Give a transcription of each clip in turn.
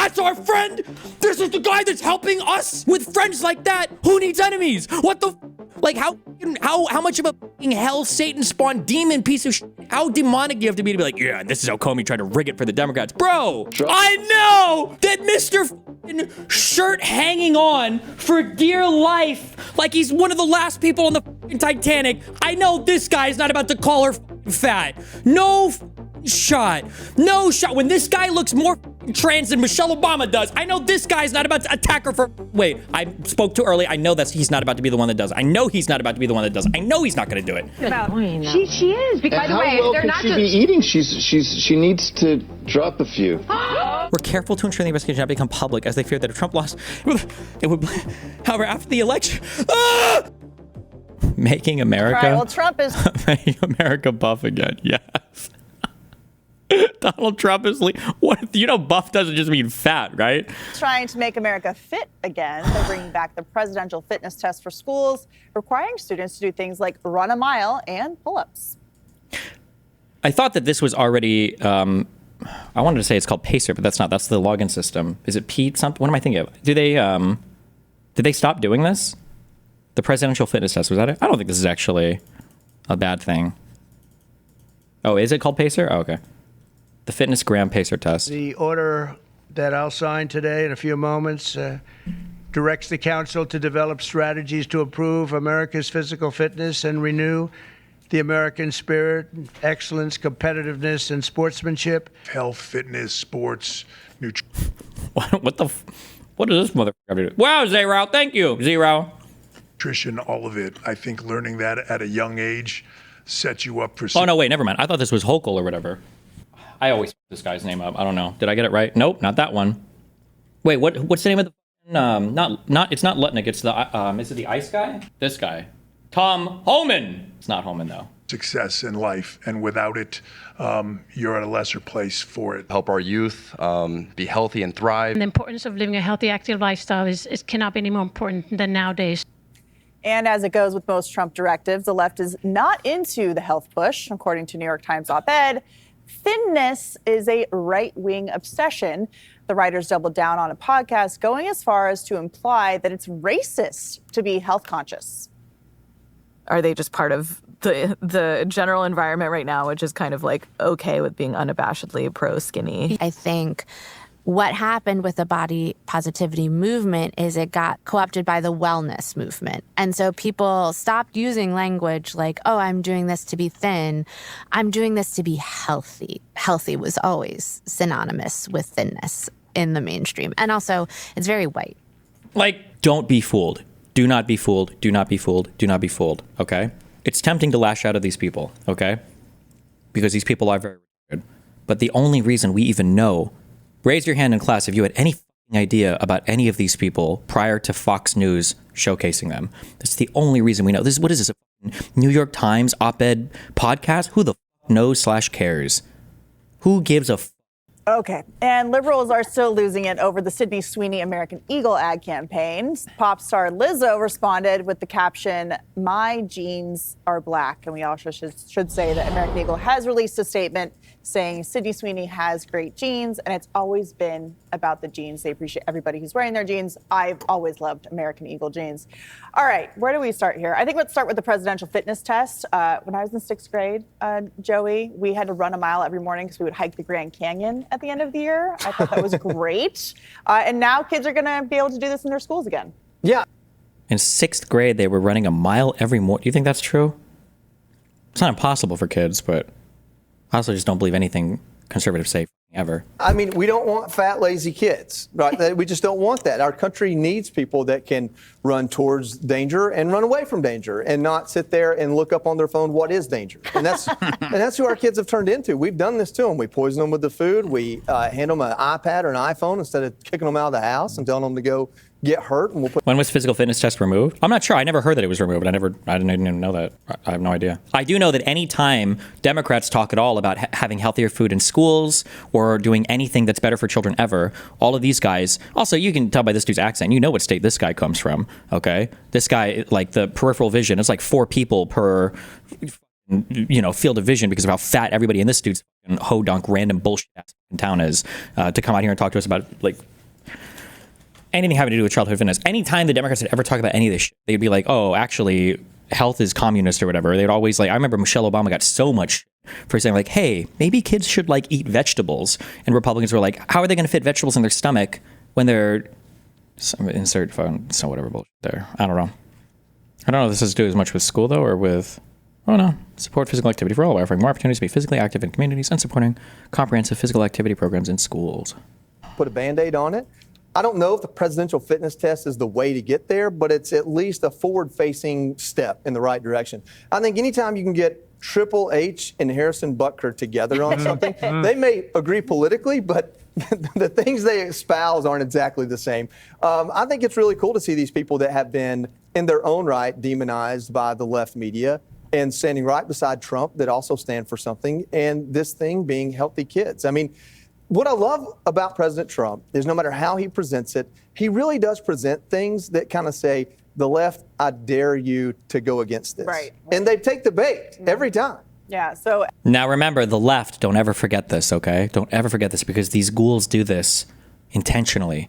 That's our friend? This is the guy that's helping us with friends like that? Who needs enemies? What the... Like, how much of a fucking hell Satan spawned demon piece of shit? How demonic do you have to be like, yeah, this is how Comey tried to rig it for the Democrats. Bro, I know that Mr. shirt hanging on for dear life, like he's one of the last people on the Titanic. I know this guy is not about to call her fat. No shot. No shot. When this guy looks more trans than Michelle Obama does, I know this guy's not about to attack her for... Wait, I spoke too early. I know that he's not about to be the one that does. I know he's not about to be the one that does. I know he's not going to do it. She is. By the way, they're not just... How well can she be eating? She needs to drop a few. We're careful to ensure the investigation not become public, as they fear that if Trump lost, it would... However, after the election... Making America... Right, well, Trump is... Making America buff again, yes. Donald Trump is what? You know, buff doesn't just mean fat, right? Trying to make America fit again. They're bringing back the presidential fitness test for schools, requiring students to do things like run a mile and pull-ups. I thought that this was already, I wanted to say it's called Pacer, but that's not. That's the login system. Is it Pete something? What am I thinking of? Did they stop doing this? The presidential fitness test, was that it? I don't think this is actually a bad thing. Oh, is it called Pacer? Oh, okay. The Fitness Gram Pacer test. The order that I'll sign today in a few moments directs the council to develop strategies to improve America's physical fitness and renew the American spirit, excellence, competitiveness, and sportsmanship. Health, fitness, sports, nutrition. What is this motherfucker do? Wow, Zero. Thank you, Zero. Nutrition, all of it. I think learning that at a young age sets you up for... Oh, no, wait, never mind. I thought this was Hochul or whatever. I always fuck this guy's name up. I don't know. Did I get it right? Nope, not that one. Wait, what's the name of the... it's not Lutnick. It's the... is it the ice guy? This guy. Tom Homan. It's not Homan, though. Success in life, and without it, you're at a lesser place for it. Help our youth be healthy and thrive. And the importance of living a healthy, active lifestyle cannot be any more important than nowadays. And as it goes with most Trump directives, the left is not into the health push. According to New York Times op-ed, thinness is a right-wing obsession. The writers doubled down on a podcast, going as far as to imply that it's racist to be health conscious. Are they just part of the general environment right now, which is kind of like okay with being unabashedly pro-skinny? I think what happened with the body positivity movement is it got co-opted by the wellness movement. And so people stopped using language like, oh, I'm doing this to be thin. I'm doing this to be healthy. Healthy was always synonymous with thinness in the mainstream. And also, it's very white. Like, don't be fooled. Do not be fooled. Do not be fooled. Do not be fooled. Okay? It's tempting to lash out at these people. Okay? Because these people are very good. But the only reason we even know... Raise your hand in class if you had any idea about any of these people prior to Fox News showcasing them. That's the only reason we know. What is this, a New York Times op-ed podcast? Who the knows/cares? Who gives a Okay, and liberals are still losing it over the Sydney Sweeney American Eagle ad campaign. Pop star Lizzo responded with the caption, "My jeans are black." And we also should say that American Eagle has released a statement saying Sydney Sweeney has great jeans, and it's always been about the jeans. They appreciate everybody who's wearing their jeans. I've always loved American Eagle jeans. All right, where do we start here? I think let's start with the presidential fitness test. When I was in 6th grade, Joey, we had to run a mile every morning because we would hike the Grand Canyon at the end of the year. I thought that was great. And now kids are going to be able to do this in their schools again. Yeah. In 6th grade, they were running a mile every morning. Do you think that's true? It's not impossible for kids, but I also just don't believe anything conservatives say ever. I mean, we don't want fat, lazy kids, right? We just don't want that. Our country needs people that can run towards danger and run away from danger and not sit there and look up on their phone what is danger. And that's and that's who our kids have turned into. We've done this to them. We poison them with the food. We hand them an iPad or an iPhone instead of kicking them out of the house and telling them to go get hurt. And When was physical fitness test removed? I'm not sure. I never heard that it was removed. I didn't even know that. I have no idea. I do know that any time Democrats talk at all about having healthier food in schools or doing anything that's better for children ever, all of these guys, also you can tell by this dude's accent, you know what state this guy comes from, okay? This guy, like the peripheral vision, it's like 4 people per, field of vision because of how fat everybody in this dude's hodunk random bullshit ass town is, to come out here and talk to us about like anything having to do with childhood fitness. Anytime the Democrats would ever talk about any of this shit, they'd be like, oh, actually, health is communist or whatever. They'd always like, I remember Michelle Obama got so much for saying like, hey, maybe kids should like eat vegetables. And Republicans were like, how are they going to fit vegetables in their stomach when they're insert phone, so whatever bullshit there. I don't know. I don't know if this has to do as much with school though, or with, oh no, support physical activity for all by offering more opportunities to be physically active in communities and supporting comprehensive physical activity programs in schools. Put a Band-Aid on it. I don't know if the presidential fitness test is the way to get there, but it's at least a forward-facing step in the right direction. I think anytime you can get Triple H and Harrison Butker together on something, they may agree politically, but the things they espouse aren't exactly the same. I think it's really cool to see these people that have been, in their own right, demonized by the left media and standing right beside Trump that also stand for something, and this thing being healthy kids. I mean, what I love about President Trump is no matter how he presents it, he really does present things that kind of say, the left, I dare you to go against this. Right. And they take the bait every time. Yeah, so Now remember, the left, don't ever forget this, okay? Don't ever forget this, because these ghouls do this intentionally.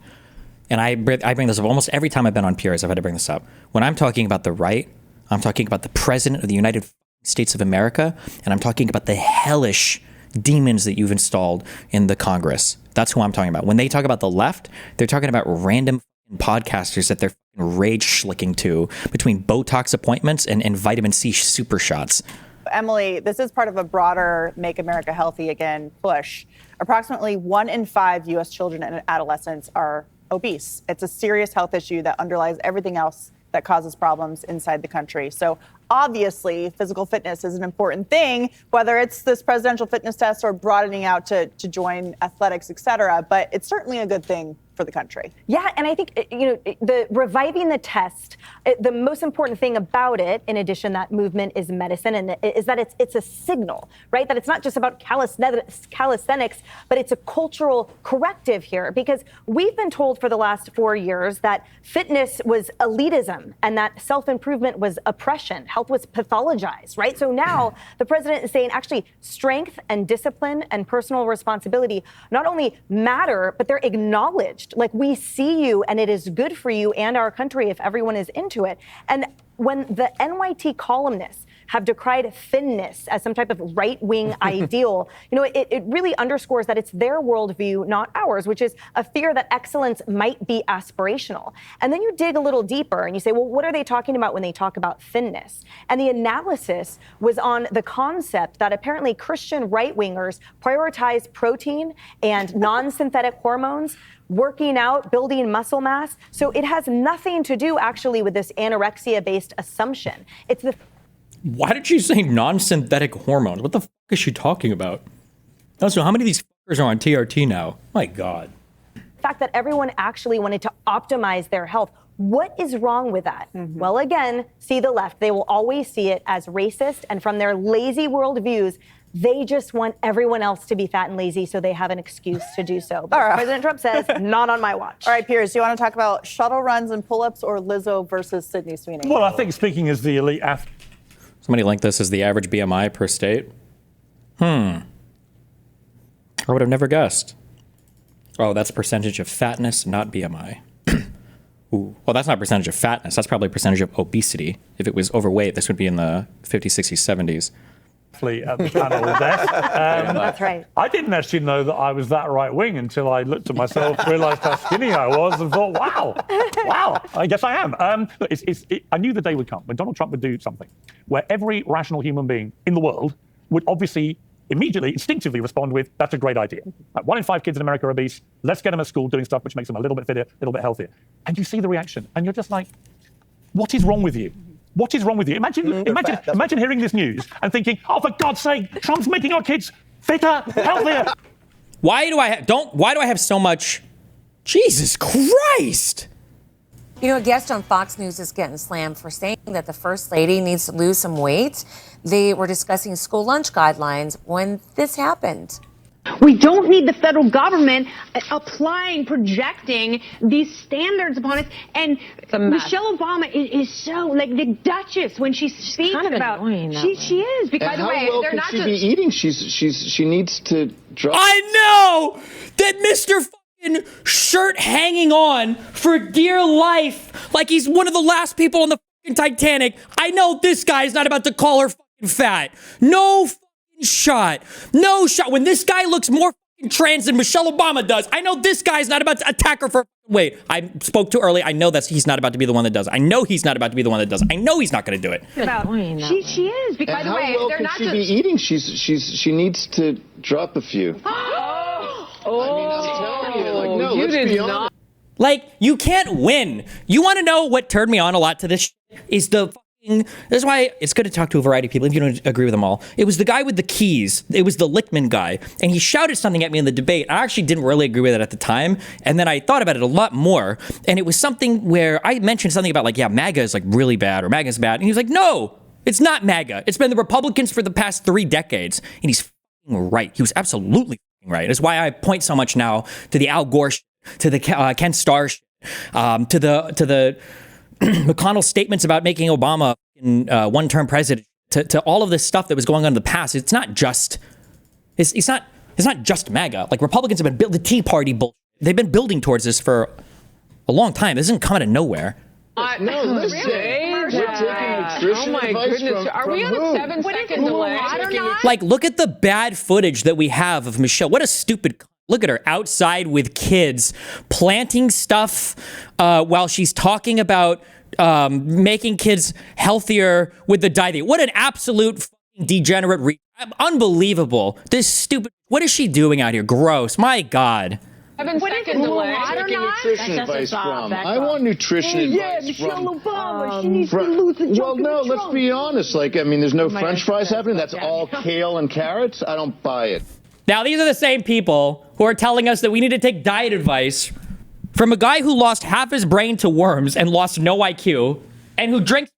And I bring this up almost every time I've been on PRs, I've had to bring this up. When I'm talking about the right, I'm talking about the President of the United States of America, and I'm talking about the hellish demons that you've installed in the Congress. That's who I'm talking about. When they talk about the left, they're talking about random podcasters that they're rage schlicking to between Botox appointments and vitamin C super shots. Emily, this is part of a broader Make America Healthy Again push. Approximately 1 in 5 U.S. children and adolescents are obese. It's a serious health issue that underlies everything else that causes problems inside the country. So obviously, physical fitness is an important thing, whether it's this presidential fitness test or broadening out to join athletics, et cetera. But it's certainly a good thing for the country. Yeah, and I think, the reviving the test, the most important thing about it, in addition, that movement is medicine, and is that it's a signal, right? That it's not just about calisthenics, but it's a cultural corrective here, because we've been told for the last 4 years that fitness was elitism and that self-improvement was oppression. Health was pathologized, right? So now the president is saying actually strength and discipline and personal responsibility not only matter, but they're acknowledged. Like, we see you and it is good for you and our country if everyone is into it. And when the NYT columnists have decried thinness as some type of right-wing ideal, it really underscores that it's their worldview, not ours, which is a fear that excellence might be aspirational. And then you dig a little deeper and you say, well, what are they talking about when they talk about thinness? And the analysis was on the concept that apparently Christian right-wingers prioritize protein and non-synthetic hormones, working out, building muscle mass. So it has nothing to do actually with this anorexia-based assumption. It's the Why did she say non-synthetic hormones? What the fuck is she talking about? Also, how many of these fuckers are on TRT now? My God. fact that everyone actually wanted to optimize their health. What is wrong with that? Mm-hmm. Well, again, see the left. They will always see it as racist, and from their lazy worldviews, they just want everyone else to be fat and lazy so they have an excuse to do so. But President Trump says, not on my watch. All right, Piers, do you want to talk about shuttle runs and pull-ups or Lizzo versus Sydney Sweeney? Well, I think speaking as the elite athlete. Somebody linked this as the average BMI per state. I would have never guessed. Oh, that's percentage of fatness, not BMI. Ooh. Well, that's not percentage of fatness. That's probably percentage of obesity. If it was overweight, this would be in the 50s, 60s, 70s. At the panel with that. That's right. I didn't actually know that I was that right wing until I looked at myself, realised how skinny I was, and thought, wow, I guess I am. I knew the day would come when Donald Trump would do something where every rational human being in the world would obviously immediately, instinctively respond with, that's a great idea. 1 in 5 kids in America are obese. Let's get them at school doing stuff which makes them a little bit fitter, a little bit healthier. And you see the reaction, and you're just like, what is wrong with you? What is wrong with you? Imagine hearing this news and thinking, oh, for God's sake, Trump's making our kids fitter, healthier. Why do I have so much? Jesus Christ! You know, a guest on Fox News is getting slammed for saying that the First Lady needs to lose some weight. They were discussing school lunch guidelines when this happened. We don't need the federal government projecting these standards upon us. And Michelle Obama is so, like, the Duchess when she speaks about. She is. Because, by the way, they're not just be eating. She needs to drop. I know that Mr. shirt hanging on for dear life, like he's one of the last people on the Titanic. I know this guy's not about to call her fat. No shot. No shot. When this guy looks more trans than Michelle Obama does, I know this guy's not about to attack her for. Wait, I spoke too early. I know he's not about to be the one that does. I know he's not about to be the one that does. I know he's not going to do it. She is. By the way, how well they're can not she just. be eating? She needs to drop a few. You did not. Like, you can't win. You want to know what turned me on a lot to this is the fucking. That's why it's good to talk to a variety of people if you don't agree with them all. It was the guy with the keys. It was the Lichtman guy. And he shouted something at me in the debate. I actually didn't really agree with it at the time. And then I thought about it a lot more. And it was something where I mentioned something about like, yeah, MAGA is like really bad or MAGA is bad. And he was like, no, it's not MAGA. It's been the Republicans for the past 3 decades. And he's right. He was absolutely right. That's why I point so much now to the Al Gore shit, to the Ken Starr shit, to the McConnell statements about making Obama one-term president, to all of this stuff that was going on in the past. It's not just it's not just MAGA. Like, Republicans have been building the Tea Party bullshit. They've been building towards this for a long time. This isn't coming out of nowhere. No, listen. We're taking nutrition advice from we on a 7-second delay? Like, look at the bad footage that we have of Michelle. What a stupid. Look at her outside with kids planting stuff while she's talking about making kids healthier with the diet. What an absolute fucking degenerate. Unbelievable. This stupid. What is she doing out here? Gross. My God. 7-second delay. Nutrition advice from. I want nutrition advice from. Michelle Obama. She needs to lose the Well, no, let's be honest. Like, I mean, there's no French fries happening. That's all kale and carrots. I don't buy it. Now, these are the same people who are telling us that we need to take diet advice from a guy who lost half his brain to worms and lost no IQ, and who drinks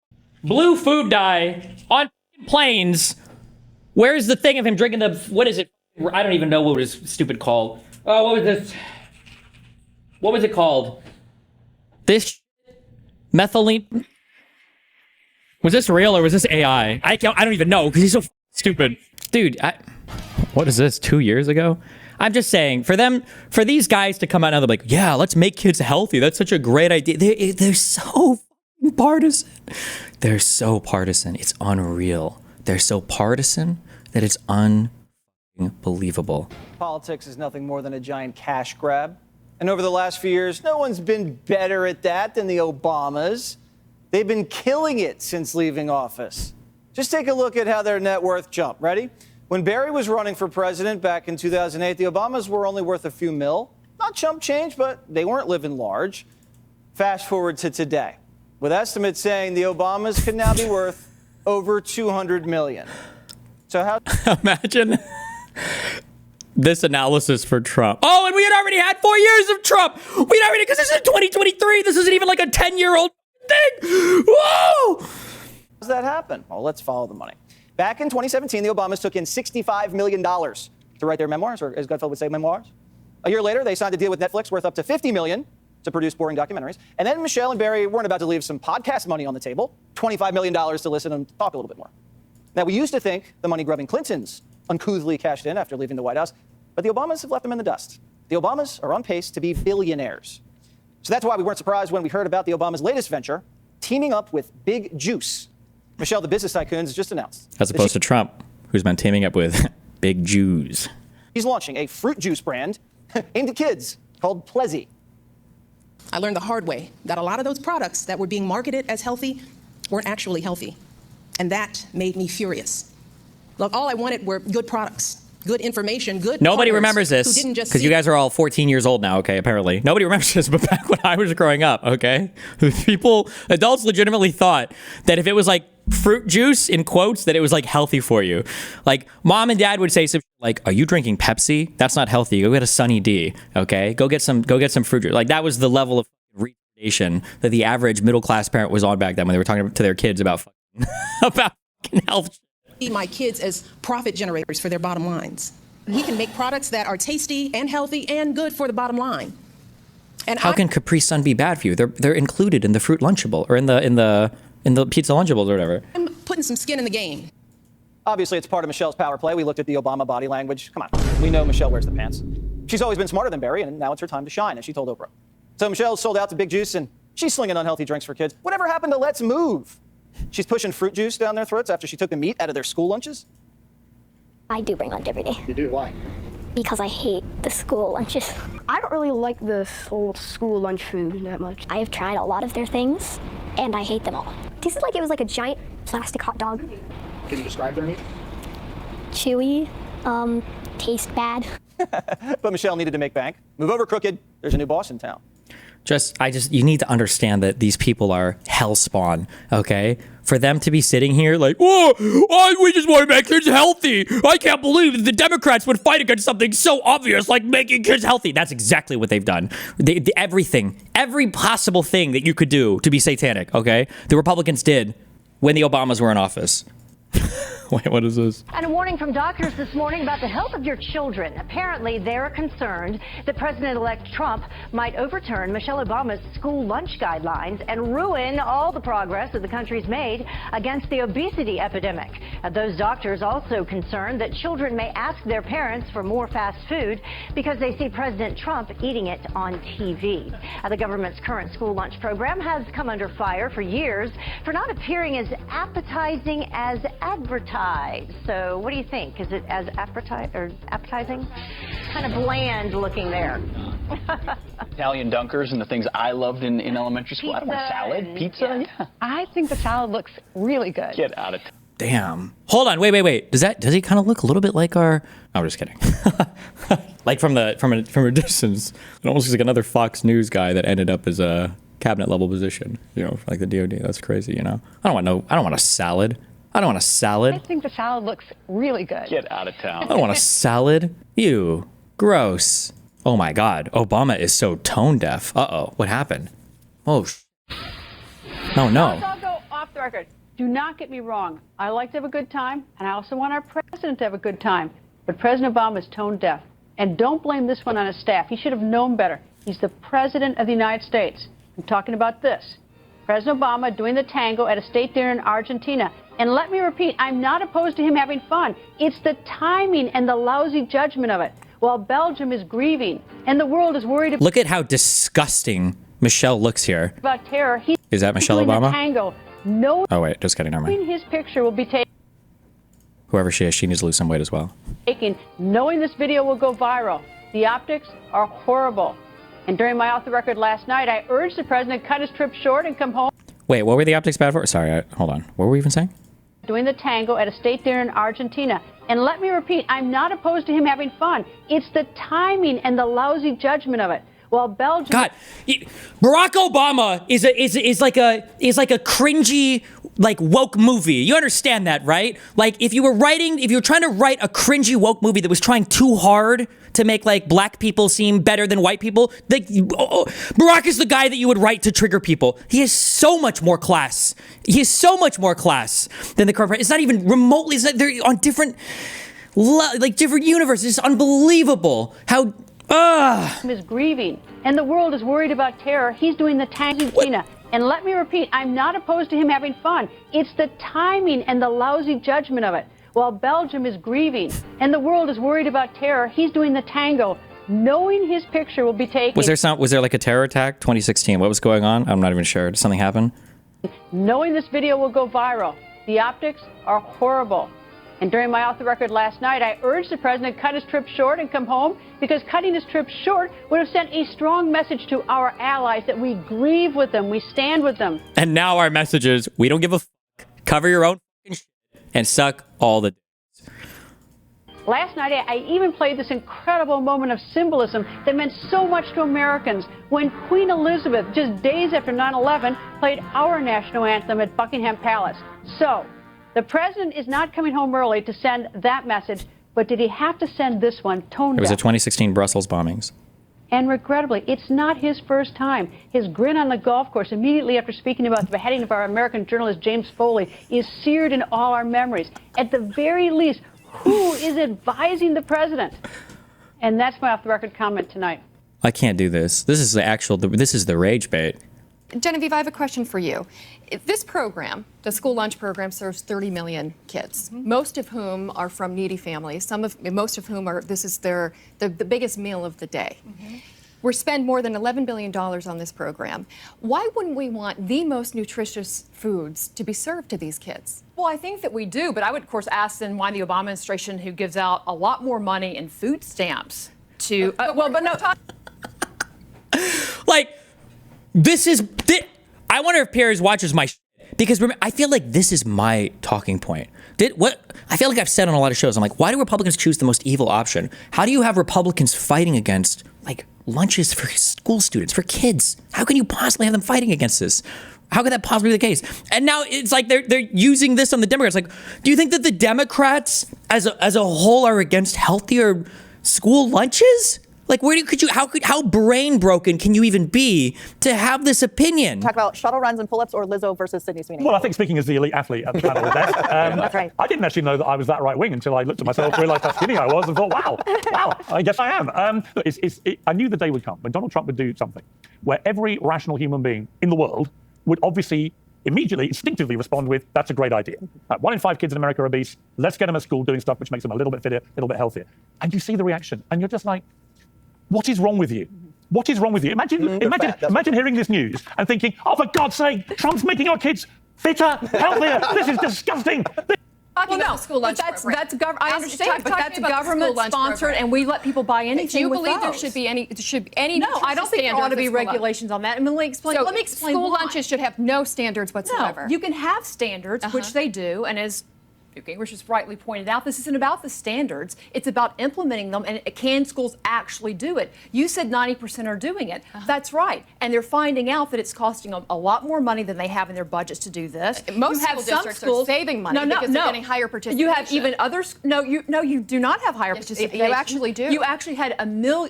blue food dye on planes. Where's the thing of him drinking the, what is it? I don't even know what it was stupid called. Oh, what was this? What was it called? This methylene? Was this real or was this AI? I don't even know because he's so stupid. Dude, what is this, 2 years ago? I'm just saying, for these guys to come out and they're like, yeah, let's make kids healthy. That's such a great idea. They're so partisan. They're so partisan. It's unreal. They're so partisan that it's unbelievable. Politics is nothing more than a giant cash grab. And over the last few years, no one's been better at that than the Obamas. They've been killing it since leaving office. Just take a look at how their net worth jumped. Ready? When Barry was running for president back in 2008, the Obamas were only worth a few mil. Not chump change, but they weren't living large. Fast forward to today, with estimates saying the Obamas could now be worth over 200 million. So how? Imagine this analysis for Trump. Oh, and we had already had 4 years of Trump. We'd already, because this is 2023. This isn't even like a 10-year-old thing. Whoa! does that happen? Well, let's follow the money. Back in 2017, the Obamas took in $65 million to write their memoirs, or as Gutfeld would say, memoirs. A year later, they signed a deal with Netflix worth up to $50 million to produce boring documentaries. And then Michelle and Barry weren't about to leave some podcast money on the table, $25 million to listen and talk a little bit more. Now, we used to think the money-grubbing Clintons uncouthly cashed in after leaving the White House, but the Obamas have left them in the dust. The Obamas are on pace to be billionaires. So that's why we weren't surprised when we heard about the Obamas' latest venture, teaming up with Big Juice. Michelle, the business tycoon, has just announced. As opposed to Trump, who's been teaming up with Big Jews. He's launching a fruit juice brand aimed at kids called Plezzy. I learned the hard way that a lot of those products that were being marketed as healthy weren't actually healthy. And that made me furious. Look, all I wanted were good products, good information, good Nobody remembers this who didn't just because you guys are all 14 years old now, okay, apparently. Nobody remembers this, but back when I was growing up, okay, adults legitimately thought that if it was like fruit juice, in quotes, that it was like healthy for you. Like, mom and dad would say something like, are you drinking Pepsi? That's not healthy. Go get a Sunny D, okay? Go get some fruit juice. Like, that was the level of retardation that the average middle-class parent was on back then when they were talking to their kids about health. See my kids as profit generators for their bottom lines. He can make products that are tasty and healthy and good for the bottom line. And how can Capri Sun be bad for you? They're included in the fruit Lunchable or in the pizza Lunchables or whatever. I'm putting some skin in the game. Obviously, it's part of Michelle's power play. We looked at the Obama body language. Come on, we know Michelle wears the pants. She's always been smarter than Barry, and now it's her time to shine, as she told Oprah. So Michelle's sold out to Big Juice, and she's slinging unhealthy drinks for kids. Whatever happened to Let's Move? She's pushing fruit juice down their throats after she took the meat out of their school lunches? I do bring lunch every day. You do? Why? Because I hate the school lunches. I don't really like the whole school lunch food that much. I have tried a lot of their things, and I hate them all. Tasted like it was like a giant plastic hot dog. Can you describe their meat? Chewy, taste bad. But Michelle needed to make bank. Move over, crooked. There's a new boss in town. You need to understand that these people are hellspawn, okay? For them to be sitting here like, we just want to make kids healthy. I can't believe the Democrats would fight against something so obvious like making kids healthy. That's exactly what they've done. Every possible thing that you could do to be satanic, okay? The Republicans did when the Obamas were in office. Wait, what is this? And a warning from doctors this morning about the health of your children. Apparently, they're concerned that President-elect Trump might overturn Michelle Obama's school lunch guidelines and ruin all the progress that the country's made against the obesity epidemic. Those doctors also concerned that children may ask their parents for more fast food because they see President Trump eating it on TV. The government's current school lunch program has come under fire for years for not appearing as appetizing as advertised. So what do you think? Is it as appetizing? Kind of bland looking there. Italian dunkers and the things I loved in elementary school. I don't want salad. Pizza? Yeah. I think the salad looks really good. Get out of town. Damn. Hold on. Wait. Does he kind of look a little bit like our... I'm just kidding. Like from a distance. It almost looks like another Fox News guy that ended up as a cabinet level position. You know, like the DOD. That's crazy, you know? I don't want a salad. I don't want a salad. I think the salad looks really good. Get out of town. I don't want a salad. Ew. Gross. Oh my God. Obama is so tone deaf. Uh-oh. What happened? Oh, no. I'll go off the record. Do not get me wrong. I like to have a good time, and I also want our president to have a good time. But President Obama is tone deaf. And don't blame this one on his staff. He should have known better. He's the president of the United States. I'm talking about this. President Obama doing the tango at a state dinner in Argentina. And let me repeat, I'm not opposed to him having fun. It's the timing and the lousy judgment of it. While Belgium is grieving and the world is worried Look at how disgusting Michelle looks here. about terror. Is that Michelle doing Obama? The tango. No. Oh, wait. Just kidding. Never mind. His picture will be Whoever she is, she needs to lose some weight as well. taken. Knowing this video will go viral. The optics are horrible. And during my off the record last night, I urged the president to cut his trip short and come home. Wait, what were the optics bad for? Sorry, hold on. What were we even saying? Doing the tango at a state dinner in Argentina. And let me repeat, I'm not opposed to him having fun. It's the timing and the lousy judgment of it. While Belgium... God, Barack Obama is like a cringy, like, woke movie. You understand that, right? Like, if you were trying to write a cringy woke movie that was trying too hard to make, like, black people seem better than white people, like, Barack is the guy that you would write to trigger people. He has so much more class. He has so much more class than the current president. It's not even remotely, they're on different universes. It's unbelievable how... is grieving, and the world is worried about terror. He's doing the Argentina. And let me repeat, I'm not opposed to him having fun. It's the timing and the lousy judgment of it. While Belgium is grieving, and the world is worried about terror, he's doing the tango, knowing his picture will be taken. Was there like a terror attack? 2016. What was going on? I'm not even sure. Did something happen? Knowing this video will go viral. The optics are horrible. And during my off the record last night, I urged the president to cut his trip short and come home because cutting his trip short would have sent a strong message to our allies that we grieve with them, we stand with them. And now our message is, we don't give a fuck. Cover your own shit and suck all the dicks. Last night, I even played this incredible moment of symbolism that meant so much to Americans when Queen Elizabeth, just days after 9/11, played our national anthem at Buckingham Palace. So, the president is not coming home early to send that message, but did he have to send this one tone It was the deaf? 2016 Brussels bombings. And regrettably, it's not his first time. His grin on the golf course immediately after speaking about the beheading of our American journalist James Foley is seared in all our memories. At the very least, who is advising the president? And that's my off-the-record comment tonight. I can't do this. This is the rage bait. Genevieve, I have a question for you. This program, the school lunch program, serves 30 million kids, most of whom are from needy families. Most of whom are. This is the biggest meal of the day. We spend more than $11 billion on this program. Why wouldn't we want the most nutritious foods to be served to these kids? Well, I think that we do, but I would, of course, ask then why the Obama administration, who gives out a lot more money in food stamps to, Like, I wonder if Piers watches my because I feel like this is my talking point. I feel like I've said on a lot of shows, I'm like, why do Republicans choose the most evil option? How do you have Republicans fighting against, like, lunches for school students, for kids? How can you possibly have them fighting against this? How could that possibly be the case? And now it's like they're using this on the Democrats. Like, do you think that the Democrats as a whole are against healthier school lunches? Like, how brain broken can you even be to have this opinion? Talk about shuttle runs and pull-ups or Lizzo versus Sydney Sweeney. Well, I think speaking as the elite athlete at the panel with that, That's right. I didn't actually know that I was that right-wing until I looked at myself, realised how skinny I was, and thought, wow, I guess I am. Look, I knew the day would come when Donald Trump would do something where every rational human being in the world would obviously immediately, instinctively respond with, that's a great idea. 1 in 5 kids in America are obese. Let's get them at school doing stuff which makes them a little bit fitter, a little bit healthier. And you see the reaction, and you're just like, what is wrong with you? What is wrong with you? Imagine hearing this news and thinking, oh, for God's sake, Trump's making our kids fitter, healthier. This is disgusting. School lunch that's I understand, but that's government sponsored, and we let people buy anything. Do you with believe there those. should be any? No, I don't think there ought to be regulations on that. And let me explain. So let me explain. School why. lunches should have no standards whatsoever. No, you can have standards, which they do, and as Gingrich has rightly pointed out, this isn't about the standards. It's about implementing them, and can schools actually do it? You said 90% are doing it. That's right. And they're finding out that it's costing them a lot more money than they have in their budgets to do this. Most school districts are saving money because they're getting higher participation. You have even others. No, you do not have higher participation. You actually do. You actually had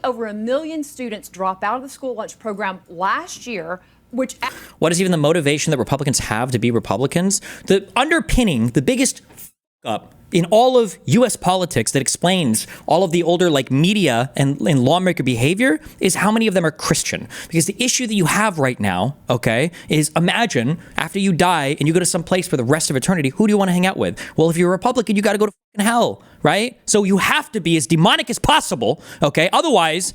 over 1 million students drop out of the school lunch program last year. What is even the motivation that Republicans have to be Republicans? The underpinning, the biggest up in all of U.S. politics that explains all of the older media and lawmaker behavior is how many of them are Christian. Because the issue that you have right now, okay, is imagine after you die and you go to some place for the rest of eternity, who do you want to hang out with? Well, if you're a Republican, you got to go to fucking hell, right? So you have to be as demonic as possible, okay? Otherwise,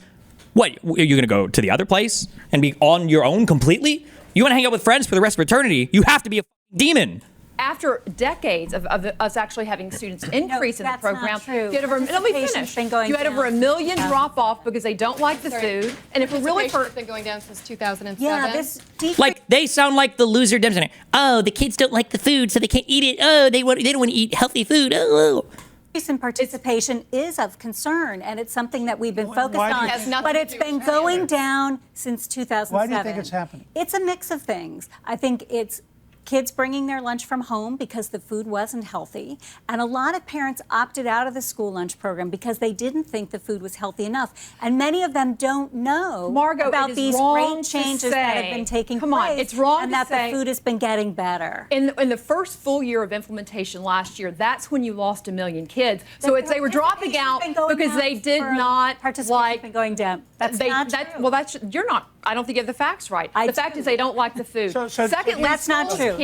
what, are you going to go to the other place and be on your own completely? You want to hang out with friends for the rest of eternity, you have to be a demon. After decades of us actually having students increase in the program, you had over, let me finish. You had over 1 million drop off because they don't like the food. And if we're really been going down since 2007. Yeah, they sound like the loser Democrats. Oh, the kids don't like the food, so they can't eat it. Oh, they don't want to eat healthy food. Oh. Increase in participation is of concern, and it's something that we've been focused on. But it's been going down since 2007. Why do you think it's happening? It's a mix of things. I think it's kids bringing their lunch from home because the food wasn't healthy. And a lot of parents opted out of the school lunch program because they didn't think the food was healthy enough. And many of them don't know about these great changes that have been taking place. It's wrong and to that say, the food has been getting better. In the first full year of implementation last year, that's when you lost 1 million kids. So they were dropping out because they did not participation been going down. That's not true. Well, you're not. I don't think you have the facts right. The fact is they don't like the food. Secondly, that's not true.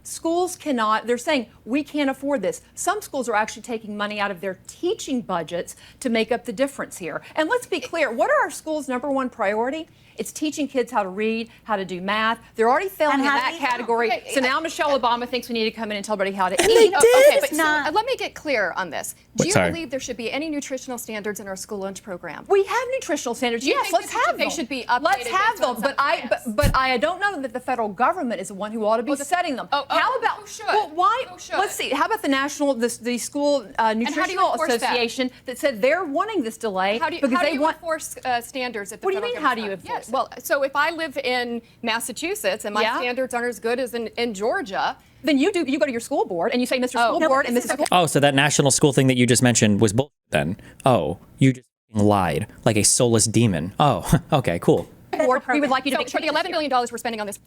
Schools cannot, they're saying, we can't afford this. Some schools are actually taking money out of their teaching budgets to make up the difference here. And let's be clear, what are our schools' #1 priority? It's teaching kids how to read, how to do math. They're already failing in that category. So now Michelle Obama thinks we need to come in and tell everybody how to eat. They did. Okay, but let me get clear on this. Do you believe there should be any nutritional standards in our school lunch program? We have nutritional standards. Yes, let's have them. They should be updated. Let's have them. But I don't know that the federal government is the one who ought to be setting them. How about who should? Well, why? Who should? Let's see. How about the school nutritional association that said they're wanting this delay because they want enforce standards at the What do you federal mean? How do you government? enforce? Yes. Well, so if I live in Massachusetts and my standards aren't as good as in Georgia, then you go to your school board and you say, Mr. School Board and Mrs. Oh, so that national school thing that you just mentioned was bullshit then. Oh, you just lied like a soulless demon. Oh, okay, cool. We would like you to make for the $11 billion we're spending on this.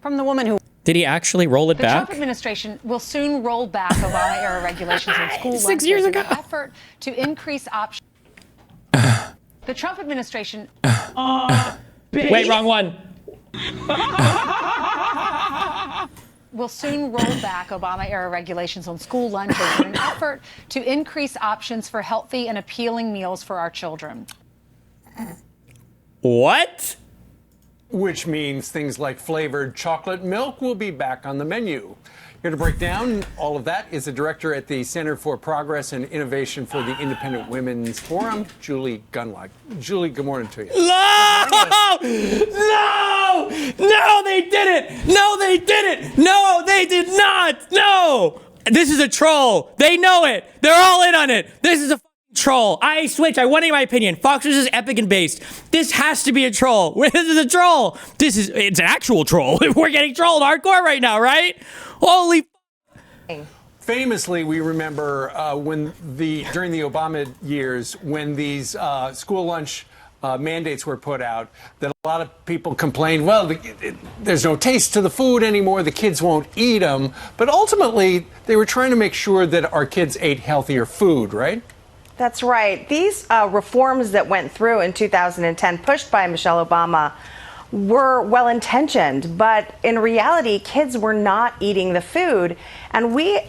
From the woman who... Did he actually roll it The back? Trump administration will soon roll back Obama-era regulations in school 6 years ago. in an effort to increase options. The Trump administration... Wait, wrong one. will soon roll back Obama-era regulations on school lunches in an effort to increase options for healthy and appealing meals for our children. What? Which means things like flavored chocolate milk will be back on the menu. Here to break down all of that is the director at the Center for Progress and Innovation for the Independent Women's Forum, Julie Gunlock. Julie, good morning to you. No! No! No, they didn't! No, they didn't! No, they did not! No! This is a troll. They know it. They're all in on it. This is a troll. I switch. I want my opinion. Fox News is epic and based. This has to be a troll. This is a troll. It's an actual troll. We're getting trolled hardcore right now, right? Holy Famously, we remember during the Obama years, when these school lunch mandates were put out, that a lot of people complained, well, there's no taste to the food anymore, the kids won't eat them. But ultimately, they were trying to make sure that our kids ate healthier food, right? That's right. These reforms that went through in 2010, pushed by Michelle Obama, were well-intentioned, but in reality, kids were not eating the food. And we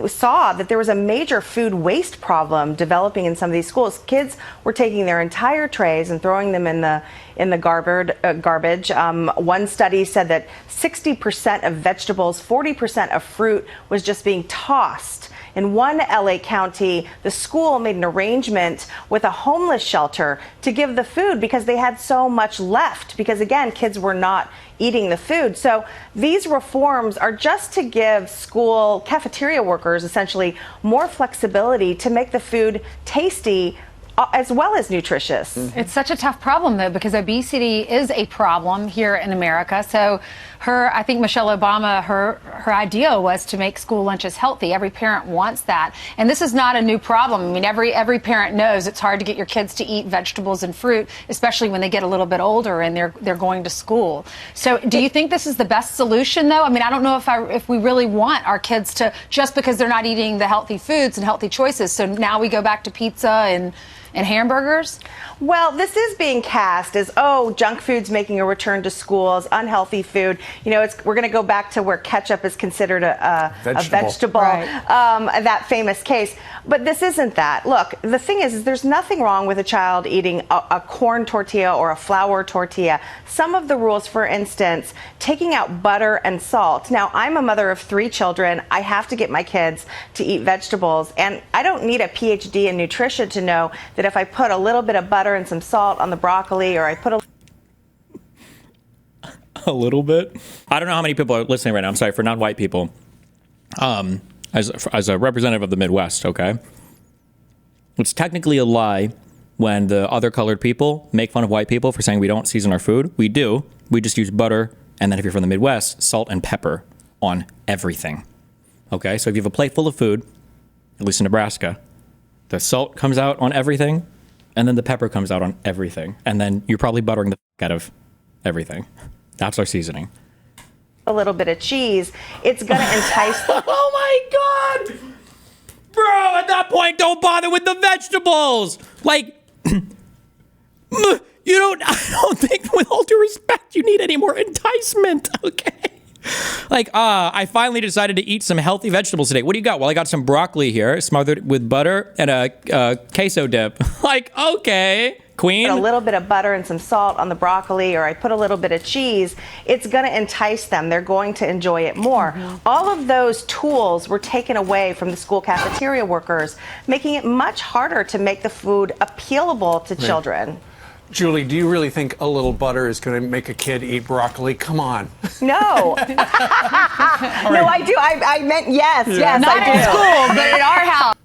saw that there was a major food waste problem developing in some of these schools. Kids were taking their entire trays and throwing them in the garbage. One study said that 60% of vegetables, 40% of fruit was just being tossed. In one LA county, the school made an arrangement with a homeless shelter to give the food because they had so much left, because again, kids were not eating the food. So these reforms are just to give school cafeteria workers essentially more flexibility to make the food tasty as well as nutritious. It's such a tough problem, though, because obesity is a problem here in America. So I think Michelle Obama, her idea was to make school lunches healthy. Every parent wants that. And this is not a new problem. I mean, every parent knows it's hard to get your kids to eat vegetables and fruit, especially when they get a little bit older and they're going to school. So do you think this is the best solution, though? I mean, I don't know if we really want our kids to, just because they're not eating the healthy foods and healthy choices. So now we go back to pizza and hamburgers? Well, this is being cast as, oh, junk food's making a return to schools, unhealthy food. You know, we're going to go back to where ketchup is considered a vegetable, right. That famous case. But this isn't that. Look, the thing is there's nothing wrong with a child eating a corn tortilla or a flour tortilla. Some of the rules, for instance, taking out butter and salt. Now, I'm a mother of 3 children. I have to get my kids to eat vegetables. And I don't need a PhD in nutrition to know that if I put a little bit of butter and some salt on the broccoli, or I put a little bit. I don't know how many people are listening right now. I'm sorry, for non-white people. As a representative of the Midwest, okay? It's technically a lie when the other colored people make fun of white people for saying we don't season our food. We do. We just use butter, and then if you're from the Midwest, salt and pepper on everything. Okay? So if you have a plate full of food, at least in Nebraska, the salt comes out on everything, and then the pepper comes out on everything. And then you're probably buttering the out of everything. That's our seasoning. A little bit of cheese, it's going to entice them. Oh my God! Bro, at that point, don't bother with the vegetables! Like, I don't think, with all due respect, you need any more enticement, okay? Like, I finally decided to eat some healthy vegetables today. What do you got? Well, I got some broccoli here, smothered with butter and a queso dip. Like, okay, queen. Put a little bit of butter and some salt on the broccoli, or I put a little bit of cheese. It's going to entice them. They're going to enjoy it more. Mm-hmm. All of those tools were taken away from the school cafeteria workers, making it much harder to make the food appealable to children. Julie, do you really think a little butter is going to make a kid eat broccoli? Come on. No. No, I do. I meant yes. Yeah. Yes, not I do. At school, but at our house.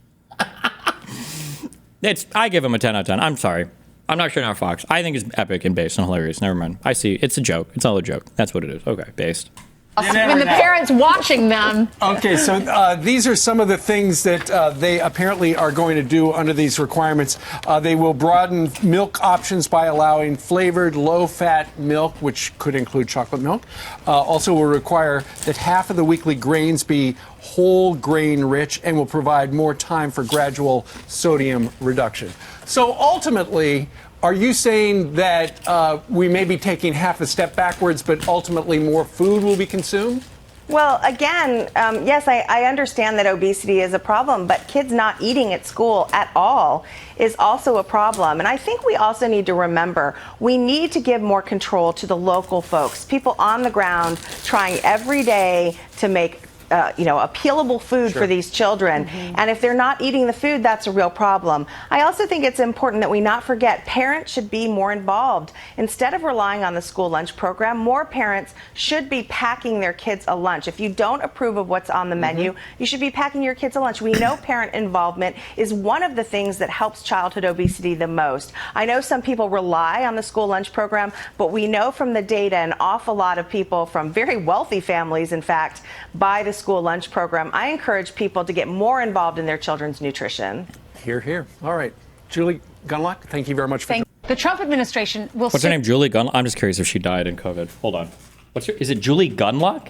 I give him a 10 out of 10. I'm sorry. I'm not sure now, Fox. I think it's epic and based and hilarious. Never mind. I see. It's a joke. It's all a joke. That's what it is. Okay, based. When the parents watching them. Okay, so these are some of the things that they apparently are going to do under these requirements. They will broaden milk options by allowing flavored low-fat milk, which could include chocolate milk. Also will require that half of the weekly grains be whole grain rich, and will provide more time for gradual sodium reduction. So ultimately, are you saying that we may be taking half a step backwards, but ultimately more food will be consumed? Well, again, yes, I understand that obesity is a problem, but kids not eating at school at all is also a problem. And I think we also need to remember we need to give more control to the local folks, people on the ground trying every day to make appealable food for these children. And if they're not eating the food, that's a real problem. I also think it's important that we not forget parents should be more involved. Instead of relying on the school lunch program, more parents should be packing their kids a lunch. If you don't approve of what's on the menu, you should be packing your kids a lunch. We know parent involvement is one of the things that helps childhood obesity the most. I know some people rely on the school lunch program, but we know from the data an awful lot of people from very wealthy families, in fact, buy the school lunch program. I encourage people to get more involved in their children's nutrition. Hear, hear. All right. Julie Gunlock, thank you very much for The Trump administration will. What's her name? Julie Gunlock? I'm just curious if she died in COVID. Hold on. Is it Julie Gunlock?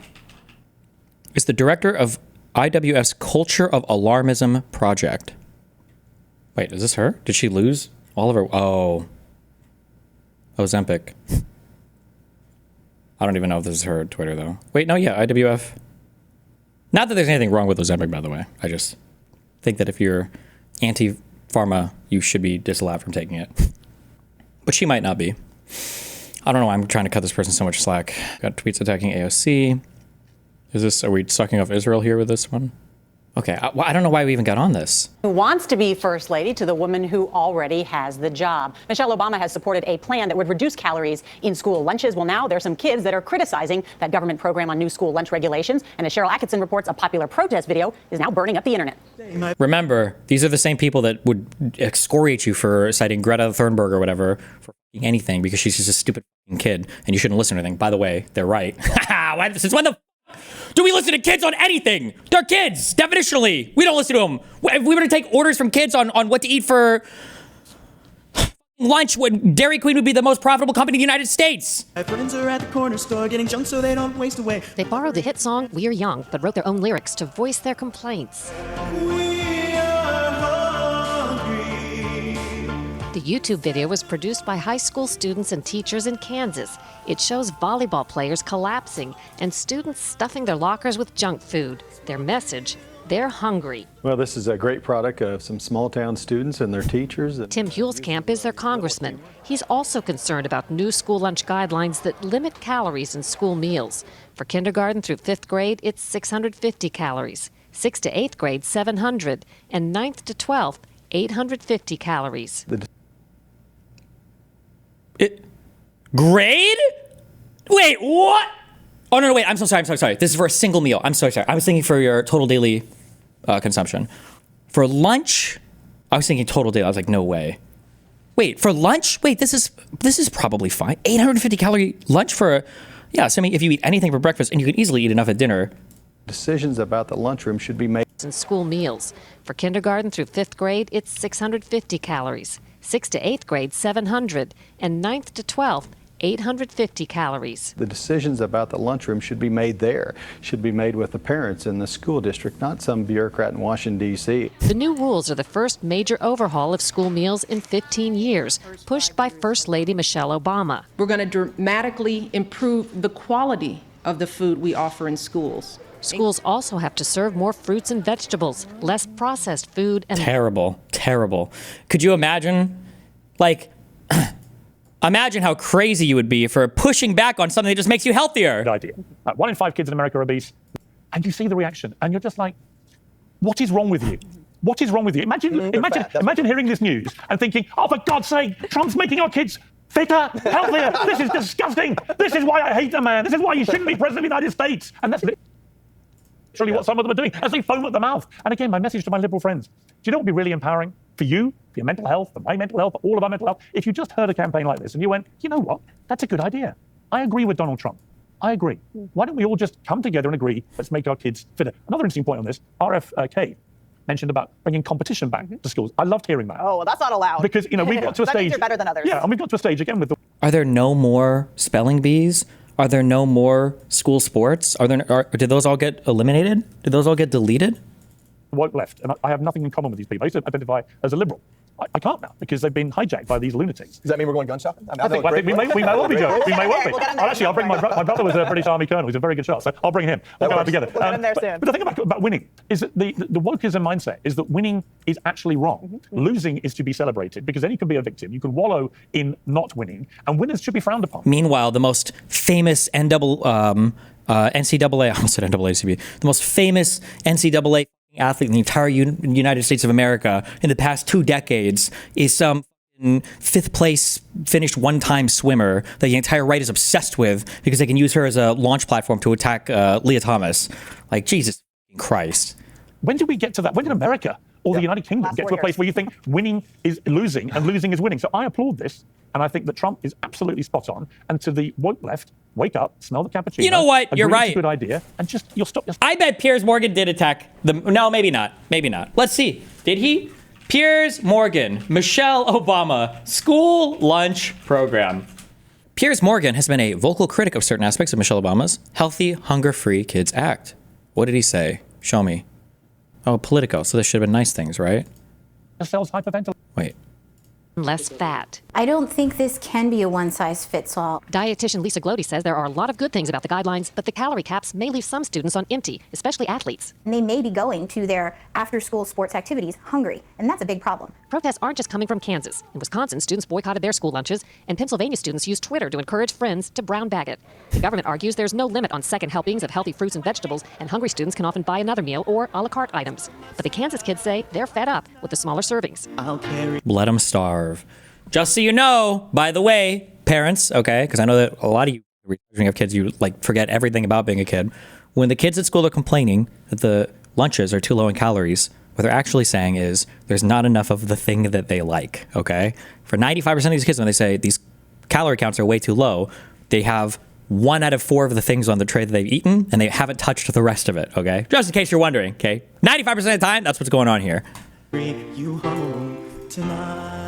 It's the director of IWF's Culture of Alarmism project. Wait, is this her? Did she lose all of her? Oh. Ozempic. I don't even know if this is her Twitter, though. Wait, no, yeah, IWF. Not that there's anything wrong with Ozempic, by the way. I just think that if you're anti-pharma, you should be disallowed from taking it. But she might not be. I don't know why I'm trying to cut this person so much slack. Got tweets attacking AOC. Are we sucking off Israel here with this one? Okay, I don't know why we even got on this. Who wants to be first lady to the woman who already has the job. Michelle Obama has supported a plan that would reduce calories in school lunches. Well, now there's some kids that are criticizing that government program on new school lunch regulations. And as Cheryl Atkinson reports, a popular protest video is now burning up the internet. Remember, these are the same people that would excoriate you for citing Greta Thunberg or whatever for anything because she's just a stupid kid and you shouldn't listen to anything. By the way, they're right. Since when the do we listen to kids on anything? They're kids, definitionally. We don't listen to them. If we were to take orders from kids on what to eat for lunch, Dairy Queen would be the most profitable company in the United States. My friends are at the corner store getting junk so they don't waste away. They borrowed the hit song We're Young, but wrote their own lyrics to voice their complaints. The YouTube video was produced by high school students and teachers in Kansas. It shows volleyball players collapsing and students stuffing their lockers with junk food. Their message, they're hungry. Well, this is a great product of some small-town students and their teachers. Tim Huelskamp is their congressman. He's also concerned about new school lunch guidelines that limit calories in school meals. For kindergarten through 5th grade, it's 650 calories. 6th to 8th grade, 700. And 9th to 12th, 850 calories. Grade? Wait, what? Oh, no, wait, I'm so sorry. This is for a single meal. I'm so sorry. I was thinking for your total daily consumption. For lunch, I was thinking total daily. I was like, no way. Wait, for lunch? Wait, this is probably fine. 850 calorie lunch for, assuming if you eat anything for breakfast and you can easily eat enough at dinner. Decisions about the lunchroom should be made in school meals. For kindergarten through 5th grade, it's 650 calories. 6th to 8th grade, 700. And 9th to 12th, 850 calories. The decisions about the lunchroom should be made there, should be made with the parents in the school district, not some bureaucrat in Washington, D.C. The new rules are the first major overhaul of school meals in 15 years, pushed by First Lady Michelle Obama. We're going to dramatically improve the quality of the food we offer in schools. Schools also have to serve more fruits and vegetables, less processed food, and terrible. Could you imagine, imagine how crazy you would be for pushing back on something that just makes you healthier. Good idea. 1 in 5 kids in America are obese, and you see the reaction, and you're just like, what is wrong with you? What is wrong with you? Imagine hearing this news and thinking, oh, for God's sake, Trump's making our kids fitter, healthier. This is disgusting. This is why I hate the man. This is why you shouldn't be president of the United States. And that's literally what some of them are doing as they foam at the mouth. And again, my message to my liberal friends, do you know what would be really empowering for you, for your mental health, for my mental health, for all of our mental health? If you just heard a campaign like this and you went, you know what, that's a good idea. I agree with Donald Trump. I agree. Why don't we all just come together and agree, let's make our kids fitter? Another interesting point on this, RFK mentioned about bringing competition back to schools. I loved hearing that. Oh, well, that's not allowed. Because, we've got to a that stage. Means you're better than others. Yeah, and we've got to a stage again with the. Are there no more spelling bees? Are there no more school sports? Did those all get eliminated? Did those all get deleted? Woke left, and I have nothing in common with these people. I used to identify as a liberal. I can't now because they've been hijacked by these lunatics. Does that mean we're going gun shopping? I think we may well be, Joe. We may well be. Actually, I'll bring my brother was a British Army colonel. He's a very good shot, so I'll bring him. We'll go out together. We'll get him there soon. But the thing about winning is that the wokeism mindset is that winning is actually wrong. Losing is to be celebrated because then you can be a victim. You can wallow in not winning, and winners should be frowned upon. Meanwhile, the most famous NCAA, I almost said NAACP, the most famous NCAA athlete in the entire United States of America in the past 2 decades is some 5th place finished one-time swimmer that the entire right is obsessed with because they can use her as a launch platform to attack Leah Thomas. Like, Jesus Christ. When did we get to that? When did America or the United Kingdom get to a place where you think winning is losing and losing is winning? So I applaud this, and I think that Trump is absolutely spot on. And to the woke left, wake up, smell the cappuccino. You know what? You're right. It's a good idea, and you'll stop. I bet Piers Morgan did attack no, maybe not. Maybe not. Let's see. Did he? Piers Morgan, Michelle Obama, school lunch program. Piers Morgan has been a vocal critic of certain aspects of Michelle Obama's Healthy, Hunger-Free Kids Act. What did he say? Show me. Oh, Politico. So this should have been nice things, right? Cells hyperventilate. Wait. Less fat. I don't think this can be a one-size-fits-all. Dietitian Lisa Glody says there are a lot of good things about the guidelines, but the calorie caps may leave some students on empty, especially athletes. And they may be going to their after-school sports activities hungry, and that's a big problem. Protests aren't just coming from Kansas. In Wisconsin, students boycotted their school lunches, and Pennsylvania students used Twitter to encourage friends to brown bag it. The government argues there's no limit on second helpings of healthy fruits and vegetables, and hungry students can often buy another meal or a la carte items. But the Kansas kids say they're fed up with the smaller servings. Let them starve. Just so you know, by the way, parents, okay, because I know that a lot of you have kids, you like forget everything about being a kid. When the kids at school are complaining that the lunches are too low in calories, what they're actually saying is there's not enough of the thing that they like, okay? For 95% of these kids, when they say these calorie counts are way too low, they have 1 out of 4 of the things on the tray that they've eaten, and they haven't touched the rest of it, okay? Just in case you're wondering, okay? 95% of the time, that's what's going on here. Bring you home tonight.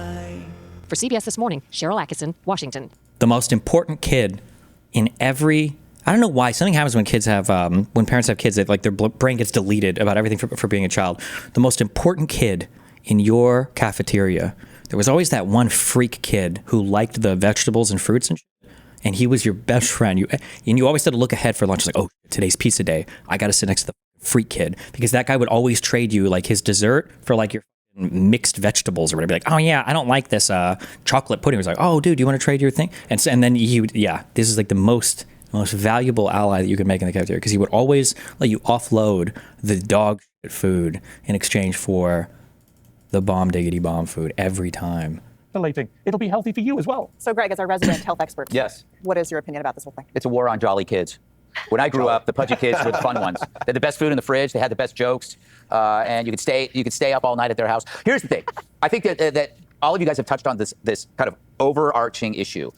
For CBS This Morning, Cheryl Atkinson, Washington. The most important kid in every, I don't know why, something happens when kids have, when parents have kids, that like their brain gets deleted about everything for being a child. The most important kid in your cafeteria, there was always that one freak kid who liked the vegetables and fruits and shit, and he was your best friend. You always had to look ahead for lunch. Like, oh, today's pizza day. I got to sit next to the freak kid, because that guy would always trade you like his dessert for like your mixed vegetables or whatever. Like, oh yeah, I don't like this chocolate pudding. He was like, oh dude, do you want to trade your thing? And then he would, this is like the most valuable ally that you could make in the cafeteria, because he would always let you offload the dog shit food in exchange for the bomb diggity bomb food every time. It'll be healthy for you as well. So Greg, as our resident health expert, yes, what is your opinion about this whole thing? It's a war on jolly kids. When I grew up, the pudgy kids were the fun ones. They had the best food in the fridge. They had the best jokes, and you could stay up all night at their house. Here's the thing: I think that all of you guys have touched on this kind of overarching issue.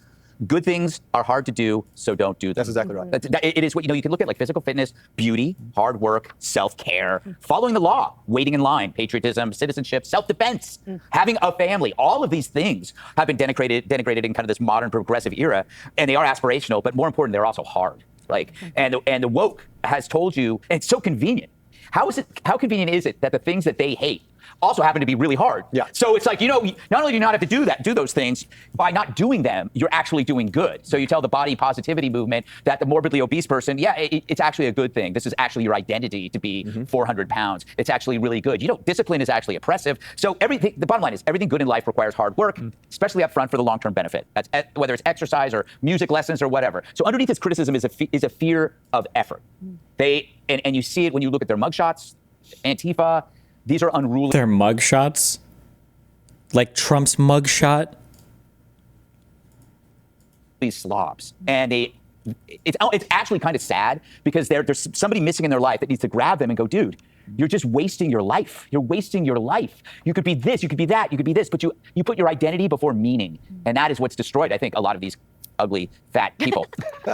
Good things are hard to do, so don't do them. That's exactly right. It is what you can look at, like physical fitness, beauty, hard work, self-care, following the law, waiting in line, patriotism, citizenship, self-defense, having a family. All of these things have been denigrated in kind of this modern progressive era, and they are aspirational, but more important, they're also hard. And the woke has told you, and it's so convenient. How convenient is it that the things that they hate also happen to be really hard? Yeah. So it's like, not only do you not have to do those things, by not doing them, you're actually doing good. So you tell the body positivity movement that the morbidly obese person, it's actually a good thing. This is actually your identity to be 400 pounds. It's actually really good. Discipline is actually oppressive. So the bottom line is everything good in life requires hard work, especially up front for the long-term benefit. That's whether it's exercise or music lessons or whatever. So underneath this criticism is a fear of effort. And you see it when you look at their mugshots, Antifa. These are unruly. Their mugshots? Like Trump's mugshot? These slobs. And it's actually kind of sad, because there's somebody missing in their life that needs to grab them and go, dude, you're just wasting your life. You're wasting your life. You could be this, you could be that, you could be this, but you put your identity before meaning. And that is what's destroyed, I think, a lot of these ugly, fat people.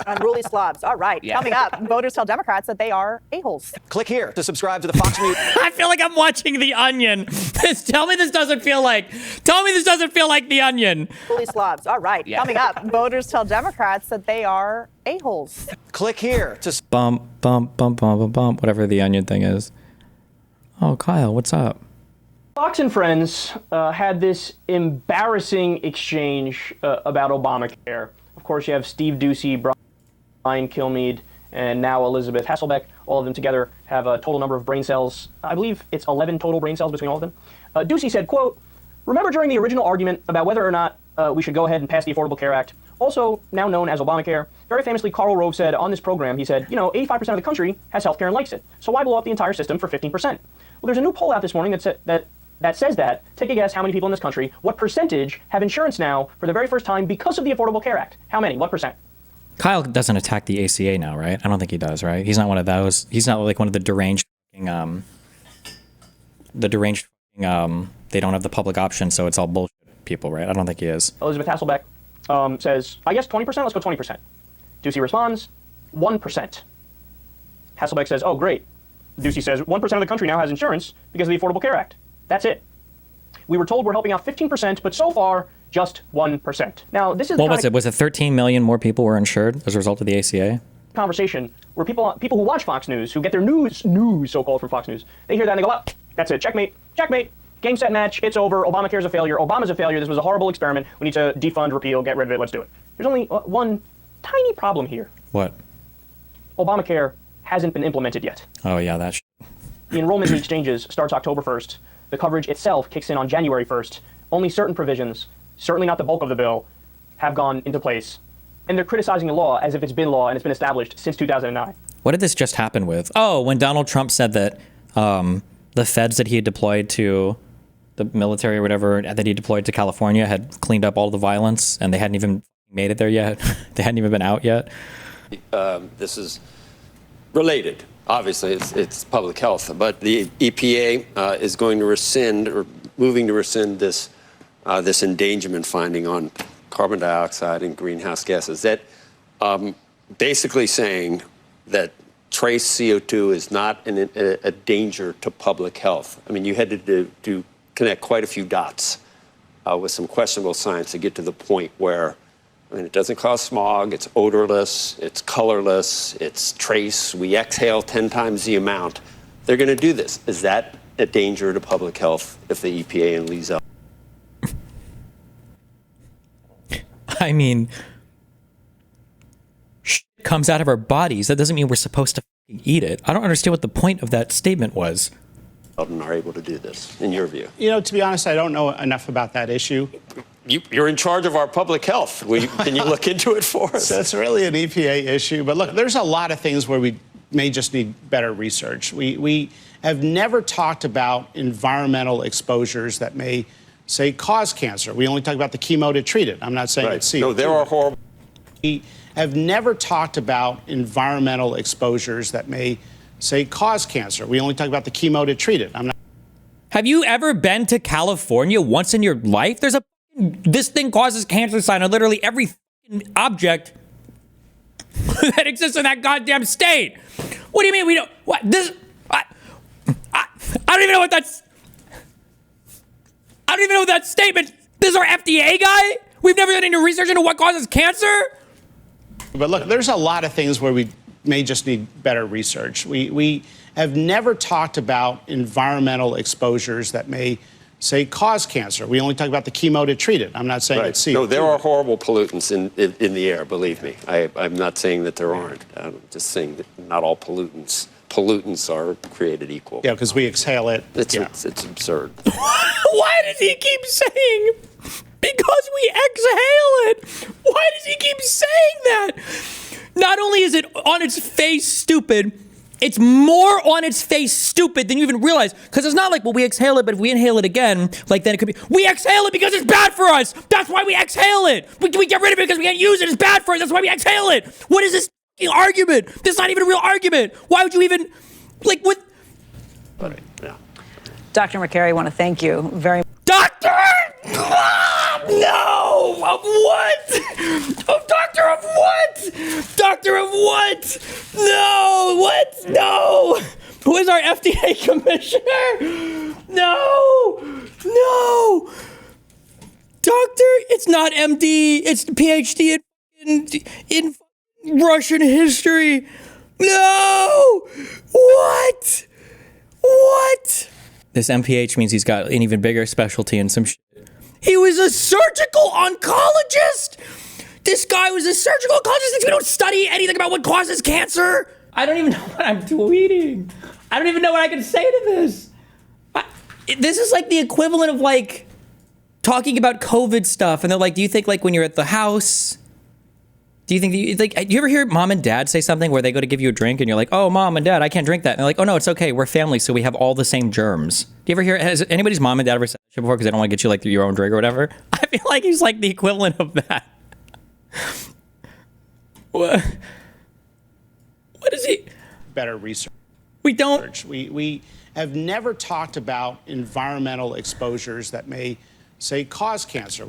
Unruly slobs. All right. Yeah. Coming up, voters tell Democrats that they are a-holes. Click here to subscribe to the Fox News. I feel like I'm watching The Onion. Tell me this doesn't feel like The Onion. Unruly slobs. All right. Yeah. Coming up, voters tell Democrats that they are a-holes. Click here to Bump, bump, bump, bump, bump, bump, whatever The Onion thing is. Oh, Kyle, what's up? Fox and Friends had this embarrassing exchange about Obamacare. Of course, you have Steve Doocy, Brian Kilmeade, and now Elizabeth Hasselbeck. All of them together have a total number of brain cells. I believe it's 11 total brain cells between all of them. Doocy said, quote, "Remember during the original argument about whether or not we should go ahead and pass the Affordable Care Act, also now known as Obamacare, very famously Karl Rove said on this program, he said, 85% of the country has healthcare and likes it. So why blow up the entire system for 15%? Well, there's a new poll out this morning that says that. Take a guess how many people in this country, what percentage have insurance now for the very first time because of the Affordable Care Act? How many? What percent? Kyle doesn't attack the ACA now, right? I don't think he does, right? He's not one of those. He's not like one of the deranged, they don't have the public option, so it's all bullshit people, right? I don't think he is. Elizabeth Hasselbeck says, I guess 20%, let's go 20%. Doocy responds, 1%. Hasselbeck says, oh, great. Doocy says, 1% of the country now has insurance because of the Affordable Care Act. That's it. We were told we're helping out 15%, but so far, just 1%. Now, this is what was it? Was it 13 million more people were insured as a result of the ACA? Conversation where people who watch Fox News, who get their news so-called from Fox News, they hear that and they go, oh, that's it, checkmate, game, set, match, it's over, Obamacare's a failure, Obama's a failure, this was a horrible experiment, we need to defund, repeal, get rid of it, let's do it. There's only one tiny problem here. What? Obamacare hasn't been implemented yet. Oh yeah, that's The enrollment in exchanges starts October 1st. The coverage itself kicks in on January 1st. Only certain provisions, certainly not the bulk of the bill, have gone into place. And they're criticizing the law as if it's been law and it's been established since 2009. What did this just happen with? Oh, when Donald Trump said that the feds that he had deployed to the military or whatever that he deployed to California had cleaned up all the violence and they hadn't even made it there yet. They hadn't even been out yet. This is related. Obviously, it's public health, but the EPA is going to rescind or moving to rescind this endangerment finding on carbon dioxide and greenhouse gases. That basically saying that trace CO2 is not a danger to public health. I mean, you had to connect quite a few dots with some questionable science to get to the point where, I mean, it doesn't cause smog, it's odorless, it's colorless, it's trace, we exhale 10 times the amount. They're going to do this. Is that a danger to public health if the EPA and leaves out? I mean, shit comes out of our bodies. That doesn't mean we're supposed to eat it. I don't understand what the point of that statement was. Are able to do this, in your view? To be honest, I don't know enough about that issue. You're in charge of our public health. Can you look into it for us? So it's really an EPA issue. But look, there's a lot of things where we may just need better research. We have never talked about environmental exposures that may, say, cause cancer. We only talk about the chemo to treat it. I'm not saying it's CO2. No, there are horrible. We have never talked about environmental exposures that may, say, cause cancer. We only talk about the chemo to treat it. Have you ever been to California once in your life? There's this thing causes cancer sign on literally every object that exists in that goddamn state. What do you mean we don't? What this? I don't even know what that's. I don't even know what that statement. This is our FDA guy. We've never done any research into what causes cancer. But look, there's a lot of things where we may just need better research. We have never talked about environmental exposures that may, say, cause cancer. We only talk about the chemo to treat it. I'm not saying it's CO2. No, there are horrible pollutants in the air, believe me. I'm not saying that there aren't. I'm just saying that not all pollutants are created equal. Yeah, because we exhale it. It's absurd. Why does he keep saying? Because we exhale it. Why does he keep saying that? Not only is it on its face stupid, it's more on its face stupid than you even realize. Because it's not like, well, we exhale it, but if we inhale it again, like then it could be, we exhale it because it's bad for us. That's why we exhale it. We get rid of it because we can't use it. It's bad for us. That's why we exhale it. What is this fucking argument? This is not even a real argument. Why would you even, like, what? Dr. McCary, I want to thank you very much. Doctor! No! Of what? Of doctor of what? Doctor of what? No! What? No! Who is our FDA commissioner? No! No! Doctor, it's not MD. It's PhD in Russian history. No! What? What? this MPH means he's got an even bigger specialty in some shit. He was a surgical oncologist. This guy was a surgical oncologist. We don't study anything about what causes cancer. I don't even know what I'm tweeting. I don't even know what I can say to this. This is like the equivalent of like talking about COVID stuff. And they're like, do you think like when you're at the house, do you think do you ever hear mom and dad say something where they go to give you a drink and you're like, oh, mom and dad, I can't drink that. And they're like, oh, no, it's okay. We're family. So we have all the same germs. Do you ever hear, has anybody's mom and dad ever said that shit before because they don't want to get you like your own drink or whatever? I feel like he's like the equivalent of that. What is he? Better research. We don't. We have never talked about environmental exposures that may, say, cause cancer.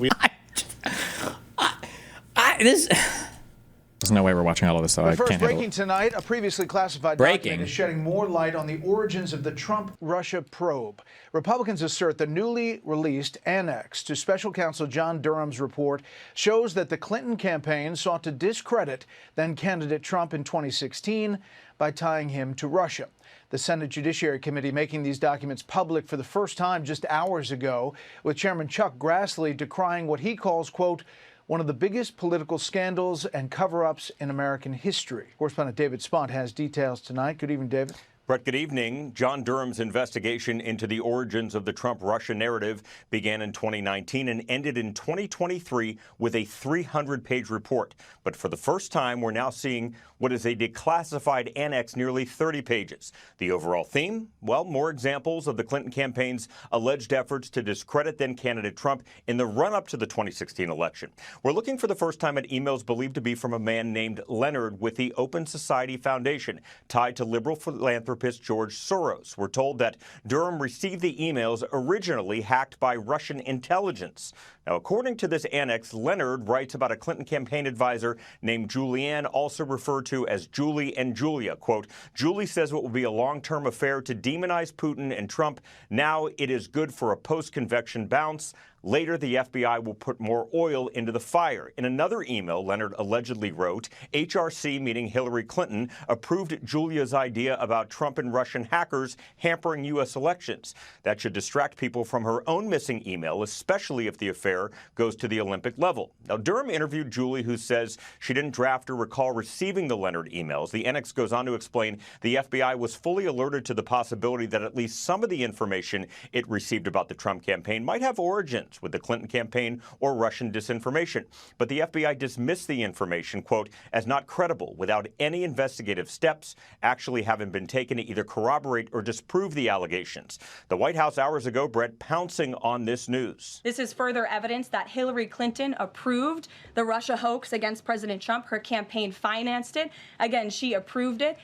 There's no way we're watching all of this, though. I First, can't breaking handle it. tonight, a previously classified document is shedding more light on the origins of the Trump-Russia probe. Republicans assert the newly released annex to Special Counsel John Durham's report shows that the Clinton campaign sought to discredit then-candidate Trump in 2016 by tying him to Russia. The Senate Judiciary Committee making these documents public for the first time just hours ago, with Chairman Chuck Grassley decrying what he calls, quote, one of the biggest political scandals and cover-ups in American history. Correspondent David Spont has details tonight. Good evening, David. Brett, good evening. John Durham's investigation into the origins of the Trump-Russia narrative began in 2019 and ended in 2023 with a 300-page report. But for the first time, we're now seeing what is a declassified annex nearly 30 pages. The overall theme? Well, more examples of the Clinton campaign's alleged efforts to discredit then-candidate Trump in the run-up to the 2016 election. We're looking for the first time at emails believed to be from a man named Leonard with the Open Society Foundation, tied to liberal philanthropist George Soros. We're told that Durham received the emails originally hacked by Russian intelligence. Now, according to this annex, Leonard writes about a Clinton campaign advisor named Julianne, also referred to as Julie and Julia. Quote, Julie says it will be a long-term affair to demonize Putin and Trump. Now it is good for a post-convection bounce. Later, the FBI will put more oil into the fire. In another email, Leonard allegedly wrote, HRC, meaning Hillary Clinton, approved Julia's idea about Trump and Russian hackers hampering U.S. elections. That should distract people from her own missing email, especially if the affair goes to the Olympic level. Now, Durham interviewed Julie, who says she didn't draft or recall receiving the Leonard emails. The annex goes on to explain the FBI was fully alerted to the possibility that at least some of the information it received about the Trump campaign might have origins with the Clinton campaign or Russian disinformation. But the FBI dismissed the information, quote, as not credible without any investigative steps actually having been taken to either corroborate or disprove the allegations. The White House hours ago, Brett, pouncing on this news. This is further evidence that Hillary Clinton approved the Russia hoax against President Trump. Her campaign financed it. Again, she approved it.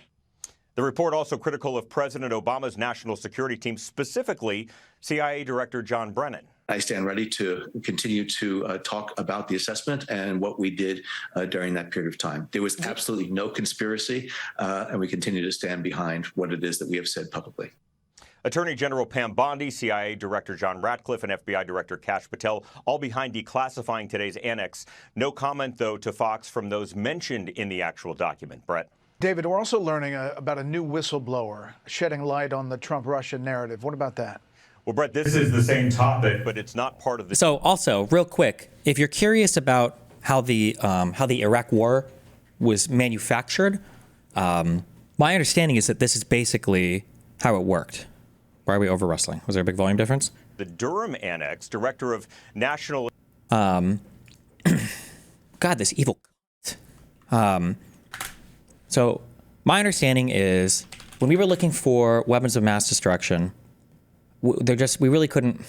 The report also critical of President Obama's national security team, specifically CIA Director John Brennan. I stand ready to continue to talk about the assessment and what we did during that period of time. There was absolutely no conspiracy, and we continue to stand behind what it is that we have said publicly. Attorney General Pam Bondi, CIA Director John Ratcliffe, and FBI Director Kash Patel, all behind declassifying today's annex. No comment, though, to Fox from those mentioned in the actual document. Brett. David, we're also learning about a new whistleblower shedding light on the Trump-Russia narrative. What about that? Well, Brett, this is the same topic, but it's not part of the... So also, real quick, if you're curious about how the Iraq war was manufactured, my understanding is that this is basically how it worked. Why are we over wrestling? Was there a big volume difference? The Durham Annex, Director of National... God, this evil... So my understanding is when we were looking for weapons of mass destruction, we really couldn't.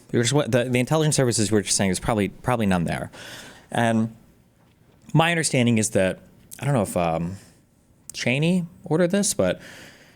The intelligence services were just saying there's probably none there, and my understanding is that I don't know if Cheney ordered this, but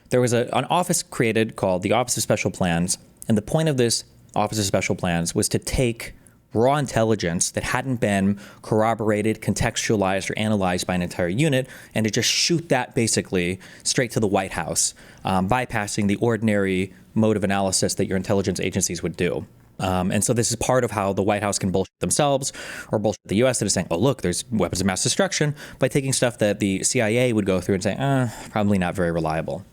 there was an office created called the Office of Special Plans, and the point of this Office of Special Plans was to take raw intelligence that hadn't been corroborated, contextualized, or analyzed by an entire unit, and to just shoot that basically straight to the White House, bypassing the ordinary mode of analysis that your intelligence agencies would do. And so this is part of how the White House can bullshit themselves or bullshit the U.S. that is saying, oh, look, there's weapons of mass destruction, by taking stuff that the CIA would go through and say, probably not very reliable.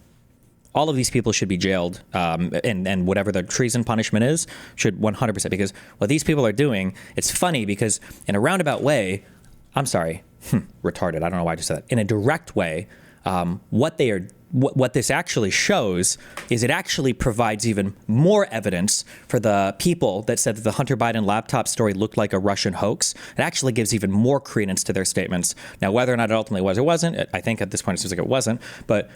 all of these people should be jailed, and whatever the treason punishment is should 100%, because what these people are doing, it's funny because in a roundabout way, I'm sorry, retarded, I don't know why I just said that, in a direct way, what this actually shows is it actually provides even more evidence for the people that said that the Hunter Biden laptop story looked like a Russian hoax. It actually gives even more credence to their statements. Now, whether or not it ultimately was or wasn't, I think at this point it seems like it wasn't, but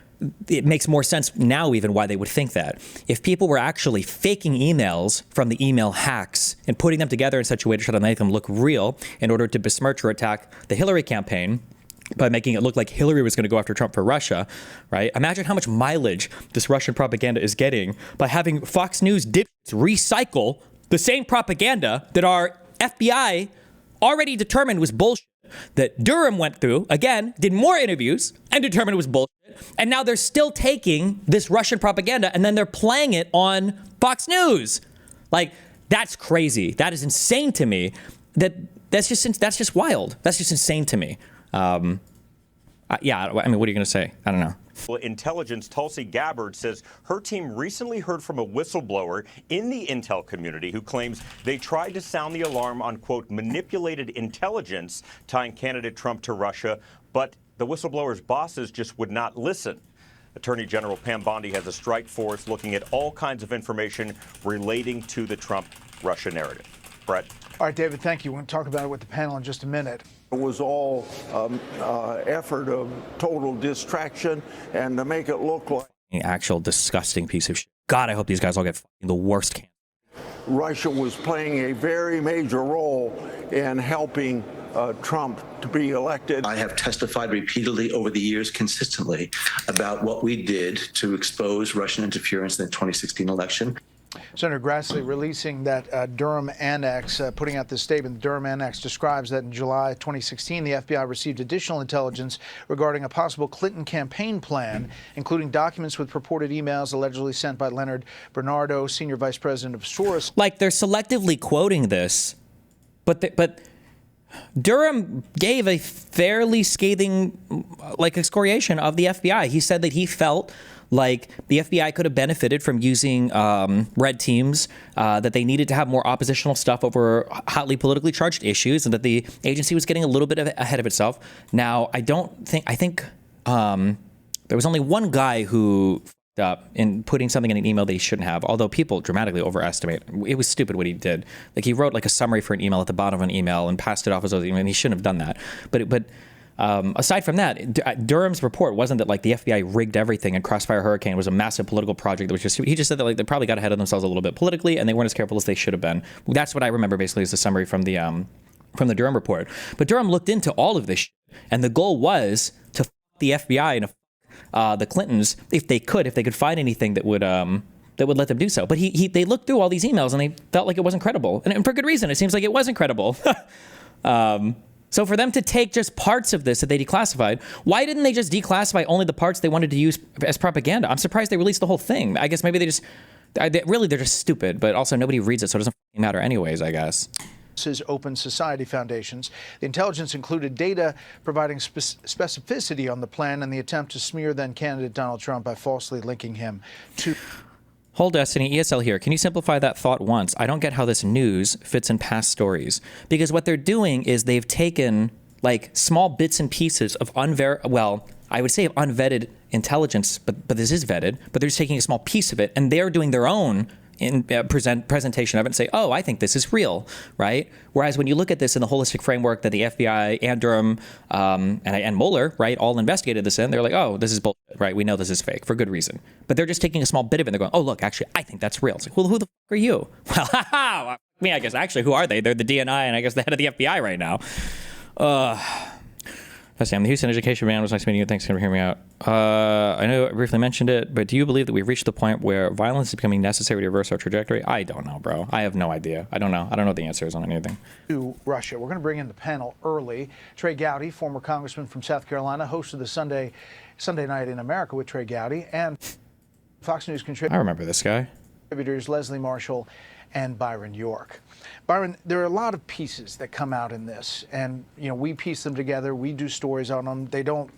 it makes more sense now even why they would think that. If people were actually faking emails from the email hacks and putting them together in such a way to try to make them look real in order to besmirch or attack the Hillary campaign, by making it look like Hillary was going to go after Trump for Russia, right? Imagine how much mileage this Russian propaganda is getting by having Fox News dipshits recycle the same propaganda that our FBI already determined was bullshit, that Durham went through, again, did more interviews and determined it was bullshit. And now they're still taking this Russian propaganda and then they're playing it on Fox News. Like, that's crazy. That is insane to me. That's just wild. That's just insane to me. Yeah, I mean, what are you going to say? I don't know. Well, Intelligence Tulsi Gabbard says her team recently heard from a whistleblower in the intel community who claims they tried to sound the alarm on, quote, manipulated intelligence tying candidate Trump to Russia, but the whistleblower's bosses just would not listen. Attorney General Pam Bondi has a strike force looking at all kinds of information relating to the Trump-Russia narrative. Brett? All right, David, thank you. We're going to talk about it with the panel in just a minute. It was all effort of total distraction and to make it look like An actual disgusting piece of shit. God, I hope these guys all get the worst cancer. Russia was playing a very major role in helping Trump to be elected. I have testified repeatedly over the years consistently about what we did to expose Russian interference in the 2016 election. Senator Grassley releasing that Durham Annex, putting out this statement. The Durham Annex describes that in July 2016, the FBI received additional intelligence regarding a possible Clinton campaign plan, including documents with purported emails allegedly sent by Leonard Bernardo, senior vice president of Soros. Like, they're selectively quoting this, but Durham gave a fairly scathing, excoriation of the FBI. He said that he felt like the FBI could have benefited from using red teams, that they needed to have more oppositional stuff over hotly politically charged issues, and that the agency was getting a little bit ahead of itself. Now, I think there was only one guy who f***ed up in putting something in an email that he shouldn't have, although people dramatically overestimate. It was stupid what he did. Like, he wrote a summary for an email at the bottom of an email and passed it off as those emails, and he shouldn't have done that. But aside from that, Durham's report wasn't that the FBI rigged everything and Crossfire Hurricane was a massive political project that was just, he just said that they probably got ahead of themselves a little bit politically and they weren't as careful as they should have been. That's what I remember basically as the summary from the Durham report. But Durham looked into all of this shit, and the goal was to f*** the FBI and the Clintons if they could find anything that would let them do so. But they looked through all these emails and they felt like it wasn't credible, and for good reason. It seems like it wasn't credible. So for them to take just parts of this that they declassified, why didn't they just declassify only the parts they wanted to use as propaganda? I'm surprised they released the whole thing. I guess maybe they're just stupid, but also nobody reads it, so it doesn't matter anyways, I guess. Open Society Foundations. The intelligence included data providing specificity on the plan and the attempt to smear then candidate Donald Trump by falsely linking him to... Hold Destiny, ESL here. Can you simplify that thought once? I don't get how this news fits in past stories. Because what they're doing is they've taken small bits and pieces of I would say of unvetted intelligence, but this is vetted, but they're just taking a small piece of it and they're doing their own presentation of it and say, oh, I think this is real, right? Whereas when you look at this in the holistic framework that the FBI and Durham and Mueller, right, all investigated this in, they're like, oh, this is bullshit, right? We know this is fake for good reason. But they're just taking a small bit of it and they're going, oh, look, actually, I think that's real. It's like, well, who the fuck are you? Well, I guess actually, who are they? They're the DNI and I guess the head of the FBI right now. I'm the Houston education man. It was nice meeting you. Thanks for hearing me out. I know I briefly mentioned it, but do you believe that we've reached the point where violence is becoming necessary to reverse our trajectory? I don't know, bro. I have no idea. I don't know. I don't know what the answer is on anything. To Russia. We're going to bring in the panel early. Trey Gowdy, former congressman from South Carolina, host of the Sunday Night in America with Trey Gowdy, and Fox News I remember this guy. Contributors Leslie Marshall and Byron York. Byron, there are a lot of pieces that come out in this, and we piece them together. We do stories on them. They don't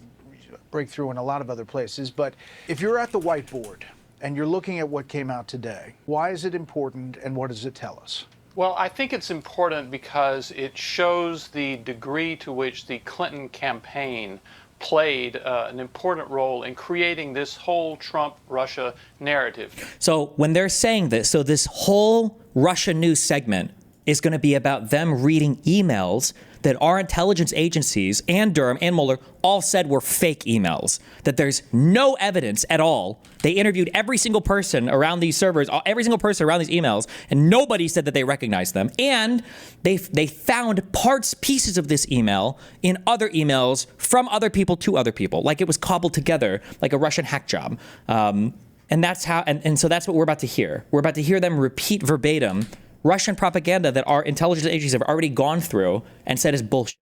breakthrough in a lot of other places. But if you're at the whiteboard and you're looking at what came out today, why is it important and what does it tell us? Well, I think it's important because it shows the degree to which the Clinton campaign played an important role in creating this whole Trump-Russia narrative. So when they're saying this, so this whole Russia news segment is going to be about them reading emails that our intelligence agencies and Durham and Mueller all said were fake emails, that there's no evidence at all. They interviewed every single person around these servers, every single person around these emails, and nobody said that they recognized them. And they found pieces of this email in other emails from other people to other people, like it was cobbled together like a Russian hack job. And that's how, and so that's what we're about to hear. We're about to hear them repeat verbatim Russian propaganda that our intelligence agencies have already gone through and said is bullshit.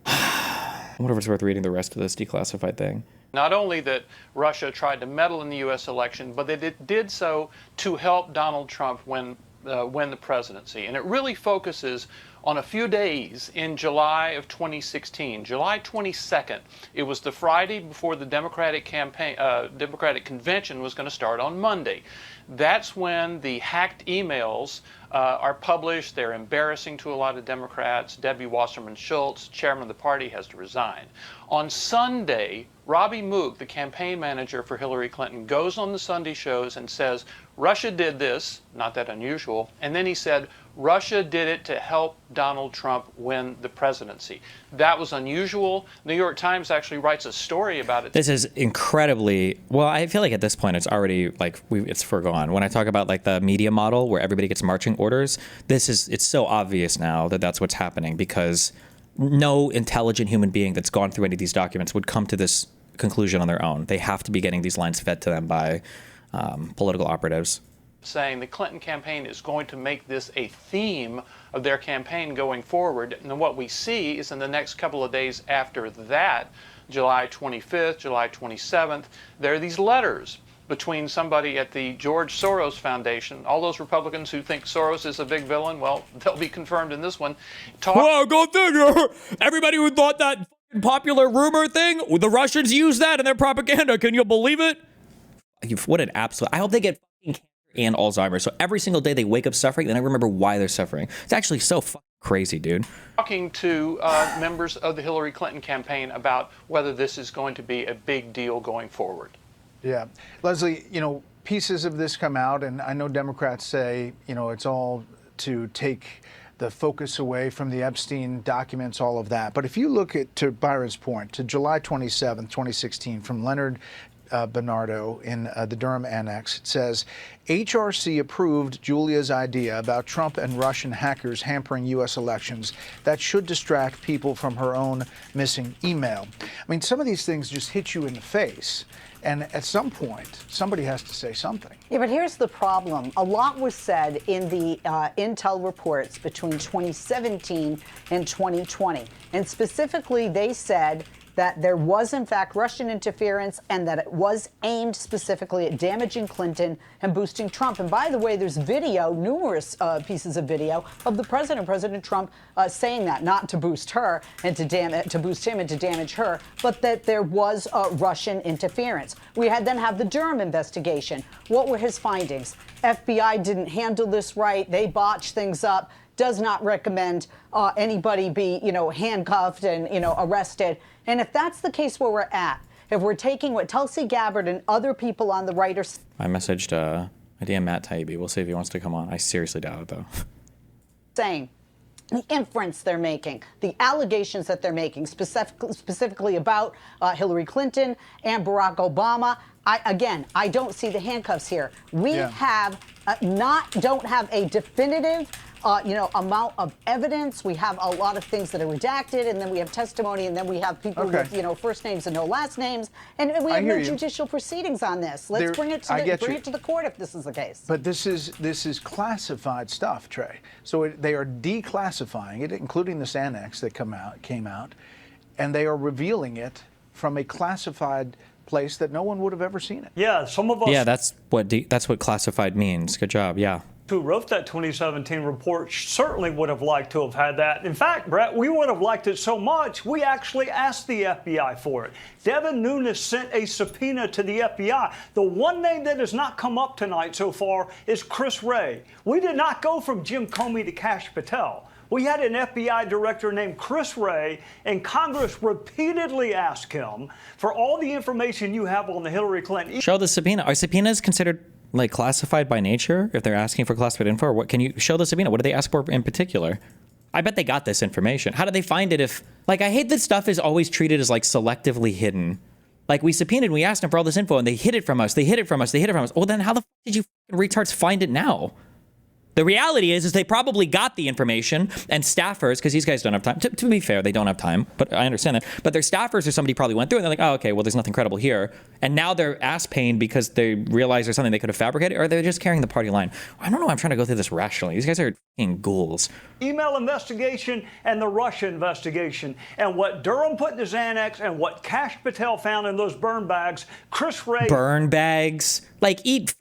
I wonder if it's worth reading the rest of this declassified thing. Not only that Russia tried to meddle in the U.S. election, but they did so to help Donald Trump win the presidency. And it really focuses on a few days in July of 2016, July 22nd. It was the Friday before the Democratic convention was going to start on Monday. That's when the hacked emails are published. They're embarrassing to a lot of Democrats. Debbie Wasserman Schultz, chairman of the party, has to resign. On Sunday, Robbie Mook, the campaign manager for Hillary Clinton, goes on the Sunday shows and says, Russia did this, not that unusual, and then he said, Russia did it to help Donald Trump win the presidency. That was unusual. New York Times actually writes a story about it. This is incredibly, well, I feel like at this point it's already like, it's foregone. When I talk about like the media model where everybody gets marching orders, it's so obvious now that that's what's happening because no intelligent human being that's gone through any of these documents would come to this conclusion on their own. They have to be getting these lines fed to them by political operatives. Saying the Clinton campaign is going to make this a theme of their campaign going forward. And what we see is in the next couple of days after that, July 25th, July 27th, there are these letters between somebody at the George Soros Foundation. All those Republicans who think Soros is a big villain, well, they'll be confirmed in this one. Whoa, go figure! Everybody who thought that popular rumor thing, the Russians used that in their propaganda. Can you believe it? What an absolute... I hope they get cancer and Alzheimer's. So every single day they wake up suffering, then I remember why they're suffering. It's actually so crazy, dude. Talking to members of the Hillary Clinton campaign about whether this is going to be a big deal going forward. Yeah. Leslie, pieces of this come out, and I know Democrats say, it's all to take the focus away from the Epstein documents, all of that. But if you look at, to Byron's point, to July 27, 2016, from Leonard Bernardo in the Durham Annex, it says, HRC approved Julia's idea about Trump and Russian hackers hampering U.S. elections. That should distract people from her own missing email. I mean, some of these things just hit you in the face. And at some point, somebody has to say something. Yeah, but here's the problem. A lot was said in the intel reports between 2017 and 2020. And specifically, they said that there was, in fact, Russian interference and that it was aimed specifically at damaging Clinton and boosting Trump. And by the way, there's video, numerous pieces of video of the President Trump, saying that, not to boost her and to boost him and to damage her, but that there was Russian interference. We then have the Durham investigation. What were his findings? FBI didn't handle this right. They botched things up. Does not recommend anybody be, handcuffed and, arrested. And if that's the case where we're at, if we're taking what Tulsi Gabbard and other people on the right are I messaged, I DM Matt Taibbi. We'll see if he wants to come on. I seriously doubt it, though. saying, the inference they're making, the allegations that they're making, specifically about Hillary Clinton and Barack Obama, I don't see the handcuffs here. We have don't have a definitive amount of evidence. We have a lot of things that are redacted, and then we have testimony, and then we have people with first names and no last names, and we have no judicial proceedings on this. Let's bring it to the court if this is the case. But this is classified stuff, Trey. So they are declassifying it, including this annex that came out, and they are revealing it from a classified place that no one would have ever seen it. Yeah, some of us. Yeah, that's what classified means. Good job. Yeah. who wrote that 2017 report certainly would have liked to have had that. In fact, Brett, we would have liked it so much, we actually asked the FBI for it. Devin Nunes sent a subpoena to the FBI. The one name that has not come up tonight so far is Chris Wray. We did not go from Jim Comey to Kash Patel. We had an FBI director named Chris Wray, and Congress repeatedly asked him for all the information you have on the Hillary Clinton. Show the subpoena. Are subpoenas considered like classified by nature if they're asking for classified info? Or what? Can you show the subpoena? What do they ask for in particular? I bet they got this information. How did they find it if, like, I hate that stuff is always treated as like selectively hidden. Like, we subpoenaed, we asked them for all this info and they hid it from us. They hid it from us. They hid it from us. Well, then how the f did you retards find it now? The reality is they probably got the information, and staffers, because these guys don't have time. To be fair, they don't have time, but I understand that. But their staffers or somebody probably went through and they're like, oh, okay, well, there's nothing credible here. And now they're ass pained because they realize there's something they could have fabricated, or they're just carrying the party line. I don't know. I'm trying to go through this rationally. These guys are f***ing ghouls. Email investigation and the Russia investigation. And what Durham put in his annex and what Kash Patel found in those burn bags, Chris Wray. Burn bags? Like, eat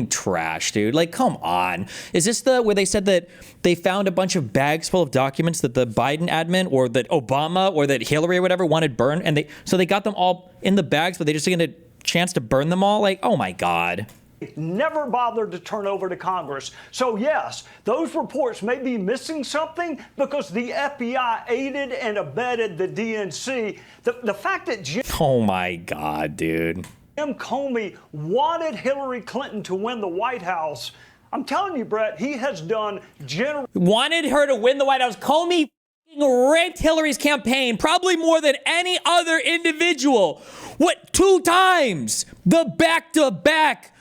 trash, dude. Like, come on. Is this the where they said that they found a bunch of bags full of documents that the Biden admin or that Obama or that Hillary or whatever wanted burned, and they got them all in the bags, but they just didn't get a chance to burn them all? Like, oh my God. Never bothered to turn over to Congress. So yes, those reports may be missing something because the FBI aided and abetted the DNC. The fact that oh my God, dude. Jim Comey wanted Hillary Clinton to win the White House. I'm telling you, Brett, he has done wanted her to win the White House. Comey raped Hillary's campaign probably more than any other individual. What, 2 times? The back-to-back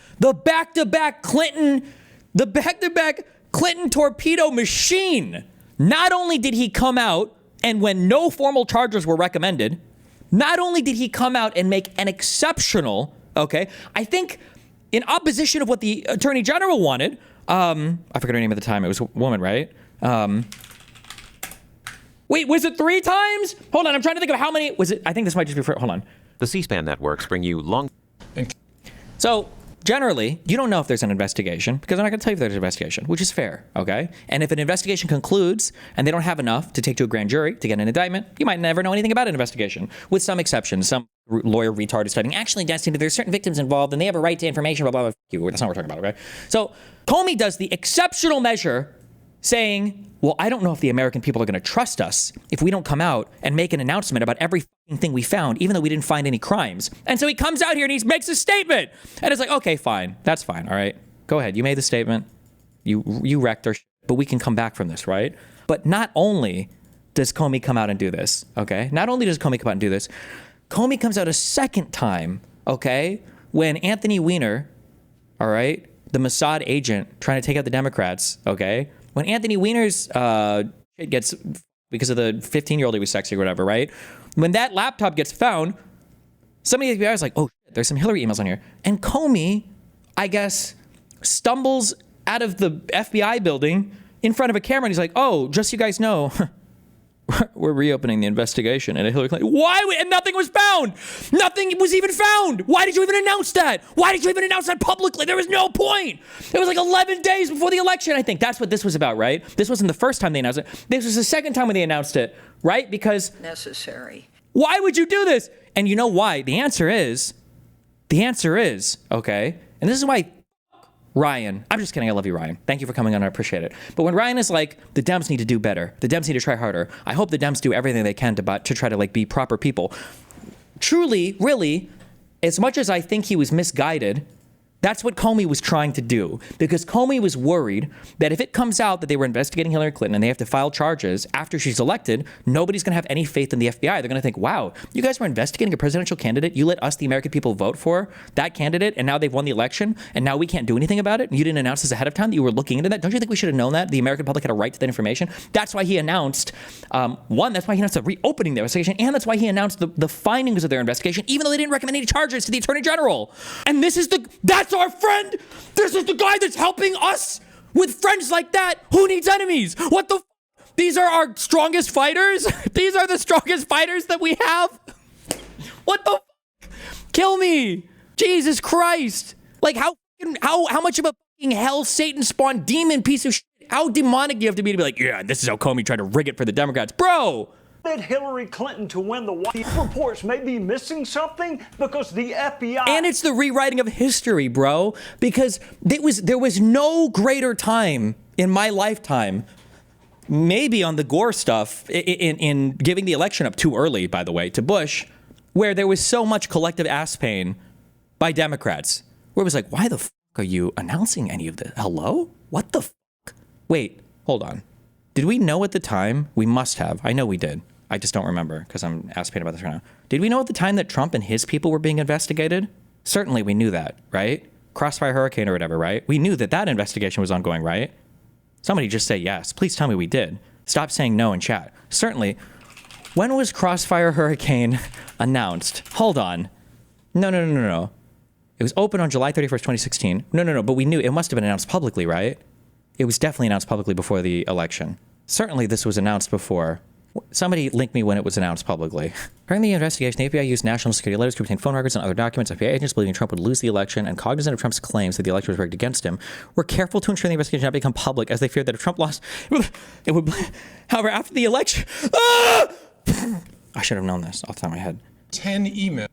Clinton torpedo machine. Not only did he come out, and when no formal charges were recommended, not only did he come out and make an exceptional, okay, I think in opposition of what the Attorney General wanted, I forget her name at the time, it was a woman, right? Wait, was it 3 times? Hold on, I'm trying to think of how many, was it, I think this might just be hold on. The C-SPAN networks bring you long... So, generally, you don't know if there's an investigation because I'm not going to tell you if there's an investigation, which is fair, okay? And if an investigation concludes and they don't have enough to take to a grand jury to get an indictment, you might never know anything about an investigation, with some exceptions. Some lawyer retard is studying, actually, Destiny, there's certain victims involved and they have a right to information, blah, blah, blah. That's not what we're talking about, okay? So Comey does the exceptional measure saying, well, I don't know if the American people are going to trust us if we don't come out and make an announcement about every thing we found, even though we didn't find any crimes. And so he comes out here and he makes a statement. And it's like, okay, fine. That's fine. All right. Go ahead. You made the statement. You wrecked our shit, but we can come back from this, right? But not only does Comey come out and do this, okay? Not only does Comey come out and do this, Comey comes out a second time, okay? When Anthony Weiner, all right, the Mossad agent trying to take out the Democrats, okay? When Anthony Weiner's gets, because of the 15-year-old he was sexy or whatever, right? When that laptop gets found, somebody at the FBI is like, oh, shit, there's some Hillary emails on here. And Comey, I guess, stumbles out of the FBI building in front of a camera and he's like, oh, just so you guys know, we're reopening the investigation into Hillary Clinton. Why? And nothing was found. Nothing was even found. Why did you even announce that? Why did you even announce that publicly? There was no point. It was like 11 days before the election, I think. That's what this was about, right? This wasn't the first time they announced it. This was the second time when they announced it, right? Because necessary. Why would you do this? And you know why? The answer is, okay? And this is why Ryan, I'm just kidding. I love you, Ryan. Thank you for coming on. I appreciate it. But when Ryan is like, the Dems need to do better. The Dems need to try harder. I hope the Dems do everything they can to try to like be proper people. Truly, really, as much as I think he was misguided, that's what Comey was trying to do, because Comey was worried that if it comes out that they were investigating Hillary Clinton and they have to file charges after she's elected, nobody's going to have any faith in the FBI. They're going to think, wow, you guys were investigating a presidential candidate. You let us, the American people, vote for that candidate, and now they've won the election, and now we can't do anything about it. And you didn't announce this ahead of time that you were looking into that. Don't you think we should have known that? The American public had a right to that information. That's why he announced, that's why he announced the reopening the investigation, and that's why he announced the findings of their investigation, even though they didn't recommend any charges to the Attorney General. And that's our friend. This is the guy that's helping us with friends like that. Who needs enemies? What the These are our strongest fighters? These are the strongest fighters that we have? What the Kill me. Jesus Christ. Like how much of a hell Satan spawned demon piece of shit? How demonic do you have to be like, yeah, this is how Comey tried to rig it for the Democrats? Bro! That Hillary Clinton to win the White House reports may be missing something because the FBI... And it's the rewriting of history, bro, because there was no greater time in my lifetime, maybe on the Gore stuff, in giving the election up too early, by the way, to Bush, where there was so much collective ass pain by Democrats, where it was like, why the fuck are you announcing any of this? Hello? What the fuck? Wait, hold on. Did we know at the time? We must have. I know we did. I just don't remember because I'm ass pain about this right now. Did we know at the time that Trump and his people were being investigated? Certainly we knew that, right? Crossfire Hurricane or whatever, right? We knew that that investigation was ongoing, right? Somebody just say yes. Please tell me we did. Stop saying no in chat. Certainly. When was Crossfire Hurricane announced? Hold on. No. It was open on July 31st, 2016. No, but we knew it must have been announced publicly, right? It was definitely announced publicly before the election. Certainly this was announced before. Somebody link me when it was announced publicly. During the investigation, the FBI used national security letters to obtain phone records and other documents. FBI agents believing Trump would lose the election and cognizant of Trump's claims that the election was rigged against him were careful to ensure the investigation did not become public as they feared that if Trump lost, it would. However, after the election... I should have known this off the top of my head. 10 emails.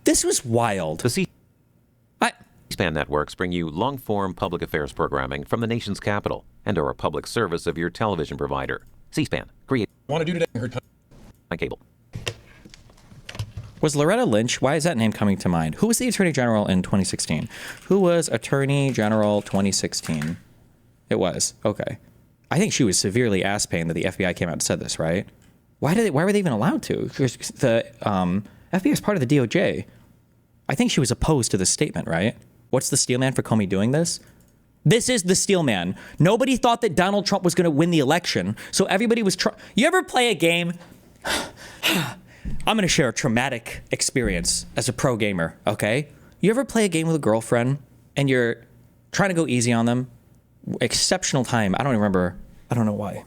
This was wild. The C-SPAN networks bring you long-form public affairs programming from the nation's capital and are a public service of your television provider. C-SPAN. Create. Want to do today? Her time. My cable. Was Loretta Lynch? Why is that name coming to mind? Who was the Attorney General in 2016? Who was Attorney General 2016? It was. Okay. I think she was severely ass pain that the FBI came out and said this, right? Why were they even allowed to? Because the FBI is part of the DOJ. I think she was opposed to this statement, right? What's the steel man for Comey doing this? This is the steel man. Nobody thought that Donald Trump was going to win the election, so everybody was You ever play a game? I'm going to share a traumatic experience as a pro gamer, okay? You ever play a game with a girlfriend and you're trying to go easy on them? Exceptional time. I don't remember. I don't know why.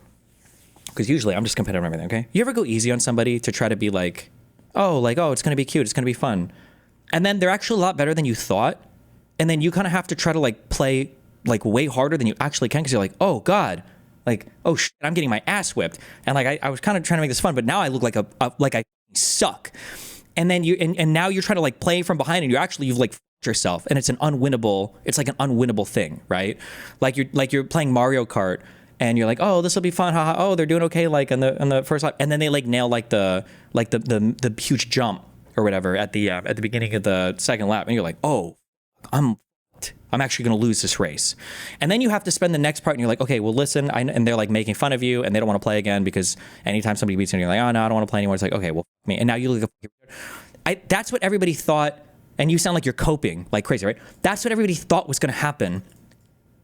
Because usually I'm just competitive and everything, okay? You ever go easy on somebody to try to be like, oh, it's going to be cute. It's going to be fun. And then they're actually a lot better than you thought. And then you kind of have to try to play way harder than you actually can because you're like, oh God, oh shit, I'm getting my ass whipped. And I was kind of trying to make this fun, but now I look like I suck. And then and now you're trying to play from behind and you've fucked yourself. And it's an unwinnable thing, right? Like you're playing Mario Kart and you're like, oh, this will be fun. Haha. Oh, they're doing okay. In the first lap. And then they nail the huge jump or whatever at the beginning of the second lap. And you're like, oh, I'm actually going to lose this race. And then you have to spend the next part and you're like, okay, well, listen. And they're making fun of you and they don't want to play again because anytime somebody beats you, you're like, oh, no, I don't want to play anymore. It's like, okay, well, me. And now you look that's what everybody thought. And you sound like you're coping like crazy, right? That's what everybody thought was going to happen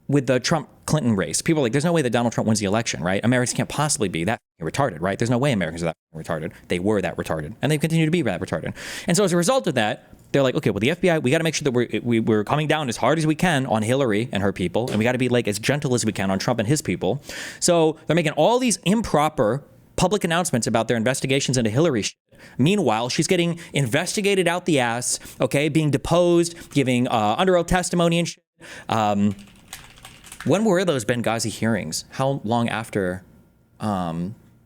with the Trump-Clinton race. People are like, there's no way that Donald Trump wins the election, right? Americans can't possibly be that retarded, right? There's no way Americans are that retarded. They were that retarded. And they continue to be that retarded. And so as a result of that, they're like, okay, well, the FBI, we got to make sure that we're coming down as hard as we can on Hillary and her people. And we got to be as gentle as we can on Trump and his people. So they're making all these improper public announcements about their investigations into Hillary shit. Meanwhile, she's getting investigated out the ass, okay, being deposed, giving under oath testimony and shit. When were those Benghazi hearings? How long after? I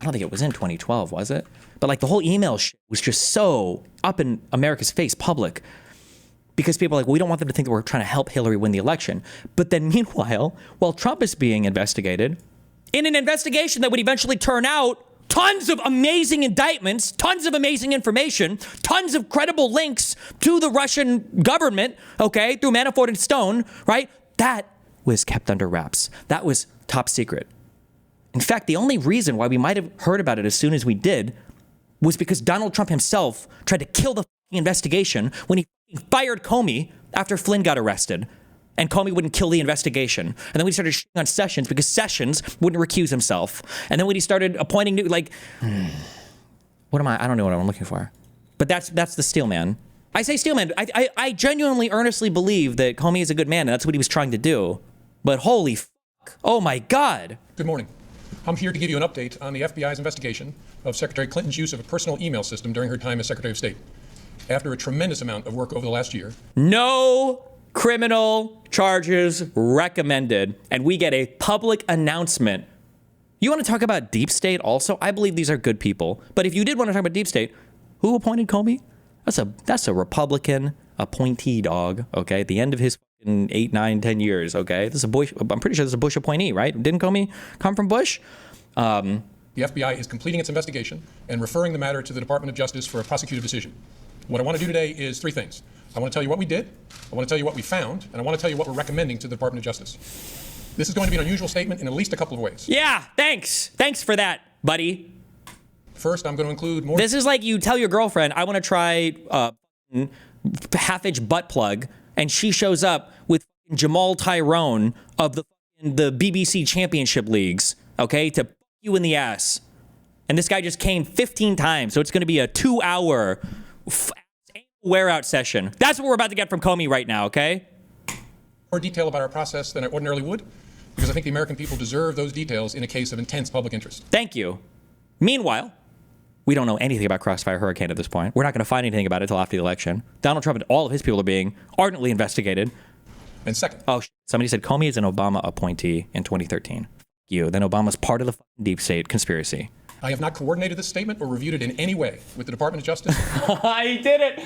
don't think it was in 2012, was it? But the whole email shit was just so up in America's face, public, because people are like, well, we don't want them to think that we're trying to help Hillary win the election. But then meanwhile, while Trump is being investigated, in an investigation that would eventually turn out tons of amazing indictments, tons of amazing information, tons of credible links to the Russian government, okay, through Manafort and Stone, right? That was kept under wraps. That was top secret. In fact, the only reason why we might have heard about it as soon as we did was because Donald Trump himself tried to kill the investigation when he fired Comey after Flynn got arrested. And Comey wouldn't kill the investigation. And then we started shitting on Sessions because Sessions wouldn't recuse himself. And then when he started appointing new, what am I don't know what I'm looking for. But that's the steel man. I say steel man. I genuinely, earnestly believe that Comey is a good man, and that's what he was trying to do. But holy fuck. Oh my God. Good morning. I'm here to give you an update on the FBI's investigation of Secretary Clinton's use of a personal email system during her time as Secretary of State. After a tremendous amount of work over the last year. No criminal charges recommended, and we get a public announcement. You want to talk about deep state also? I believe these are good people. But if you did want to talk about deep state, who appointed Comey? That's a Republican appointee, dog, okay? At the end of his 8, 9, 10 years, okay? This is a Bush, I'm pretty sure this is a Bush appointee, right? Didn't Comey come from Bush? The FBI is completing its investigation and referring the matter to the Department of Justice for a prosecutive decision. What I want to do today is 3 things. I want to tell you what we did, I want to tell you what we found, and I want to tell you what we're recommending to the Department of Justice. This is going to be an unusual statement in at least a couple of ways. Yeah, thanks. Thanks for that, buddy. First, I'm going to include more. This is like you tell your girlfriend, I want to try half-inch butt plug, and she shows up with Jamal Tyrone of the BBC Championship Leagues, okay, to you in the ass. And this guy just came 15 times, so it's going to be a 2-hour wear-out session. That's what we're about to get from Comey right now, okay? More detail about our process than I ordinarily would, because I think the American people deserve those details in a case of intense public interest. Thank you. Meanwhile, we don't know anything about Crossfire Hurricane at this point. We're not going to find anything about it until after the election. Donald Trump and all of his people are being ardently investigated. And second, somebody said Comey is an Obama appointee in 2013. F you. Then Obama's part of the deep state conspiracy. I have not coordinated this statement or reviewed it in any way with the Department of Justice. He did it.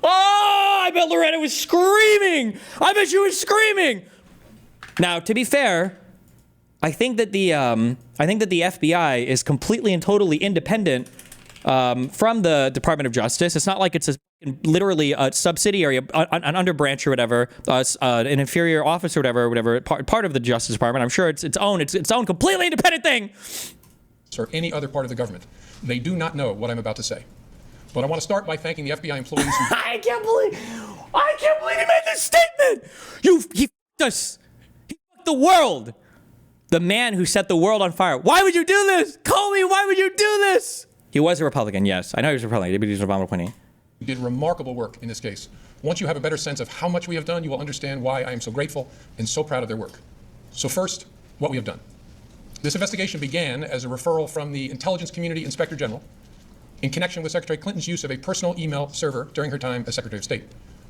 Oh, I bet Loretta was screaming. I bet she was screaming. Now, to be fair, I think that the FBI is completely and totally independent from the Department of Justice. It's not like it's literally a subsidiary, an underbranch or whatever, an inferior office or whatever, part of the Justice Department. I'm sure it's its own completely independent thing. Or any other part of the government. They do not know what I'm about to say. But I want to start by thanking the FBI employees who... I can't believe he made this statement. He f***ed us. He f***ed the world. The man who set the world on fire. Why would you do this? Comey, why would you do this? He was a Republican, yes. I know he was a Republican, but he was an Obama appointee. You did remarkable work in this case. Once you have a better sense of how much we have done, you will understand why I am so grateful and so proud of their work. So first, what we have done. This investigation began as a referral from the Intelligence Community Inspector General in connection with Secretary Clinton's use of a personal email server during her time as Secretary of State.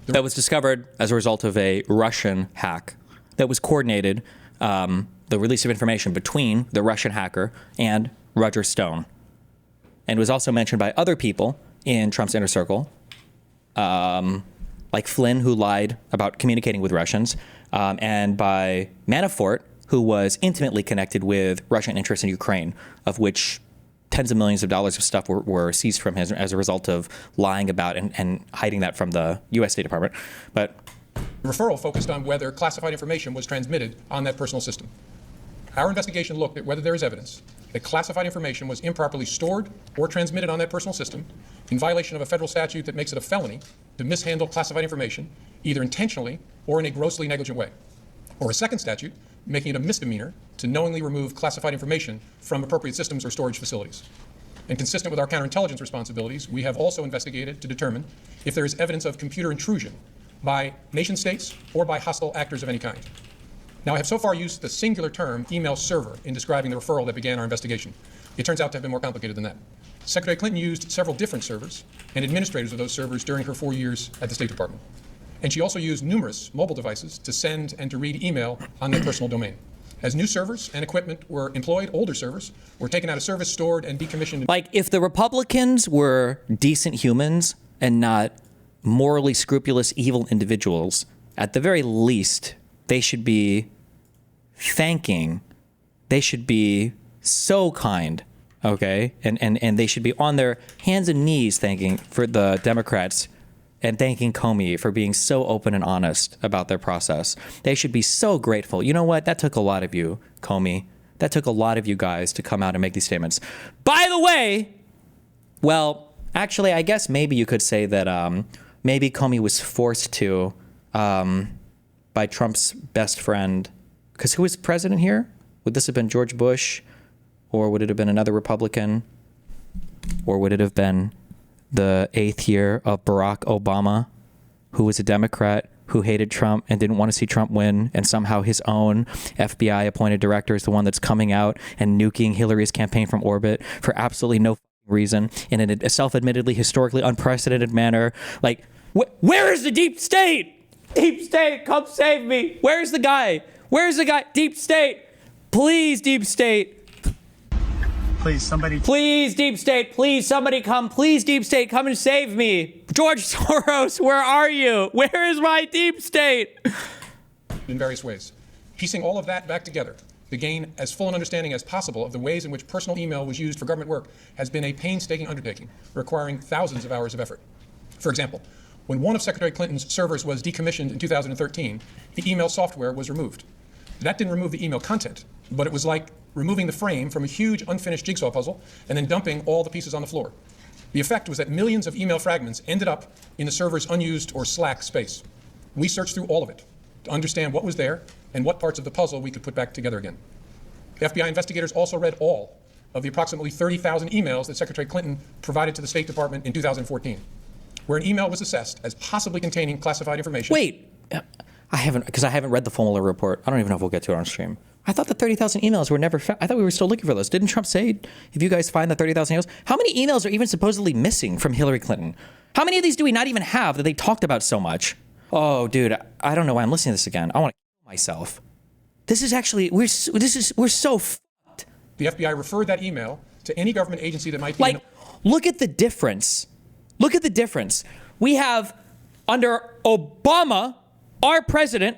That was discovered as a result of a Russian hack that was coordinated, the release of information between the Russian hacker and Roger Stone. And was also mentioned by other people in Trump's inner circle, like Flynn, who lied about communicating with Russians, and by Manafort, who was intimately connected with Russian interests in Ukraine, of which tens of millions of dollars of stuff were seized from him as a result of lying about and hiding that from the U.S. State Department. But the referral focused on whether classified information was transmitted on that personal system. Our investigation looked at whether there is evidence that classified information was improperly stored or transmitted on that personal system in violation of a federal statute that makes it a felony to mishandle classified information, either intentionally or in a grossly negligent way, or a second statute making it a misdemeanor to knowingly remove classified information from appropriate systems or storage facilities. And consistent with our counterintelligence responsibilities, we have also investigated to determine if there is evidence of computer intrusion by nation states or by hostile actors of any kind. Now, I have so far used the singular term email server in describing the referral that began our investigation. It turns out to have been more complicated than that. Secretary Clinton used several different servers and administrators of those servers during her 4 years at the State Department. And she also used numerous mobile devices to send and to read email on their personal domain. As new servers and equipment were employed, older servers were taken out of service, stored, and decommissioned. Like, if the Republicans were decent humans and not morally scrupulous, evil individuals, at the very least, they should be so kind, okay? And they should be on their hands and knees thanking for the Democrats and thanking Comey for being so open and honest about their process. They should be so grateful. You know what? That took a lot of you, Comey. That took a lot of you guys to come out and make these statements. By the way, well, actually, I guess maybe you could say that maybe Comey was forced to by Trump's best friend. Because who was president here? Would this have been George Bush? Or would it have been another Republican? Or would it have been the 8th year of Barack Obama, who was a Democrat, who hated Trump and didn't want to see Trump win, and somehow his own FBI appointed director is the one that's coming out and nuking Hillary's campaign from orbit for absolutely no reason in a self-admittedly historically unprecedented manner? Like, where is the deep state? Deep State, come save me. Where's the guy? Where's the guy? Deep State. Please, Deep State. Please, somebody. Please, Deep State. Please, somebody come. Please, Deep State, come and save me. George Soros, where are you? Where is my Deep State? In various ways. Piecing all of that back together to gain as full an understanding as possible of the ways in which personal email was used for government work has been a painstaking undertaking, requiring thousands of hours of effort. For example, when one of Secretary Clinton's servers was decommissioned in 2013, the email software was removed. That didn't remove the email content, but it was like removing the frame from a huge unfinished jigsaw puzzle and then dumping all the pieces on the floor. The effect was that millions of email fragments ended up in the server's unused or slack space. We searched through all of it to understand what was there and what parts of the puzzle we could put back together again. The FBI investigators also read all of the approximately 30,000 emails that Secretary Clinton provided to the State Department in 2014, where an email was assessed as possibly containing classified information. Wait, I haven't read the full Mueller report. I don't even know if we'll get to it on stream. I thought the 30,000 emails were never found. I thought we were still looking for those. Didn't Trump say, if you guys find the 30,000 emails? How many emails are even supposedly missing from Hillary Clinton? How many of these do we not even have that they talked about so much? Oh, dude, I don't know why I'm listening to this again. I want to kill myself. This is actually, we're so fucked. The FBI referred that email to any government agency that might be... Like, look at the difference. Look at the difference. We have, under Obama, our president,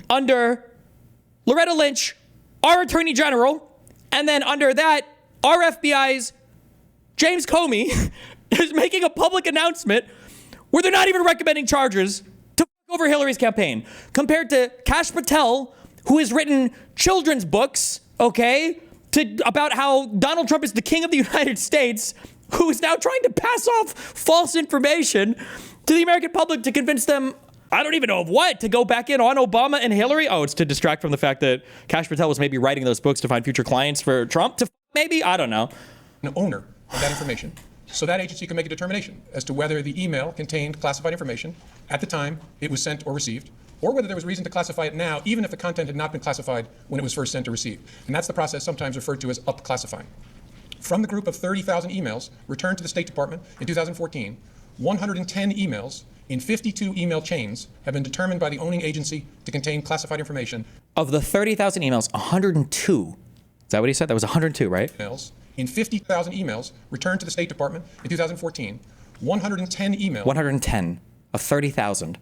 under Loretta Lynch, our attorney general, and then under that, our FBI's James Comey is making a public announcement where they're not even recommending charges to over Hillary's campaign, compared to Kash Patel, who has written children's books, okay, about how Donald Trump is the king of the United States, who is now trying to pass off false information to the American public to convince them, I don't even know of what, to go back in on Obama and Hillary. Oh, it's to distract from the fact that Kash Patel was maybe writing those books to find future clients for Trump, maybe? I don't know. An owner of that information, so that agency can make a determination as to whether the email contained classified information at the time it was sent or received, or whether there was reason to classify it now, even if the content had not been classified when it was first sent or received. And that's the process sometimes referred to as up-classifying. From the group of 30,000 emails returned to the State Department in 2014, 110 emails in 52 email chains have been determined by the owning agency to contain classified information. Of the 30,000 emails, 102, is that what he said? That was 102, right? Emails. In 50,000 emails returned to the State Department in 2014, 110 emails. 110 of 30,000.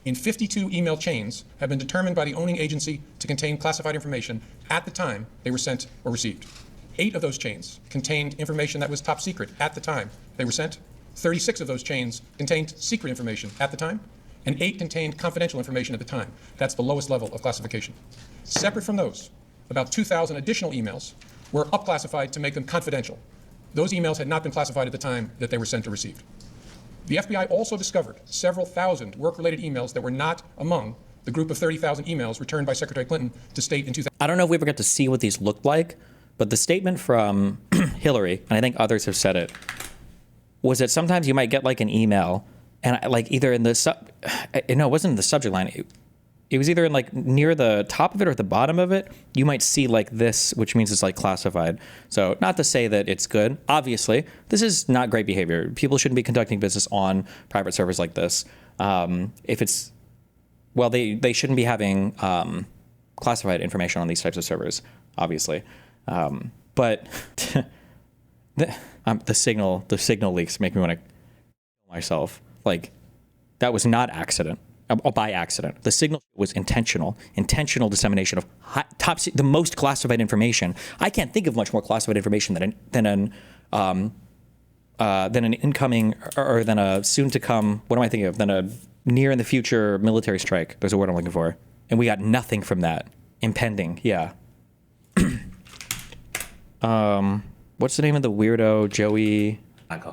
In 52 email chains have been determined by the owning agency to contain classified information at the time they were sent or received. 8 of those chains contained information that was top secret at the time they were sent. 36 of those chains contained secret information at the time, and 8 contained confidential information at the time. That's the lowest level of classification. Separate from those, about 2,000 additional emails were up-classified to make them confidential. Those emails had not been classified at the time that they were sent or received. The FBI also discovered several thousand work-related emails that were not among the group of 30,000 emails returned by Secretary Clinton to State in 2000. I don't know if we ever got to see what these looked like, but the statement from Hillary, and I think others have said it, was that sometimes you might get like an email, and like either in the no, it wasn't in the subject line. It was either in like near the top of it or at the bottom of it. You might see like this, which means it's like classified. So not to say that it's good. Obviously, this is not great behavior. People shouldn't be conducting business on private servers like this. If it's, well, they shouldn't be having classified information on these types of servers, obviously. But the signal leaks make me want to kill myself. Like, that was not accident. By accident. The signal was intentional dissemination of the most classified information. I can't think of much more classified information than an incoming or than a soon to come. What am I thinking of? Than a near in the future military strike. There's a word I'm looking for, and we got nothing from that. Impending, yeah. What's the name of the weirdo, Joey?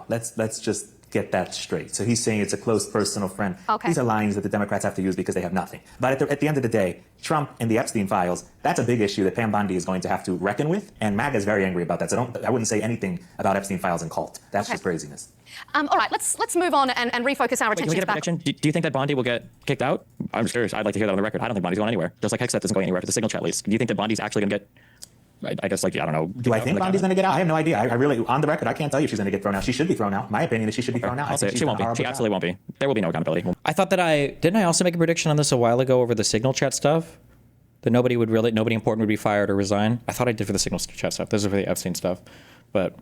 Let's just get that straight. So he's saying it's a close personal friend. Okay. These are lines that the Democrats have to use because they have nothing. But at the end of the day, Trump and the Epstein files, that's a big issue that Pam Bondi is going to have to reckon with, and MAGA is very angry about that. So I wouldn't say anything about Epstein files and cult. That's just craziness. All right, let's move on and refocus our attention. Can we get a prediction? Do you think that Bondi will get kicked out? I'm just curious. I'd like to hear that on the record. I don't think Bondi's going anywhere. Just like Hegseth doesn't go anywhere for the signal chat leaks. Do you think that Bondi's actually going to get I guess, like, I don't know. Do I think Bondi's going to get out? I have no idea. I really, on the record, I can't tell you if she's going to get thrown out. She should be thrown out. My opinion is she should be thrown out. I'll say she won't be. She absolutely won't be. There will be no accountability. I thought that didn't I also make a prediction on this a while ago over the Signal chat stuff? That nobody important would be fired or resign. I thought I did for the Signal chat stuff. This is for the Epstein stuff. But,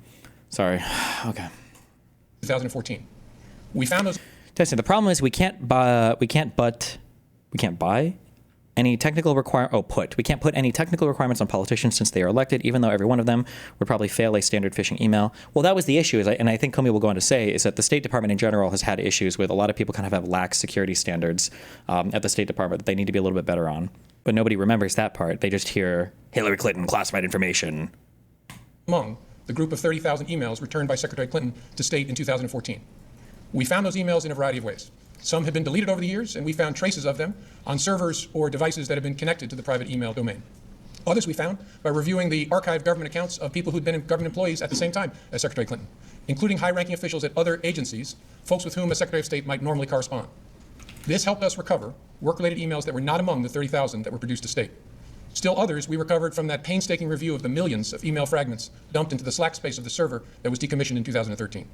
sorry. Okay. 2014. We found those. Testing. The problem is we can't buy any technical we can't put any technical requirements on politicians since they are elected, even though every one of them would probably fail a standard phishing email. Well, that was the issue, and I think Comey will go on to say, is that the State Department in general has had issues with a lot of people kind of have lax security standards at the State Department that they need to be a little bit better on. But nobody remembers that part. They just hear Hillary Clinton, classified information. Among the group of 30,000 emails returned by Secretary Clinton to state in 2014. We found those emails in a variety of ways. Some have been deleted over the years, and we found traces of them on servers or devices that have been connected to the private email domain. Others we found by reviewing the archived government accounts of people who'd been government employees at the same time as Secretary Clinton, including high-ranking officials at other agencies, folks with whom a Secretary of State might normally correspond. This helped us recover work-related emails that were not among the 30,000 that were produced to state. Still others we recovered from that painstaking review of the millions of email fragments dumped into the Slack space of the server that was decommissioned in 2013.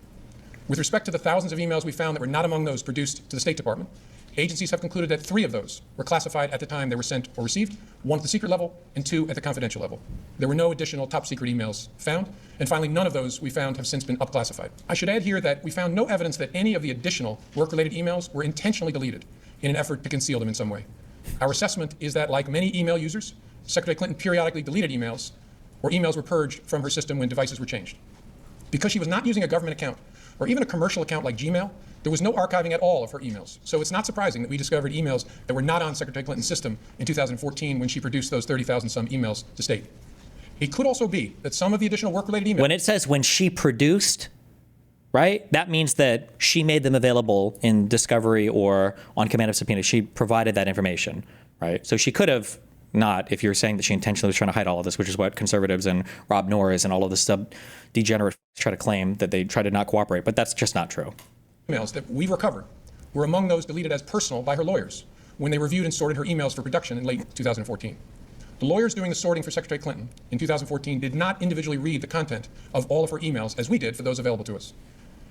With respect to the thousands of emails we found that were not among those produced to the State Department, agencies have concluded that 3 of those were classified at the time they were sent or received, 1 at the secret level and 2 at the confidential level. There were no additional top secret emails found, and finally none of those we found have since been upclassified. I should add here that we found no evidence that any of the additional work-related emails were intentionally deleted in an effort to conceal them in some way. Our assessment is that, like many email users, Secretary Clinton periodically deleted emails, or emails were purged from her system when devices were changed. Because she was not using a government account, or even a commercial account like Gmail, there was no archiving at all of her emails. So it's not surprising that we discovered emails that were not on Secretary Clinton's system in 2014 when she produced those 30,000 some emails to state. It could also be that some of the additional work-related emails... When it says when she produced, right, that means that she made them available in discovery or on command of subpoena. She provided that information, right? So she could have not, if you're saying that she intentionally was trying to hide all of this, which is what conservatives and Rob Norris and all of the degenerate try to claim, that they try to not cooperate, but that's just not true. Emails that we recovered were among those deleted as personal by her lawyers when they reviewed and sorted her emails for production in late 2014. The lawyers doing the sorting for Secretary Clinton in 2014 did not individually read the content of all of her emails as we did for those available to us.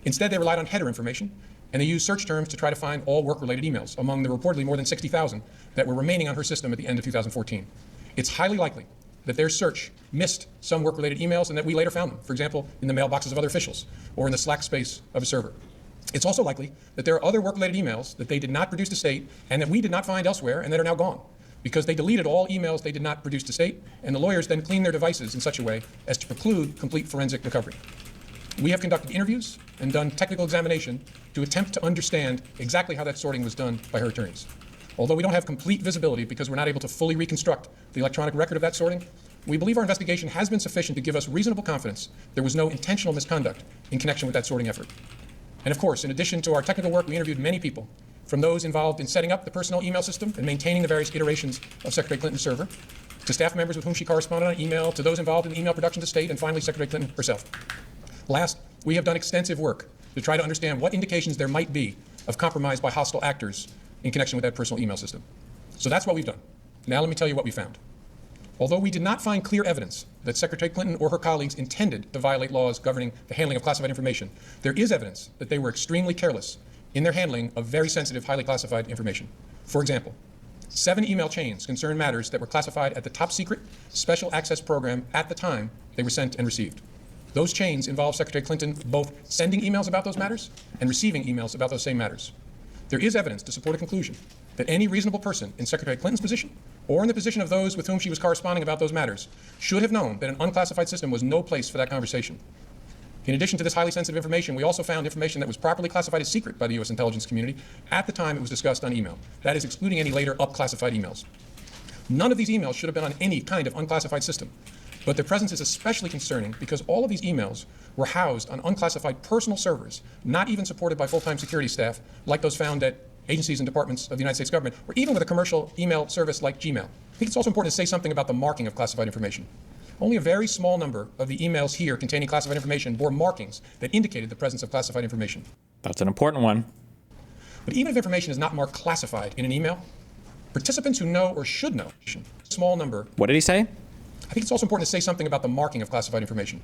Instead, they relied on header information, and they used search terms to try to find all work-related emails among the reportedly more than 60,000 that were remaining on her system at the end of 2014. It's highly likely that their search missed some work-related emails and that we later found them, for example, in the mailboxes of other officials or in the Slack space of a server. It's also likely that there are other work-related emails that they did not produce to state and that we did not find elsewhere and that are now gone, because they deleted all emails they did not produce to state, and the lawyers then cleaned their devices in such a way as to preclude complete forensic recovery. We have conducted interviews and done technical examination to attempt to understand exactly how that sorting was done by her attorneys. Although we don't have complete visibility because we're not able to fully reconstruct the electronic record of that sorting, we believe our investigation has been sufficient to give us reasonable confidence there was no intentional misconduct in connection with that sorting effort. And of course, in addition to our technical work, we interviewed many people, from those involved in setting up the personal email system and maintaining the various iterations of Secretary Clinton's server, to staff members with whom she corresponded on email, to those involved in email production to state, and finally Secretary Clinton herself. Last, we have done extensive work to try to understand what indications there might be of compromise by hostile actors in connection with that personal email system. So that's what we've done. Now let me tell you what we found. Although we did not find clear evidence that Secretary Clinton or her colleagues intended to violate laws governing the handling of classified information, there is evidence that they were extremely careless in their handling of very sensitive, highly classified information. For example, 7 email chains concern matters that were classified at the top secret special access program at the time they were sent and received. Those chains involve Secretary Clinton both sending emails about those matters and receiving emails about those same matters. There is evidence to support a conclusion that any reasonable person in Secretary Clinton's position or in the position of those with whom she was corresponding about those matters should have known that an unclassified system was no place for that conversation. In addition to this highly sensitive information, we also found information that was properly classified as secret by the U.S. intelligence community at the time it was discussed on email. That is, excluding any later up-classified emails. None of these emails should have been on any kind of unclassified system, but their presence is especially concerning because all of these emails were housed on unclassified personal servers, not even supported by full-time security staff like those found at agencies and departments of the United States government, or even with a commercial email service like Gmail. I think it's also important to say something about the marking of classified information. Only a very small number of the emails here containing classified information bore markings that indicated the presence of classified information. That's an important one. But even if information is not marked classified in an email, participants who know or should know, small number. What did he say? I think it's also important to say something about the marking of classified information.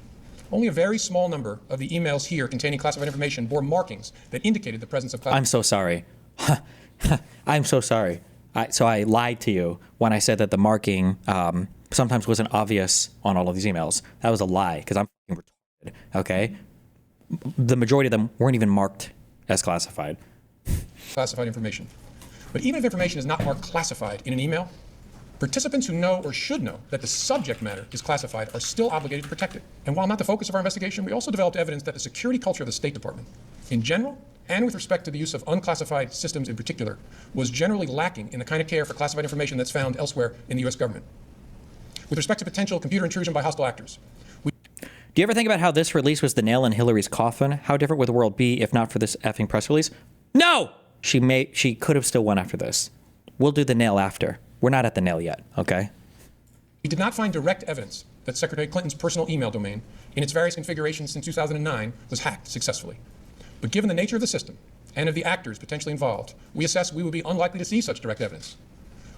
Only a very small number of the emails here containing classified information bore markings that indicated the presence of classified. I'm so sorry. I'm so sorry. So I lied to you when I said that the marking sometimes wasn't obvious on all of these emails. That was a lie, because I'm retarded, okay? The majority of them weren't even marked as classified. Classified information. But even if information is not marked classified in an email, participants who know or should know that the subject matter is classified are still obligated to protect it. And while not the focus of our investigation, we also developed evidence that the security culture of the State Department, in general, and with respect to the use of unclassified systems in particular, was generally lacking in the kind of care for classified information that's found elsewhere in the U.S. government. With respect to potential computer intrusion by hostile actors, do you ever think about how this release was the nail in Hillary's coffin? How different would the world be if not for this effing press release? No! She could have still won after this. We'll do the nail after. We're not at the nail yet, okay? we did not find direct evidence that Secretary Clinton's personal email domain in its various configurations since 2009 was hacked successfully. But given the nature of the system and of the actors potentially involved, we assess we would be unlikely to see such direct evidence.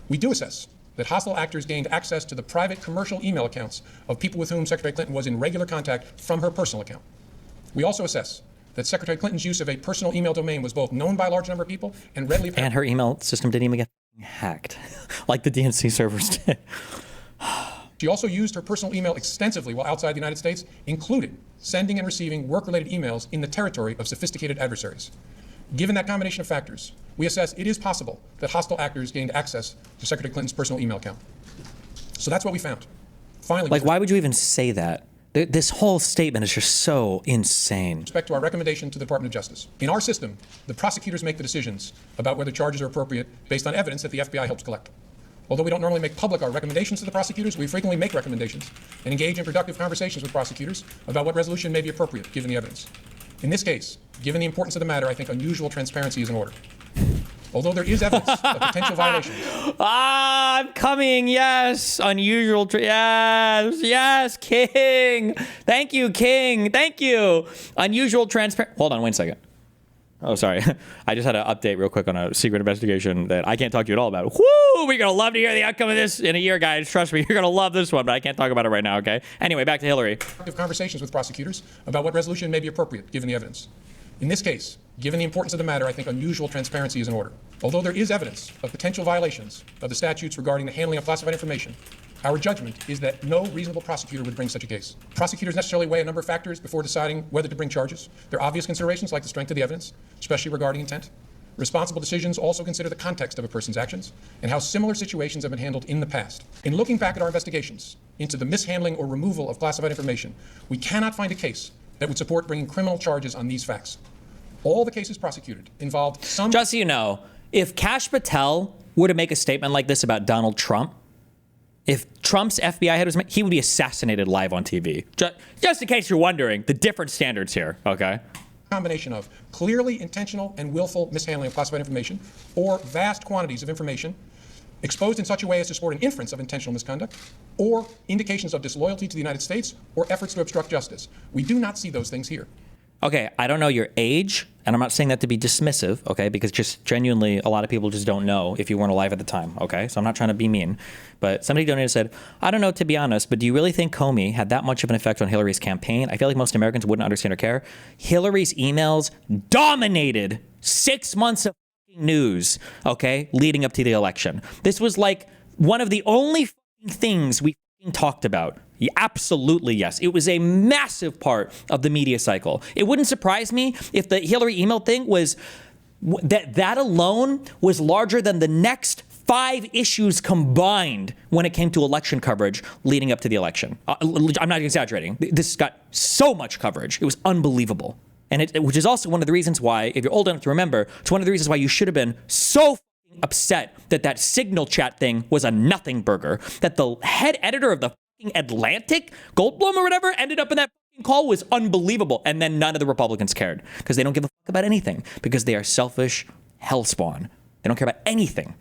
We do assess that hostile actors gained access to the private commercial email accounts of people with whom Secretary Clinton was in regular contact from her personal account. We also assess that Secretary Clinton's use of a personal email domain was both known by a large number of people and readily apparent. And her email system didn't even get hacked, like the DNC servers did. She also used her personal email extensively while outside the United States, including sending and receiving work-related emails in the territory of sophisticated adversaries. Given that combination of factors, we assess it is possible that hostile actors gained access to Secretary Clinton's personal email account. So that's what we found. Finally, like, why would you even say that? This whole statement is just so insane. With respect to our recommendation to the Department of Justice. In our system, the prosecutors make the decisions about whether charges are appropriate based on evidence that the FBI helps collect. Although we don't normally make public our recommendations to the prosecutors, we frequently make recommendations and engage in productive conversations with prosecutors about what resolution may be appropriate given the evidence. In this case, given the importance of the matter, I think unusual transparency is in order. Although there is evidence of potential violations. I'm coming, yes. Unusual, yes, King. Thank you, King. Thank you. Unusual transparent. Hold on, wait a second. Oh, sorry. I just had to update real quick on a secret investigation that I can't talk to you at all about. Woo! We're going to love to hear the outcome of this in a year, guys. Trust me, you're going to love this one, but I can't talk about it right now, okay? Anyway, back to Hillary. Conversations with prosecutors about what resolution may be appropriate given the evidence. In this case, given the importance of the matter, I think unusual transparency is in order. Although there is evidence of potential violations of the statutes regarding the handling of classified information, our judgment is that no reasonable prosecutor would bring such a case. Prosecutors necessarily weigh a number of factors before deciding whether to bring charges. There are obvious considerations like the strength of the evidence, especially regarding intent. Responsible decisions also consider the context of a person's actions and how similar situations have been handled in the past. In looking back at our investigations into the mishandling or removal of classified information, we cannot find a case that would support bringing criminal charges on these facts. All the cases prosecuted involved some... Just so you know, if Kash Patel were to make a statement like this about Donald Trump, if Trump's FBI head was, he would be assassinated live on TV. Just in case you're wondering, the different standards here, okay? Combination of clearly intentional and willful mishandling of classified information or vast quantities of information exposed in such a way as to support an inference of intentional misconduct or indications of disloyalty to the United States or efforts to obstruct justice. We do not see those things here. Okay, I don't know your age, and I'm not saying that to be dismissive, okay, because just genuinely a lot of people just don't know if you weren't alive at the time, okay? So I'm not trying to be mean. But somebody donated and said, I don't know, to be honest, but do you really think Comey had that much of an effect on Hillary's campaign? I feel like most Americans wouldn't understand or care. Hillary's emails dominated 6 months of news, okay, leading up to the election. This was like one of the only things we talked about. Yeah, absolutely, yes. It was a massive part of the media cycle. It wouldn't surprise me if the Hillary email thing was, that alone was larger than the next 5 issues combined when it came to election coverage leading up to the election. I'm not exaggerating. This got so much coverage. It was unbelievable. And which is also one of the reasons why, if you're old enough to remember, it's one of the reasons why you should have been so upset that signal chat thing was a nothing burger, that the head editor of the Atlantic, Goldblum or whatever, ended up in that call was unbelievable. And then none of the Republicans cared because they don't give a fuck about anything because they are selfish hellspawn. They don't care about anything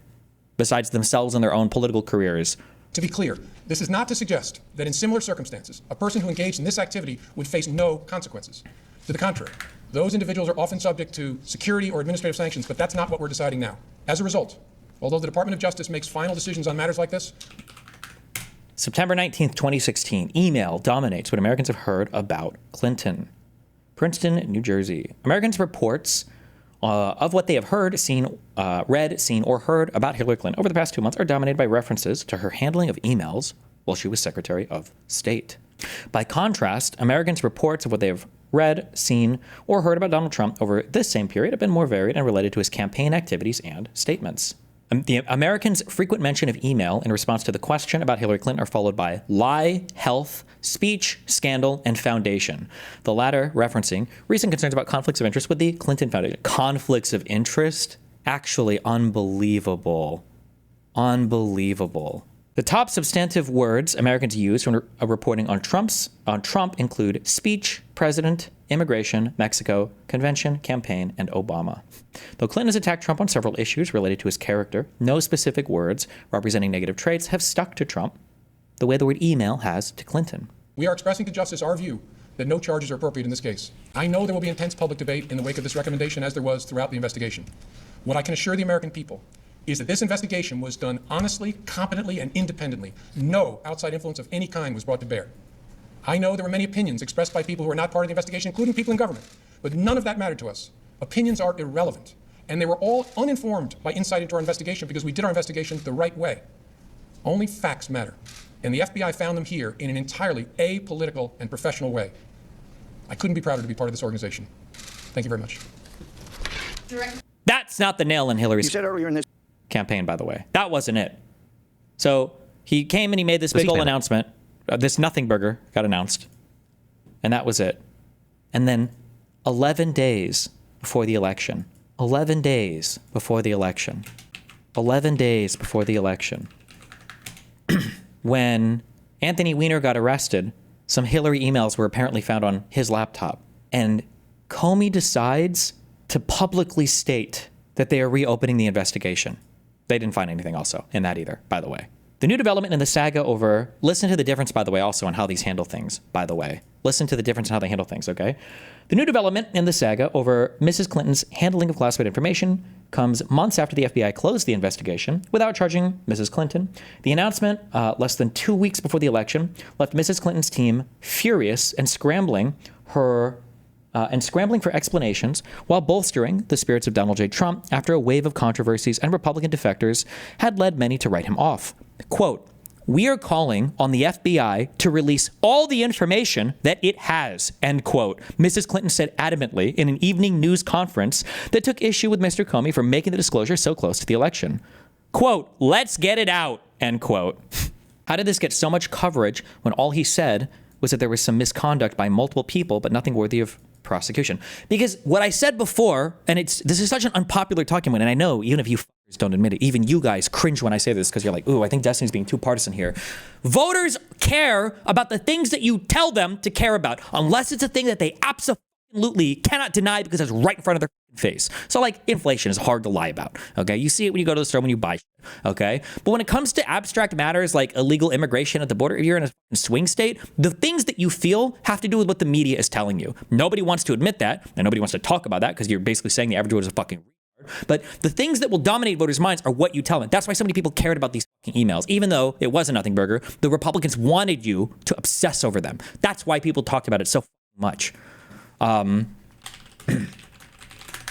besides themselves and their own political careers. To be clear, this is not to suggest that in similar circumstances, a person who engaged in this activity would face no consequences. To the contrary, those individuals are often subject to security or administrative sanctions, but that's not what we're deciding now. As a result, although the Department of Justice makes final decisions on matters like this, September 19th, 2016. Email dominates what Americans have heard about Clinton. Princeton, New Jersey. Americans' reports of what they have heard, seen, read, seen, or heard about Hillary Clinton over the past 2 months are dominated by references to her handling of emails while she was Secretary of State. By contrast, Americans' reports of what they have read, seen, or heard about Donald Trump over this same period have been more varied and related to his campaign activities and statements. The Americans' frequent mention of email in response to the question about Hillary Clinton are followed by lie, health, speech, scandal, and foundation. The latter referencing recent concerns about conflicts of interest with the Clinton Foundation. Conflicts of interest? Actually unbelievable. Unbelievable. The top substantive words Americans use when reporting on Trump include speech, president, immigration, Mexico, convention, campaign, and Obama. Though Clinton has attacked Trump on several issues related to his character, no specific words representing negative traits have stuck to Trump the way the word email has to Clinton. We are expressing to justice our view that no charges are appropriate in this case. I know there will be intense public debate in the wake of this recommendation, as there was throughout the investigation. What I can assure the American people is that this investigation was done honestly, competently, and independently. No outside influence of any kind was brought to bear. I know there were many opinions expressed by people who are not part of the investigation, including people in government, but none of that mattered to us. Opinions are irrelevant, and they were all uninformed by insight into our investigation because we did our investigation the right way. Only facts matter, and the FBI found them here in an entirely apolitical and professional way. I couldn't be prouder to be part of this organization. Thank you very much. That's not the nail in Hillary's You said earlier in this campaign, by the way. That wasn't it. So he came and he made this big old announcement. This nothing burger got announced. And that was it. And then 11 days before the election, 11 days before the election, 11 days before the election, when Anthony Weiner got arrested, some Hillary emails were apparently found on his laptop. And Comey decides to publicly state that they are reopening the investigation. They didn't find anything also in that either, by the way. The new development in the saga over, listen to the difference, by the way, also on how these handle things, by the way. Listen to the difference in how they handle things, okay? The new development in the saga over Mrs. Clinton's handling of classified information comes months after the FBI closed the investigation without charging Mrs. Clinton. The announcement, less than 2 weeks before the election, left Mrs. Clinton's team furious and scrambling for explanations while bolstering the spirits of Donald J. Trump after a wave of controversies and Republican defectors had led many to write him off. Quote, "We are calling on the FBI to release all the information that it has," end quote, Mrs. Clinton said adamantly in an evening news conference that took issue with Mr. Comey for making the disclosure so close to the election. Quote, "Let's get it out," end quote. How did this get so much coverage when all he said was that there was some misconduct by multiple people, but nothing worthy of prosecution? Because what I said before, and this is such an unpopular talking point, and I know even if you don't admit it, even you guys cringe when I say this because you're like, ooh, I think Destiny's being too partisan here. Voters care about the things that you tell them to care about, unless it's a thing that they absolutely cannot deny because it's right in front of their face. So like inflation is hard to lie about, okay? You see it when you go to the store, when you buy shit, okay? But when it comes to abstract matters like illegal immigration at the border, if you're in a swing state, the things that you feel have to do with what the media is telling you. Nobody wants to admit that, and nobody wants to talk about that because you're basically saying the average voter is a fucking retard. But the things that will dominate voters' minds are what you tell them. That's why so many people cared about these fucking emails. Even though it was a nothing burger, the Republicans wanted you to obsess over them. That's why people talked about it so much.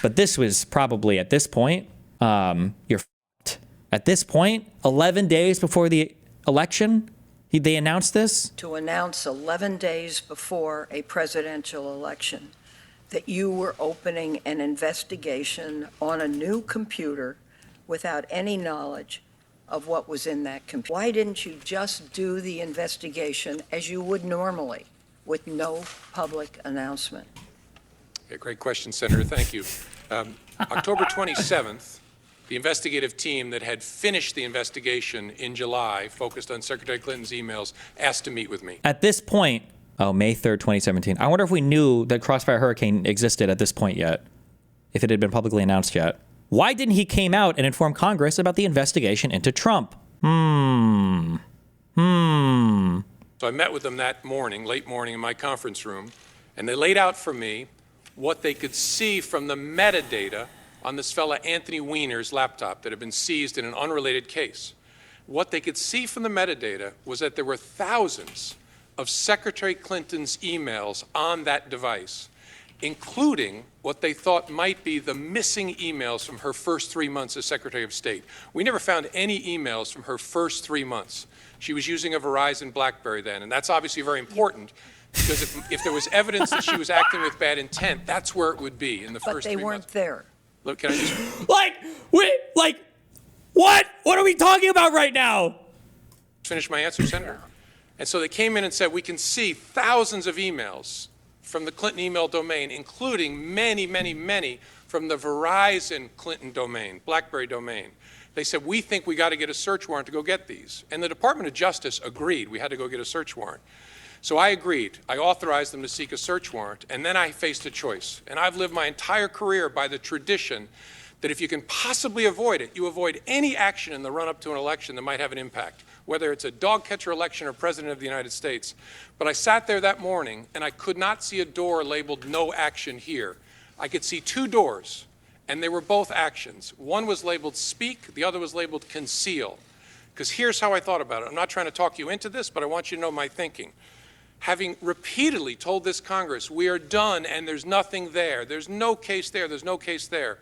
But this was probably, at this point, you're fucked. At this point, 11 days before the election, they announced this? To announce 11 days before a presidential election that you were opening an investigation on a new computer without any knowledge of what was in that computer. Why didn't you just do the investigation as you would normally with no public announcement? Yeah, great question, Senator. Thank you. October 27th, the investigative team that had finished the investigation in July, focused on Secretary Clinton's emails, asked to meet with me. At this point, May 3rd, 2017. I wonder if we knew that Crossfire Hurricane existed at this point yet, if it had been publicly announced yet. Why didn't he came out and inform Congress about the investigation into Trump? So I met with them that morning, late morning, in my conference room, and they laid out for me what they could see from the metadata on this fella Anthony Weiner's laptop that had been seized in an unrelated case. What they could see from the metadata was that there were thousands of Secretary Clinton's emails on that device, including what they thought might be the missing emails from her first 3 months as Secretary of State. We never found any emails from her first 3 months. She was using a Verizon BlackBerry then, and that's obviously very important because if there was evidence that she was acting with bad intent, that's where it would be in the first 3 months. But they weren't there. Look, can I just... What? What are we talking about right now? Finish my answer, Senator? And so they came in and said, we can see thousands of emails from the Clinton email domain, including many, many, many from the Verizon Clinton domain, BlackBerry domain. They said, we think we got to get a search warrant to go get these. And the Department of Justice agreed we had to go get a search warrant. So I agreed. I authorized them to seek a search warrant, and then I faced a choice. And I've lived my entire career by the tradition that if you can possibly avoid it, you avoid any action in the run-up to an election that might have an impact, whether it's a dog catcher election or President of the United States. But I sat there that morning, and I could not see a door labeled no action here. I could see two doors, and they were both actions. One was labeled speak, the other was labeled conceal. Because here's how I thought about it. I'm not trying to talk you into this, but I want you to know my thinking. Having repeatedly told this Congress, we are done and there's nothing there, there's no case there, there's no case there,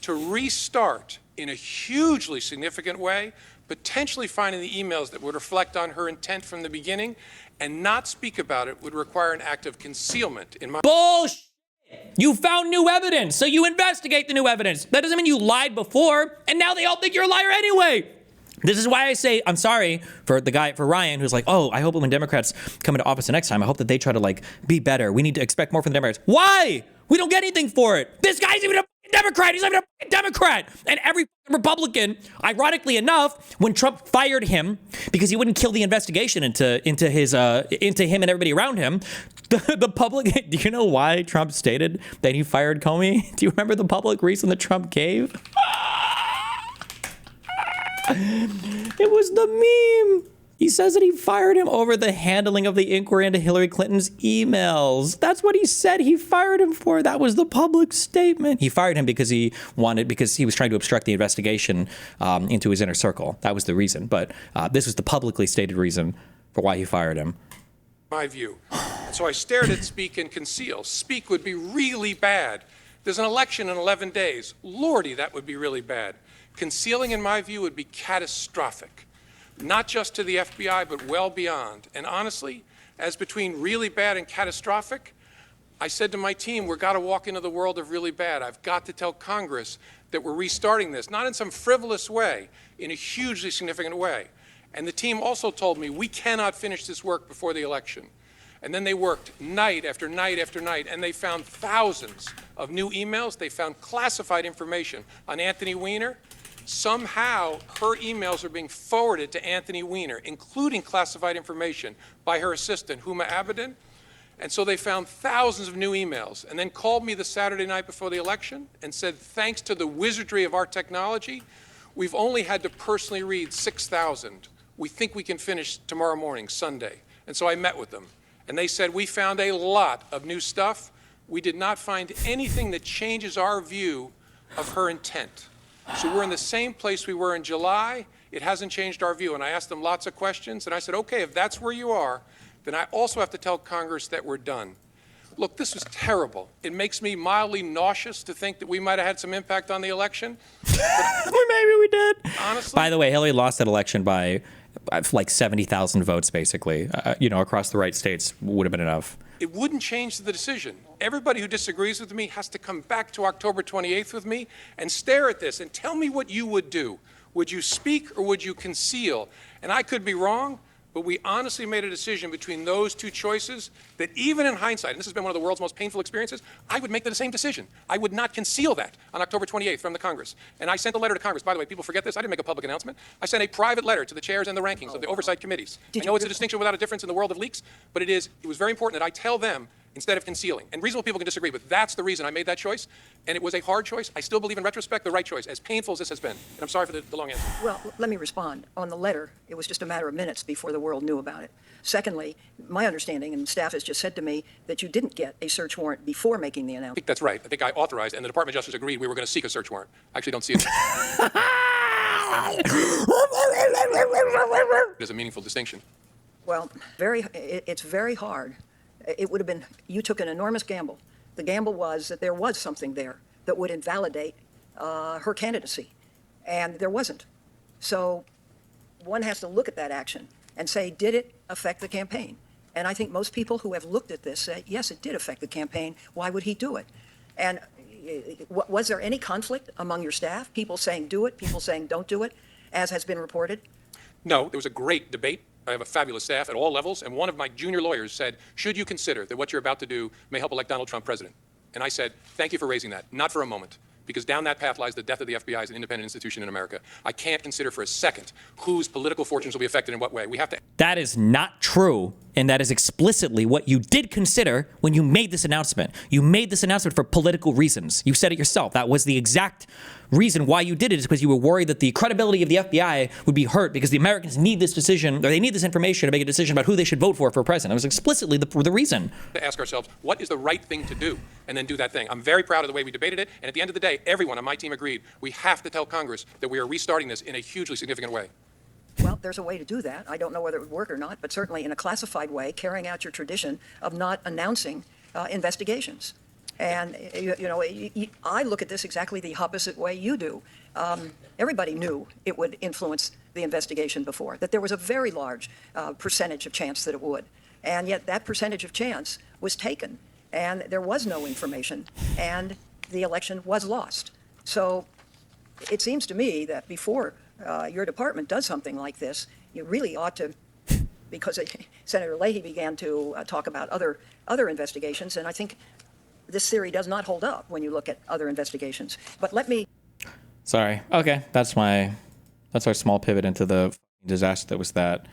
to restart in a hugely significant way, potentially finding the emails that would reflect on her intent from the beginning and not speak about it would require an act of concealment in my... Bullshit! You found new evidence, so you investigate the new evidence. That doesn't mean you lied before, and now they all think you're a liar anyway. This is why I say, I'm sorry for Ryan, who's like, oh, I hope when Democrats come into office the next time, I hope that they try to be better. We need to expect more from the Democrats. Why? We don't get anything for it. This guy's even a Democrat. He's not even a Democrat. And every Republican, ironically enough, when Trump fired him because he wouldn't kill the investigation into him and everybody around him, the public, do you know why Trump stated that he fired Comey? Do you remember the public reason that Trump gave? It was the meme. He says that he fired him over the handling of the inquiry into Hillary Clinton's emails. That's what he said he fired him for. That was the public statement. He fired him because he was trying to obstruct the investigation into his inner circle. That was the reason. But this was the publicly stated reason for why he fired him. My view. And so I stared at speak and conceal. Speak would be really bad. There's an election in 11 days. Lordy, that would be really bad. Concealing, in my view, would be catastrophic, not just to the FBI, but well beyond. And honestly, as between really bad and catastrophic, I said to my team, we've got to walk into the world of really bad. I've got to tell Congress that we're restarting this, not in some frivolous way, in a hugely significant way. And the team also told me we cannot finish this work before the election. And then they worked night after night after night, and they found thousands of new emails. They found classified information on Anthony Weiner. Somehow, her emails are being forwarded to Anthony Weiner, including classified information by her assistant, Huma Abedin. And so they found thousands of new emails and then called me the Saturday night before the election and said, thanks to the wizardry of our technology, we've only had to personally read 6,000. We think we can finish tomorrow morning, Sunday. And so I met with them. And they said, we found a lot of new stuff. We did not find anything that changes our view of her intent. So we're in the same place we were in July. It hasn't changed our view. And I asked them lots of questions. And I said, okay, if that's where you are, then I also have to tell Congress that we're done. Look, this was terrible. It makes me mildly nauseous to think that we might have had some impact on the election. Or maybe we did. Honestly. By the way, Hillary lost that election by like 70,000 votes, basically. Across the right states would have been enough. It wouldn't change the decision. Everybody who disagrees with me has to come back to October 28th with me and stare at this and tell me what you would do. Would you speak or would you conceal? And I could be wrong, but we honestly made a decision between those two choices that even in hindsight, and this has been one of the world's most painful experiences, I would make the same decision. I would not conceal that on October 28th from the Congress. And I sent a letter to Congress. By the way, people forget this. I didn't make a public announcement. I sent a private letter to the chairs and the rankings of the oversight committees. I know it's a distinction without a difference in the world of leaks, but it was very important that I tell them instead of concealing. And reasonable people can disagree, but that's the reason I made that choice. And it was a hard choice. I still believe in retrospect the right choice, as painful as this has been. And I'm sorry for the long answer. Well, let me respond. On the letter, it was just a matter of minutes before the world knew about it. Secondly, my understanding, and staff has just said to me, that you didn't get a search warrant before making the announcement. I think that's right. I think I authorized, and the Department of Justice agreed we were going to seek a search warrant. I actually don't see it. as a meaningful distinction. Well, it's very hard. It would have been, you took an enormous gamble. The gamble was that there was something there that would invalidate her candidacy, and there wasn't. So one has to look at that action and say, did it affect the campaign? And I think most people who have looked at this say, yes, it did affect the campaign. Why would he do it? And was there any conflict among your staff? People saying do it, people saying don't do it, as has been reported? No, there was a great debate. I have a fabulous staff at all levels, and one of my junior lawyers said, should you consider that what you're about to do may help elect Donald Trump president? And I said, thank you for raising that. Not for a moment. Because down that path lies the death of the FBI as an independent institution in America. I can't consider for a second whose political fortunes will be affected in what way. We have to. That is not true, and that is explicitly what you did consider when you made this announcement. You made this announcement for political reasons. You said it yourself. That was the exact reason why you did it, is because you were worried that the credibility of the FBI would be hurt because the Americans need this decision, or they need this information to make a decision about who they should vote for president. It was explicitly the reason. To ask ourselves, what is the right thing to do, and then do that thing. I'm very proud of the way we debated it, and at the end of the day, everyone on my team agreed we have to tell Congress that we are restarting this in a hugely significant way. Well, there's a way to do that. I don't know whether it would work or not, but certainly in a classified way, carrying out your tradition of not announcing investigations. And, I look at this exactly the opposite way you do. Everybody knew it would influence the investigation before, that there was a very large percentage of chance that it would. And yet that percentage of chance was taken, and there was no information, and the election was lost. So it seems to me that before your department does something like this, you really ought to, because Senator Leahy began to talk about other investigations, and I think this theory does not hold up when you look at other investigations. But let me... Sorry. Okay, that's our small pivot into the disaster that was that.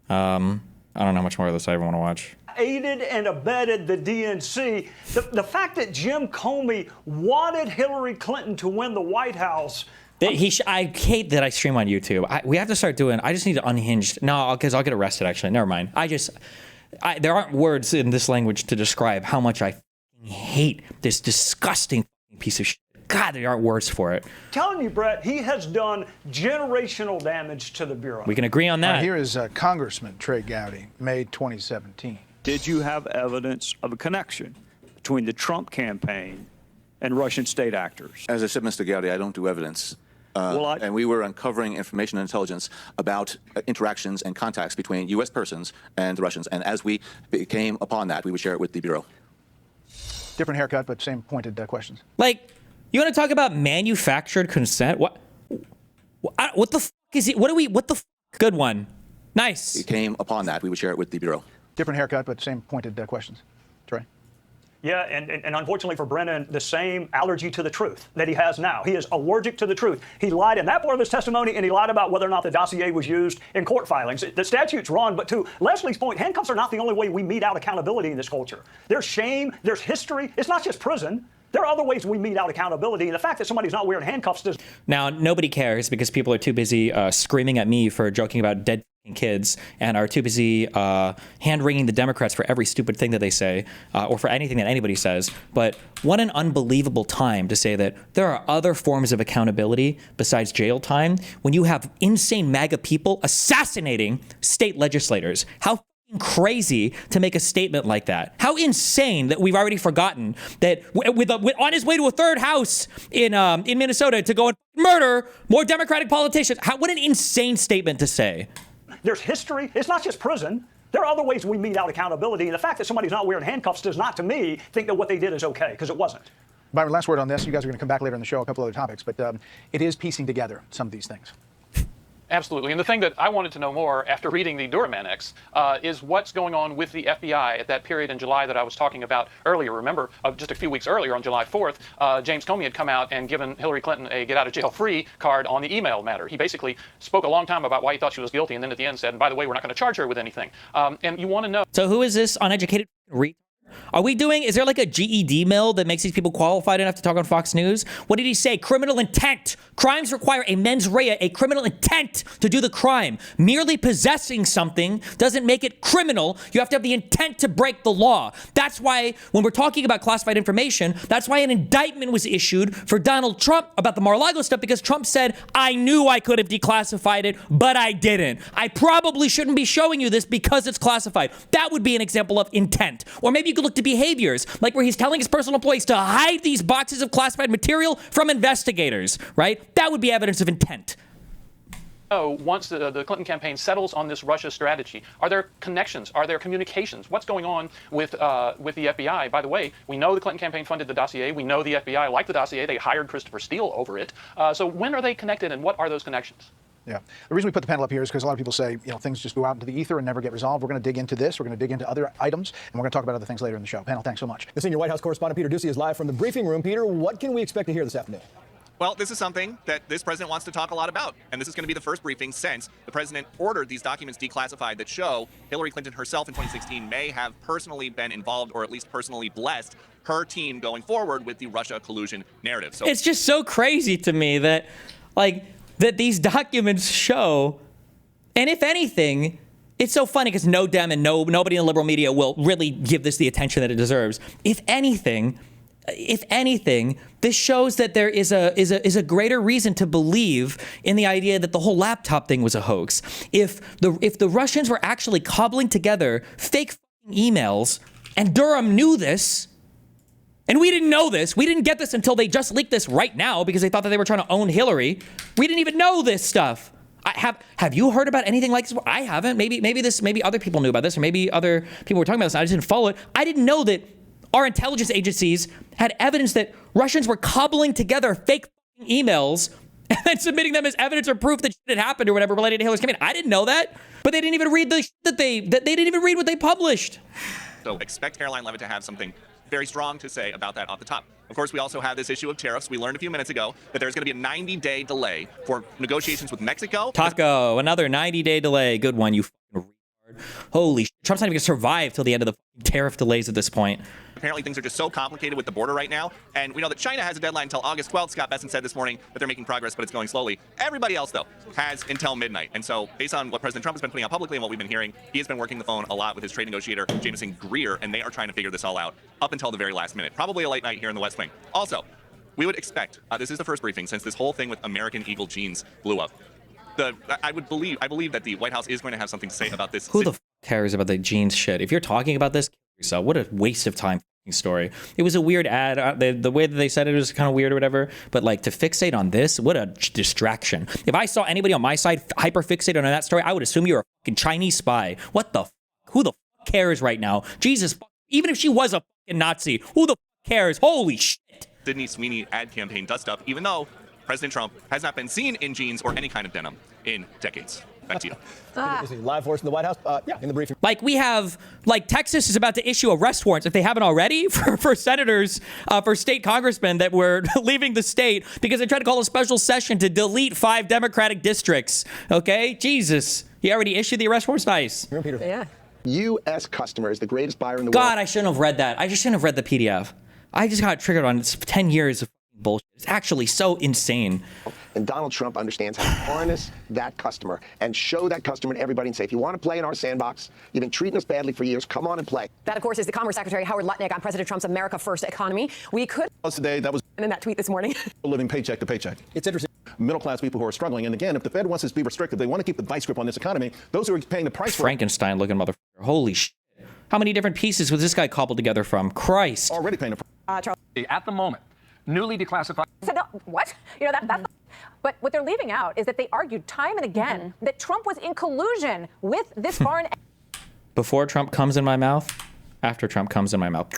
I don't know how much more of this I ever want to watch. Aided and abetted the DNC. The fact that Jim Comey wanted Hillary Clinton to win the White House. I hate that I stream on YouTube. We have to start doing. I just need to unhinge. No, because I'll get arrested. Actually, never mind. There aren't words in this language to describe how much I hate this disgusting piece of shit. God, there aren't words for it. Telling you, Brett, he has done generational damage to the Bureau. We can agree on that. Here is Congressman Trey Gowdy, May 2017. Did you have evidence of a connection between the Trump campaign and Russian state actors? As I said, Mr. Gowdy, I don't do evidence. And we were uncovering information and intelligence about interactions and contacts between U.S. persons and the Russians. And as we came upon that, we would share it with the Bureau. Different haircut, but same pointed questions. Like, you want to talk about manufactured consent? What the fuck is it? What the fuck? Good one. Nice. We came upon that, we would share it with the Bureau. Different haircut, but same pointed questions. Trey? Yeah, and unfortunately for Brennan, the same allergy to the truth that he has now. He is allergic to the truth. He lied in that part of his testimony, and he lied about whether or not the dossier was used in court filings. The statute's wrong, but to Leslie's point, handcuffs are not the only way we mete out accountability in this culture. There's shame, there's history. It's not just prison. There are other ways we mete out accountability, and the fact that somebody's not wearing handcuffs does. Now, nobody cares because people are too busy screaming at me for joking about dead kids and are too busy hand-wringing the Democrats for every stupid thing that they say or for anything that anybody says. But what an unbelievable time to say that there are other forms of accountability besides jail time when you have insane MAGA people assassinating state legislators. How crazy to make a statement like that. How insane that we've already forgotten that on his way to a third house in Minnesota to go and murder more Democratic politicians. What an insane statement to say. There's history. It's not just prison. There are other ways we mete out accountability, and the fact that somebody's not wearing handcuffs does not, to me, think that what they did is okay, because it wasn't. Byron, last word on this. You guys are going to come back later in the show, a couple other topics, but it is piecing together some of these things. Absolutely. And the thing that I wanted to know more after reading the Durham Annex is what's going on with the FBI at that period in July that I was talking about earlier. Remember, just a few weeks earlier on July 4th, James Comey had come out and given Hillary Clinton a get-out-of-jail-free card on the email matter. He basically spoke a long time about why he thought she was guilty, and then at the end said, and by the way, we're not going to charge her with anything. And you want to know. So who is this uneducated Are we doing, is there like a GED mill that makes these people qualified enough to talk on Fox News? What did he say? Criminal intent. Crimes require a mens rea, a criminal intent to do the crime. Merely possessing something doesn't make it criminal. You have to have the intent to break the law. That's why when we're talking about classified information, that's why an indictment was issued for Donald Trump about the Mar-a-Lago stuff, because Trump said, I knew I could have declassified it, but I didn't. I probably shouldn't be showing you this because it's classified. That would be an example of intent. Or maybe you could look to behaviors, like where he's telling his personal employees to hide these boxes of classified material from investigators, right? That would be evidence of intent. So once the Clinton campaign settles on this Russia strategy, are there connections? Are there communications? What's going on with the FBI? By the way, we know the Clinton campaign funded the dossier. We know the FBI liked the dossier. They hired Christopher Steele over it. So when are they connected, and what are those connections? Yeah. The reason we put the panel up here is because a lot of people say, things just go out into the ether and never get resolved. We're going to dig into this. We're going to dig into other items, and we're going to talk about other things later in the show. Panel, thanks so much. The senior White House correspondent Peter Doocy is live from the briefing room. Peter, what can we expect to hear this afternoon? Well, this is something that this president wants to talk a lot about, and this is going to be the first briefing since the president ordered these documents declassified that show Hillary Clinton herself in 2016 may have personally been involved, or at least personally blessed her team going forward with the Russia collusion narrative. So it's just so crazy to me that, that these documents show, and if anything, it's so funny because no Dem and nobody in the liberal media will really give this the attention that it deserves. If anything, this shows that there is a greater reason to believe in the idea that the whole laptop thing was a hoax. If the Russians were actually cobbling together fake emails, and Durham knew this, and we didn't know this. We didn't get this until they just leaked this right now because they thought that they were trying to own Hillary. We didn't even know this stuff. Have you heard about anything like this? I haven't. Maybe other people knew about this, or maybe other people were talking about this, and I just didn't follow it. I didn't know that our intelligence agencies had evidence that Russians were cobbling together fake emails and then submitting them as evidence or proof that shit had happened or whatever related to Hillary's campaign. I didn't know that, but they didn't even read the shit they didn't even read what they published. So expect Caroline Leavitt to have something very strong to say about that off the top. Of course, we also have this issue of tariffs. We learned a few minutes ago that there's going to be a 90-day delay for negotiations with Mexico. Taco, another 90-day delay. Good one, you fucking retard. Holy shit. Trump's not even going to survive till the end of the tariff delays at this point. Apparently, things are just so complicated with the border right now. And we know that China has a deadline until August 12th. Scott Besson said this morning that they're making progress, but it's going slowly. Everybody else, though, has until midnight. And so based on what President Trump has been putting out publicly and what we've been hearing, he has been working the phone a lot with his trade negotiator, Jameson Greer, and they are trying to figure this all out up until the very last minute. Probably a late night here in the West Wing. Also, we would expect, this is the first briefing since this whole thing with American Eagle jeans blew up. I believe that the White House is going to have something to say about this. Who the f cares about the jeans shit? If you're talking about this, so what a waste of time story. It was a weird ad. The way that they said it was kind of weird or whatever, but to fixate on this, what a distraction. If I saw anybody on my side hyper fixated on that story, I would assume you're a fucking Chinese spy. What the f? Who the f cares right now? Jesus, even if she was a fucking Nazi, who the f cares? Holy shit. Sydney Sweeney ad campaign dust up, even though President Trump has not been seen in jeans or any kind of denim in decades. Back to you. Live force in the White House. In the briefing. Texas is about to issue arrest warrants, if they haven't already, for senators, for state congressmen that were leaving the state because they tried to call a special session to delete 5 Democratic districts. Okay? Jesus. He already issued the arrest warrants? Nice. Yeah. U.S. customer is the greatest buyer in the world. God, I shouldn't have read that. I just shouldn't have read the PDF. I just got triggered on 10 years of bullshit. It's actually so insane. And Donald Trump understands how to harness that customer and show that customer to everybody and say, if you want to play in our sandbox, you've been treating us badly for years, come on and play. That, of course, is the Commerce Secretary Howard Lutnick on President Trump's America First economy. We could... Today, that was... And then that tweet this morning. Living paycheck to paycheck. It's interesting. Middle-class people who are struggling. And again, if the Fed wants us to be restrictive, they want to keep the vice grip on this economy. Those who are paying the price for... Frankenstein-looking motherfucker. Holy shit. How many different pieces was this guy cobbled together from? Christ. Already paying the price. Charles. At the moment, newly declassified... So no, what? That's... But what they're leaving out is that they argued time and again that Trump was in collusion with this foreign... Before Trump comes in my mouth, after Trump comes in my mouth.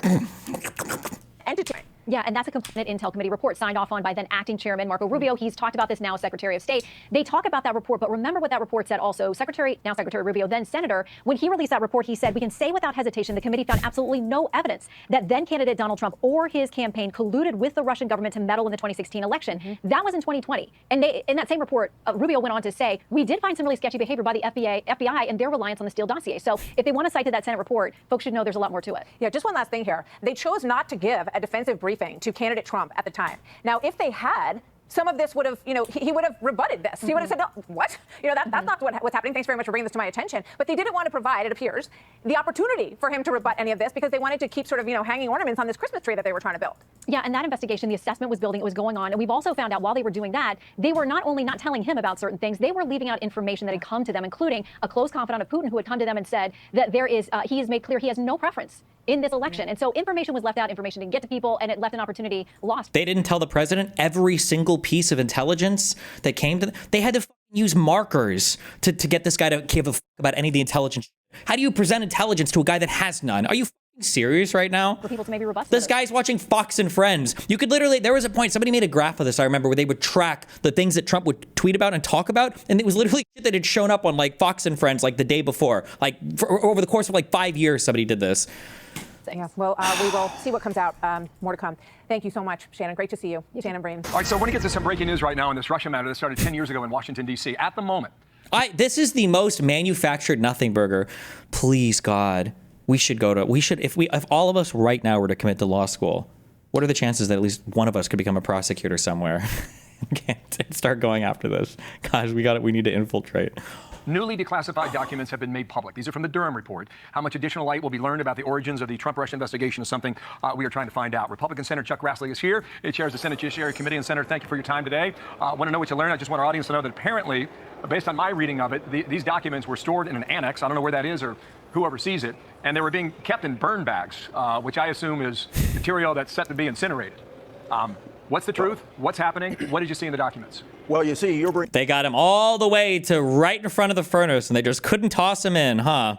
entity. Yeah, and that's a component Intel Committee report signed off on by then acting chairman Marco Rubio. He's talked about this now as Secretary of State. They talk about that report, but remember what that report said also. Secretary Rubio, then Senator, when he released that report, he said, we can say without hesitation the committee found absolutely no evidence that then candidate Donald Trump or his campaign colluded with the Russian government to meddle in the 2016 election. That was in 2020. And in that same report, Rubio went on to say, we did find some really sketchy behavior by the FBI and their reliance on the Steele dossier. So if they want to cite to that Senate report, folks should know there's a lot more to it. Yeah, just one last thing here. They chose not to give a defensive briefing to candidate Trump at the time. Now, if they had, some of this would have, he would have rebutted this. He would have said, no, what? That's not what's happening. Thanks very much for bringing this to my attention. But they didn't want to provide, it appears, the opportunity for him to rebut any of this because they wanted to keep sort of, hanging ornaments on this Christmas tree that they were trying to build. Yeah, and that investigation, the assessment was building, it was going on. And we've also found out while they were doing that, they were not only not telling him about certain things, they were leaving out information that had come to them, including a close confidant of Putin who had come to them and said that he has made clear he has no preference in this election. And so information was left out, information didn't get to people, and it left an opportunity lost. They didn't tell the president every single piece of intelligence that came to them. They had to use markers to get this guy to give a fuck about any of the intelligence. How do you present intelligence to a guy that has none? Are you serious right now? For people to maybe rebut this guy's watching Fox and Friends. You could literally, there was a point, somebody made a graph of this, I remember, where they would track the things that Trump would tweet about and talk about, and it was literally shit that had shown up on like Fox and Friends like the day before. Like over the course of like 5 years, somebody did this. Yeah, well, we will see what comes out. More to come. Thank you so much, Shannon. Great to see you. Shannon Bream. All right, so I want to get to some breaking news right now in this Russia matter that started 10 years ago in Washington, D.C. At the moment. This is the most manufactured nothing burger. Please, God, if all of us right now were to commit to law school, what are the chances that at least one of us could become a prosecutor somewhere? Can't start going after this. Guys, we need to infiltrate. Newly declassified documents have been made public. These are from the Durham report. How much additional light will be learned about the origins of the Trump-Russia investigation is something we are trying to find out. Republican Senator Chuck Grassley is here. He chairs the Senate Judiciary Committee. And Senator, thank you for your time today. I want to know what you learned. I just want our audience to know that apparently, based on my reading of it, these documents were stored in an annex. I don't know where that is or who oversees it. And they were being kept in burn bags, which I assume is material that's set to be incinerated. What's the truth? What's happening? What did you see in the documents? Well, you see, they got him all the way to right in front of the furnace, and they just couldn't toss him in, huh?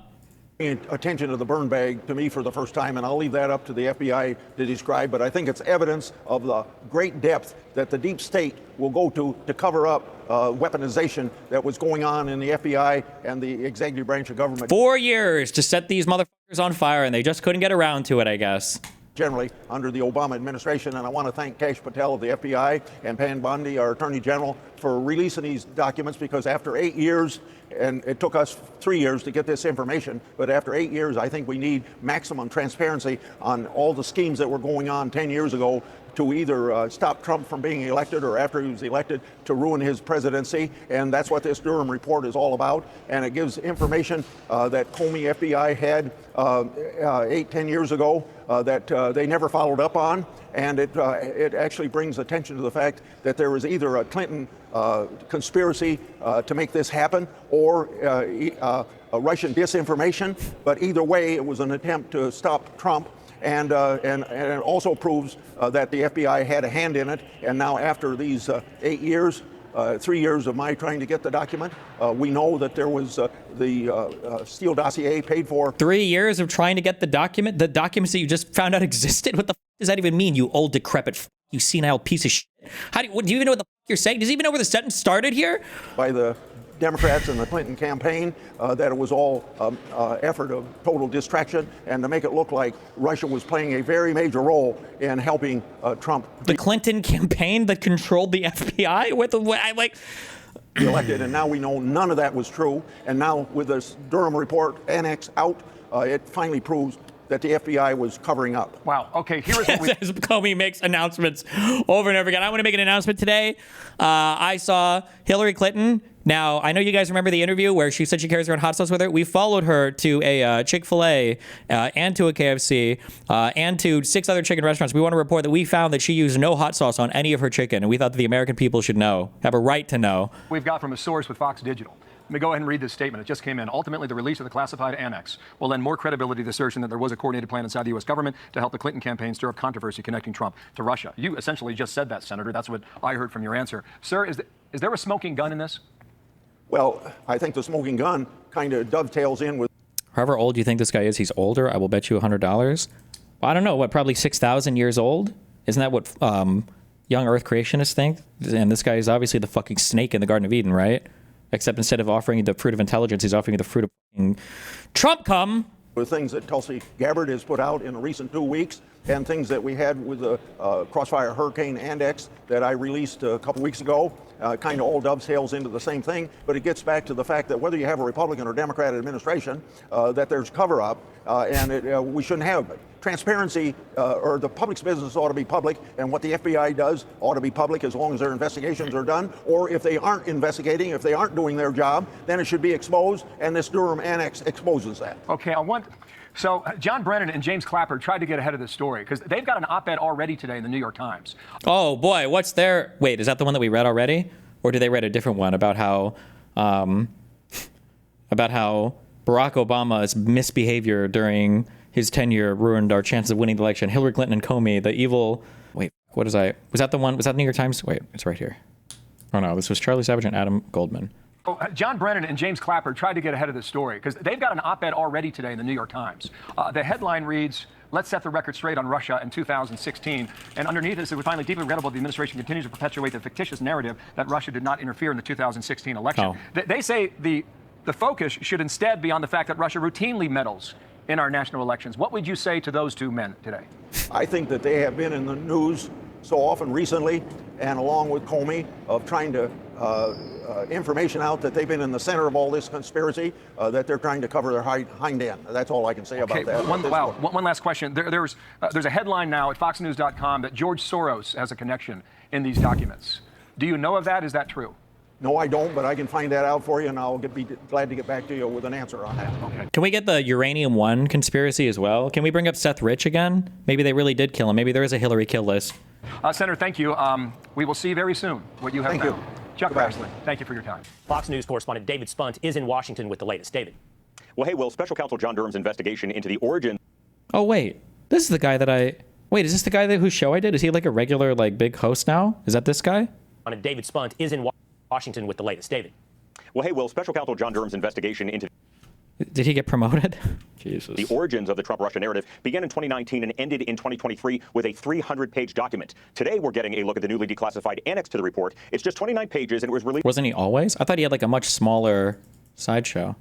Attention to the burn bag to me for the first time, and I'll leave that up to the FBI to describe, but I think it's evidence of the great depth that the deep state will go to cover up weaponization that was going on in the FBI and the executive branch of government. 4 years to set these motherfuckers on fire, and they just couldn't get around to it, I guess. Generally under the Obama administration, and I want to thank Kash Patel of the FBI and Pam Bondi, our Attorney General, for releasing these documents, because after 8 years, and it took us 3 years to get this information, but after 8 years, I think we need maximum transparency on all the schemes that were going on 10 years ago to either stop Trump from being elected or after he was elected to ruin his presidency. And that's what this Durham report is all about. And it gives information that Comey FBI had 10 years ago that they never followed up on. And it actually brings attention to the fact that there was either a Clinton conspiracy to make this happen or a Russian disinformation. But either way, it was an attempt to stop Trump. And it also proves that the FBI had a hand in it. And now after these 8 years, 3 years of my trying to get the document, we know that there was the Steele dossier paid for. 3 years of trying to get the documents that you just found out existed? What the f does that even mean, you old decrepit you senile piece of shit? Do you even know what the f you're saying? Does he even know where the sentence started here? By the Democrats and the Clinton campaign, that it was all effort of total distraction and to make it look like Russia was playing a very major role in helping Trump. The Clinton campaign that controlled the FBI? Elected, and now we know none of that was true. And now with this Durham report annex out, it finally proves that the FBI was covering up. Wow. Okay, here is what we... As Comey makes announcements over and over again. I want to make an announcement today. I saw Hillary Clinton. Now, I know you guys remember the interview where she said she carries around hot sauce with her. We followed her to a Chick-fil-A and to a KFC and to 6 other chicken restaurants. We want to report that we found that she used no hot sauce on any of her chicken, and we thought that the American people should know, have a right to know. We've got from a source with Fox Digital. Let me go ahead and read this statement. It just came in. Ultimately, the release of the classified annex will lend more credibility to the assertion that there was a coordinated plan inside the U.S. government to help the Clinton campaign stir up controversy connecting Trump to Russia. You essentially just said that, Senator. That's what I heard from your answer. Sir, is there a smoking gun in this? Well, I think the smoking gun kind of dovetails in with... However old you think this guy is, he's older. I will bet you $100. Well, I don't know, probably 6,000 years old? Isn't that what young Earth creationists think? And this guy is obviously the fucking snake in the Garden of Eden, right? Except instead of offering you the fruit of intelligence, he's offering you the fruit of fucking Trump cum. The things that Tulsi Gabbard has put out in the recent 2 weeks, and things that we had with the Crossfire Hurricane Index that I released a couple weeks ago, kind of all dovetails into the same thing, but it gets back to the fact that whether you have a Republican or Democrat administration, that there's cover-up, and we shouldn't have it. Transparency, or the public's business ought to be public, and what the FBI does ought to be public as long as their investigations are done, or if they aren't investigating, if they aren't doing their job, then it should be exposed, and this Durham Annex exposes that. Okay, So John Brennan and James Clapper tried to get ahead of this story because they've got an op-ed already today in the New York Times. Oh boy, what's their? Wait, is that the one that we read already, or did they read a different one about how Barack Obama's misbehavior during his tenure ruined our chances of winning the election? Hillary Clinton and Comey, the evil. Wait, was that the one? Was that the New York Times? Wait, it's right here. Oh no, this was Charlie Savage and Adam Goldman. John Brennan and James Clapper tried to get ahead of this story because they've got an op-ed already today in the New York Times. The headline reads, "Let's set the record straight on Russia in 2016." And underneath this, it was finally deeply regrettable the administration continues to perpetuate the fictitious narrative that Russia did not interfere in the 2016 election. Oh. They say the focus should instead be on the fact that Russia routinely meddles in our national elections. What would you say to those two men today? I think that they have been in the news so often recently, and along with Comey, of trying to information out that they've been in the center of all this conspiracy, that they're trying to cover their hind end. That's all I can say about that. One last question. There's a headline now at foxnews.com that George Soros has a connection in these documents. Do you know of that? Is that true? No, I don't, but I can find that out for you, and I'll be glad to get back to you with an answer on that. Okay. Can we get the Uranium One conspiracy as well? Can we bring up Seth Rich again? Maybe they really did kill him. Maybe there is a Hillary kill list. Senator, thank you. We will see very soon what you have found. Thank you. Chuck Grassley, thank you for your time. Fox News correspondent David Spunt is in Washington with the latest. David. Well, hey, Will, Special Counsel John Durham's investigation into the origin. Oh, wait. This is the guy that Wait, is this the guy whose show I did? Is he like a regular, big host now? Is that this guy? David Spunt is in Washington with the latest. David. Well, hey, Will, Special Counsel John Durham's investigation into... Did he get promoted? Jesus. The origins of the Trump-Russia narrative began in 2019 and ended in 2023 with a 300-page document. Today, we're getting a look at the newly declassified annex to the report. It's just 29 pages, and it was released... Wasn't he always? I thought he had a much smaller sideshow.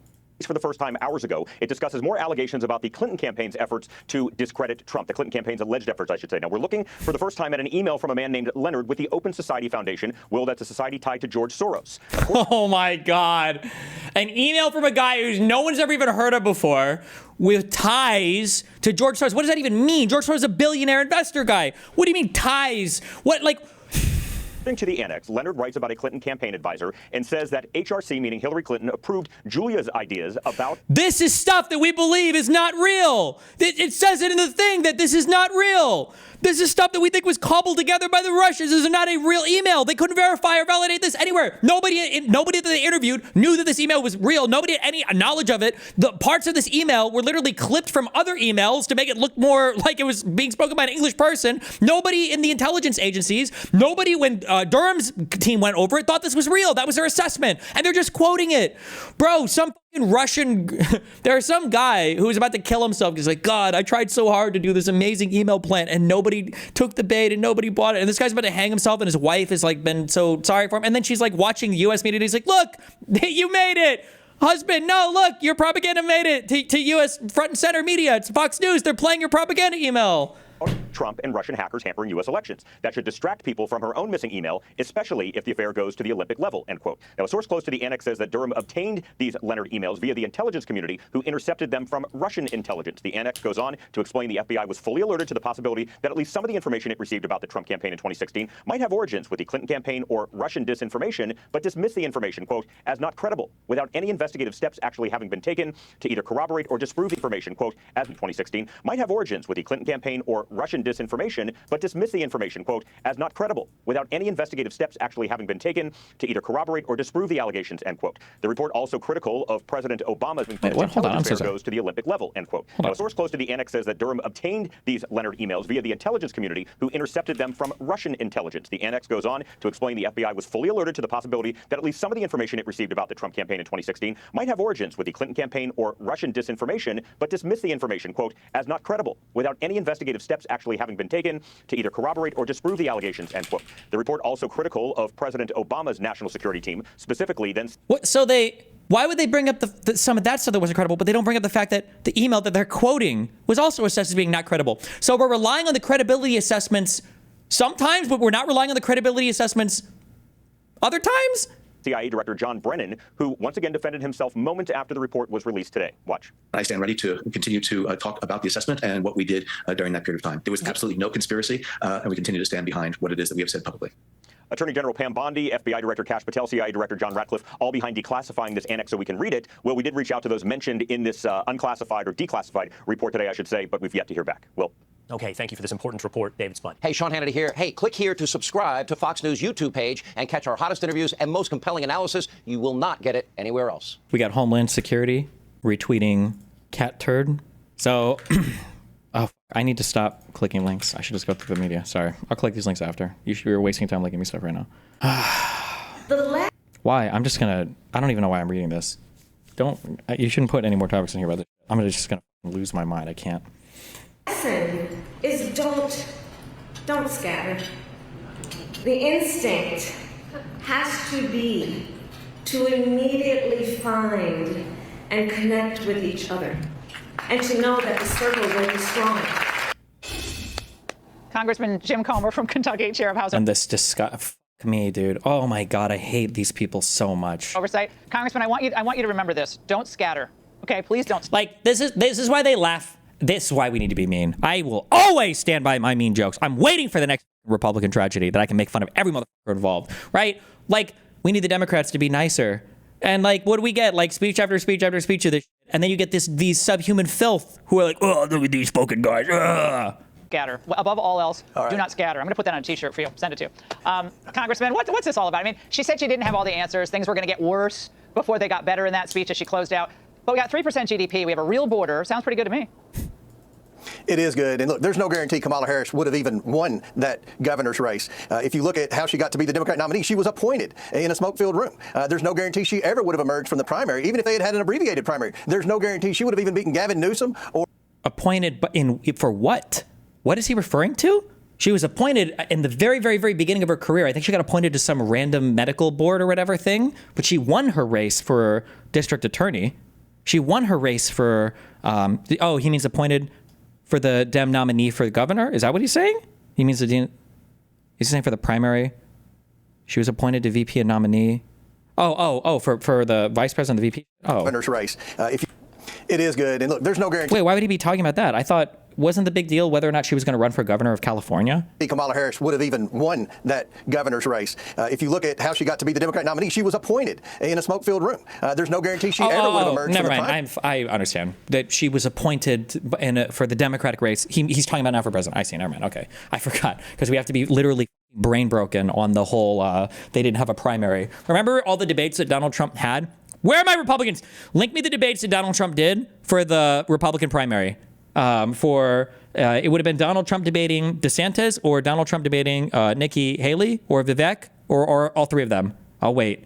For the first time hours ago. It discusses more allegations about the Clinton campaign's efforts to discredit Trump. The Clinton campaign's alleged efforts, I should say. Now, we're looking for the first time at an email from a man named Leonard with the Open Society Foundation. Will, that's a society tied to George Soros. Oh, my God. An email from a guy who no one's ever even heard of before with ties to George Soros. What does that even mean? George Soros is a billionaire investor guy. What do you mean ties? What, To the annex, Leonard writes about a Clinton campaign advisor and says that HRC, meaning Hillary Clinton, approved Julia's ideas about... This is stuff that we believe is not real. It says it in the thing that this is not real. This is stuff that we think was cobbled together by the Russians. This is not a real email. They couldn't verify or validate this anywhere. Nobody that they interviewed knew that this email was real. Nobody had any knowledge of it. The parts of this email were literally clipped from other emails to make it look more like it was being spoken by an English person. Nobody in the intelligence agencies, nobody when Durham's team went over it thought this was real. That was their assessment. And they're just quoting it. Bro, some Russian, there's some guy who was about to kill himself. He's like, God, I tried so hard to do this amazing email plant and nobody took the bait and nobody bought it. And this guy's about to hang himself and his wife has been so sorry for him. And then she's watching the US media and he's like, look, you made it. Husband, no, look, your propaganda made it to US front and center media. It's Fox News. They're playing your propaganda email. Trump and Russian hackers hampering U.S. elections. That should distract people from her own missing email, especially if the affair goes to the Olympic level, end quote. Now, a source close to the annex says that Durham obtained these Leonard emails via the intelligence community who intercepted them from Russian intelligence. The annex goes on to explain the FBI was fully alerted to the possibility that at least some of the information it received about the Trump campaign in 2016 might have origins with the Clinton campaign or Russian disinformation, but dismissed the information, quote, as not credible, without any investigative steps actually having been taken to either corroborate or disprove the information, quote, as in 2016, might have origins with the Clinton campaign or Russian disinformation, but dismiss the information, quote, as not credible, without any investigative steps actually having been taken to either corroborate or disprove the allegations, end quote. The report also critical of President Obama's intelligence affair goes to the Olympic level, end quote. Now, a source close to the annex says that Durham obtained these Leonard emails via the intelligence community who intercepted them from Russian intelligence. The annex goes on to explain the FBI was fully alerted to the possibility that at least some of the information it received about the Trump campaign in 2016 might have origins with the Clinton campaign or Russian disinformation, but dismiss the information, quote, as not credible, without any investigative steps actually simply having been taken to either corroborate or disprove the allegations, end quote. The report also critical of President Obama's national security team, specifically then... What? So why would they bring up some of that stuff that wasn't credible, but they don't bring up the fact that the email that they're quoting was also assessed as being not credible? So we're relying on the credibility assessments sometimes, but we're not relying on the credibility assessments other times? CIA Director John Brennan, who once again defended himself moments after the report was released today. Watch. I stand ready to continue to talk about the assessment and what we did during that period of time. There was absolutely no conspiracy, and we continue to stand behind what it is that we have said publicly. Attorney General Pam Bondi, FBI Director Kash Patel, CIA Director John Ratcliffe, all behind declassifying this annex so we can read it. Well, we did reach out to those mentioned in this unclassified or declassified report today, I should say, but we've yet to hear back. Will. Okay, thank you for this important report, David Spunt. Hey, Sean Hannity here. Hey, click here to subscribe to Fox News YouTube page and catch our hottest interviews and most compelling analysis. You will not get it anywhere else. We got Homeland Security retweeting cat turd. So, oh, I need to stop clicking links. I should just go through the media. Sorry. I'll click these links after. You're wasting time linking me stuff right now. Why? I don't even know why I'm reading this. You shouldn't put any more topics in here about this. I'm just gonna lose my mind. I can't. Lesson is don't scatter. The instinct has to be to immediately find and connect with each other, and to know that the circle will be strong. Congressman Jim Comer from Kentucky, chair of House And this disgust me, dude. Oh my God, I hate these people so much. Oversight. Congressman, I want you to remember this. Don't scatter. Okay, please don't. Like this is why they laugh. This is why we need to be mean. I will always stand by my mean jokes. I'm waiting for the next Republican tragedy that I can make fun of every motherfucker involved, right? Like, we need the Democrats to be nicer. And like, what do we get? Like speech after speech after speech of this, and then you get these subhuman filth who are like, oh, look at these fucking guys. Scatter. Above all else, do not scatter. I'm going to put that on a T-shirt for you. Send it to you. Congressman, what's this all about? I mean, she said she didn't have all the answers. Things were going to get worse before they got better in that speech as she closed out. But we got 3% GDP. We have a real border. Sounds pretty good to me. It is good. And look, there's no guarantee Kamala Harris would have even won that governor's race. If you look at how she got to be the Democrat nominee, she was appointed in a smoke-filled room. There's no guarantee she ever would have emerged from the primary, even if they had had an abbreviated primary. There's no guarantee she would have even beaten Gavin Newsom. Or appointed for what? What is he referring to? She was appointed in the very, very, very beginning of her career. I think she got appointed to some random medical board or whatever thing, but she won her race for district attorney. She won her race for, he means appointed for the Dem nominee for the governor? Is that what he's saying? He means he's saying for the primary. She was appointed to VP and nominee. For the vice president of the VP. Governor's race. It is good. And look, there's no guarantee. Wait, why would he be talking about that? I thought, wasn't the big deal whether or not she was going to run for governor of California? Kamala Harris would have even won that governor's race. If you look at how she got to be the Democrat nominee, she was appointed in a smoke-filled room. There's no guarantee she ever would have emerged. Never mind. I understand that she was appointed for the Democratic race. He's talking about now for president. I see. Never mind. Okay, I forgot because we have to be literally brain broken on the whole. They didn't have a primary. Remember all the debates that Donald Trump had? Where are my Republicans? Link me the debates that Donald Trump did for the Republican primary. It would have been Donald Trump debating DeSantis or Donald Trump debating Nikki Haley or Vivek or all three of them. I'll wait.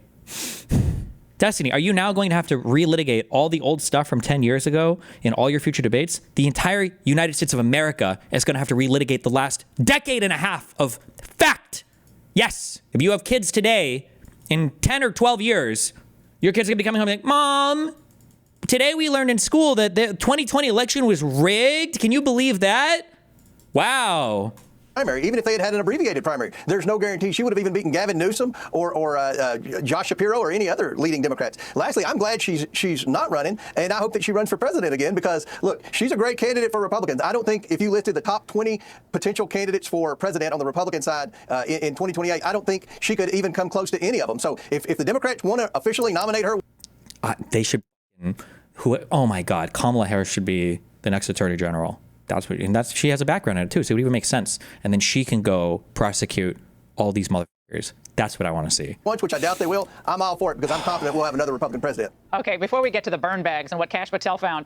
Destiny, are you now going to have to relitigate all the old stuff from 10 years ago in all your future debates? The entire United States of America is going to have to relitigate the last decade and a half of fact. Yes, if you have kids today, in 10 or 12 years, your kids are going to be coming home and like, Mom, today we learned in school that the 2020 election was rigged. Can you believe that? Wow. Primary, even if they had had an abbreviated primary, there's no guarantee she would have even beaten Gavin Newsom or Josh Shapiro or any other leading Democrats. Lastly, I'm glad she's not running, and I hope that she runs for president again because, look, she's a great candidate for Republicans. I don't think if you listed the top 20 potential candidates for president on the Republican side in 2028, I don't think she could even come close to any of them. So if the Democrats want to officially nominate her, they should. Oh my God, Kamala Harris should be the next Attorney General. She has a background in it too, so it would even make sense. And then she can go prosecute all these motherfuckers. That's what I want to see. Which I doubt they will. I'm all for it because I'm confident we'll have another Republican president. Okay, before we get to the burn bags and what Kash Patel found,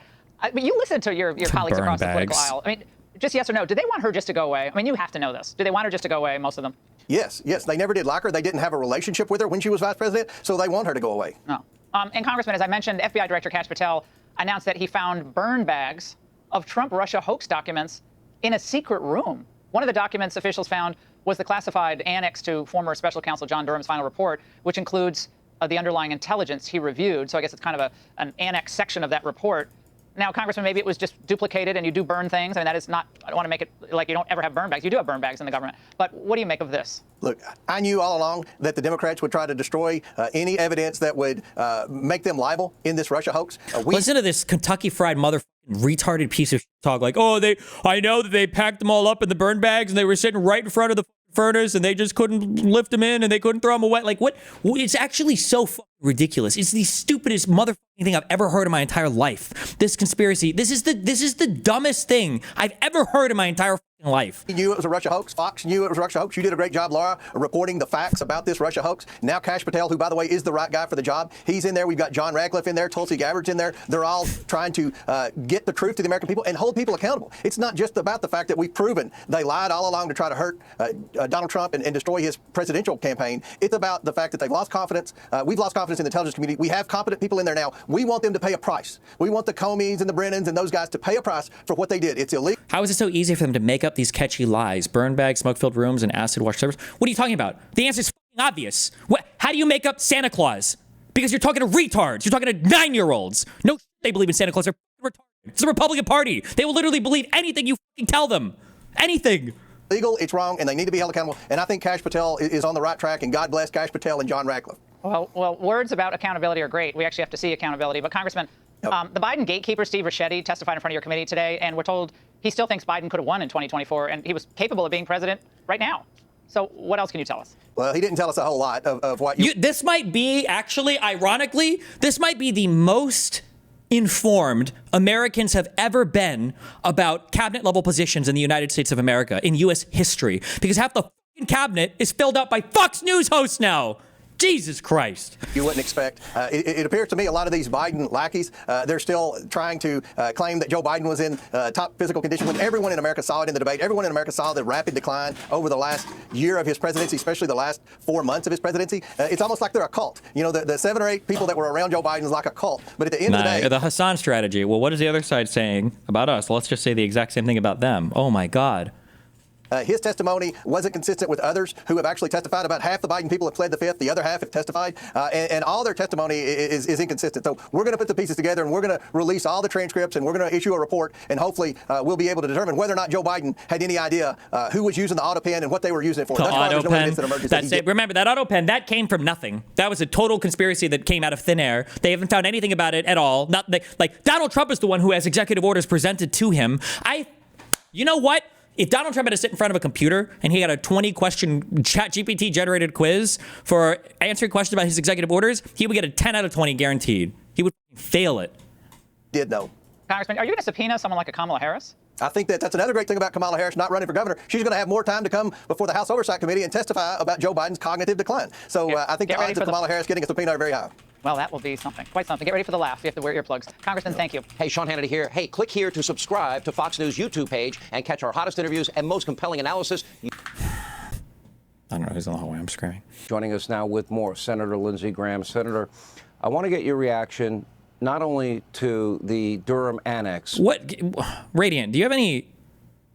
you listened to your colleagues across the political aisle. I mean, just yes or no, do they want her just to go away? I mean, you have to know this. Do they want her just to go away, most of them? Yes. They never did like her. They didn't have a relationship with her when she was vice president, so they want her to go away. No. And Congressman, as I mentioned, FBI Director Kash Patel announced that he found burn bags of Trump-Russia hoax documents in a secret room. One of the documents officials found was the classified annex to former special counsel John Durham's final report, which includes the underlying intelligence he reviewed. So I guess it's kind of an annex section of that report. Now, Congressman, maybe it was just duplicated and you do burn things. I mean, that is not, I don't want to make it like you don't ever have burn bags. You do have burn bags in the government. But what do you make of this? Look, I knew all along that the Democrats would try to destroy any evidence that would make them liable in this Russia hoax. Listen to this Kentucky Fried motherfucking retarded piece of talk like, oh, I know that they packed them all up in the burn bags and they were sitting right in front of the furnace and they just couldn't lift them in and they couldn't throw them away. Like, what? It's actually so fucking ridiculous. It's the stupidest motherfucking thing I've ever heard in my entire life. This conspiracy. This is the dumbest thing I've ever heard in my entire fucking life. You knew it was a Russia hoax. Fox knew it was a Russia hoax. You did a great job, Laura, reporting the facts about this Russia hoax. Now Kash Patel, who, by the way, is the right guy for the job, he's in there. We've got John Radcliffe in there, Tulsi Gabbard's in there. They're all trying to get the truth to the American people and hold people accountable. It's not just about the fact that we've proven they lied all along to try to hurt Donald Trump and destroy his presidential campaign. It's about the fact that they've lost confidence. We've lost confidence in the intelligence community. We have competent people in there now. We want them to pay a price. We want the Comeys and the Brennans and those guys to pay a price for what they did. It's illegal. How is it so easy for them to make up these catchy lies? Burn bags, smoke-filled rooms, and acid-wash servers? What are you talking about? The answer is fucking obvious. How do you make up Santa Claus? Because you're talking to retards. You're talking to 9-year-olds. No, they believe in Santa Claus. They're retarded. It's the Republican Party. They will literally believe anything you fucking tell them. Anything. Legal, it's wrong, and they need to be held accountable. And I think Kash Patel is on the right track, and God bless Kash Patel and John Radcliffe. Well, words about accountability are great. We actually have to see accountability. But Congressman, the Biden gatekeeper, Steve Ricchetti, testified in front of your committee today, and we're told he still thinks Biden could have won in 2024, and he was capable of being president right now. So what else can you tell us? Well, he didn't tell us a whole lot of what This might be, actually, ironically, this might be the most informed Americans have ever been about cabinet level positions in the United States of America in U.S. history, because half the fucking cabinet is filled out by Fox News hosts now. Jesus Christ. You wouldn't expect. It appears to me a lot of these Biden lackeys, they're still trying to claim that Joe Biden was in top physical condition when everyone in America saw it in the debate. Everyone in America saw the rapid decline over the last year of his presidency, especially the last 4 months of his presidency. It's almost like they're a cult. You know, the 7 or 8 people that were around Joe Biden is like a cult. But at the end of the day... The Hassan strategy. Well, what is the other side saying about us? Let's just say the exact same thing about them. Oh, my God. His testimony wasn't consistent with others who have actually testified. About half the Biden people have pled the fifth. The other half have testified. And all their testimony is inconsistent. So we're going to put the pieces together, and we're going to release all the transcripts, and we're going to issue a report, and hopefully we'll be able to determine whether or not Joe Biden had any idea who was using the auto pen and what they were using it for. The auto pen. That's it. Remember, that auto pen, that came from nothing. That was a total conspiracy that came out of thin air. They haven't found anything about it at all. Like Donald Trump is the one who has executive orders presented to him. You know what? If Donald Trump had to sit in front of a computer and he got a 20-question ChatGPT generated quiz for answering questions about his executive orders, he would get a 10 out of 20 guaranteed. He would fail it. Did know. Congressman, are you going to subpoena someone like a Kamala Harris? I think that's another great thing about Kamala Harris not running for governor. She's going to have more time to come before the House Oversight Committee and testify about Joe Biden's cognitive decline. So I think the odds of Kamala Harris getting a subpoena are very high. Well, that will be something. Quite something. Get ready for the laugh. You have to wear earplugs. Congressman, thank you. Hey, Sean Hannity here. Hey, click here to subscribe to Fox News YouTube page and catch our hottest interviews and most compelling analysis. I don't know who's in the hallway. I'm screaming. Joining us now with more, Senator Lindsey Graham. Senator, I want to get your reaction not only to the Durham annex. Radiant, do you have any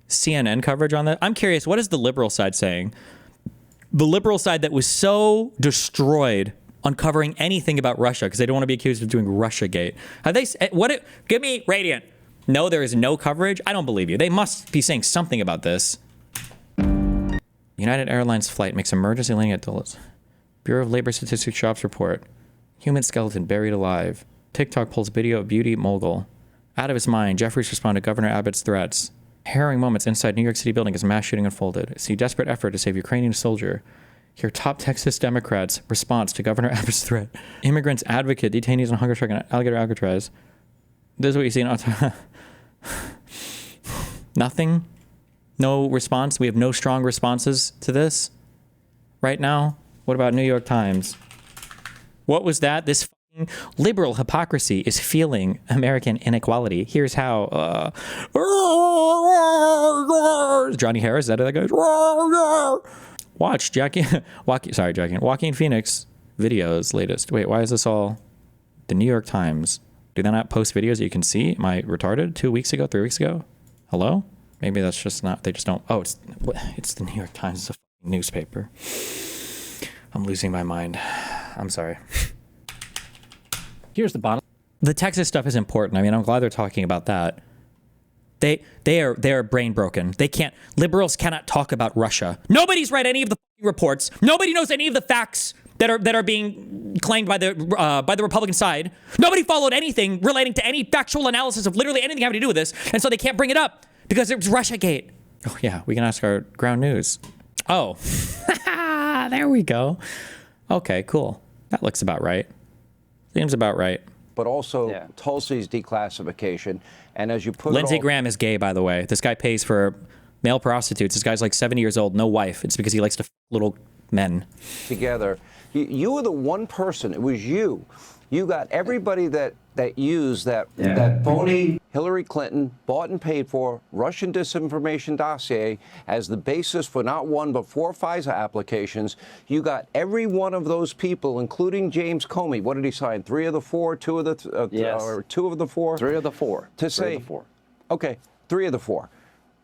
CNN coverage on that? I'm curious, what is the liberal side saying? The liberal side that was so destroyed uncovering anything about Russia because they don't want to be accused of doing Russiagate. Have they? Give me Radiant. No, there is no coverage. I don't believe you. They must be saying something about this. United Airlines flight makes emergency landing at Dulles. Bureau of Labor Statistics jobs report. Human skeleton buried alive. TikTok pulls video of beauty mogul. Out of his mind, Jeffries responded to Governor Abbott's threats. Harrowing moments inside New York City building as mass shooting unfolded. See desperate effort to save Ukrainian soldier. Hear top Texas Democrats' response to Governor Abbott's threat. Immigrants advocate detainees on hunger strike on alligator Alcatraz. This is what you see in nothing. No response. We have no strong responses to this right now. What about New York Times? What was that? This liberal hypocrisy is fueling American inequality. Here's how. Johnny Harris, is that the guy? Watch Joaquin Phoenix videos latest. Wait, why is this all the New York Times? Do they not post videos that you can see? Am I retarded? 2 weeks ago, 3 weeks ago? Hello? Maybe that's just not, they just don't, oh, it's the New York Times, it's a fucking newspaper. I'm losing my mind. I'm sorry. Here's the bottom. The Texas stuff is important. I mean, I'm glad they're talking about that. They are brain broken. They can't, liberals cannot talk about Russia. Nobody's read any of the reports. Nobody knows any of the facts that are being claimed by the Republican side. Nobody followed anything relating to any factual analysis of literally anything having to do with this, and so they can't bring it up because it was Russiagate. Oh yeah, we can ask our ground news. Oh, there we go. Okay, cool. That looks about right. Seems about right. But also Tulsi's declassification, and as you put Lindsey Graham is gay, by the way. This guy pays for male prostitutes. This guy's like 70 years old, no wife. It's because he likes to f little men. Together, you were the one person. It was you. You got everybody that used that phony Hillary Clinton bought and paid for Russian disinformation dossier as the basis for not one but 4 FISA applications. You got every one of those people, including James Comey. What did he sign? 3 of the 4, 2 of the yes. or 2 of the 4? 3 of the 4. To say 3 of the 4. Okay, 3 of the 4.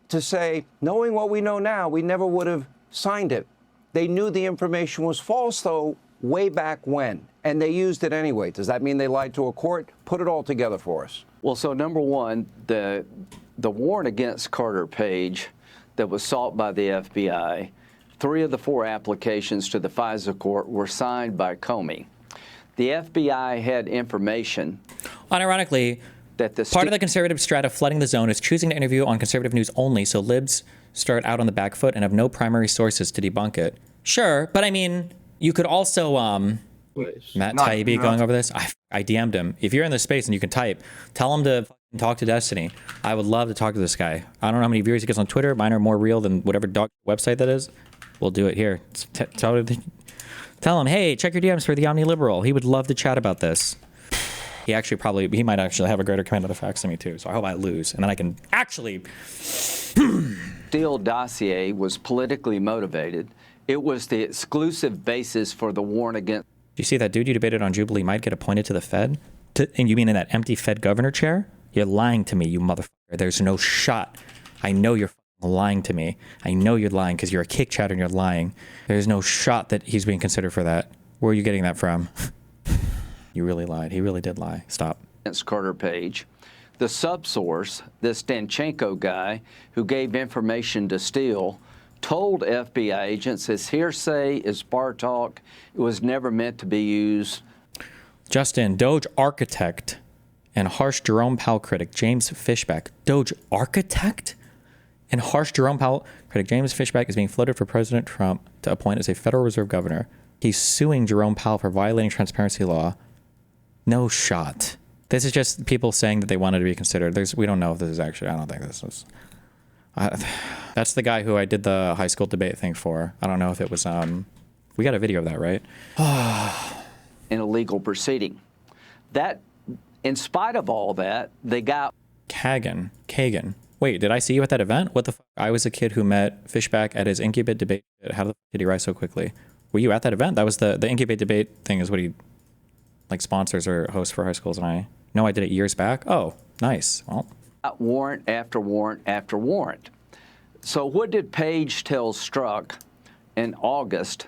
To say, knowing what we know now, we never would have signed it. They knew the information was false, though, way back when, and they used it anyway. Does that mean they lied to a court? Put it all together for us. Well, so number one, the warrant against Carter Page that was sought by the FBI, 3 of the 4 applications to the FISA court were signed by Comey. The FBI had information. Unironically, that part of the conservative strata flooding the zone is choosing to interview on conservative news only, so libs start out on the back foot and have no primary sources to debunk it. Sure, but I mean, you could also, Matt Taibbi going over this, I DM'd him. If you're in this space and you can type, tell him to talk to Destiny. I would love to talk to this guy. I don't know how many viewers he gets on Twitter. Mine are more real than whatever dog website that is. We'll do it here. Tell him, hey, check your DMs for the Omni-Liberal. He would love to chat about this. He might actually have a greater command of the facts than me too. So I hope I lose, and then I can actually. Steele dossier was politically motivated. It was the exclusive basis for the warrant against. Do you see that dude you debated on Jubilee might get appointed to the Fed? And you mean in that empty Fed governor chair? You're lying to me, you motherfucker. There's no shot. I know you're lying to me. I know you're lying because you're a kick chatter and you're lying. There's no shot that he's being considered for that. Where are you getting that from? You really lied. He really did lie. Stop. Against Carter Page. The subsource, this Danchenko guy who gave information to Steele, told FBI agents his hearsay is bar talk. It was never meant to be used. Justin, Doge architect and harsh Jerome Powell critic James Fishback. Doge architect and harsh Jerome Powell critic James Fishback is being floated for President Trump to appoint as a Federal Reserve governor. He's suing Jerome Powell for violating transparency law. No shot. This is just people saying that they wanted to be considered. We don't know if this is actually, I don't think this is. That's the guy who I did the high school debate thing for. I don't know if it was, we got a video of that, right? In a legal proceeding. That, in spite of all that, they got. Kagan. Wait, did I see you at that event? What the fuck? I was a kid who met Fishback at his Incubate debate. How the fuck did he rise so quickly? Were you at that event? That was the Incubate debate thing is what he, like, sponsors or hosts for high schools, and I know I did it years back. Oh, nice. Well. Warrant after warrant after warrant. So what did Page tell Strzok in August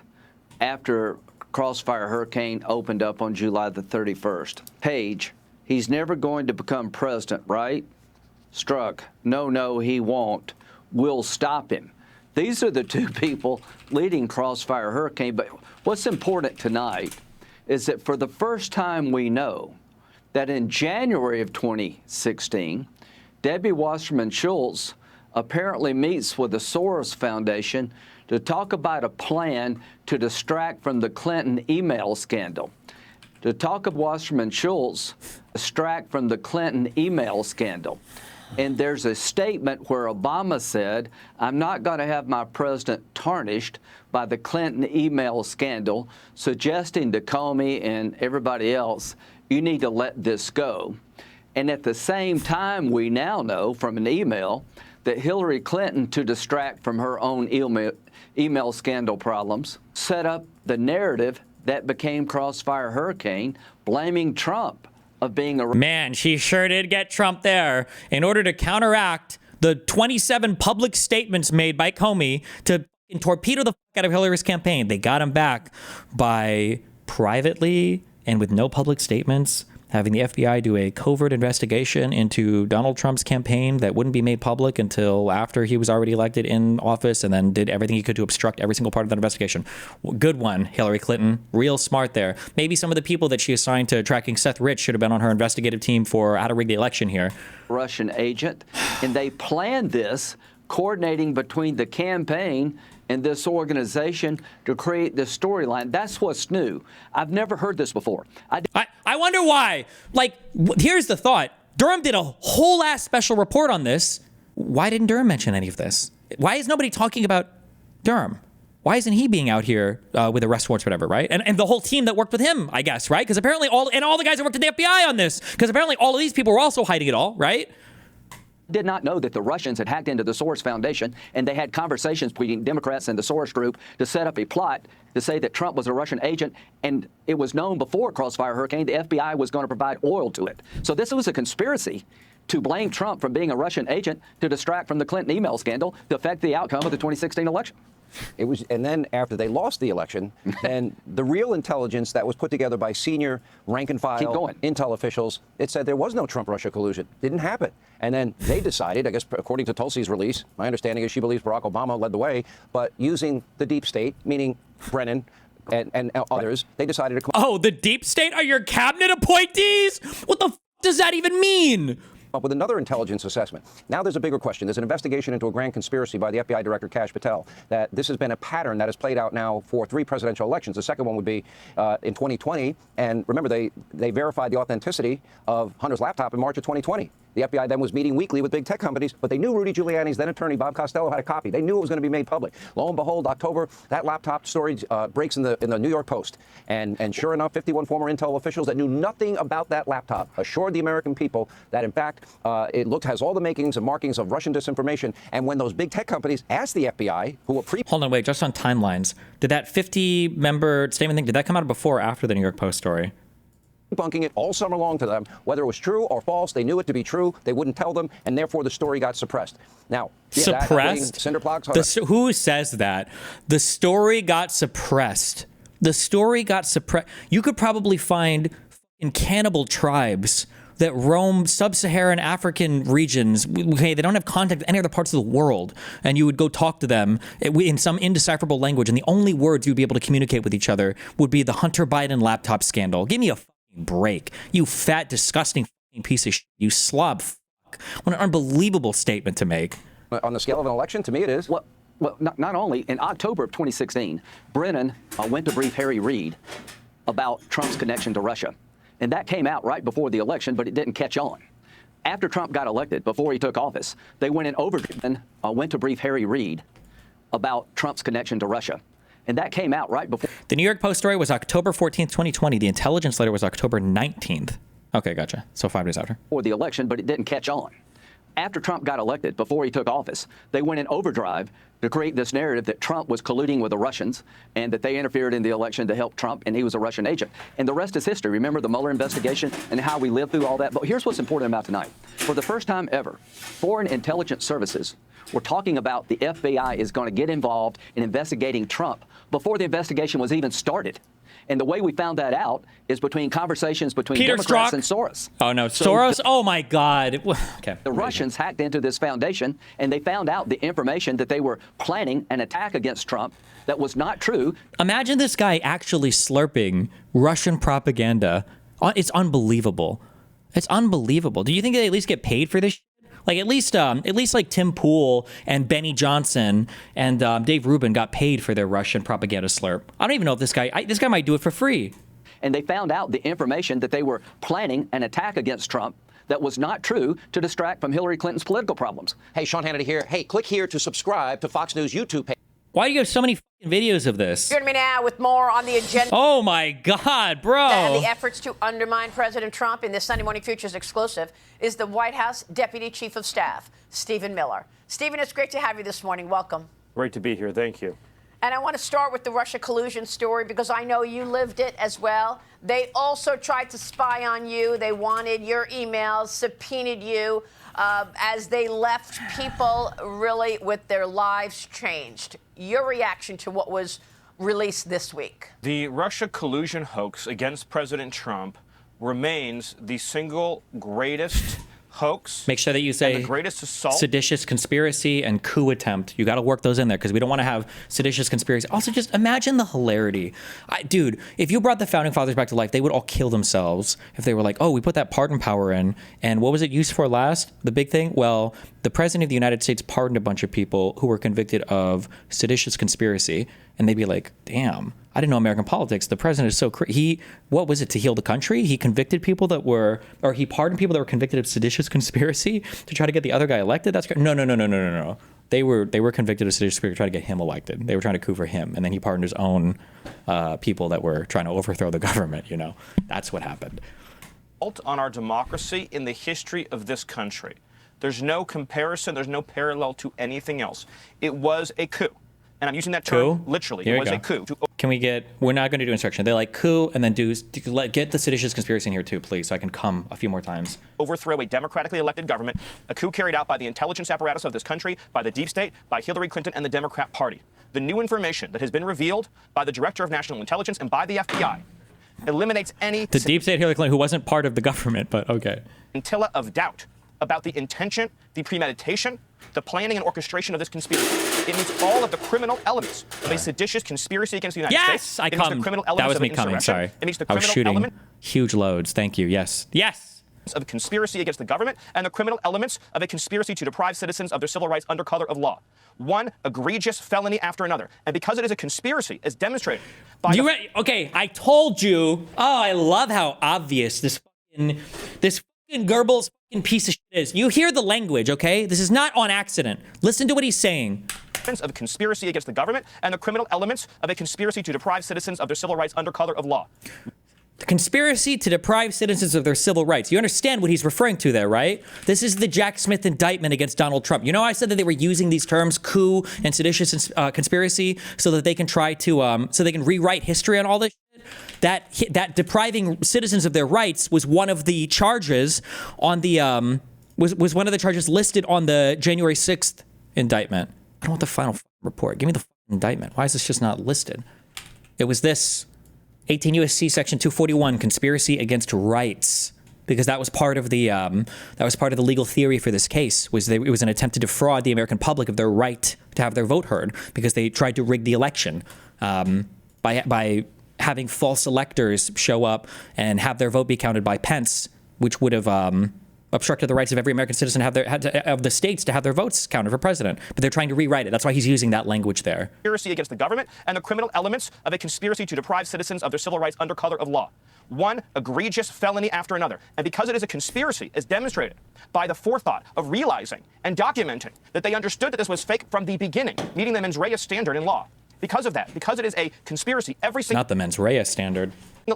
after Crossfire Hurricane opened up on July the 31st? Page, he's never going to become president, right? Strzok, no, he won't. We'll stop him. These are the 2 people leading Crossfire Hurricane. But what's important tonight is that for the first time we know that in January of 2016, Debbie Wasserman Schultz apparently meets with the Soros Foundation to talk about a plan to distract from the Clinton email scandal. To talk of Wasserman Schultz, distract from the Clinton email scandal. And there's a statement where Obama said, I'm not going to have my president tarnished by the Clinton email scandal, suggesting to Comey and everybody else, you need to let this go. And at the same time, we now know from an email that Hillary Clinton, to distract from her own email scandal problems, set up the narrative that became Crossfire Hurricane, blaming Trump of being a... Man, she sure did get Trump there. In order to counteract the 27 public statements made by Comey to torpedo the fuck out of Hillary's campaign. They got him back by privately and with no public statements having the FBI do a covert investigation into Donald Trump's campaign that wouldn't be made public until after he was already elected in office, and then did everything he could to obstruct every single part of that investigation. Good one, Hillary Clinton. Real smart there. Maybe some of the people that she assigned to tracking Seth Rich should have been on her investigative team for how to rig the election here. Russian agent, and they planned this, coordinating between the campaign and this organization to create this storyline. That's what's new. I've never heard this before. I wonder why. Like, here's the thought. Durham did a whole ass special report on this. Why didn't Durham mention any of this? Why is nobody talking about Durham? Why isn't he being out here with arrest warrants, whatever, right? And the whole team that worked with him, I guess, right? Because apparently all the guys that worked at the FBI on this, because apparently all of these people were also hiding it all, right? Did not know that the Russians had hacked into the Soros Foundation, and they had conversations between Democrats and the Soros group to set up a plot to say that Trump was a Russian agent, and it was known before Crossfire Hurricane the FBI was going to provide oil to it. So this was a conspiracy to blame Trump for being a Russian agent to distract from the Clinton email scandal to affect the outcome of the 2016 election. It was, and then after they lost the election, then the real intelligence that was put together by senior rank and file intel officials, it said there was no Trump-Russia collusion. Didn't happen. And then they decided, I guess, according to Tulsi's release, my understanding is she believes Barack Obama led the way, but using the deep state, meaning Brennan and others, they decided to... Oh, the deep state are your cabinet appointees? What the f does that even mean? Up with another intelligence assessment. Now there's a bigger question. There's an investigation into a grand conspiracy by the FBI Director Kash Patel that this has been a pattern that has played out now for 3 presidential elections. The second one would be in 2020. And remember, they verified the authenticity of Hunter's laptop in March of 2020. The FBI then was meeting weekly with big tech companies, but they knew Rudy Giuliani's then attorney, Bob Costello, had a copy. They knew it was going to be made public. Lo and behold, October, that laptop story breaks in the New York Post. And sure enough, 51 former intel officials that knew nothing about that laptop assured the American people that, in fact, it has all the makings and markings of Russian disinformation. And when those big tech companies asked the FBI, who were Hold on, wait, just on timelines. Did that 50-member statement thing, did that come out before or after the New York Post story? Bunking it all summer long to them, whether it was true or false. They knew it to be true. They wouldn't tell them, and therefore the story got suppressed. Now, suppressed? Who says that? The story got suppressed. The story got suppressed. You could probably find cannibal tribes that roam sub-Saharan African regions. Okay, they don't have contact with any other parts of the world, and you would go talk to them in some indecipherable language, and the only words you'd be able to communicate with each other would be the Hunter Biden laptop scandal. Give me a break, you fat, disgusting piece of shit, you slob. What an unbelievable statement to make. On the scale of an election, to me it is. Well, not only, in October of 2016, Brennan went to brief Harry Reid about Trump's connection to Russia. And that came out right before the election, but it didn't catch on. After Trump got elected, before he took office, they went to brief Harry Reid about Trump's connection to Russia. And that came out right before. The New York Post story was October 14th, 2020. The intelligence letter was October 19th. Okay, gotcha. So 5 days after. For the election, but it didn't catch on. After Trump got elected, before he took office, they went in overdrive to create this narrative that Trump was colluding with the Russians and that they interfered in the election to help Trump and he was a Russian agent. And the rest is history. Remember the Mueller investigation and how we lived through all that? But here's what's important about tonight. For the first time ever, foreign intelligence services were talking about the FBI is going to get involved in investigating Trump before the investigation was even started. And the way we found that out is between conversations between Peter Democrats Strzok and Soros. Oh, no. Soros? Oh, my God. Okay. The Russians hacked into this foundation, and they found out the information that they were planning an attack against Trump that was not true. Imagine this guy actually slurping Russian propaganda. It's unbelievable. It's unbelievable. Do you think they at least get paid for this? Like at least like Tim Pool and Benny Johnson and Dave Rubin got paid for their Russian propaganda slurp. I don't even know if this guy might do it for free. And they found out the information that they were planning an attack against Trump that was not true to distract from Hillary Clinton's political problems. Hey, Sean Hannity here. Hey, click here to subscribe to Fox News YouTube page. Why do you have so many videos of this? Joining me now with more on the agenda. Oh, my God, bro. And the efforts to undermine President Trump in this Sunday Morning Futures exclusive is the White House Deputy Chief of Staff, Stephen Miller. Stephen, it's great to have you this morning. Welcome. Great to be here. Thank you. And I want to start with the Russia collusion story because I know you lived it as well. They also tried to spy on you. They wanted your emails, subpoenaed you as they left people really with their lives changed. Your reaction to what was released this week? The Russia collusion hoax against President Trump remains the single greatest hoax. Make sure that you say the greatest assault. Seditious conspiracy and coup attempt. You got to work those in there because we don't want to have seditious conspiracy. Also, just imagine the hilarity. Dude, if you brought the founding fathers back to life, they would all kill themselves if they were like, oh, we put that pardon power in. And what was it used for last? The big thing? Well, the president of the United States pardoned a bunch of people who were convicted of seditious conspiracy. And they'd be like, damn, I didn't know American politics. The president is so crazy. What was it, to heal the country? He convicted people that were, or he pardoned people that were convicted of seditious conspiracy to try to get the other guy elected? That's no. They were convicted of seditious conspiracy to try to get him elected. They were trying to coup for him. And then he pardoned his own people that were trying to overthrow the government, you know. That's what happened. On our democracy in the history of this country. There's no comparison. There's no parallel to anything else. It was a coup. And I'm using that term Coup? literally. Here It we was go. a coup. Can we get, we're not going to do instruction. They like coup and then get the seditious conspiracy in here too, please, so I can come a few more times. Overthrow a democratically elected government, a coup carried out by the intelligence apparatus of this country, by the deep state, by Hillary Clinton and the Democrat Party. The new information that has been revealed by the Director of National Intelligence and by the FBI eliminates any The deep state Hillary Clinton, who wasn't part of the government, but okay. scintilla of doubt about the intention, the premeditation, the planning and orchestration of this conspiracy. It meets all of the criminal elements of a seditious conspiracy against the United States. Yes, I It meets the come. criminal That elements was of me coming. insurrection. Sorry, It meets the I was criminal shooting element huge loads. Thank you. Yes. of conspiracy against the government and the criminal elements of a conspiracy to deprive citizens of their civil rights under color of law. One egregious felony after another. And because it is a conspiracy, as demonstrated by Okay, I told you. Oh, I love how obvious this fucking Goebbels fucking piece of shit is. You hear the language, okay? This is not on accident. Listen to what he's saying. Of conspiracy against the government and the criminal elements of a conspiracy to deprive citizens of their civil rights under color of law. The conspiracy to deprive citizens of their civil rights. You understand what he's referring to there, right? This is the Jack Smith indictment against Donald Trump. You know, I said that they were using these terms, coup and seditious conspiracy, so that they can try to, so they can rewrite history on all this shit. That depriving citizens of their rights was one of the charges on the, was one of the charges listed on the January 6th indictment. I don't want the final report. Give me the indictment. Why is this just not listed? It was this. 18 U.S.C. Section 241, conspiracy against rights, because that was part of the legal theory for this case. It was an attempt to defraud the American public of their right to have their vote heard, because they tried to rig the election by having false electors show up and have their vote be counted by Pence, which would have obstructed the rights of every American citizen of the states to have their votes counted for president. But they're trying to rewrite it. That's why he's using that language there. Conspiracy against the government and the criminal elements of a conspiracy to deprive citizens of their civil rights under color of law. One egregious felony after another. And because it is a conspiracy, as demonstrated by the forethought of realizing and documenting that they understood that this was fake from the beginning, meeting the mens rea standard in law. Because of that, because it is a conspiracy, every single Not the mens rea standard.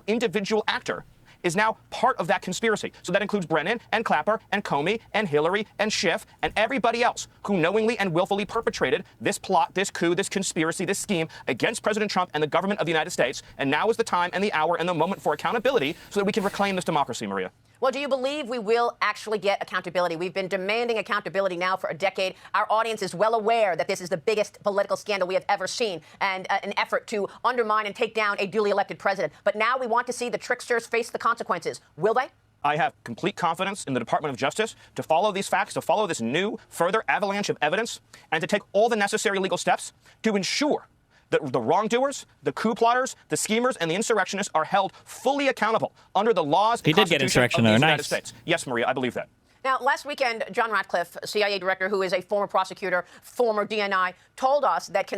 individual actor is now part of that conspiracy. So that includes Brennan and Clapper and Comey and Hillary and Schiff and everybody else who knowingly and willfully perpetrated this plot, this coup, this conspiracy, this scheme against President Trump and the government of the United States. And now is the time and the hour and the moment for accountability so that we can reclaim this democracy, Maria. Well, do you believe we will actually get accountability? We've been demanding accountability now for a decade. Our audience is well aware that this is the biggest political scandal we have ever seen and an effort to undermine and take down a duly elected president. But now we want to see the tricksters face the consequences. Will they? I have complete confidence in the Department of Justice to follow these facts, to follow this new, further avalanche of evidence, and to take all the necessary legal steps to ensure that the wrongdoers, the coup plotters, the schemers, and the insurrectionists are held fully accountable under the laws and Constitution of the United States. Yes, Maria, I believe that. Now, last weekend, John Ratcliffe, CIA director who is a former prosecutor, former DNI, told us that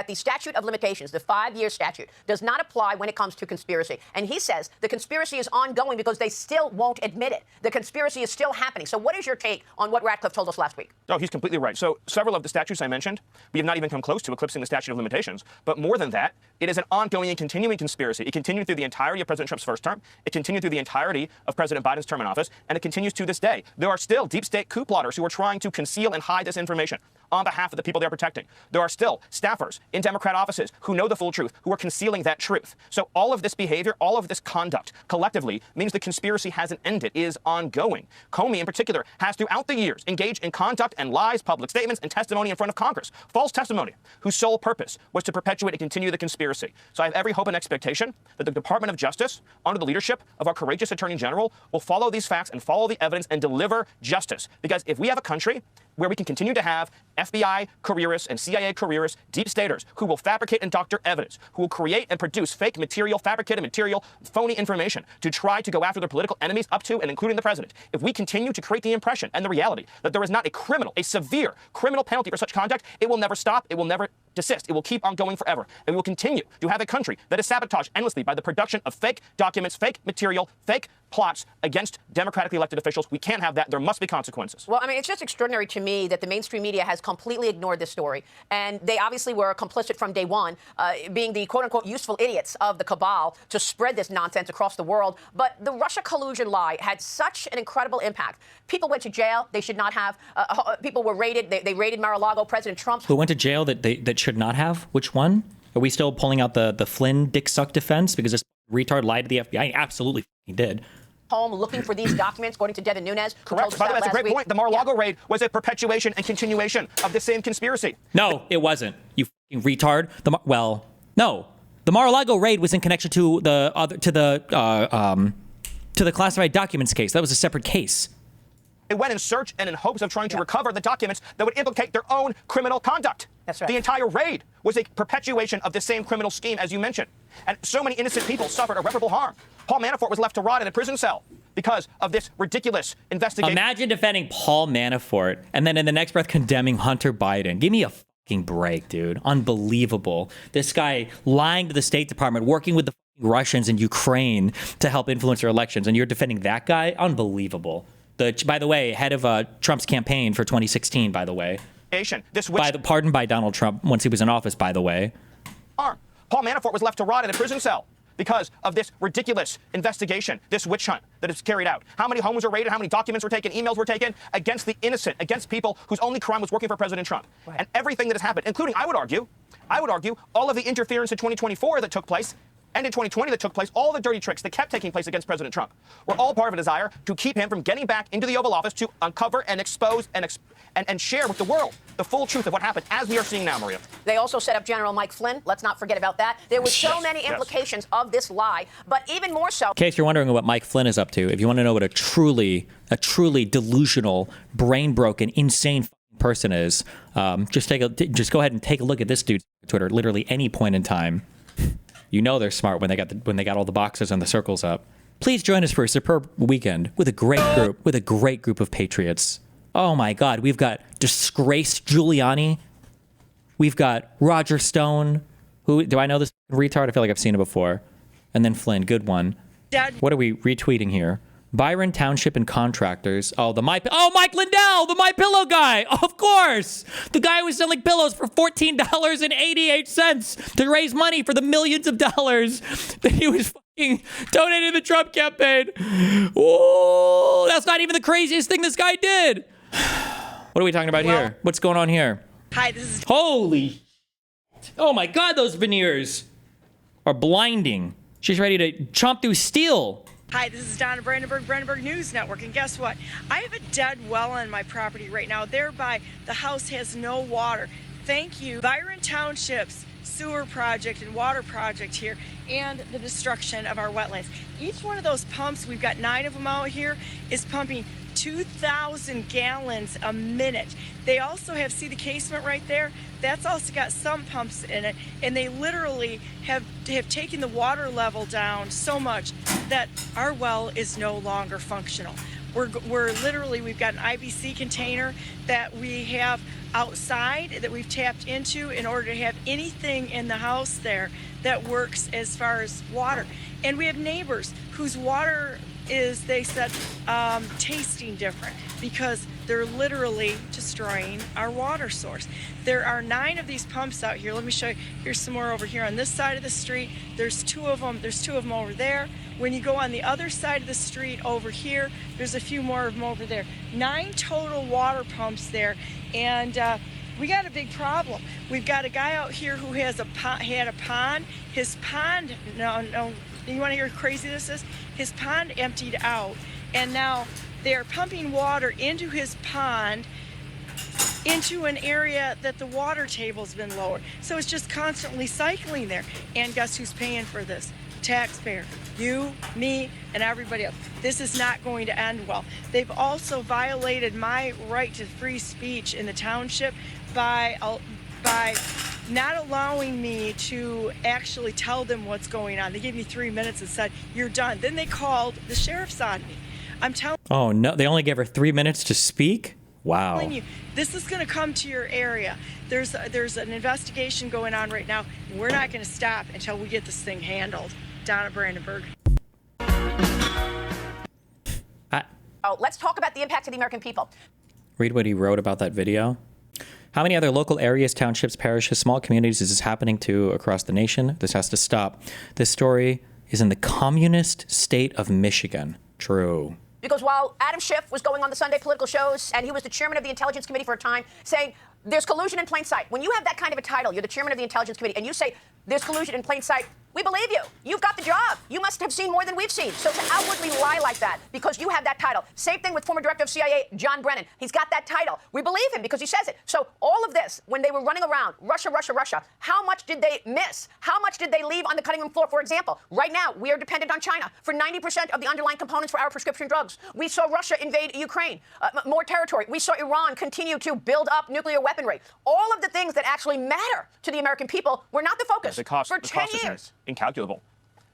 the statute of limitations, the 5-year statute, does not apply when it comes to conspiracy. And he says the conspiracy is ongoing because they still won't admit it. The conspiracy is still happening. So what is your take on what Ratcliffe told us last week? Oh, he's completely right. So several of the statutes I mentioned, we have not even come close to eclipsing the statute of limitations. But more than that, It is an ongoing and continuing conspiracy. It continued through the entirety of President Trump's first term. It continued through the entirety of President Biden's term in office, and it continues to this day. There are still deep state coup plotters who are trying to conceal and hide this information on behalf of the people they're protecting. There are still staffers in Democrat offices who know the full truth, who are concealing that truth. So all of this behavior, all of this conduct collectively means the conspiracy hasn't ended, it is ongoing. Comey in particular has throughout the years engaged in conduct and lies, public statements, and testimony in front of Congress. False testimony, whose sole purpose was to perpetuate and continue the conspiracy. So I have every hope and expectation that the Department of Justice, under the leadership of our courageous Attorney General, will follow these facts and follow the evidence and deliver justice. Because if we have a country where we can continue to have FBI careerists and CIA careerists, deep staters, who will fabricate and doctor evidence, who will create and produce fake material, fabricated material, phony information to try to go after their political enemies, up to and including the president. If we continue to create the impression and the reality that there is not a severe criminal penalty for such conduct, it will never stop, it will never desist, it will keep on going forever. And we will continue to have a country that is sabotaged endlessly by the production of fake documents, fake material, fake plots against democratically elected officials. We can't have that. There must be consequences. Well, I mean, it's just extraordinary to me that the mainstream media has completely ignored this story. And they obviously were complicit from day one, being the quote-unquote useful idiots of the cabal to spread this nonsense across the world. But the Russia collusion lie had such an incredible impact. People went to jail. They should not have. People were raided. They raided Mar-a-Lago. President Trump's. Who went to jail that should not have? Which one? Are we still pulling out the Flynn dick suck defense because this retard lied to the FBI? He absolutely did. Home looking for these documents, according to Devin Nunes. Correct. By the way, that's a great point. The Mar-a-Lago raid was a perpetuation and continuation of the same conspiracy. No, it wasn't. You fucking retard. No. The Mar-a-Lago raid was in connection to the classified documents case. That was a separate case. It went in search and in hopes of trying to recover the documents that would implicate their own criminal conduct. That's right. The entire raid was a perpetuation of the same criminal scheme, as you mentioned. And so many innocent people suffered irreparable harm. Paul Manafort was left to rot in a prison cell because of this ridiculous investigation. Imagine defending Paul Manafort and then in the next breath condemning Hunter Biden. Give me a fucking break, dude. Unbelievable. This guy lying to the State Department, working with the Russians in Ukraine to help influence their elections, and you're defending that guy? Unbelievable. By the way, head of Trump's campaign for 2016, by the way. Pardoned by Donald Trump once he was in office, by the way. Paul Manafort was left to rot in a prison cell because of this ridiculous investigation, this witch hunt that is carried out. How many homes were raided, how many documents were taken, emails were taken against the innocent, against people whose only crime was working for President Trump. Right. And everything that has happened, including, I would argue, all of the interference in 2024 that took place, and in 2020 that took place, all the dirty tricks that kept taking place against President Trump were all part of a desire to keep him from getting back into the Oval Office to uncover and expose and share with the world the full truth of what happened, as we are seeing now, Maria. They also set up General Mike Flynn. Let's not forget about that. There were so many implications of this lie, but even more so. In case you're wondering what Mike Flynn is up to, if you want to know what a truly delusional, brain-broken, insane person is, just go ahead and take a look at this dude's Twitter. Literally any point in time. You know they're smart when they got all the boxes and the circles up. Please join us for a superb weekend with a great group of patriots. Oh my God, we've got disgraced Giuliani. We've got Roger Stone. Who do I know this retard? I feel like I've seen it before. And then Flynn, good one. What are we retweeting here? Byron Township and contractors. Mike Lindell, the My Pillow guy. Of course. The guy who was selling pillows for $14.88 to raise money for the millions of dollars that he was fucking donating to the Trump campaign. Oh, that's not even the craziest thing this guy did. What are we talking about here? What's going on here? Hi, this is... Holy... Oh my God, those veneers are blinding. She's ready to chomp through steel. Hi, this is Donna Brandenburg News Network, and guess what? I have a dead well on my property right now, thereby the house has no water. Thank you, Byron Township's sewer project and water project here, and the destruction of our wetlands. Each one of those pumps, we've got 9 of them out here, is pumping 2,000 gallons a minute. They also have, see the casement right there? That's also got some pumps in it, and they literally have taken the water level down so much that our well is no longer functional. We're literally, we've got an IBC container that we have outside that we've tapped into in order to have anything in the house there that works as far as water. And we have neighbors whose water is, they said, tasting different because they're literally destroying our water source. There are 9 of these pumps out here. Let me show you. Here's some more over here on this side of the street. There's 2 of them. There's 2 of them over there. When you go on the other side of the street over here, there's a few more of them over there. 9 total water pumps there, and we got a big problem. We've got a guy out here who has had a pond. His pond, no, you want to hear how crazy this is? His pond emptied out, and now they're pumping water into his pond into an area that the water table's been lowered. So it's just constantly cycling there. And guess who's paying for this? Taxpayer. You, me, and everybody else. This is not going to end well. They've also violated my right to free speech in the township by not allowing me to actually tell them what's going on. They gave me 3 minutes and said, you're done. Then they called the sheriff's on me. I'm telling Oh, no. They only gave her 3 minutes to speak? Wow. you, this is going to come to your area. There's an investigation going on right now. And we're not going to stop until we get this thing handled down at Brandenburg. Let's talk about the impact to the American people. Read what he wrote about that video. How many other local areas, townships, parishes, small communities is this happening to across the nation? This has to stop. This story is in the communist state of Michigan. True. Because while Adam Schiff was going on the Sunday political shows, and he was the chairman of the Intelligence Committee for a time, saying there's collusion in plain sight. When you have that kind of a title, you're the chairman of the Intelligence Committee, and you say there's collusion in plain sight, we believe you. You've got the job. You must have seen more than we've seen. So to outwardly lie like that because you have that title. Same thing with former director of CIA, John Brennan. He's got that title. We believe him because he says it. So all of this, when they were running around, Russia, Russia, Russia, how much did they miss? How much did they leave on the cutting room floor? For example, right now, we are dependent on China for 90% of the underlying components for our prescription drugs. We saw Russia invade Ukraine, more territory. We saw Iran continue to build up nuclear weaponry. All of the things that actually matter to the American people were not the focus for 10 years. Is incalculable.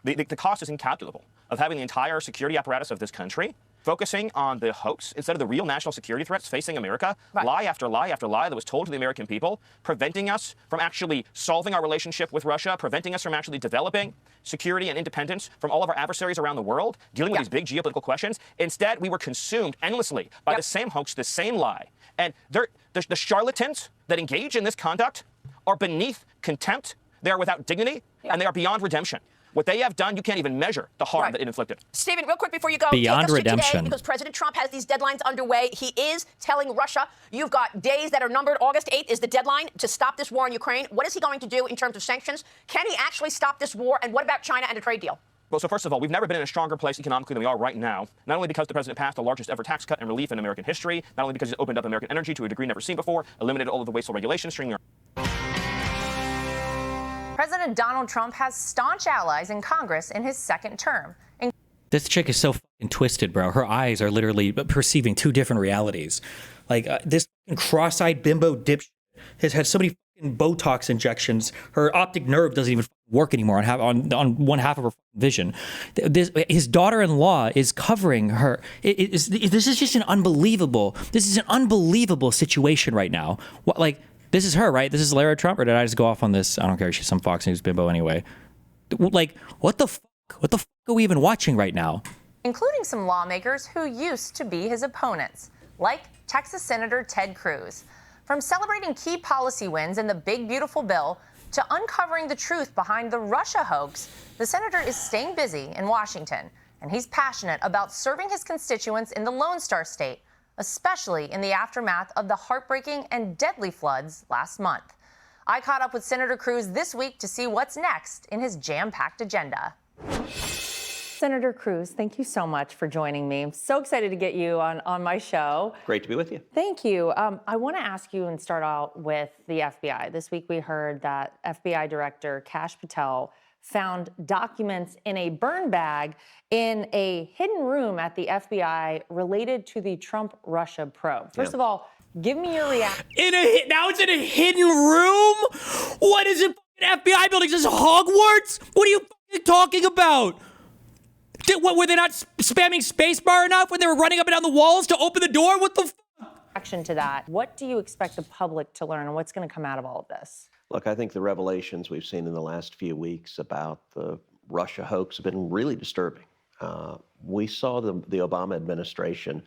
The cost is incalculable of having the entire security apparatus of this country focusing on the hoax instead of the real national security threats facing America, lie after lie after lie that was told to the American people, preventing us from actually solving our relationship with Russia, preventing us from actually developing security and independence from all of our adversaries around the world, dealing with these big geopolitical questions. Instead, we were consumed endlessly by the same hoax, the same lie. And the charlatans that engage in this conduct are beneath contempt, they are without dignity, and they are beyond redemption. What they have done, you can't even measure the harm that it inflicted. Stephen, real quick before you go, Beyond take us to redemption. today, because President Trump has these deadlines underway. He is telling Russia, you've got days that are numbered. August 8th is the deadline to stop this war in Ukraine. What is he going to do in terms of sanctions? Can he actually stop this war? And what about China and a trade deal? Well, so first of all, we've never been in a stronger place economically than we are right now. Not only because the president passed the largest ever tax cut and relief in American history, not only because he's opened up American energy to a degree never seen before, eliminated all of the wasteful regulations, streaming President Donald Trump has staunch allies in Congress in his second term. This chick is so fucking twisted, bro. Her eyes are literally perceiving 2 different realities. Like, this cross-eyed bimbo dipshit has had so many fucking Botox injections. Her optic nerve doesn't even work anymore on one half of her vision. His daughter-in-law is covering her. This is just an unbelievable situation right now. This is her, right? This is Lara Trump, or did I just go off on this? I don't care. She's some Fox News bimbo anyway. Like, what the fuck? What the fuck are we even watching right now? Including some lawmakers who used to be his opponents, like Texas Senator Ted Cruz. From celebrating key policy wins in the Big Beautiful Bill to uncovering the truth behind the Russia hoax, the senator is staying busy in Washington, and he's passionate about serving his constituents in the Lone Star State, especially in the aftermath of the heartbreaking and deadly floods last month. I caught up with Senator Cruz this week to see what's next in his jam-packed agenda. Senator Cruz, thank you so much for joining me. I'm so excited to get you on my show. Great to be with you. Thank you. I want to ask you and start out with the FBI. This week we heard that FBI Director Kash Patel found documents in a burn bag in a hidden room at the FBI related to the Trump-Russia probe. First of all, give me your reaction. Now it's in a hidden room? What is it? FBI building? Is this Hogwarts? What are you talking about? Were they not spamming spacebar enough when they were running up and down the walls to open the door? What the reaction to that? What do you expect the public to learn, and what's going to come out of all of this? Look, I think the revelations we've seen in the last few weeks about the Russia hoax have been really disturbing. we saw the Obama administration,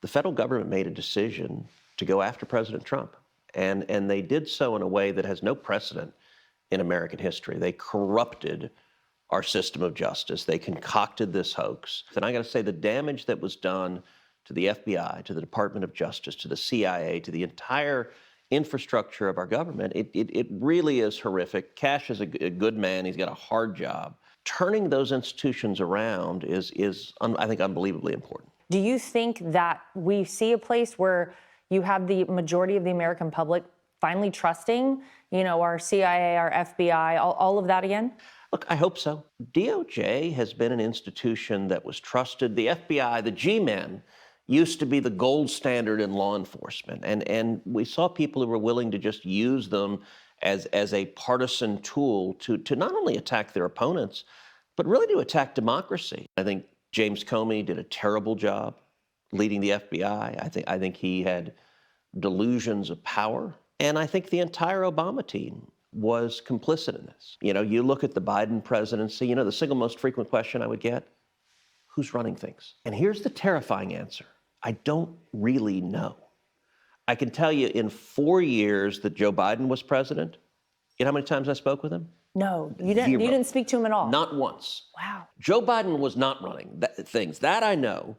the federal government made a decision to go after President Trump. And they did so in a way that has no precedent in American history. They corrupted our system of justice. They concocted this hoax. And I got to say, the damage that was done to the FBI, to the Department of Justice, to the CIA, to the entire infrastructure of our government, it really is horrific. Kash is a good man. He's got a hard job. Turning those institutions around is I think, unbelievably important. Do you think that we see a place where you have the majority of the American public finally trusting, our CIA, our FBI, all of that again? Look, I hope so. DOJ has been an institution that was trusted. The FBI, the G-men, used to be the gold standard in law enforcement. And we saw people who were willing to just use them as a partisan tool to not only attack their opponents, but really to attack democracy. I think James Comey did a terrible job leading the FBI. I think he had delusions of power. And I think the entire Obama team was complicit in this. You look at the Biden presidency, the single most frequent question I would get, who's running things? And here's the terrifying answer. I don't really know. I can tell you in 4 years that Joe Biden was president, you know how many times I spoke with him? No, you didn't. 0. You didn't speak to him at all. Not once. Wow. Joe Biden was not running things. That I know.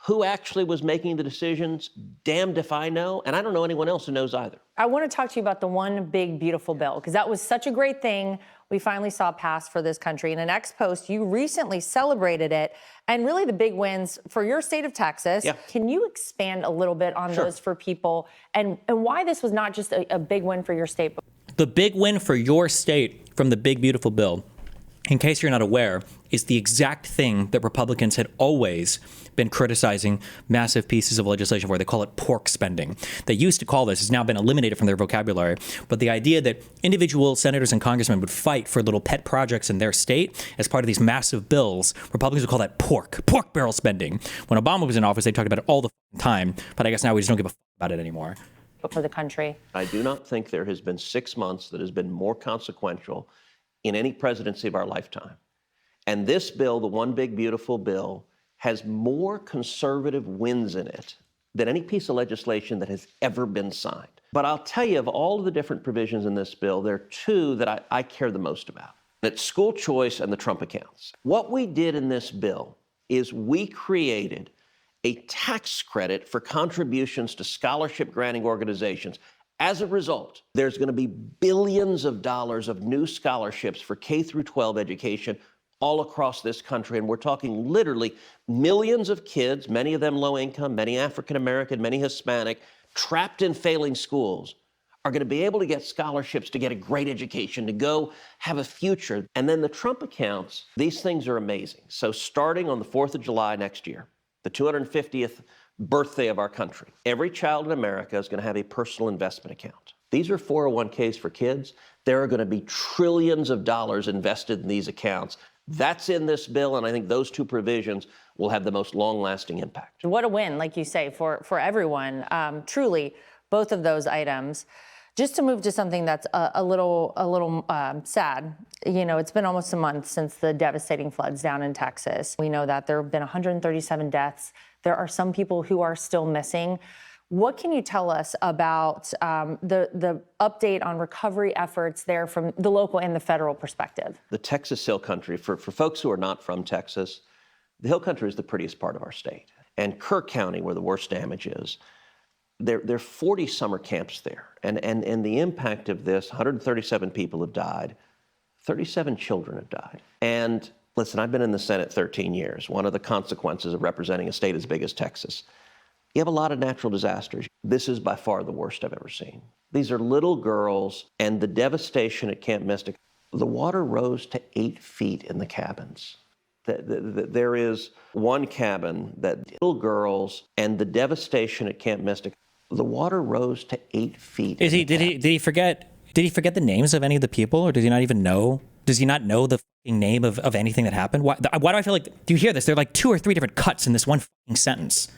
Who actually was making the decisions? Damned if I know. And I don't know anyone else who knows either. I want to talk to you about the one big, beautiful bill, because that was such a great thing we finally saw passed for this country. In an ex-post, you recently celebrated it, and really the big wins for your state of Texas. Yeah. Can you expand a little bit on those for people, and why this was not just a big win for your state? The big win for your state from the big, beautiful bill, in case you're not aware, is the exact thing that Republicans had always been criticizing massive pieces of legislation for. They call it pork spending. They used to call this, it's now been eliminated from their vocabulary, but the idea that individual senators and congressmen would fight for little pet projects in their state as part of these massive bills, Republicans would call that pork barrel spending. When Obama was in office, they talked about it all the time, but I guess now we just don't give a about it anymore. For the country. I do not think there has been 6 months that has been more consequential in any presidency of our lifetime. And this bill, the one big, beautiful bill, has more conservative wins in it than any piece of legislation that has ever been signed. But I'll tell you, of all of the different provisions in this bill, there are two that I care the most about. It's school choice and the Trump accounts. What we did in this bill is we created a tax credit for contributions to scholarship granting organizations. As a result, there's going to be billions of dollars of new scholarships for K through 12 education all across this country. And we're talking literally millions of kids, many of them low income, many African American, many Hispanic, trapped in failing schools, are going to be able to get scholarships to get a great education, to go have a future. And then the Trump accounts, these things are amazing. So starting on the 4th of July next year, the 250th birthday of our country, every child in America is going to have a personal investment account. These are 401ks for kids. There are going to be trillions of dollars invested in these accounts. That's in this bill, and I think those two provisions will have the most long-lasting impact. What a win, like you say, for everyone. Truly, both of those items. Just to move to something that's a little sad, it's been almost a month since the devastating floods down in Texas. We know that there have been 137 deaths. There are some people who are still missing. What can you tell us about the update on recovery efforts there from the local and the federal perspective? The Texas Hill Country, for folks who are not from Texas, the Hill Country is the prettiest part of our state. And Kirk County, where the worst damage is, there are 40 summer camps there. And the impact of this, 137 people have died, 37 children have died. And listen, I've been in the Senate 13 years. One of the consequences of representing a state as big as Texas, you have a lot of natural disasters. This is by far the worst I've ever seen. These are little girls, and the devastation at Camp Mystic, the water rose to 8 feet in the cabins. There is one cabin that little girls, and the devastation at Camp Mystic, the water rose to 8 feet. Did he forget the names of any of the people, or does he not even know? Does he not know the fucking name of anything that happened? Why do I feel like, do you hear this? There are like 2 or 3 different cuts in this one fucking sentence.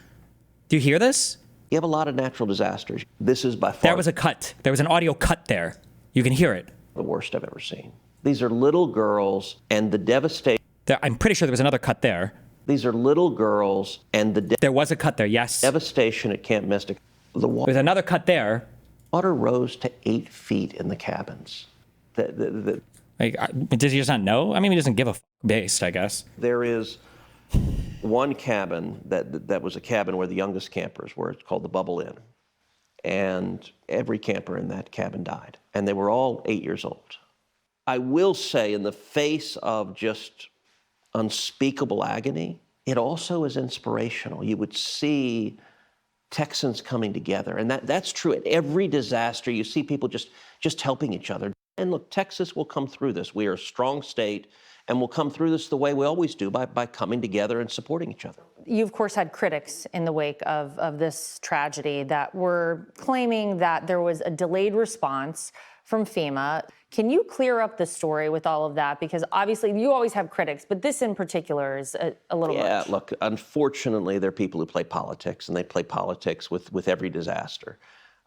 Do you hear this? You have a lot of natural disasters. This is by far... There was a cut. There was an audio cut there. You can hear it. The worst I've ever seen. These are little girls, and the devastation... I'm pretty sure there was another cut there. These are little girls, and there was a cut there, yes. Devastation at Camp Mystic. There's another cut there. Water rose to 8 feet in the cabins. Does he just not know? I mean, he doesn't give a based, I guess. There is one cabin that was a cabin where the youngest campers were. It's called the Bubble Inn. And every camper in that cabin died. And they were all 8 years old. I will say, in the face of just unspeakable agony, it also is inspirational. You would see Texans coming together. And that's true. At every disaster, you see people just helping each other. And look, Texas will come through this. We are a strong state, and we'll come through this the way we always do, by coming together and supporting each other. You, of course, had critics in the wake of this tragedy that were claiming that there was a delayed response from FEMA. Can you clear up the story with all of that? Because obviously you always have critics, but this in particular is a little much. Yeah, look, unfortunately, there are people who play politics, and they play politics with every disaster.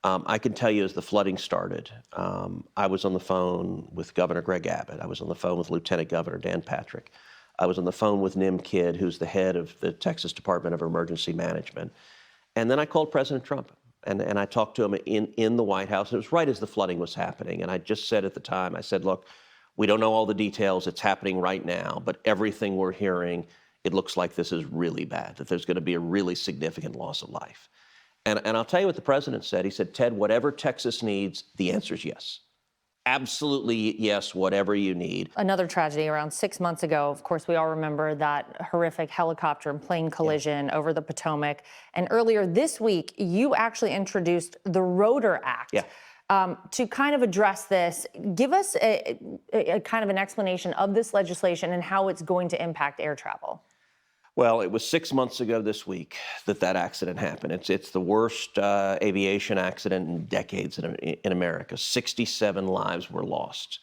I can tell you, as the flooding started, I was on the phone with Governor Greg Abbott. I was on the phone with Lieutenant Governor Dan Patrick. I was on the phone with Nim Kidd, who's the head of the Texas Department of Emergency Management. And then I called President Trump, and I talked to him in the White House. It was right as the flooding was happening. And I just said at the time, I said, look, we don't know all the details. It's happening right now. But everything we're hearing, it looks like this is really bad, that there's going to be a really significant loss of life. And I'll tell you what the president said. He said, Ted, whatever Texas needs, the answer is yes. Absolutely yes, whatever you need. Another tragedy around 6 months ago. Of course, we all remember that horrific helicopter and plane collision over the Potomac. And earlier this week, you actually introduced the Rotor Act. To kind of address this. Give us a kind of an explanation of this legislation and how it's going to impact air travel. Well, it was 6 months ago this week that accident happened. It's the worst aviation accident in decades in America. 67 lives were lost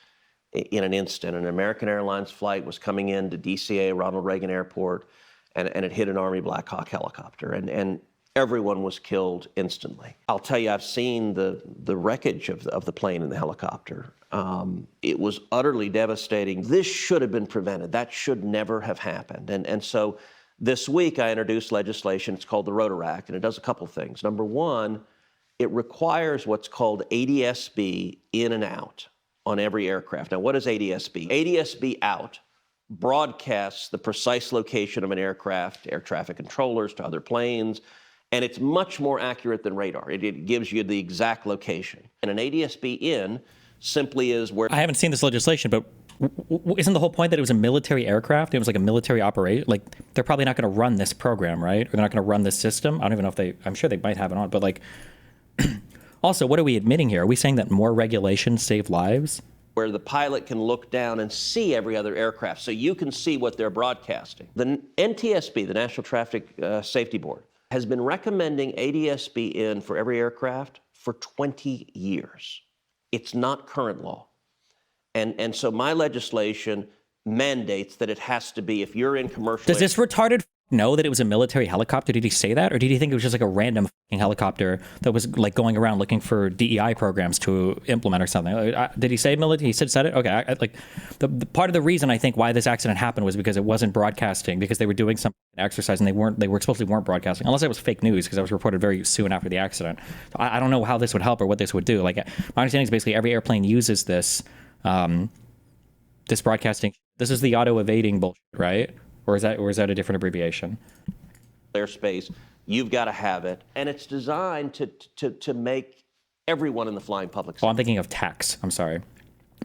in an instant. An American Airlines flight was coming into DCA, Ronald Reagan Airport, and it hit an Army Black Hawk helicopter, and everyone was killed instantly. I'll tell you, I've seen the wreckage of the plane and the helicopter. It was utterly devastating. This should have been prevented. That should never have happened. And so this week, I introduced legislation. It's called the Rotor Act, and it does a couple things. Number one, it requires what's called ADS-B in and out on every aircraft. Now, what is ADS-B? ADS-B out broadcasts the precise location of an aircraft, air traffic controllers to other planes, and it's much more accurate than radar. It gives you the exact location. And an ADS-B in simply is where... I haven't seen this legislation, but isn't the whole point that it was a military aircraft? It was like a military operation. Like, they're probably not going to run this program, right? Or they're not going to run this system. I don't even know if I'm sure they might have it on, but like, also, what are we admitting here? Are we saying that more regulations save lives? Where the pilot can look down and see every other aircraft, so you can see what they're broadcasting. The NTSB, the National Traffic Safety Board, has been recommending ADS-B in for every aircraft for 20 years. It's not current law. And so my legislation mandates that it has to be, if you're in commercial... Does this retarded know that it was a military helicopter? Did he say that? Or did he think it was just like a random helicopter that was like going around looking for DEI programs to implement or something? Did he say military? He said it? Okay. The part of the reason I think why this accident happened was because it wasn't broadcasting, because they were doing some exercise and they weren't broadcasting, unless it was fake news, because that was reported very soon after the accident. So I don't know how this would help or what this would do. Like, my understanding is basically every airplane uses this broadcasting. This is the auto evading bullshit, right? Or is that a different abbreviation? Airspace, you've got to have it, and it's designed to make everyone in the flying public. Oh, I'm thinking of tax. I'm sorry.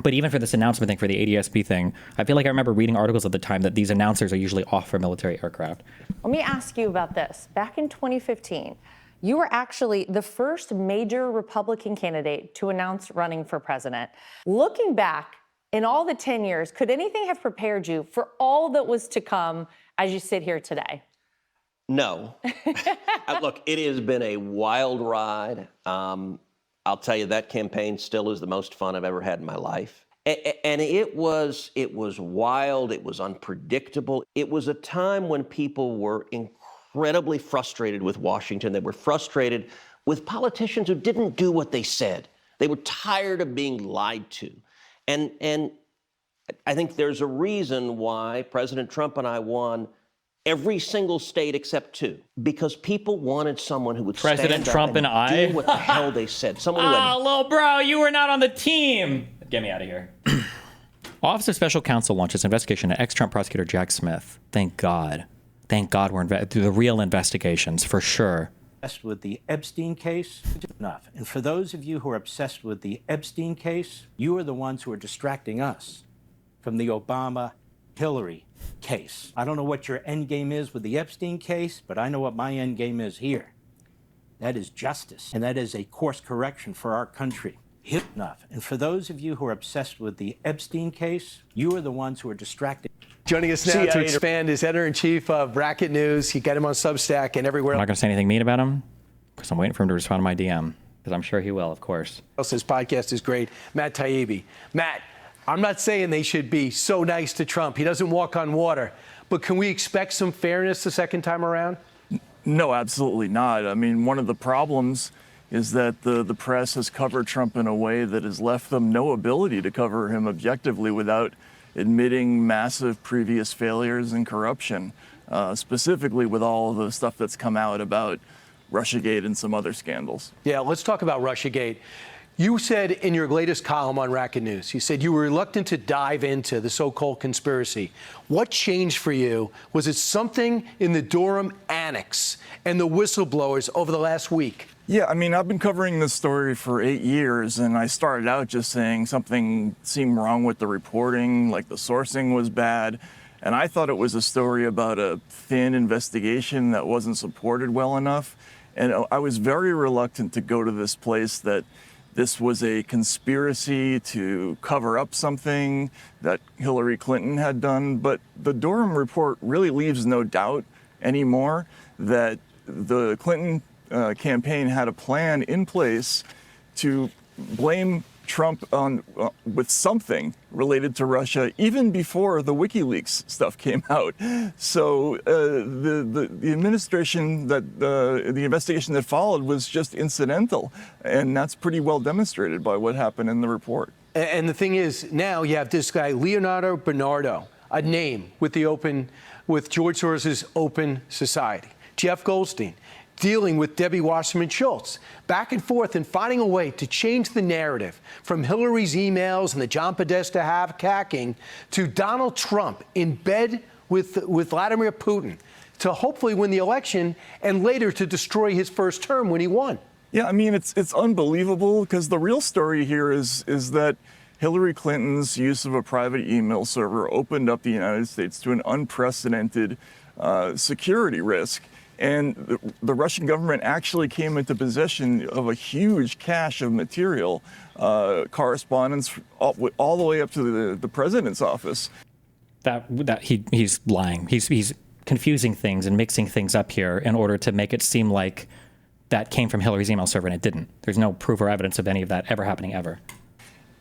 But even for this announcement thing, for the ADS-B thing, I feel like I remember reading articles at the time that these announcers are usually off for military aircraft. Let me ask you about this. Back in 2015, you were actually the first major Republican candidate to announce running for president. Looking back, in all the 10 years, could anything have prepared you for all that was to come as you sit here today? No. Look, it has been a wild ride. I'll tell you, that campaign still is the most fun I've ever had in my life. And it was wild. It was unpredictable. It was a time when people were incredibly frustrated with Washington. They were frustrated with politicians who didn't do what they said. They were tired of being lied to. And I think there's a reason why President Trump and I won Every single state except 2, because people wanted someone who would President stand Trump up and I? do what the hell they said. Someone who had little bro, you were not on the team. Get me out of here. Office of Special Counsel launches investigation at ex-Trump prosecutor Jack Smith. Thank God. Thank God we're through the real investigations, for sure. Obsessed with the Epstein case? Enough. And for those of you who are obsessed with the Epstein case, you are the ones who are distracting us from the Obama-Hillary case. I don't know what your end game is with the Epstein case, but I know what my end game is here. That is justice, and that is a course correction for our country. Enough. And for those of you who are obsessed with the Epstein case, you are the ones who are distracted. Joining us now to expand is editor-in-chief of Bracket News. You get him on Substack and everywhere. I'm not going to say anything mean about him because I'm waiting for him to respond to my DM, because I'm sure he will, of course. His podcast is great. Matt Taibbi. Matt, I'm not saying they should be so nice to Trump. He doesn't walk on water. But can we expect some fairness the second time around? No, absolutely not. I mean, one of the problems is that the press has covered Trump in a way that has left them no ability to cover him objectively without admitting massive previous failures and corruption, specifically with all of the stuff that's come out about Russiagate and some other scandals. Yeah, let's talk about Russiagate. You said in your latest column on Racket News, you said you were reluctant to dive into the so-called conspiracy. What changed for you? Was it something in the Durham annex and the whistleblowers over the last week? Yeah, I mean, I've been covering this story for 8 years, and I started out just saying something seemed wrong with the reporting, like the sourcing was bad. And I thought it was a story about a thin investigation that wasn't supported well enough. And I was very reluctant to go to this place that this was a conspiracy to cover up something that Hillary Clinton had done. But the Durham report really leaves no doubt anymore that the Clinton campaign had a plan in place to blame Trump on with something related to Russia even before the WikiLeaks stuff came out. So the administration that the investigation that followed was just incidental, and that's pretty well demonstrated by what happened in the report. And the thing is, now you have this guy Leonardo Bernardo, a name with George Soros's Open Society. Jeff Goldstein, dealing with Debbie Wasserman Schultz, back and forth and finding a way to change the narrative from Hillary's emails and the John Podesta hacking to Donald Trump in bed with Vladimir Putin to hopefully win the election and later to destroy his first term when he won. Yeah, I mean, it's unbelievable because the real story here is that Hillary Clinton's use of a private email server opened up the United States to an unprecedented security risk. And the Russian government actually came into possession of a huge cache of material, correspondence all the way up to the president's office. He's lying. He's confusing things and mixing things up here in order to make it seem like that came from Hillary's email server, and it didn't. There's no proof or evidence of any of that ever happening ever.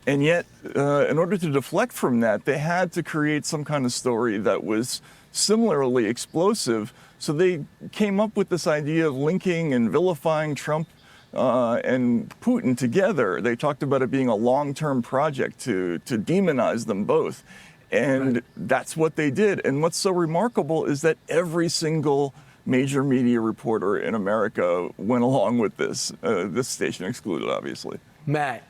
And yet, in order to deflect from that, they had to create some kind of story that was similarly explosive. So they came up with this idea of linking and vilifying Trump and Putin together. They talked about it being a long-term project to demonize them both. And that's what they did. And what's so remarkable is that every single major media reporter in America went along with this, this station excluded, obviously. Matt,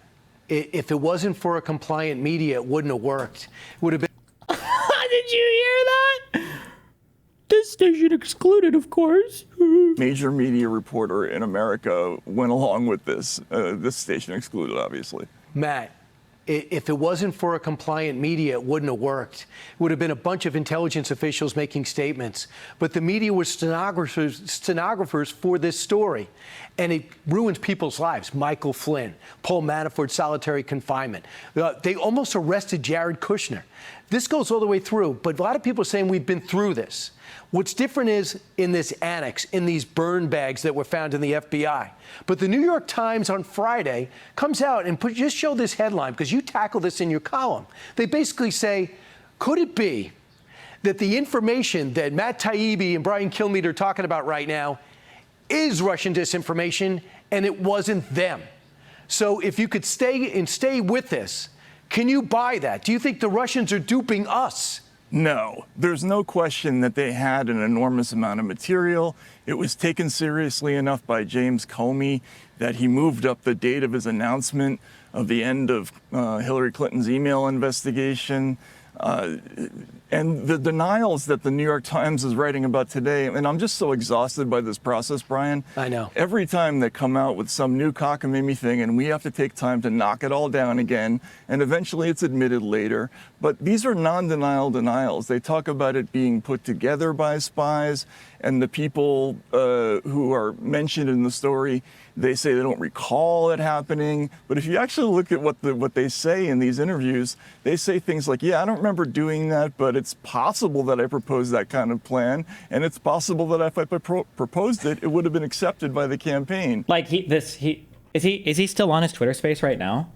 if it wasn't for a compliant media, it wouldn't have worked. It would have been. Did you hear that? This station excluded, of course. Major media reporter in America went along with this, this station excluded, obviously. Matt, if it wasn't for a compliant media, it wouldn't have worked. It would have been a bunch of intelligence officials making statements. But the media was stenographers for this story. And it ruins people's lives. Michael Flynn, Paul Manafort, solitary confinement. They almost arrested Jared Kushner. This goes all the way through. But a lot of people are saying we've been through this. What's different is in this annex, in these burn bags that were found in the FBI. But the New York Times on Friday comes out and just show this headline, because you tackle this in your column. They basically say, could it be that the information that Matt Taibbi and Brian Kilmeade are talking about right now is Russian disinformation, and it wasn't them? So if you could stay with this, can you buy that? Do you think the Russians are duping us? No, there's no question that they had an enormous amount of material. It was taken seriously enough by James Comey that he moved up the date of his announcement of the end of Hillary Clinton's email investigation. And the denials that the New York Times is writing about today, and I'm just so exhausted by this process, Brian. I know. Every time they come out with some new cockamamie thing, and we have to take time to knock it all down again, and eventually it's admitted later. But these are non-denial denials. They talk about it being put together by spies, and the people who are mentioned in the story, they say they don't recall it happening. But if you actually look at what they say in these interviews, they say things like, yeah, I don't remember doing that, but it's possible that I proposed that kind of plan, and it's possible that if I proposed it, it would have been accepted by the campaign. Like is he still on his Twitter space right now?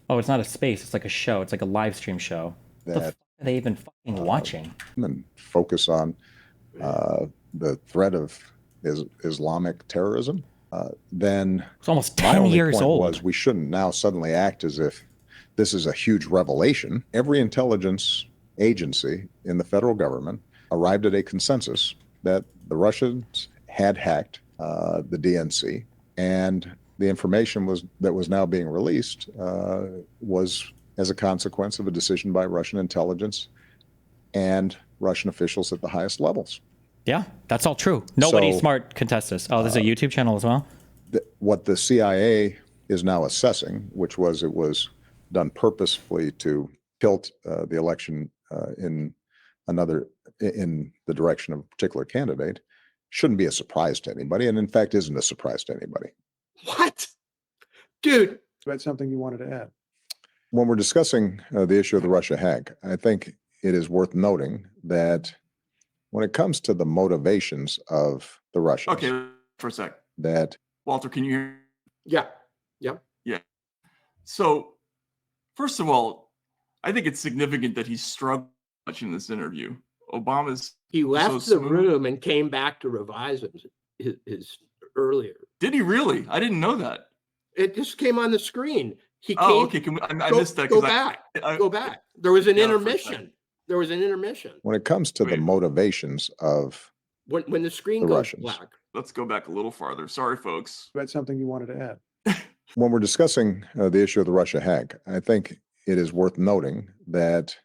Oh, it's not a space. It's like a show. It's like a live stream show. What the fuck are they even fucking watching? And focus on the threat of Islamic terrorism. Then it's almost 10 years old. Was we shouldn't now suddenly act as if this is a huge revelation. Every intelligence agency in the federal government arrived at a consensus that the Russians had hacked the DNC, and the information that was now being released was as a consequence of a decision by Russian intelligence and Russian officials at the highest levels. Yeah, that's all true. Nobody smart contests this. Oh, there's a YouTube channel as well? What the CIA is now assessing, which was it was done purposefully to tilt the election in the direction of a particular candidate, shouldn't be a surprise to anybody, and in fact isn't a surprise to anybody. What? Dude. That's something you wanted to add. When we're discussing the issue of the Russia hack, I think it is worth noting that when it comes to the motivations of the Russians. Okay, for a sec. That Walter, can you hear? Yeah. Yep. Yeah. So, first of all, I think it's significant that he struggled much in this interview. He left the room and came back to revise his earlier. Did he really? I didn't know that. It just came on the screen. Okay. I missed that. Go back. Go back. There was an intermission. There was an intermission. When it comes to the motivations of when the screen goes Russians. black. Let's go back a little farther. Sorry, folks. That's something you wanted to add. When we're discussing the issue of the Russia hack, I think it is worth noting that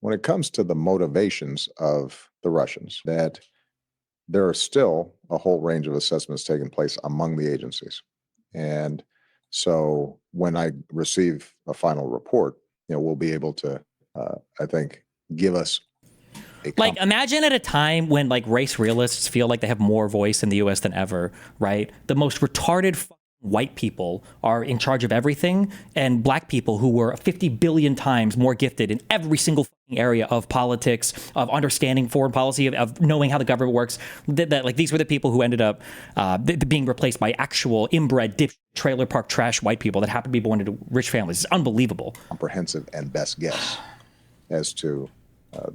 when it comes to the motivations of the Russians, that there are still a whole range of assessments taking place among the agencies. And so when I receive a final report, we'll be able to, I think, give us like, imagine at a time when like race realists feel like they have more voice in the US than ever, right? The most retarded white people are in charge of everything, and black people who were 50 billion times more gifted in every single area of politics, of understanding foreign policy, of knowing how the government works, that like these were the people who ended up being replaced by actual inbred trailer park trash white people that happen to be born into rich families. It's unbelievable. Comprehensive and best guess as to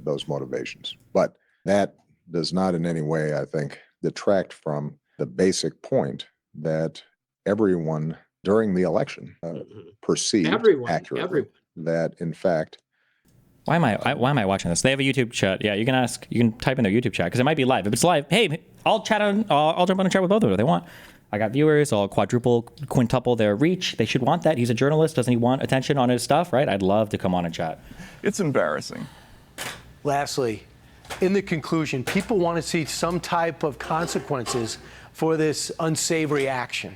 those motivations. But that does not in any way, I think, detract from the basic point that everyone during the election perceived accurately that, in fact, why am I watching this? They have a YouTube chat. Yeah, you can type in their YouTube chat because it might be live. If it's live, hey, I'll jump on a chat with both of them if they want. I got viewers. I'll quintuple their reach. They should want that. He's a journalist. Doesn't he want attention on his stuff, right? I'd love to come on and chat. It's embarrassing. Lastly, in the conclusion, people want to see some type of consequences for this unsavory action.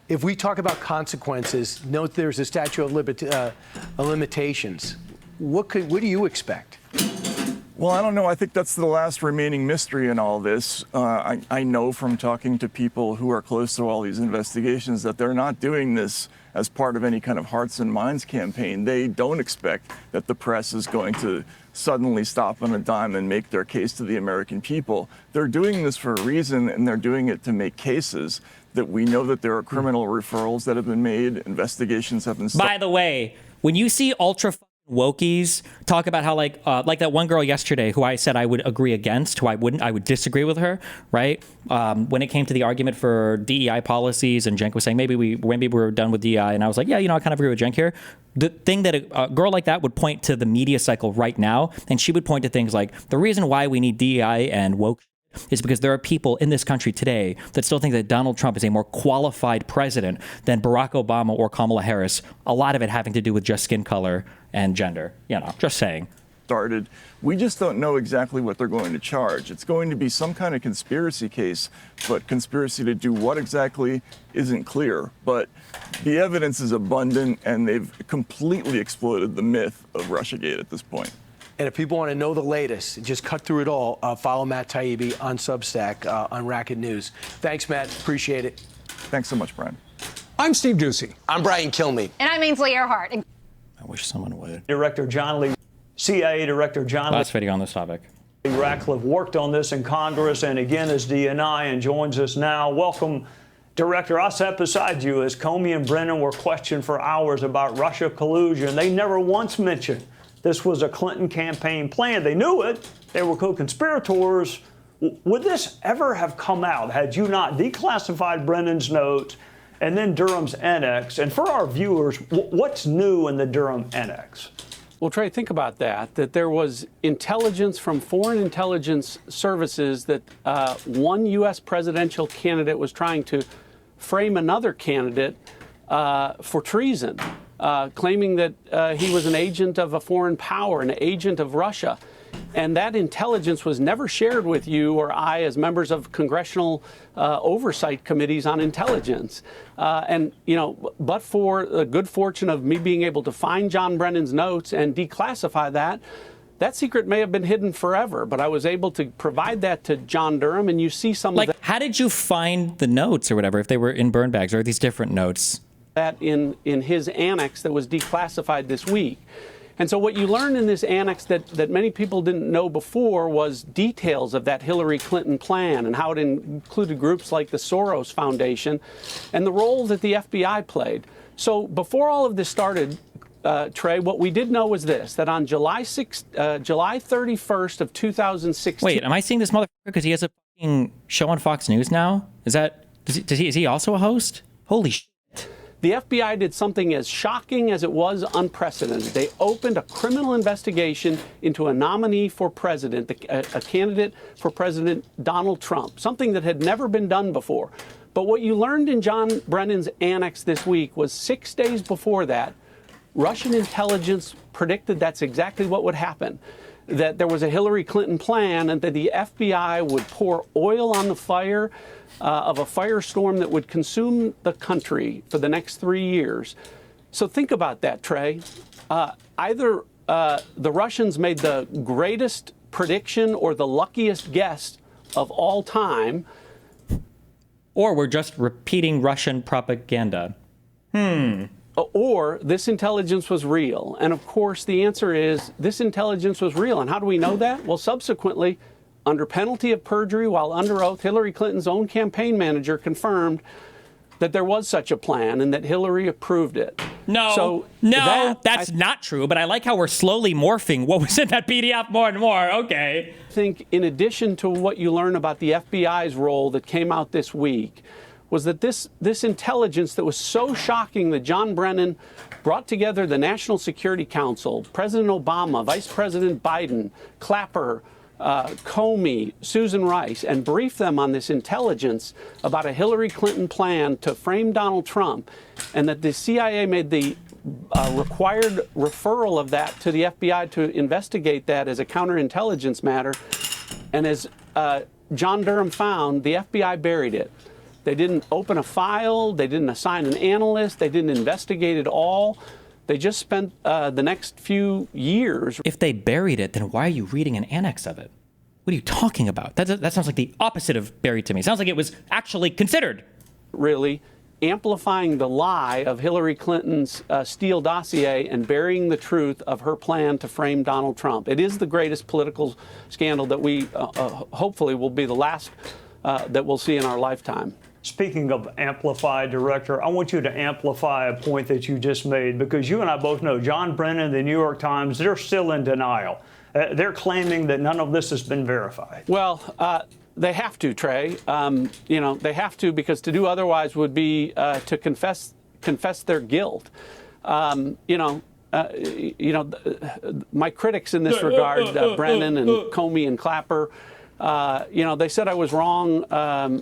If we talk about consequences, note there's a statute of limitations. What do you expect? Well, I don't know. I think that's the last remaining mystery in all this. I know from talking to people who are close to all these investigations that they're not doing this as part of any kind of hearts and minds campaign. They don't expect that the press is going to suddenly stop on a dime and make their case to the American people. They're doing this for a reason, and they're doing it to make cases that we know that there are criminal referrals that have been made, investigations have been started. By the way, when you see ultra wokies talk about how like that one girl yesterday who I said I would agree against, who I would disagree with her, right? When it came to the argument for DEI policies, and Cenk was saying maybe we're done with DEI, and I was like, yeah, I kind of agree with Cenk here. The thing that a girl like that would point to the media cycle right now, and she would point to things like the reason why we need DEI and woke is because there are people in this country today that still think that Donald Trump is a more qualified president than Barack Obama or Kamala Harris. A lot of it having to do with just skin color and gender. Just saying. Started. We just don't know exactly what they're going to charge. It's going to be some kind of conspiracy case, but conspiracy to do what exactly isn't clear. But the evidence is abundant, and they've completely exploited the myth of Russiagate at this point. And if people want to know the latest, just cut through it all, follow Matt Taibbi on Substack on Racket News. Thanks, Matt. Appreciate it. Thanks so much, Brian. I'm Steve Doocy. I'm Brian Kilmeade. And I'm Ainsley Earhart. I wish someone would. Director John Lee, CIA Director John Last video on this topic. Lee Ratcliffe worked on this in Congress and again as DNI and joins us now. Welcome, Director. I sat beside you as Comey and Brennan were questioned for hours about Russia collusion. They never once mentioned this was a Clinton campaign plan. They knew it. They were co-conspirators. Would this ever have come out had you not declassified Brennan's notes and then Durham's annex? And for our viewers, what's new in the Durham annex? Well, Trey, think about that there was intelligence from foreign intelligence services that one U.S. presidential candidate was trying to frame another candidate for treason. Claiming that he was an agent of a foreign power, an agent of Russia. And that intelligence was never shared with you or I as members of congressional oversight committees on intelligence. But for the good fortune of me being able to find John Brennan's notes and declassify that secret may have been hidden forever, but I was able to provide that to John Durham, and you see some of that. How did you find the notes or whatever, if they were in burn bags, or are these different notes? That in his annex that was declassified this week. And so what you learned in this annex that many people didn't know before was details of that Hillary Clinton plan and how it included groups like the Soros Foundation and the role that the FBI played. So before all of this started, Trey, what we did know was this, that on July 31st of 2016... Wait, am I seeing this motherfucker because he has a fucking show on Fox News now? Is he also a host? Holy shit. The FBI did something as shocking as it was unprecedented. They opened a criminal investigation into a nominee for president, a candidate for President Donald Trump, something that had never been done before. But what you learned in John Brennan's annex this week was 6 days before that, Russian intelligence predicted that's exactly what would happen, that there was a Hillary Clinton plan and that the FBI would pour oil on the fire of a firestorm that would consume the country for the next 3 years. So think about that, Trey. Either the Russians made the greatest prediction or the luckiest guess of all time. Or we're just repeating Russian propaganda. Or this intelligence was real. And of course, the answer is this intelligence was real. And how do we know that? Well, subsequently, under penalty of perjury, while under oath, Hillary Clinton's own campaign manager confirmed that there was such a plan and that Hillary approved it. That's not true, but I like how we're slowly morphing what was in that PDF more and more. Okay. I think in addition to what you learn about the FBI's role that came out this week, was that this intelligence that was so shocking that John Brennan brought together the National Security Council, President Obama, Vice President Biden, Clapper, Comey, Susan Rice, and briefed them on this intelligence about a Hillary Clinton plan to frame Donald Trump, and that the CIA made the required referral of that to the FBI to investigate that as a counterintelligence matter. And as John Durham found, the FBI buried it. They didn't open a file. They didn't assign an analyst. They didn't investigate it all. They just spent the next few years. If they buried it, then why are you reading an annex of it? What are you talking about? That sounds like the opposite of buried to me. It sounds like it was actually considered. Really amplifying the lie of Hillary Clinton's Steele dossier and burying the truth of her plan to frame Donald Trump. It is the greatest political scandal that we hopefully will be the last that we'll see in our lifetime. Speaking of amplify, Director, I want you to amplify a point that you just made, because you and I both know John Brennan, the New York Times, they're still in denial. They're claiming that none of this has been verified. Well, they have to, Trey. They have to, because to do otherwise would be to confess their guilt. My critics in this regard, Brennan and Comey and Clapper, they said I was wrong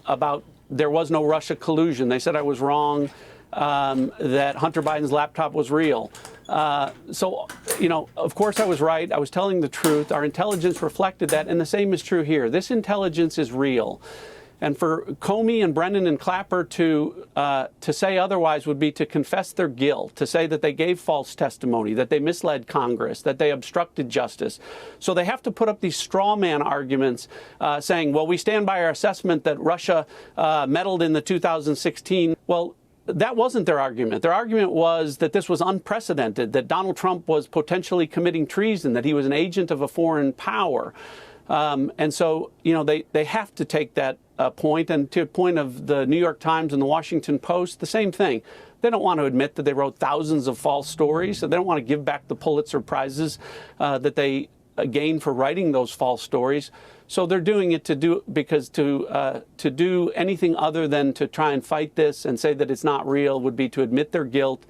about there was no Russia collusion. They said I was wrong that Hunter Biden's laptop was real. Of course I was right. I was telling the truth. Our intelligence reflected that, and the same is true here. This intelligence is real. And for Comey and Brennan and Clapper to say otherwise would be to confess their guilt, to say that they gave false testimony, that they misled Congress, that they obstructed justice. So they have to put up these straw man arguments saying, well, we stand by our assessment that Russia meddled in the 2016. Well, that wasn't their argument. Their argument was that this was unprecedented, that Donald Trump was potentially committing treason, that he was an agent of a foreign power. And so, they have to take that point. And to the point of the New York Times and the Washington Post, the same thing. They don't want to admit that they wrote thousands of false stories. So they don't want to give back the Pulitzer Prizes that they gained for writing those false stories. So they're doing it to do anything other than to try and fight this and say that it's not real would be to admit their guilt,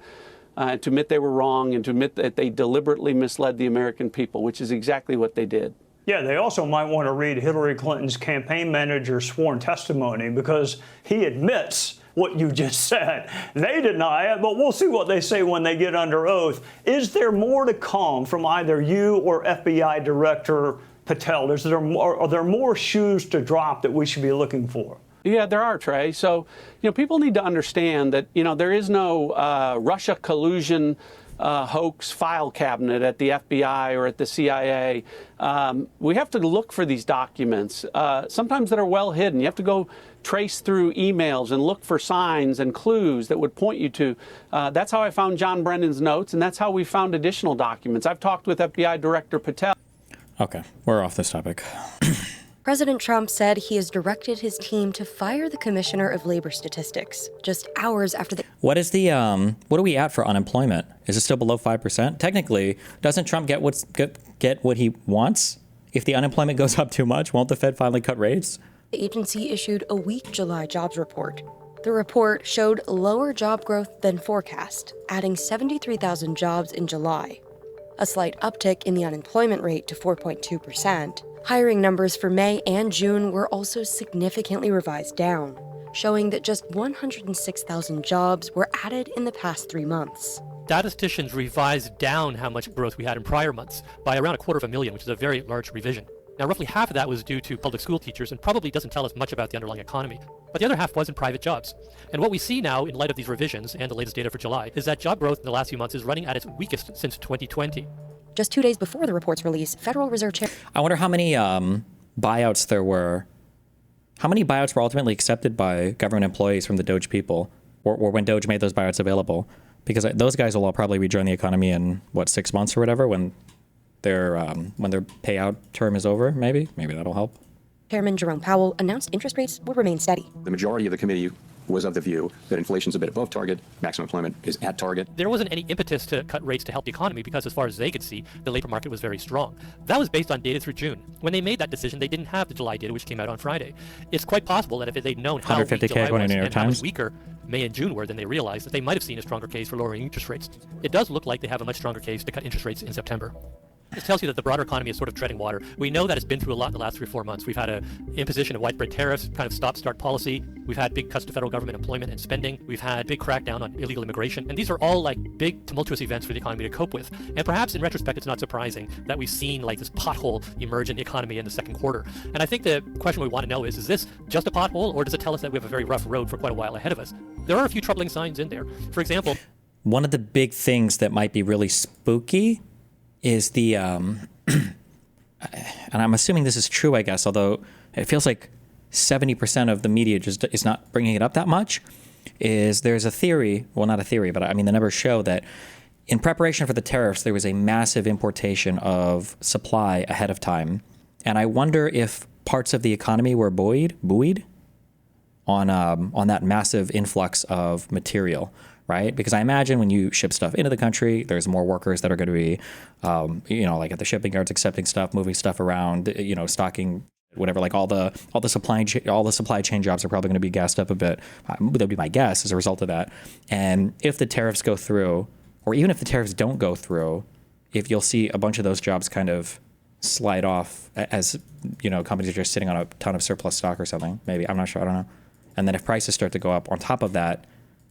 to admit they were wrong, and to admit that they deliberately misled the American people, which is exactly what they did. Yeah, they also might want to read Hillary Clinton's campaign manager's sworn testimony, because he admits what you just said. They deny it, but we'll see what they say when they get under oath. Is there more to come from either you or FBI Director Patel? Are there more shoes to drop that we should be looking for? Yeah, there are, Trey. So, people need to understand that, there is no Russia collusion hoax file cabinet at the FBI or at the CIA. We have to look for these documents, sometimes that are well hidden. You have to go trace through emails and look for signs and clues that would point you to. That's how I found John Brennan's notes, and that's how we found additional documents. I've talked with FBI Director Patel. Okay, we're off this topic. President Trump said he has directed his team to fire the Commissioner of Labor Statistics just hours after the... What is the, what are we at for unemployment? Is it still below 5%? Technically, doesn't Trump get what he wants? If the unemployment goes up too much, won't the Fed finally cut rates? The agency issued a weak July jobs report. The report showed lower job growth than forecast, adding 73,000 jobs in July. A slight uptick in the unemployment rate to 4.2%. Hiring numbers for May and June were also significantly revised down, showing that just 106,000 jobs were added in the past 3 months. Statisticians revised down how much growth we had in prior months by around 250,000, which is a very large revision. Now, roughly half of that was due to public school teachers and probably doesn't tell us much about the underlying economy. But the other half was in private jobs. And what we see now, in light of these revisions and the latest data for July, is that job growth in the last few months is running at its weakest since 2020. Just 2 days before the report's release, Federal Reserve Chair... I wonder how many buyouts there were. How many buyouts were ultimately accepted by government employees from the Doge people, or when Doge made those buyouts available? Because those guys will all probably rejoin the economy in, 6 months or whatever, when their payout term is over, maybe? Maybe that'll help. Chairman Jerome Powell announced interest rates would remain steady. The majority of the committee was of the view that inflation's a bit above target, maximum employment is at target. There wasn't any impetus to cut rates to help the economy because, as far as they could see, the labor market was very strong. That was based on data through June. When they made that decision, they didn't have the July data, which came out on Friday. It's quite possible that if they'd known how weak July was and how much weaker May and June were than they realized, that they might have seen a stronger case for lowering interest rates. It does look like they have a much stronger case to cut interest rates in September. This tells you that the broader economy is sort of treading water. We know that it's been through a lot in the last 3 or 4 months. We've had an imposition of widespread tariffs, kind of stop-start policy. We've had big cuts to federal government employment and spending. We've had big crackdown on illegal immigration. And these are all like big tumultuous events for the economy to cope with. And perhaps in retrospect, it's not surprising that we've seen like this pothole emerge in the economy in the second quarter. And I think the question we want to know is this just a pothole, or does it tell us that we have a very rough road for quite a while ahead of us? There are a few troubling signs in there. For example, one of the big things that might be really spooky is the, and I'm assuming this is true, I guess, although it feels like 70% of the media just is not bringing it up that much, is there's a theory, well, not a theory, but I mean, the numbers show that in preparation for the tariffs, there was a massive importation of supply ahead of time. And I wonder if parts of the economy were buoyed on that massive influx of material, right? Because I imagine when you ship stuff into the country, there's more workers that are going to be, like at the shipping yards, accepting stuff, moving stuff around, stocking, whatever. Like all the supply chain jobs are probably going to be gassed up a bit. That would be my guess as a result of that. And if the tariffs go through, or even if the tariffs don't go through, if you'll see a bunch of those jobs kind of slide off as companies are just sitting on a ton of surplus stock or something. Maybe, I'm not sure. I don't know. And then if prices start to go up on top of that.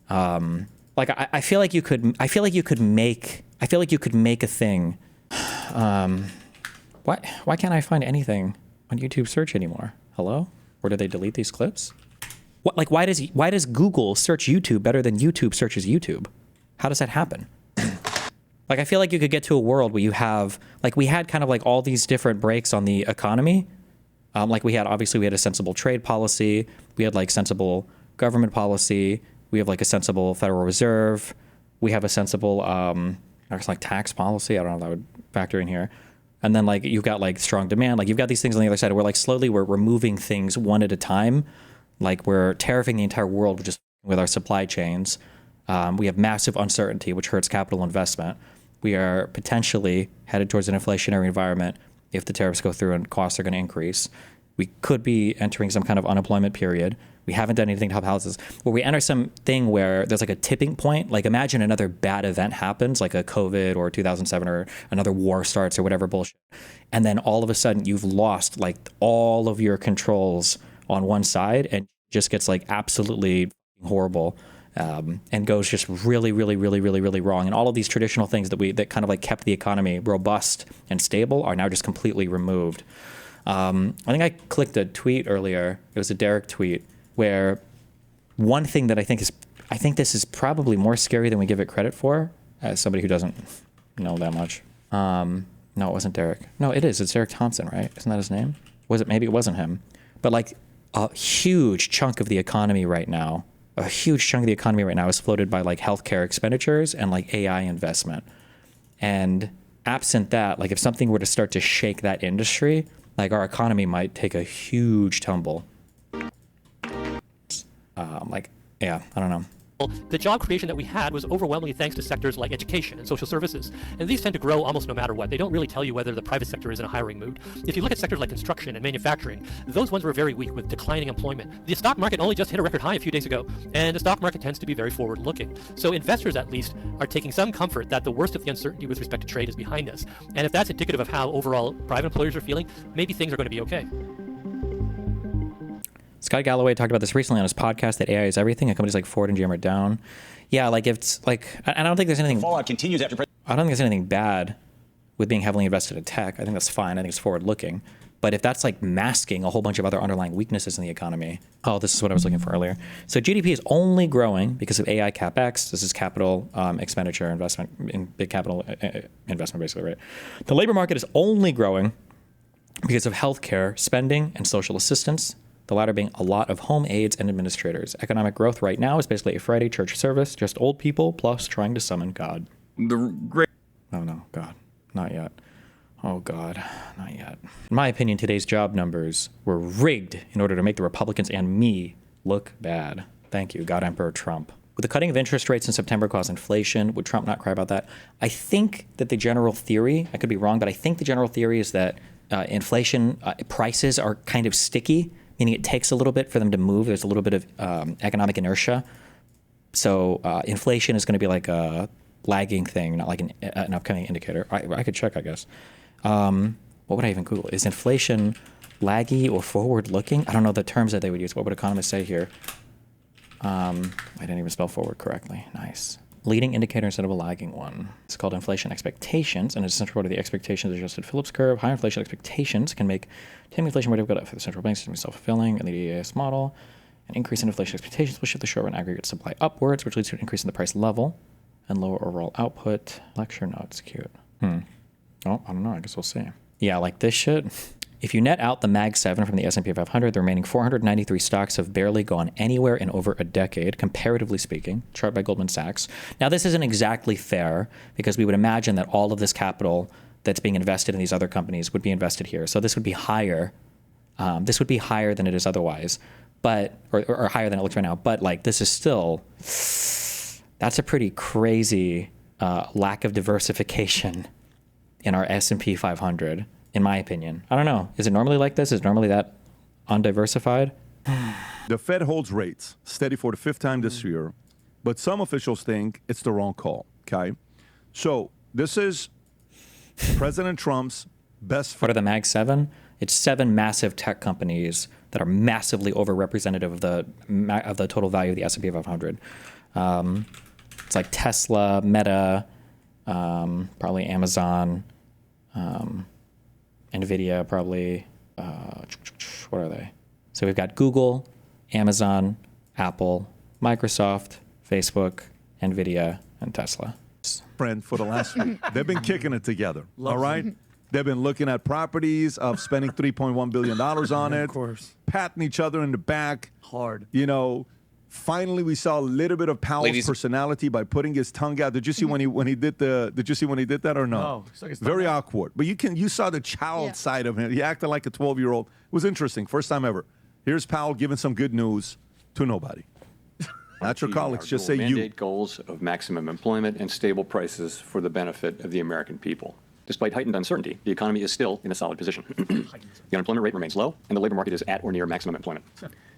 I feel like you could make a thing. Why can't I find anything on YouTube search anymore? Hello? Or did they delete these clips? Why does Google search YouTube better than YouTube searches YouTube? How does that happen? I feel like you could get to a world where you have, we had kind of all these different breaks on the economy. We had a sensible trade policy. We had sensible government policy. We have a sensible Federal Reserve. We have a sensible tax policy. I don't know if that would factor in here. And then you've got strong demand. You've got these things on the other side where slowly we're removing things one at a time. We're tariffing the entire world just with our supply chains. We have massive uncertainty, which hurts capital investment. We are potentially headed towards an inflationary environment if the tariffs go through and costs are going to increase. We could be entering some kind of unemployment period. We haven't done anything to help houses. Where we enter something where there's a tipping point. Imagine another bad event happens, like a COVID or 2007 or another war starts or whatever bullshit. And then all of a sudden you've lost all of your controls on one side and just gets absolutely horrible. And goes just really, really, really, really, really wrong. And all of these traditional things that kind of kept the economy robust and stable are now just completely removed. I think I clicked a tweet earlier. It was a Derek tweet where one thing that I think this is probably more scary than we give it credit for, as somebody who doesn't know that much. No, it wasn't Derek. No, it is. It's Derek Thompson, right? Isn't that his name? Was it? Maybe it wasn't him. But a huge chunk of the economy right now. A huge chunk of the economy right now is floated by healthcare expenditures and AI investment. And absent that, if something were to start to shake that industry, our economy might take a huge tumble. I don't know. The job creation that we had was overwhelmingly thanks to sectors like education and social services. And these tend to grow almost no matter what. They don't really tell you whether the private sector is in a hiring mood. If you look at sectors like construction and manufacturing, those ones were very weak with declining employment. The stock market only just hit a record high a few days ago, and the stock market tends to be very forward-looking. So investors, at least, are taking some comfort that the worst of the uncertainty with respect to trade is behind us. And if that's indicative of how overall private employers are feeling, maybe things are going to be okay. Scott Galloway talked about this recently on his podcast that AI is everything, and companies like Ford and GM are down. Yeah, if it's I don't think there's anything. Fallout continues after. I don't think there's anything bad with being heavily invested in tech. I think that's fine. I think it's forward-looking. But if that's masking a whole bunch of other underlying weaknesses in the economy, this is what I was looking for earlier. So GDP is only growing because of AI capex. This is capital expenditure investment, in big capital investment, basically, right? The labor market is only growing because of healthcare spending and social assistance. The latter being a lot of home aides and administrators. Economic growth right now is basically a Friday church service, just old people plus trying to summon God. Oh no, God, not yet. Oh God, not yet. In my opinion, today's job numbers were rigged in order to make the Republicans and me look bad. Thank you, God Emperor Trump. Would the cutting of interest rates in September cause inflation? Would Trump not cry about that? I think that the general theory, I could be wrong, but I think the general theory is that inflation prices are kind of sticky, meaning it takes a little bit for them to move. There's a little bit of economic inertia. So inflation is going to be a lagging thing, not an upcoming indicator. I could check, I guess. What would I even Google? Is inflation laggy or forward-looking? I don't know the terms that they would use. What would economists say here? I didn't even spell forward correctly. Nice. Leading indicator instead of a lagging one. It's called inflation expectations, and it's a central part of the expectations adjusted Phillips curve. High inflation expectations can make taming inflation more difficult for the central banks to be self-fulfilling in the DAS model. An increase in inflation expectations will shift the short-run aggregate supply upwards, which leads to an increase in the price level and lower overall output. Lecture notes, cute. Oh, I don't know. I guess we'll see. Yeah, this shit. If you net out the Mag 7 from the S&P 500, the remaining 493 stocks have barely gone anywhere in over a decade, comparatively speaking, chart by Goldman Sachs. Now, this isn't exactly fair because we would imagine that all of this capital that's being invested in these other companies would be invested here. So this would be higher. This would be higher than it is otherwise. but or higher than it looks right now. But like this is still, that's a pretty crazy lack of diversification in our S&P 500, in my opinion. I don't know. Is it normally like this? Is it normally that undiversified? The Fed holds rates steady for the 5th time this year, but some officials think it's the wrong call, okay? So this is President Trump's best... What are the Mag 7? It's 7 massive tech companies that are massively overrepresentative of the total value of the S&P 500. It's like Tesla, Meta, probably Amazon, NVIDIA, probably. What are they? So we've got Google, Amazon, Apple, Microsoft, Facebook, NVIDIA, and Tesla. Friend for the last week. They've been kicking it together, all right? They've been looking at properties of spending $3.1 billion on it. Of course. Patting each other in the back. Hard. You know, finally we saw a little bit of Powell's personality by putting his tongue out. Did you see when he did did you see when he did that or no? No. Like very awkward. But you saw the child side of him. He acted like a 12-year-old. It was interesting. First time ever. Here's Powell giving some good news to nobody. Not your colleagues, just say you. Mandate goals of maximum employment and stable prices for the benefit of the American people. Despite heightened uncertainty, the economy is still in a solid position. The unemployment rate remains low, and the labor market is at or near maximum employment.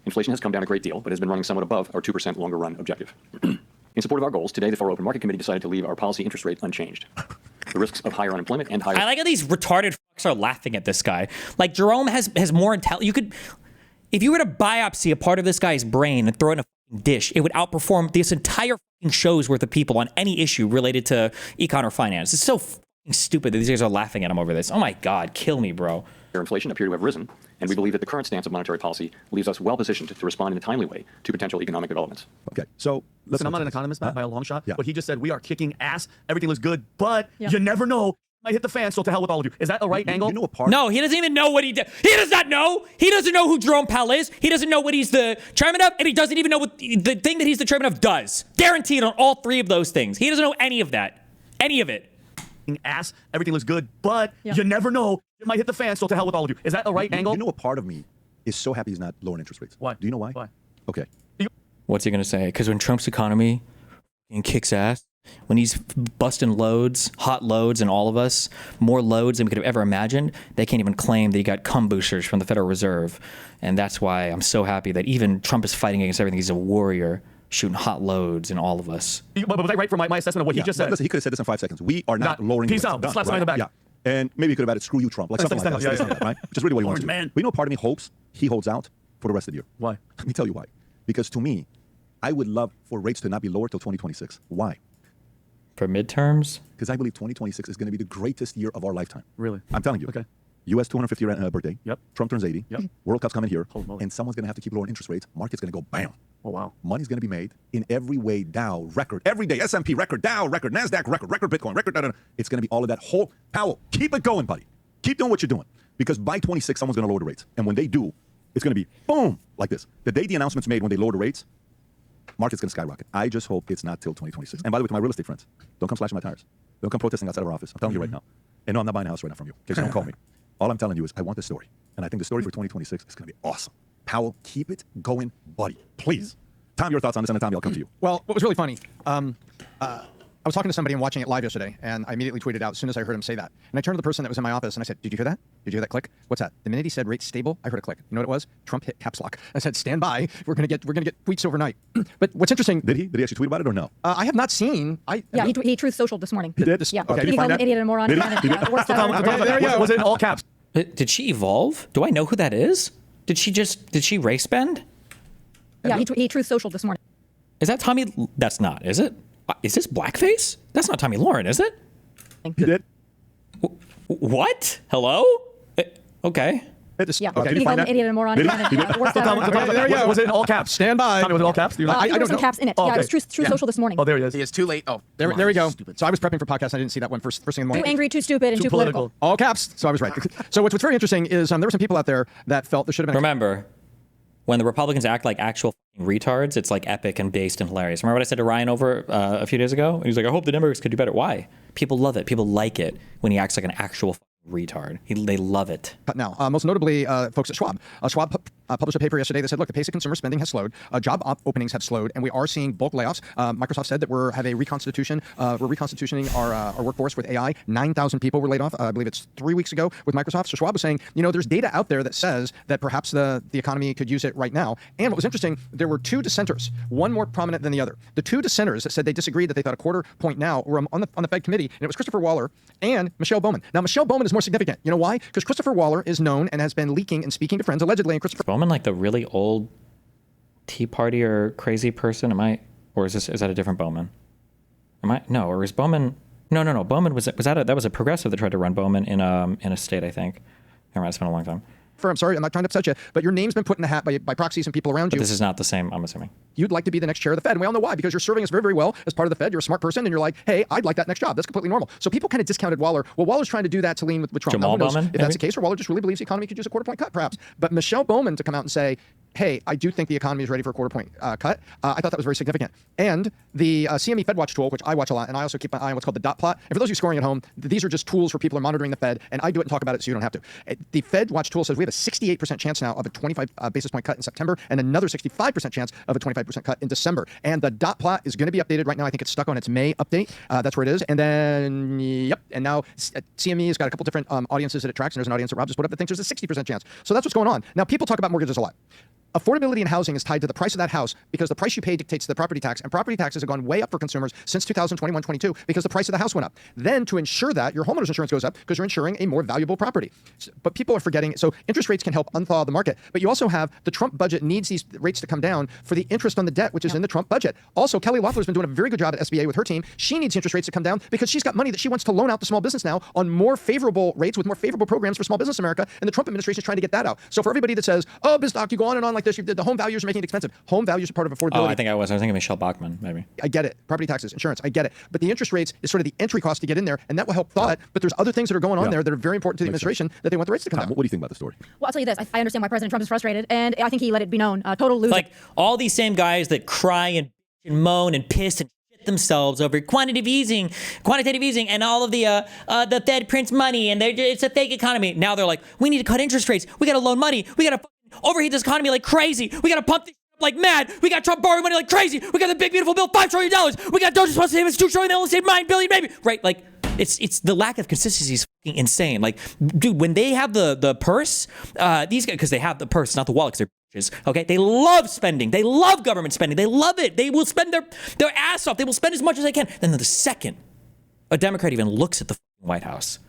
Inflation has come down a great deal, but has been running somewhat above our 2% longer run objective. In support of our goals, today the Federal Open Market Committee decided to leave our policy interest rate unchanged. The risks of higher unemployment and higher... I like how these retarded fucks are laughing at this guy. Like Jerome has more intelligence. You could, if you were to biopsy a part of this guy's brain and throw it in a dish, it would outperform this entire show's worth of people on any issue related to econ or finance. It's so stupid that these guys are laughing at him over this. Oh my God, kill me, bro. Inflation appear to have risen, and we believe that the current stance of monetary policy leaves us well positioned to respond in a timely way to potential economic developments. Okay, so listen, I'm not an economist by a long shot, Yeah. but he just said we are kicking ass. Everything looks good, but you never know. Might hit the fan, so to hell with all of you. Is that a right angle? You know a part. No, he doesn't even know what he did. He does not know. He doesn't know who Jerome Powell is. He doesn't know what he's the chairman of, and he doesn't even know what the thing that he's the chairman of does. Guaranteed on all 3 of those things. He doesn't know any of that. Any of it. Ass. Everything looks good, but you never know. It might hit the fan, so to hell with all of you. Is that a right angle? You know a part of me is so happy he's not lowering interest rates. Why? Do you know why? Why? Okay. What's he going to say? Because when Trump's economy kicks ass, when he's busting loads, hot loads, and all of us, more loads than we could have ever imagined, they can't even claim that he got cum boosters from the Federal Reserve. And that's why I'm so happy that even Trump is fighting against everything. He's a warrior, shooting hot loads in all of us. But was I right for my assessment of what he just said? Listen, he could have said this in 5 seconds. We are not lowering Peace rates. out. Done, Slap somebody in the back. Yeah. And maybe he could have added, screw you, Trump. Like something like that. Yeah. Right? Which is really what he wants to do. Man. But you know, part of me hopes he holds out for the rest of the year. Why? Let me tell you why. Because to me, I would love for rates to not be lower till 2026. Why? For midterms? Because I believe 2026 is going to be the greatest year of our lifetime. Really? I'm telling you. Okay. U.S. 250th birthday. Yep. Trump turns 80. Yep. World Cup's coming here. Holy moly. And someone's going to have to keep lowering interest rates. Market's going to go bam. Oh, wow. Money's going to be made in every way. Dow, record. Every day, S&P, record. Dow, record. NASDAQ, record. Bitcoin, record. It's going to be all of that whole... Powell, keep it going, buddy. Keep doing what you're doing. Because by 26, someone's going to lower the rates. And when they do, it's going to be boom, like this. The day the announcement's made when they lower the rates, market's going to skyrocket. I just hope it's not till 2026. And by the way, to my real estate friends, don't come slashing my tires. Don't come protesting outside of our office. I'm telling you right now. And no, I'm not buying a house right now from you. Okay, so don't call me. All I'm telling you is I want this story. And I think the story for 2026 is going to be awesome. Powell, keep it going, buddy. Please. Tom, your thoughts on this, and then Tommy, I'll come to you. Well, what was really funny, I was talking to somebody and watching it live yesterday, and I immediately tweeted out as soon as I heard him say that. And I turned to the person that was in my office, and I said, did you hear that? Did you hear that click? What's that? The minute he said rates stable, I heard a click. You know what it was? Trump hit caps lock. I said, stand by. We're gonna get tweets overnight. But what's interesting... Did he actually tweet about it or no? I have not seen... he truth social this morning. He did? Yeah. Okay. He called him an idiot and a moron. There you go. Was it in all caps? Did she evolve? Do I know who that is? Did she race bend? Yeah, he truth social this morning. Is that Tommy? That's not, is it? Is this blackface? That's not Tommy Lauren, is it? He did. What? Hello? Okay. Yeah, he called him an idiot and a moron. There you go. Was it in all caps? Stand by. Tommy, was it all caps? Do you know? I don't some know. caps in it. Oh, Yeah, okay. it was truth social this morning. Oh, there he is. It's too late. Oh, there we go. So I was prepping for podcast. I didn't see that one first thing in the morning. Too angry, too stupid, and too political. All caps. So I was right. So what's very interesting is there were some people out there that felt there should have been. Remember, when the Republicans act like actual retards, it's like epic and based and hilarious. Remember what I said to Ryan over a few days ago? He was like, I hope the Democrats could do better. Why? People love it. People like it when he acts like an actual retard. They love it. Now, most notably, folks at Schwab. Schwab published a paper yesterday that said, look, the pace of consumer spending has slowed, job openings have slowed, and we are seeing bulk layoffs. Microsoft said that we're reconstitutioning our workforce with AI. 9,000 people were laid off. I believe it's 3 weeks ago with Microsoft. So Schwab was saying, there's data out there that says that perhaps the economy could use it right now. And what was interesting, there were two dissenters, one more prominent than the other. The two dissenters that said they disagreed, that they thought a quarter point now, were on the Fed committee, and it was Christopher Waller and Michelle Bowman. Now, Michelle Bowman is more significant. You know why? Because Christopher Waller is known and has been leaking and speaking to friends, allegedly, and Christopher Bowman, like the really old Tea Party or crazy person? Or is that a different Bowman? No, or is Bowman? No. Bowman was that was a progressive that tried to run Bowman in a state, I think. Never mind, it's been a long time. I'm sorry, I'm not trying to upset you, but your name's been put in the hat by proxies and people around you. But this is not the same, I'm assuming. You'd like to be the next chair of the Fed, and we all know why, because you're serving us very, very well as part of the Fed. You're a smart person, and you're like, hey, I'd like that next job. That's completely normal. So people kind of discounted Waller. Well, Waller's trying to do that to lean with Trump. Jamal Bowman, if that's the case, or Waller just really believes the economy could use a quarter point cut, perhaps. But Michelle Bowman to come out and say, hey, I do think the economy is ready for a quarter point cut. I thought that was very significant. And the CME FedWatch tool, which I watch a lot, and I also keep my eye on what's called the dot plot. And for those of you scoring at home, these are just tools for people who are monitoring the Fed, and I do it and talk about it so you don't have to. The FedWatch tool says we have a 68% chance now of a 25 basis point cut in September, and another 65% chance of a 25% cut in December. And the dot plot is going to be updated right now. I think it's stuck on its May update. That's where it is. And then, yep. And now CME has got a couple different audiences that it tracks, and there's an audience that Rob just put up that thinks there's a 60% chance. So that's what's going on. Now, people talk about mortgages a lot. Affordability in housing is tied to the price of that house because the price you pay dictates the property tax, and property taxes have gone way up for consumers since 2021-22 because the price of the house went up. Then to ensure that, your homeowner's insurance goes up because you're insuring a more valuable property. But people are forgetting, so interest rates can help unthaw the market, but you also have the Trump budget needs these rates to come down for the interest on the debt, which is in the Trump budget. Also, Kelly Loeffler's been doing a very good job at SBA with her team. She needs interest rates to come down because she's got money that she wants to loan out to small business now on more favorable rates with more favorable programs for small business America, and the Trump administration is trying to get that out. So for everybody that says, oh, BizDoc, you go on and on like this, the home values are making it expensive. Home values are part of affordability. Oh, I think I was thinking Michelle Bachmann, maybe. I get it. Property taxes, insurance, I get it. But the interest rates is sort of the entry cost to get in there, and that will help thaw it. But there's other things that are going on there that are very important to the administration that they want the rates to come down. What do you think about the story? Well, I'll tell you this. I understand why President Trump is frustrated, and I think he let it be known. Total loser. Like all these same guys that cry and moan and piss and shit themselves over quantitative easing, and all of the Fed prints money, and it's a fake economy. Now they're like, we need to cut interest rates. We got to loan money. We got to overheat this economy like crazy. We got to pump this like mad. We got Trump borrowing money like crazy. We got the big beautiful bill, $5 trillion. We got Doge supposed to save us $2 trillion. They only saved $9 billion, maybe. Right? Like it's the lack of consistency is fucking insane. Like, dude, when they have the purse, these guys, because they have the purse, not the wallet, because they're bitches, okay? They love spending. They love government spending. They love it. They will spend their ass off. They will spend as much as they can. Then the second a Democrat even looks at the White House,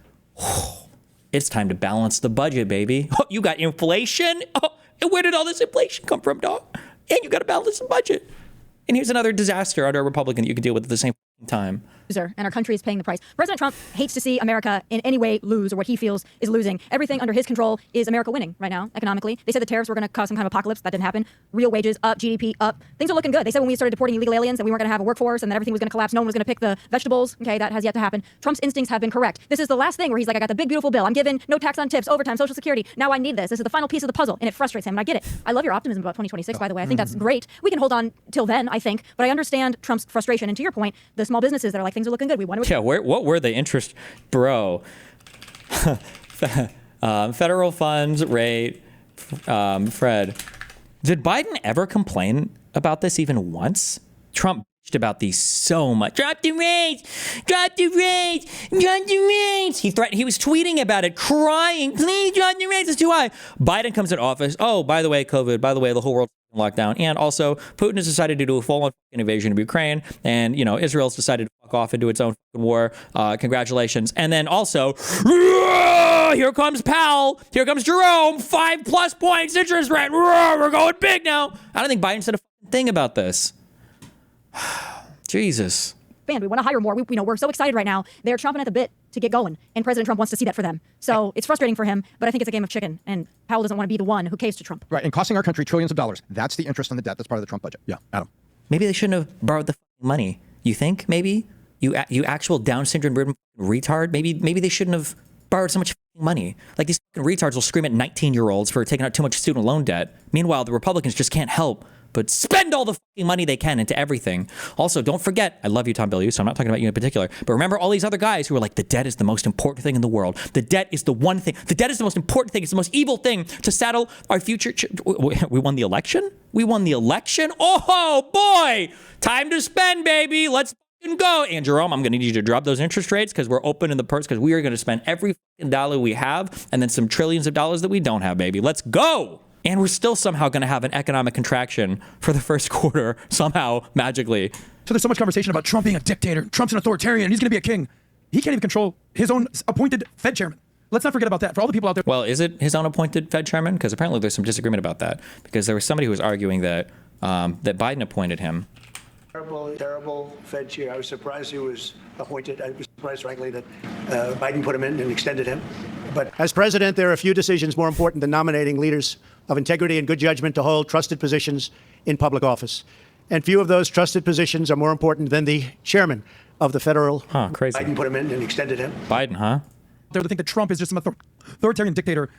it's time to balance the budget, baby. Oh, you got inflation? Oh, and where did all this inflation come from, dog? And you got to balance the budget. And here's another disaster under a Republican that you can deal with at the same time. And our country is paying the price. President Trump hates to see America in any way lose or what he feels is losing. Everything under his control is America winning right now, economically. They said the tariffs were going to cause some kind of apocalypse. That didn't happen. Real wages up, GDP up. Things are looking good. They said when we started deporting illegal aliens that we weren't going to have a workforce and that everything was going to collapse. No one was going to pick the vegetables. Okay, that has yet to happen. Trump's instincts have been correct. This is the last thing where he's like, I got the big, beautiful bill. I'm giving no tax on tips, overtime, Social Security. Now I need this. This is the final piece of the puzzle. And it frustrates him. And I get it. I love your optimism about 2026, by the way. I think that's great. We can hold on till then, I think. But I understand Trump's frustration. And to your point, the small businesses that are like, things are looking good. We want to... Yeah, what were the interest, bro? Federal funds rate, Fred. Did Biden ever complain about this even once? Trump bitched about these so much. Drop the rates, drop the rates, drop the rates. He was tweeting about it, crying, please drop the rates, it's too high. Biden comes in office. Oh, by the way, COVID, by the way, the whole world lockdown. And also, Putin has decided to do a full-on invasion of Ukraine. And, Israel's decided to fuck off and do its own war. Congratulations. And then also, here comes Powell. Here comes Jerome. 5+ points interest rate. We're going big now. I don't think Biden said a thing about this. Jesus. We want to hire more. We're so excited right now. They're chomping at the bit to get going. And President Trump wants to see that for them. So it's frustrating for him, but I think it's a game of chicken. And Powell doesn't want to be the one who caves to Trump. Right, and costing our country trillions of dollars. That's the interest on the debt. That's part of the Trump budget. Yeah, Adam. Maybe they shouldn't have borrowed the money. You think, maybe? You actual Down syndrome retard? Maybe they shouldn't have borrowed so much money. Like, these retards will scream at 19-year-olds for taking out too much student loan debt. Meanwhile, the Republicans just can't help but spend all the fucking money they can into everything. Also, don't forget, I love you, Tom Bilyeu, so I'm not talking about you in particular, but remember all these other guys who are like, the debt is the most important thing in the world. The debt is the one thing. The debt is the most important thing. It's the most evil thing to saddle our future. We won the election? We won the election? Oh, boy. Time to spend, baby. Let's go. And Jerome, I'm going to need you to drop those interest rates because we're open in the purse because we are going to spend every dollar we have and then some trillions of dollars that we don't have, baby. Let's go. And we're still somehow going to have an economic contraction for the first quarter, somehow, magically. So there's so much conversation about Trump being a dictator. Trump's an authoritarian. He's going to be a king. He can't even control his own appointed Fed chairman. Let's not forget about that. For all the people out there. Well, is it his own appointed Fed chairman? Because apparently there's some disagreement about that. Because there was somebody who was arguing that that Biden appointed him. Terrible Fed chair. I was surprised he was appointed. I was surprised, frankly, that Biden put him in and extended him. But as president, there are a few decisions more important than nominating leaders of integrity and good judgment to hold trusted positions in public office. And few of those trusted positions are more important than the chairman of the federal. Crazy. Biden put him in and extended him. Biden, huh? They think that Trump is just some authoritarian dictator.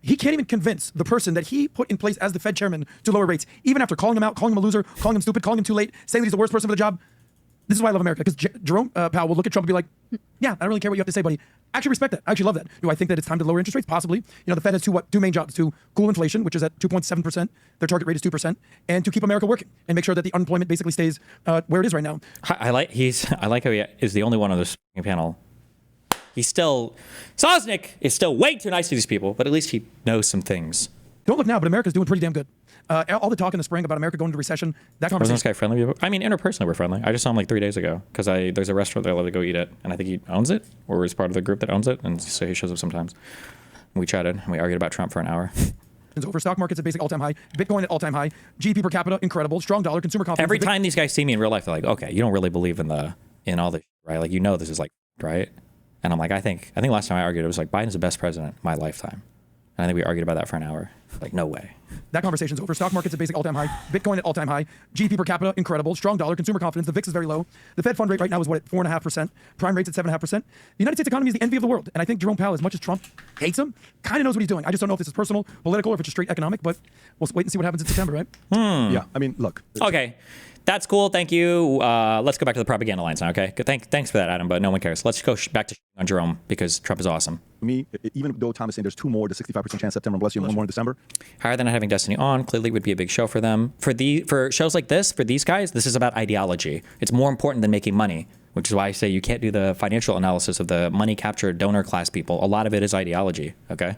He can't even convince the person that he put in place as the Fed chairman to lower rates, even after calling him out, calling him a loser, calling him stupid, calling him too late, saying that he's the worst person for the job. This is why I love America, because Jerome Powell will look at Trump and be like, yeah, I don't really care what you have to say, buddy. I actually respect that. I actually love that. Do I think that it's time to lower interest rates? Possibly. You know, the Fed has two main jobs: to cool inflation, which is at 2.7%. Their target rate is 2%, and to keep America working and make sure that the unemployment basically stays where it is right now. I like how he is the only one on this panel. Sosnick is still way too nice to these people, but at least he knows some things. Don't look now, but America's doing pretty damn good. All the talk in the spring about America going into recession, that conversation. Wasn't this guy friendly? I mean, interpersonally, we're friendly. I just saw him like 3 days ago because there's a restaurant that I love to go eat at, and I think he owns it or is part of the group that owns it, and so he shows up sometimes. And we chatted and we argued about Trump for an hour. Over stock markets at basic all-time high, Bitcoin at all-time high, GDP per capita incredible, strong dollar, consumer confidence. Every time these guys see me in real life, they're like, okay, you don't really believe in all this, right? Like, you know, this is like, right? And I'm like, I think last time I argued, it was like, Biden's the best president in my lifetime. And I think we argued about that for an hour. Like, no way. That conversation's over. Stock markets at basic all-time high, Bitcoin at all-time high, GDP per capita incredible, strong dollar, consumer confidence. The VIX is very low. The Fed fund rate right now is at 4.5%. Prime rate's at 7.5%. The United States economy is the envy of the world. And I think Jerome Powell, as much as Trump hates him, kind of knows what he's doing. I just don't know if this is personal, political, or if it's just straight economic. But we'll wait and see what happens in September, right? Yeah. I mean, look. Okay. That's cool. Thank you. Let's go back to the propaganda lines now, okay? Thanks for that, Adam, but no one cares. Let's go back to on Jerome because Trump is awesome. Me, even though Tom is saying there's 2 more, the 65% chance September, bless you, and 1 more in December. Higher than not having Destiny on, clearly would be a big show for them. For shows like this, for these guys, this is about ideology. It's more important than making money, which is why I say you can't do the financial analysis of the money capture donor class people. A lot of it is ideology, okay?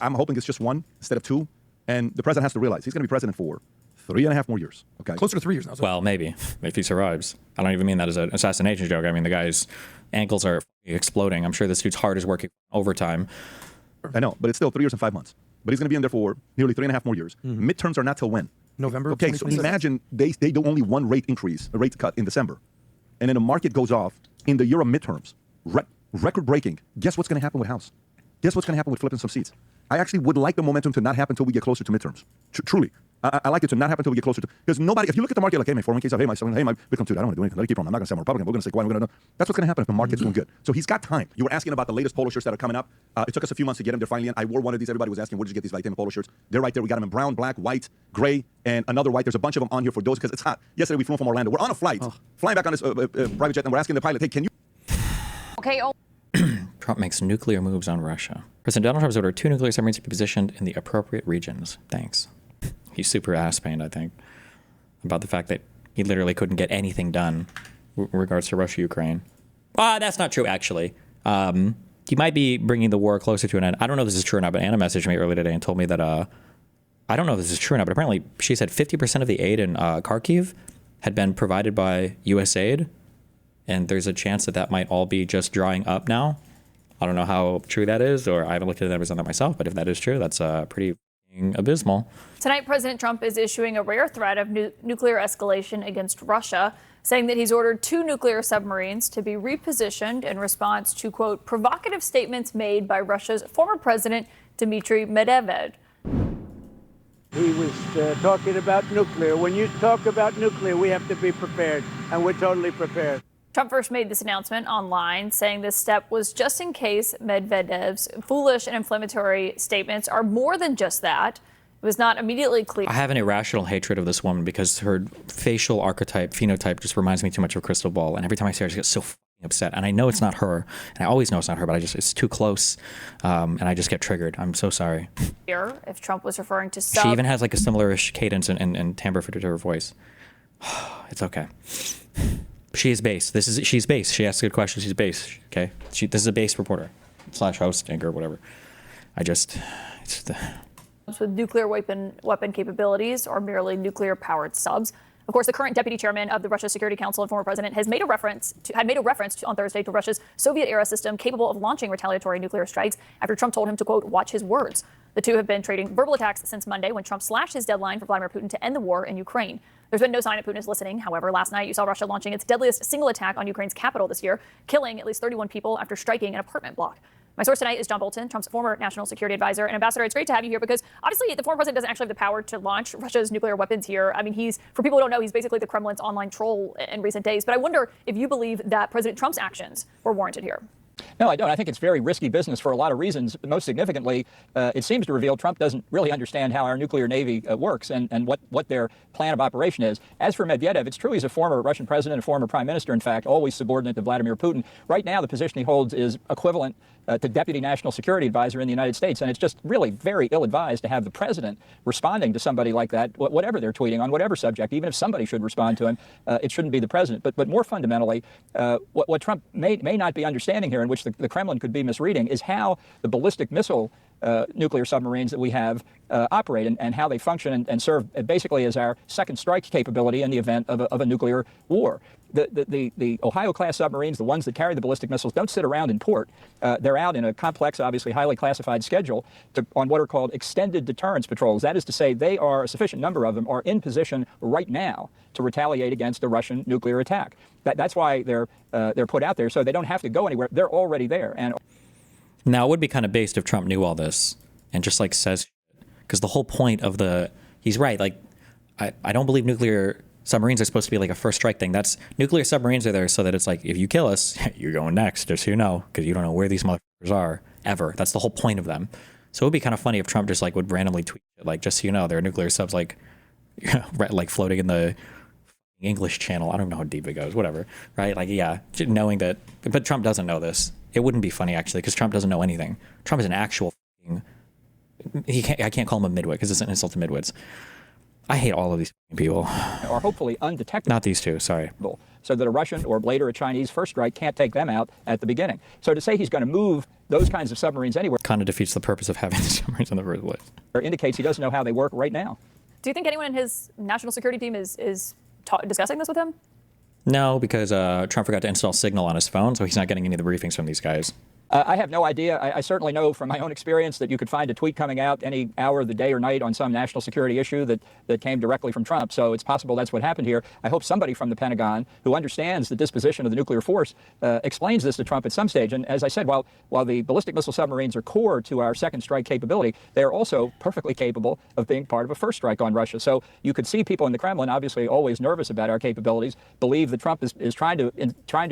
I'm hoping it's just 1 instead of 2, and the president has to realize he's going to be president for 3.5 more years. Okay. Closer to 3 years now. Well, maybe if he survives. I don't even mean that as an assassination joke. I mean, the guy's ankles are exploding. I'm sure this dude's heart is working overtime. I know, but it's still 3 years and 5 months. But he's going to be in there for nearly 3.5 more years. Mm-hmm. Midterms are not till when? November. Okay, so imagine they do only 1 rate increase, a rate cut in December, and then the market goes off in the year of midterms, record breaking. Guess what's going to happen with House? Guess what's going to happen with flipping some seats? I actually would like the momentum to not happen until we get closer to midterms. Truly. I like it to not happen until we get closer to, because nobody, if you look at the market like, hey, my 401k's up, hey, my Bitcoin, dude, I don't want to do anything. Let it keep on. I'm not going to say I'm a Republican. We're going to say, why? We're going to know. That's what's going to happen if the market's doing good. So he's got time. You were asking about the latest polo shirts that are coming up. It took us a few months to get them. They're finally in. I wore one of these. Everybody was asking, where did you get these Vitamin polo shirts? They're right there. We got them in brown, black, white, gray, and another white. There's a bunch of them on here for those because it's hot. Yesterday we flew from Orlando. We're on a flight, flying back on this private jet, and we're asking the pilot, hey, can you? Okay. Trump makes nuclear moves on Russia. President Donald Trump has ordered 2 nuclear submarines to be positioned in the appropriate regions. Thanks. He's super ass-pained, I think, about the fact that he literally couldn't get anything done in regards to Russia-Ukraine. That's not true, actually. He might be bringing the war closer to an end. I don't know if this is true or not, but Anna messaged me earlier today and told me that, I don't know if this is true or not, but apparently she said 50% of the aid in Kharkiv had been provided by USAID, and there's a chance that might all be just drying up now. I don't know how true that is, or I haven't looked at the numbers on that myself, but if that is true, that's pretty abysmal. Tonight, President Trump is issuing a rare threat of nuclear escalation against Russia, saying that he's ordered 2 nuclear submarines to be repositioned in response to, quote, provocative statements made by Russia's former president, Dmitry Medvedev. He was talking about nuclear. When you talk about nuclear, we have to be prepared, and we're totally prepared. Trump first made this announcement online, saying this step was just in case Medvedev's foolish and inflammatory statements are more than just that. It was not immediately clear. I have an irrational hatred of this woman because her facial archetype, phenotype, just reminds me too much of Crystal Ball. And every time I see her, I just get so fucking upset. And I know it's not her. And I always know it's not her, but it's too close. And I just get triggered. I'm so sorry. If Trump was referring to She even has like a similar-ish cadence and timbre to her voice. It's okay. She is base. She's base. She asks good questions. She's base. Okay. This is a base reporter / host, anchor, whatever. with nuclear weapon capabilities or merely nuclear-powered subs. Of course, the current deputy chairman of the Russia Security Council and former president had made a reference on Thursday to Russia's Soviet-era system capable of launching retaliatory nuclear strikes after Trump told him to, quote, watch his words. The two have been trading verbal attacks since Monday when Trump slashed his deadline for Vladimir Putin to end the war in Ukraine. There's been no sign that Putin is listening. However, last night you saw Russia launching its deadliest single attack on Ukraine's capital this year, killing at least 31 people after striking an apartment block. My source tonight is John Bolton, Trump's former national security advisor. And Ambassador, it's great to have you here because obviously the former president doesn't actually have the power to launch Russia's nuclear weapons here. I mean, for people who don't know, he's basically the Kremlin's online troll in recent days. But I wonder if you believe that President Trump's actions were warranted here. No, I don't. I think it's very risky business for a lot of reasons. Most significantly, it seems to reveal Trump doesn't really understand how our nuclear navy works and what their plan of operation is. As for Medvedev, it's true he's a former Russian president, a former prime minister, in fact, always subordinate to Vladimir Putin. Right now, the position he holds is equivalent to deputy national security advisor in the United States. And it's just really very ill-advised to have the president responding to somebody like that, whatever they're tweeting on, whatever subject. Even if somebody should respond to him, it shouldn't be the president. But more fundamentally, what Trump may not be understanding here, in which the Kremlin could be misreading, is how the ballistic missile nuclear submarines that we have operate and how they function and serve basically as our second strike capability in the event of a nuclear war. The Ohio-class submarines, the ones that carry the ballistic missiles, don't sit around in port. They're out in a complex, obviously highly classified schedule on what are called extended deterrence patrols. That is to say, a sufficient number of them are in position right now to retaliate against a Russian nuclear attack. That's why they're put out there, so they don't have to go anywhere. They're already there. And now, it would be kind of based if Trump knew all this and just like says, because the whole point of he's right. Like, I don't believe nuclear submarines are supposed to be like a first strike thing. Nuclear submarines are there so that it's like, if you kill us, you're going next, just so you know, because you don't know where these motherfuckers are ever. That's the whole point of them. So it would be kind of funny if Trump just like would randomly tweet it, like, just so you know, there are nuclear subs like floating in the English channel. I don't know how deep it goes, whatever, right? Like, yeah, knowing that, but Trump doesn't know this. It wouldn't be funny, actually, because Trump doesn't know anything. Trump is an actual I can't call him a midwit because it's an insult to midwits. I hate all of these people. Or hopefully undetectable. Not these two, sorry. So that a Russian or later a Chinese first strike can't take them out at the beginning. So to say he's going to move those kinds of submarines anywhere kind of defeats the purpose of having the submarines in the first place. Or indicates he doesn't know how they work right now. Do you think anyone in his national security team is discussing this with him? No, because Trump forgot to install Signal on his phone, so he's not getting any of the briefings from these guys. I have no idea. I certainly know from my own experience that you could find a tweet coming out any hour of the day or night on some national security issue that came directly from Trump. So it's possible that's what happened here. I hope somebody from the Pentagon who understands the disposition of the nuclear force explains this to Trump at some stage. And as I said, while the ballistic missile submarines are core to our second strike capability, they are also perfectly capable of being part of a first strike on Russia. So you could see people in the Kremlin, obviously always nervous about our capabilities, believe that Trump is trying to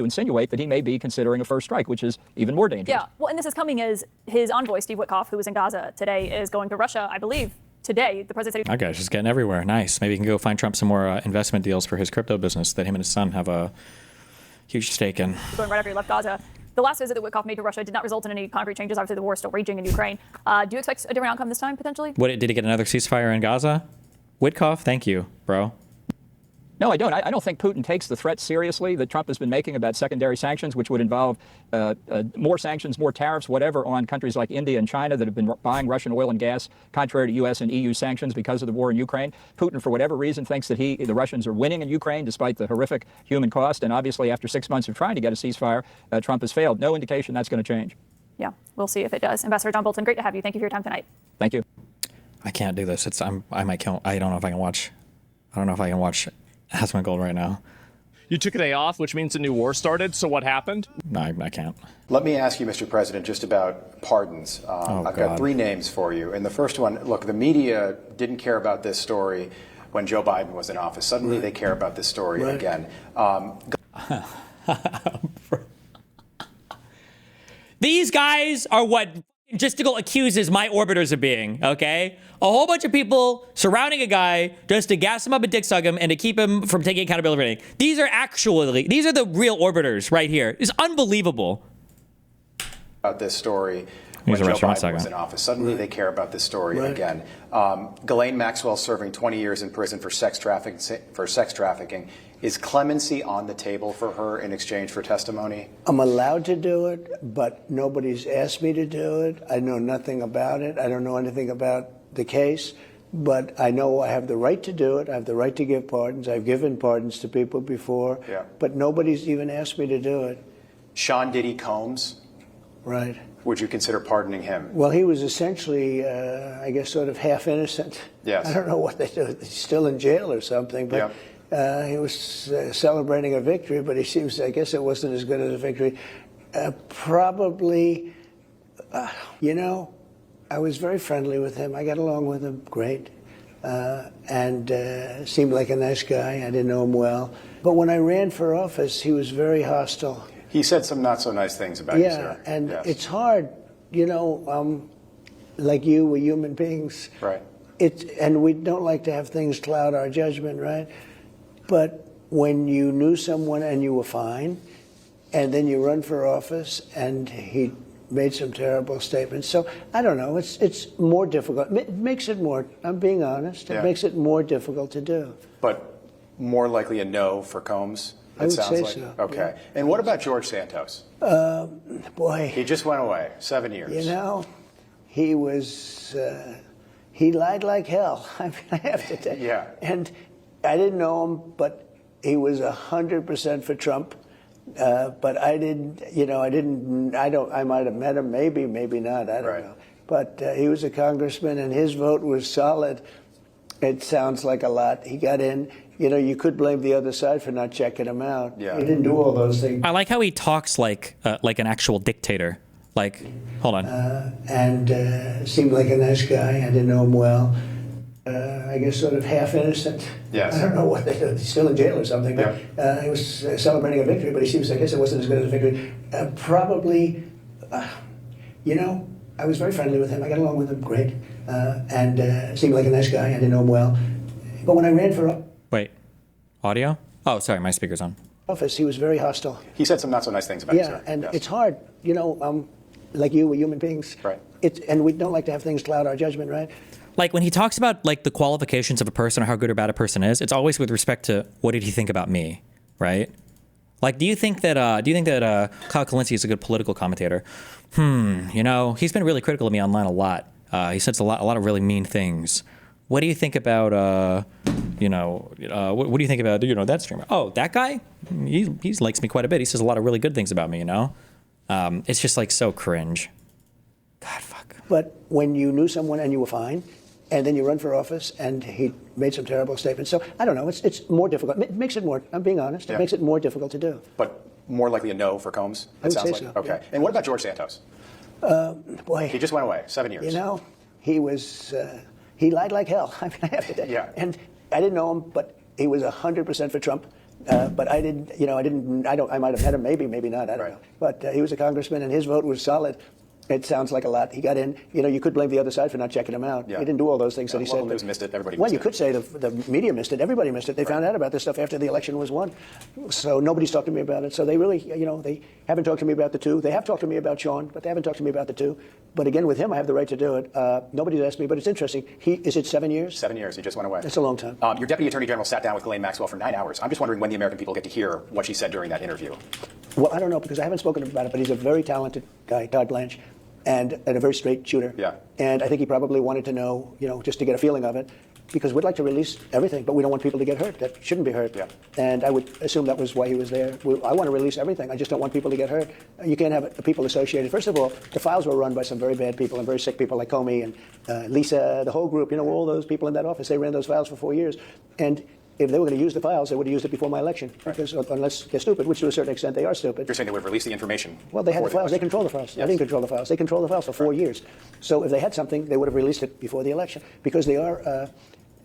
insinuate that he may be considering a first strike, which is even more dangerous. Yeah, well, and this is coming as his envoy, Steve Witkoff, who was in Gaza today, is going to Russia, I believe, today. The president said that guy's just getting everywhere. Nice. Maybe he can go find Trump some more investment deals for his crypto business that him and his son have a huge stake in. Going right after he left Gaza. The last visit that Witkoff made to Russia did not result in any concrete changes. Obviously, the war is still raging in Ukraine. Do you expect a different outcome this time, potentially? Did he get another ceasefire in Gaza? Witkoff, thank you, bro. No, I don't. I don't think Putin takes the threat seriously that Trump has been making about secondary sanctions, which would involve more sanctions, more tariffs, whatever, on countries like India and China that have been buying Russian oil and gas, contrary to U.S. and EU sanctions because of the war in Ukraine. Putin, for whatever reason, thinks that the Russians are winning in Ukraine despite the horrific human cost. And obviously, after 6 months of trying to get a ceasefire, Trump has failed. No indication that's going to change. Yeah, we'll see if it does. Ambassador John Bolton, great to have you. Thank you for your time tonight. Thank you. I can't do this. I might kill. I don't know if I can watch Aspen Gold right now. You took a day off, which means a new war started. So what happened? No, I can't. Let me ask you, Mr. President, just about pardons. I've got 3 names for you. And the first one, look, the media didn't care about this story when Joe Biden was in office. Suddenly they care about this story again. These guys are what logistical accuses my orbiters of being, okay? A whole bunch of people surrounding a guy just to gas him up and dick suck him and to keep him from taking accountability for anything. These are the real orbiters right here. It's unbelievable. About this story when Joe Biden was in office. Suddenly they care about this story again. Ghislaine Maxwell serving 20 years in prison for sex trafficking. Is clemency on the table for her in exchange for testimony? I'm allowed to do it, but nobody's asked me to do it. I know nothing about it. I don't know anything about the case, but I know I have the right to do it. I have the right to give pardons. I've given pardons to people before, but nobody's even asked me to do it. Sean Diddy Combs? Right. Would you consider pardoning him? Well, he was essentially, I guess, sort of half innocent. Yes. I don't know what they do. He's still in jail or something, but he was celebrating a victory, but he seems, I guess it wasn't as good as a victory. Probably, you know, I was very friendly with him. I got along with him great, and seemed like a nice guy. I didn't know him well. But when I ran for office, he was very hostile. He said some not so nice things about you, sir. And it's hard, you know, like you, we're human beings. Right. And we don't like to have things cloud our judgment, right? But when you knew someone and you were fine, and then you run for office and he made some terrible statements. So I don't know, it's more difficult. It makes it more, I'm being honest, it makes it more difficult to do. But more likely a no for Combs? I would say so. Okay. And what about George Santos? Boy. He just went away, 7 years. You know, he was, he lied like hell. I mean, I have to tell you. Yeah. And I didn't know him, but he was 100% for Trump. But I didn't, you know, I might have met him, maybe not, I don't know. But he was a congressman and his vote was solid. It sounds like a lot. He got in. You know, you could blame the other side for not checking him out. Yeah. He didn't do all those things. I like how he talks like an actual dictator. Like, hold on. And seemed like a nice guy. I didn't know him well. I guess sort of half innocent. Yes. I don't know what they do. He's still in jail or something. But he was celebrating a victory, but he seems, I guess it wasn't as good as a victory. Probably, you know, I was very friendly with him. I got along with him great. And seemed like a nice guy. I didn't know him well. But when I ran for Wait, audio? Oh, sorry, my speaker's on. Office, he was very hostile. He said some not so nice things about you, sir. And it's hard, you know, like you, we're human beings. Right. And we don't like to have things cloud our judgment, right? Like when he talks about like the qualifications of a person or how good or bad a person is, it's always with respect to what did he think about me, right? Like, do you think that Kyle Kalinske is a good political commentator? You know, he's been really critical of me online a lot. He says a lot of really mean things. What do you think about, what do you think about, that streamer? Oh, that guy? He likes me quite a bit. He says a lot of really good things about me, you know? It's just like so cringe. God, fuck. But when you knew someone and you were fine, and then you run for office and he made some terrible statements. So I don't know, it's more difficult. It makes it more, I'm being honest, it makes it more difficult to do. But more likely a no for Combs, I would say like. so. Okay. And what about George Santos? Boy. He just went away, 7 years. You know, he was, he lied like hell. I mean, I have to tell you. And I didn't know him, but he was 100% for Trump. But I didn't, I might have met him, maybe not, I don't know. But he was a congressman and his vote was solid. It sounds like a lot. He got in. You know, you could blame the other side for not checking him out. He didn't do all those things that he said. News missed it. Everybody well, missed you it. could say the media missed it. Everybody missed it. They found out about this stuff after the election was won. So nobody's talked to me about it. So they really, they haven't talked to me about the two. They have talked to me about Sean, but they haven't talked to me about the two. But again, with him, I have the right to do it. Nobody's asked me, but it's interesting. Is it 7 years? 7 years. He just went away. That's a long time. Your Deputy Attorney General sat down with Ghislaine Maxwell for 9 hours. I'm just wondering when the American people get to hear what she said during that interview. Well, I don't know, because I haven't spoken about it, but he's a very talented guy, Todd Blanche, and a very straight shooter. Yeah. And I think he probably wanted to know, just to get a feeling of it, because we'd like to release everything, but we don't want people to get hurt that shouldn't be hurt. Yeah. And I would assume that was why he was there. I want to release everything. I just don't want people to get hurt. You can't have people associated. First of all, the files were run by some very bad people and very sick people like Comey and Lisa, the whole group. All those people in that office, they ran those files for 4 years. And if they were going to use the files, they would have used it before my election. Because unless they're stupid, which to a certain extent they are stupid. You're saying they would have released the information? Well, they had the files. They control the files. Yes. I didn't control the files. They control the files for 4 years. So if they had something, they would have released it before the election. Because they are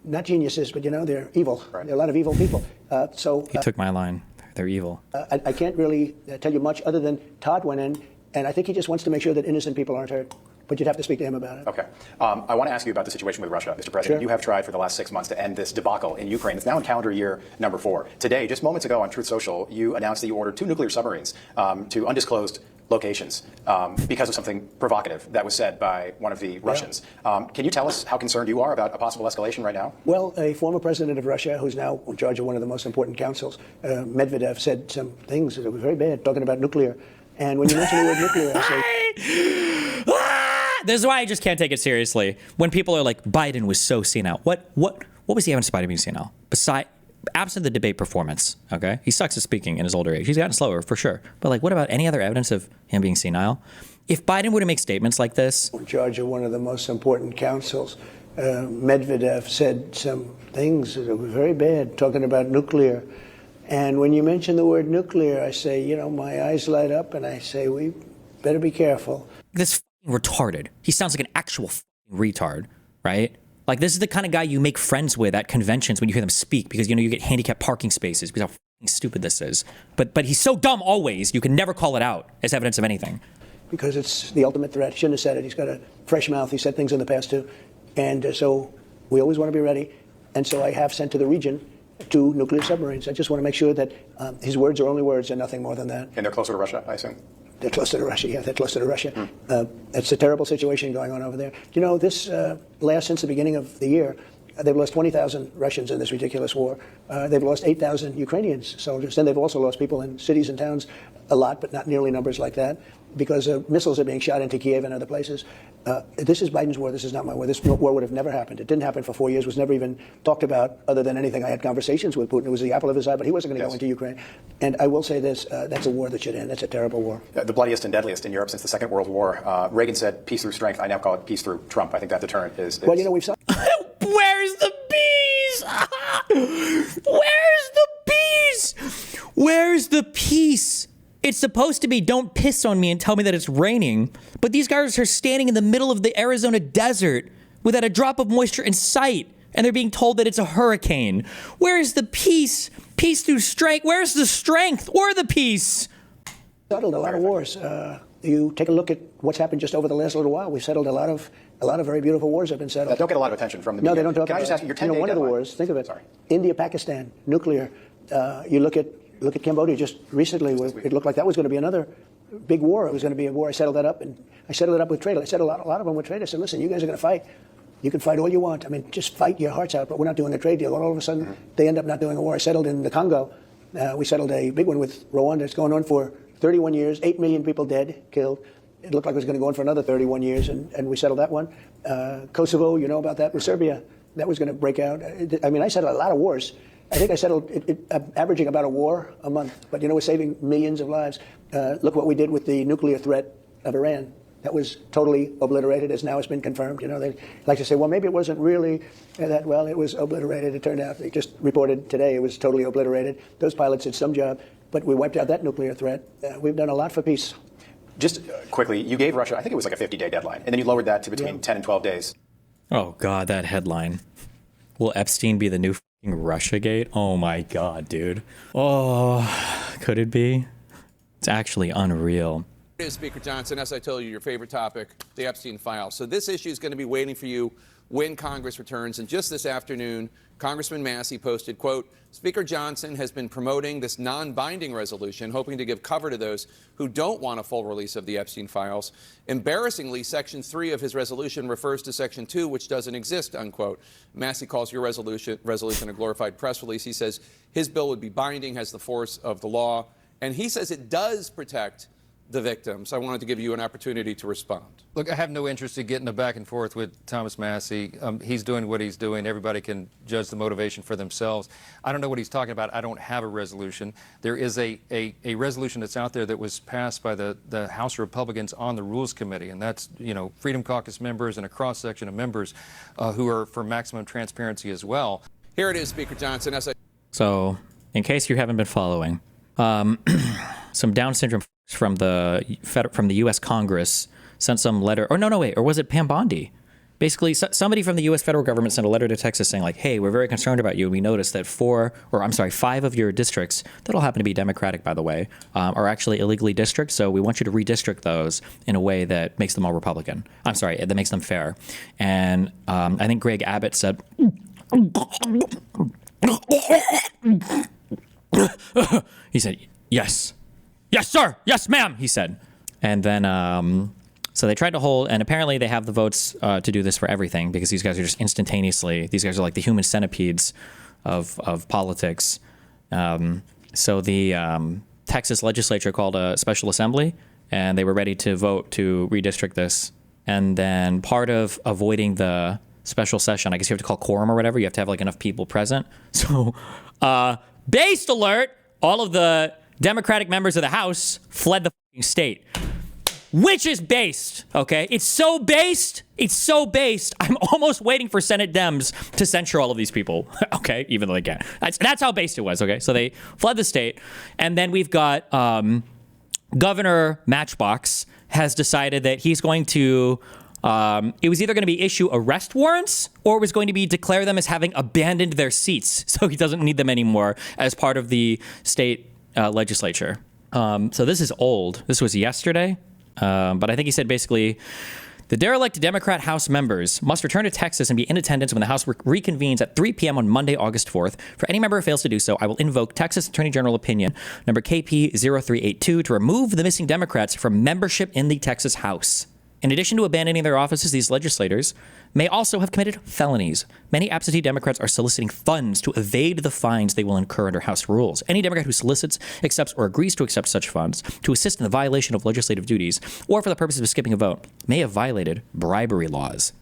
not geniuses, but they're evil. Right. There are a lot of evil people. He took my line. They're evil. I can't really tell you much other than Todd went in, and I think he just wants to make sure that innocent people aren't hurt. but you'd have to speak to him about it. Okay. I want to ask you about the situation with Russia, Mr. President. Sure. You have tried for the last 6 months to end this debacle in Ukraine. It's now in calendar year number 4. Today, just moments ago on Truth Social, you announced that you ordered 2 nuclear submarines to undisclosed locations because of something provocative that was said by one of the Russians. Can you tell us how concerned you are about a possible escalation right now? Well, a former president of Russia, who's now in charge of one of the most important councils, Medvedev, said some things that were very bad, talking about nuclear. And when you mention the word nuclear, I say... This is why I just can't take it seriously. When people are like, Biden was so senile. What was the evidence of Biden being senile? Absent the debate performance, okay? He sucks at speaking in his older age. He's gotten slower, for sure. But like, what about any other evidence of him being senile? If Biden were to make statements like this... In charge of one of the most important councils, Medvedev said some things that were very bad, talking about nuclear. And when you mention the word nuclear, I say, you know, my eyes light up and I say, we better be careful. This retarded. He sounds like an actual retard, right? Like, this is the kind of guy you make friends with at conventions when you hear them speak because, you know, you get handicapped parking spaces because how stupid this is. But he's so dumb always, you can never call it out as evidence of anything. Because it's the ultimate threat. He shouldn't have said it. He's got a fresh mouth. He said things in the past, too. And so we always want to be ready. And so I have sent to the region 2 nuclear submarines. I just want to make sure that his words are only words and nothing more than that. And they're closer to Russia, I assume? They're closer to Russia, yeah, they're closer to Russia. It's a terrible situation going on over there. You know, this since the beginning of the year, they've lost 20,000 Russians in this ridiculous war. They've lost 8,000 Ukrainians soldiers. And they've also lost people in cities and towns, a lot, but not nearly numbers like that, because missiles are being shot into Kiev and other places. This is Biden's war. This is not my war. This war would have never happened. It didn't happen for 4 years, was never even talked about other than anything. I had conversations with Putin. It was the apple of his eye, but he wasn't going to go into Ukraine. And I will say this, that's a war that should end. That's a terrible war. The bloodiest and deadliest in Europe since the Second World War. Reagan said peace through strength. I now call it peace through Trump. I think that deterrent is... Well, you know, we've saw... Where's the bees? Where's the bees? Where's the peace? It's supposed to be don't piss on me and tell me that it's raining. But these guys are standing in the middle of the Arizona desert without a drop of moisture in sight. And they're being told that it's a hurricane. Where's the peace? Peace through strength. Where's the strength or the peace? Settled a lot of wars. You take a look at what's happened just over the last little while. We've settled a lot of very beautiful wars have been settled. That don't get a lot of attention from the media. No, they don't talk Can about I just ask you, your 10-day one of the deadline. wars, think of it. India, Pakistan, nuclear. You look at Cambodia just recently. It looked like that was going to be another big war. It was going to be a war. I settled that up, and I settled it up with trade. I said a lot of them with trade. I said, listen, you guys are going to fight. You can fight all you want. I mean, just fight your hearts out, but we're not doing a trade deal. All of a sudden, they end up not doing a war. I settled in the Congo. We settled a big one with Rwanda. It's going on for 31 years, 8 million people dead, killed. It looked like it was going to go on for another 31 years, and we settled that one. Kosovo, you know about that, with Serbia. That was going to break out. I mean, I settled a lot of wars. I think I settled averaging about a war a month. But, you know, we're saving millions of lives. Look what we did with the nuclear threat of Iran. That was totally obliterated, as now it's been confirmed. You know, they like to say, well, maybe it wasn't really that well. It was obliterated. It turned out, they just reported today, it was totally obliterated. Those pilots did some job, but we wiped out that nuclear threat. We've done a lot for peace. Just quickly, you gave Russia, I think it was like a 50-day deadline, and then you lowered that to between 10 and 12 days. Oh, God, that headline. Will Epstein be the new fucking Russiagate? Oh, my God, dude. Oh, could it be? It's actually unreal. It is, Speaker Johnson. As I told you, your favorite topic, the Epstein files. So this issue is going to be waiting for you when Congress returns. And just this afternoon, Congressman Massey posted, quote, Speaker Johnson has been promoting this non-binding resolution, hoping to give cover to those who don't want a full release of the Epstein files. Embarrassingly, Section 3 of his resolution refers to Section 2, which doesn't exist, unquote. Massey calls your resolution a glorified press release. He says his bill would be binding, has the force of the law, and he says it does protect the victims. I wanted to give you an opportunity to respond. Look, I have no interest in getting a back and forth with Thomas Massey. He's doing what he's doing. Everybody can judge the motivation for themselves. I don't know what he's talking about. I don't have a resolution. There is a resolution that's out there that was passed by the House Republicans on the Rules Committee, and that's, you know, Freedom Caucus members and a cross-section of members who are for maximum transparency as well. Here it is, Speaker Johnson. So, in case you haven't been following, some Down syndrome from the U.S. Congress sent some letter. Or no, wait. Or was it Pam Bondi? Basically, somebody from the U.S. federal government sent a letter to Texas saying, like, hey, we're very concerned about you. We noticed that 5 of your districts, that'll happen to be Democratic, by the way, are actually illegally districts. So we want you to redistrict those in a way that makes them all Republican. I'm sorry, that makes them fair. And I think Greg Abbott said, he said, yes. Yes, sir. Yes, ma'am, he said. And then... So they tried to hold, and apparently they have the votes to do this for everything because these guys are just instantaneously, these guys are like the human centipedes of politics. So the Texas legislature called a special assembly, and they were ready to vote to redistrict this. And then part of avoiding the special session, I guess you have to call quorum or whatever, you have to have like enough people present. So based alert, all of the Democratic members of the House fled the state. Which is based, okay? It's so based. I'm almost waiting for Senate Dems to censure all of these people, okay? Even though they can't. That's how based it was, okay? So they fled the state. And then we've got Governor Matchbox has decided that he's going to, it was either going to be issue arrest warrants or it was going to be declare them as having abandoned their seats. So he doesn't need them anymore as part of the state legislature. So this is old. This was yesterday. But I think he said basically, the derelict Democrat House members must return to Texas and be in attendance when the House reconvenes at 3 p.m. on Monday, August 4th. For any member who fails to do so, I will invoke Texas Attorney General Opinion number KP 0382 to remove the missing Democrats from membership in the Texas House. In addition to abandoning their offices, these legislators may also have committed felonies. Many absentee Democrats are soliciting funds to evade the fines they will incur under House rules. Any Democrat who solicits, accepts, or agrees to accept such funds to assist in the violation of legislative duties or for the purpose of skipping a vote may have violated bribery laws.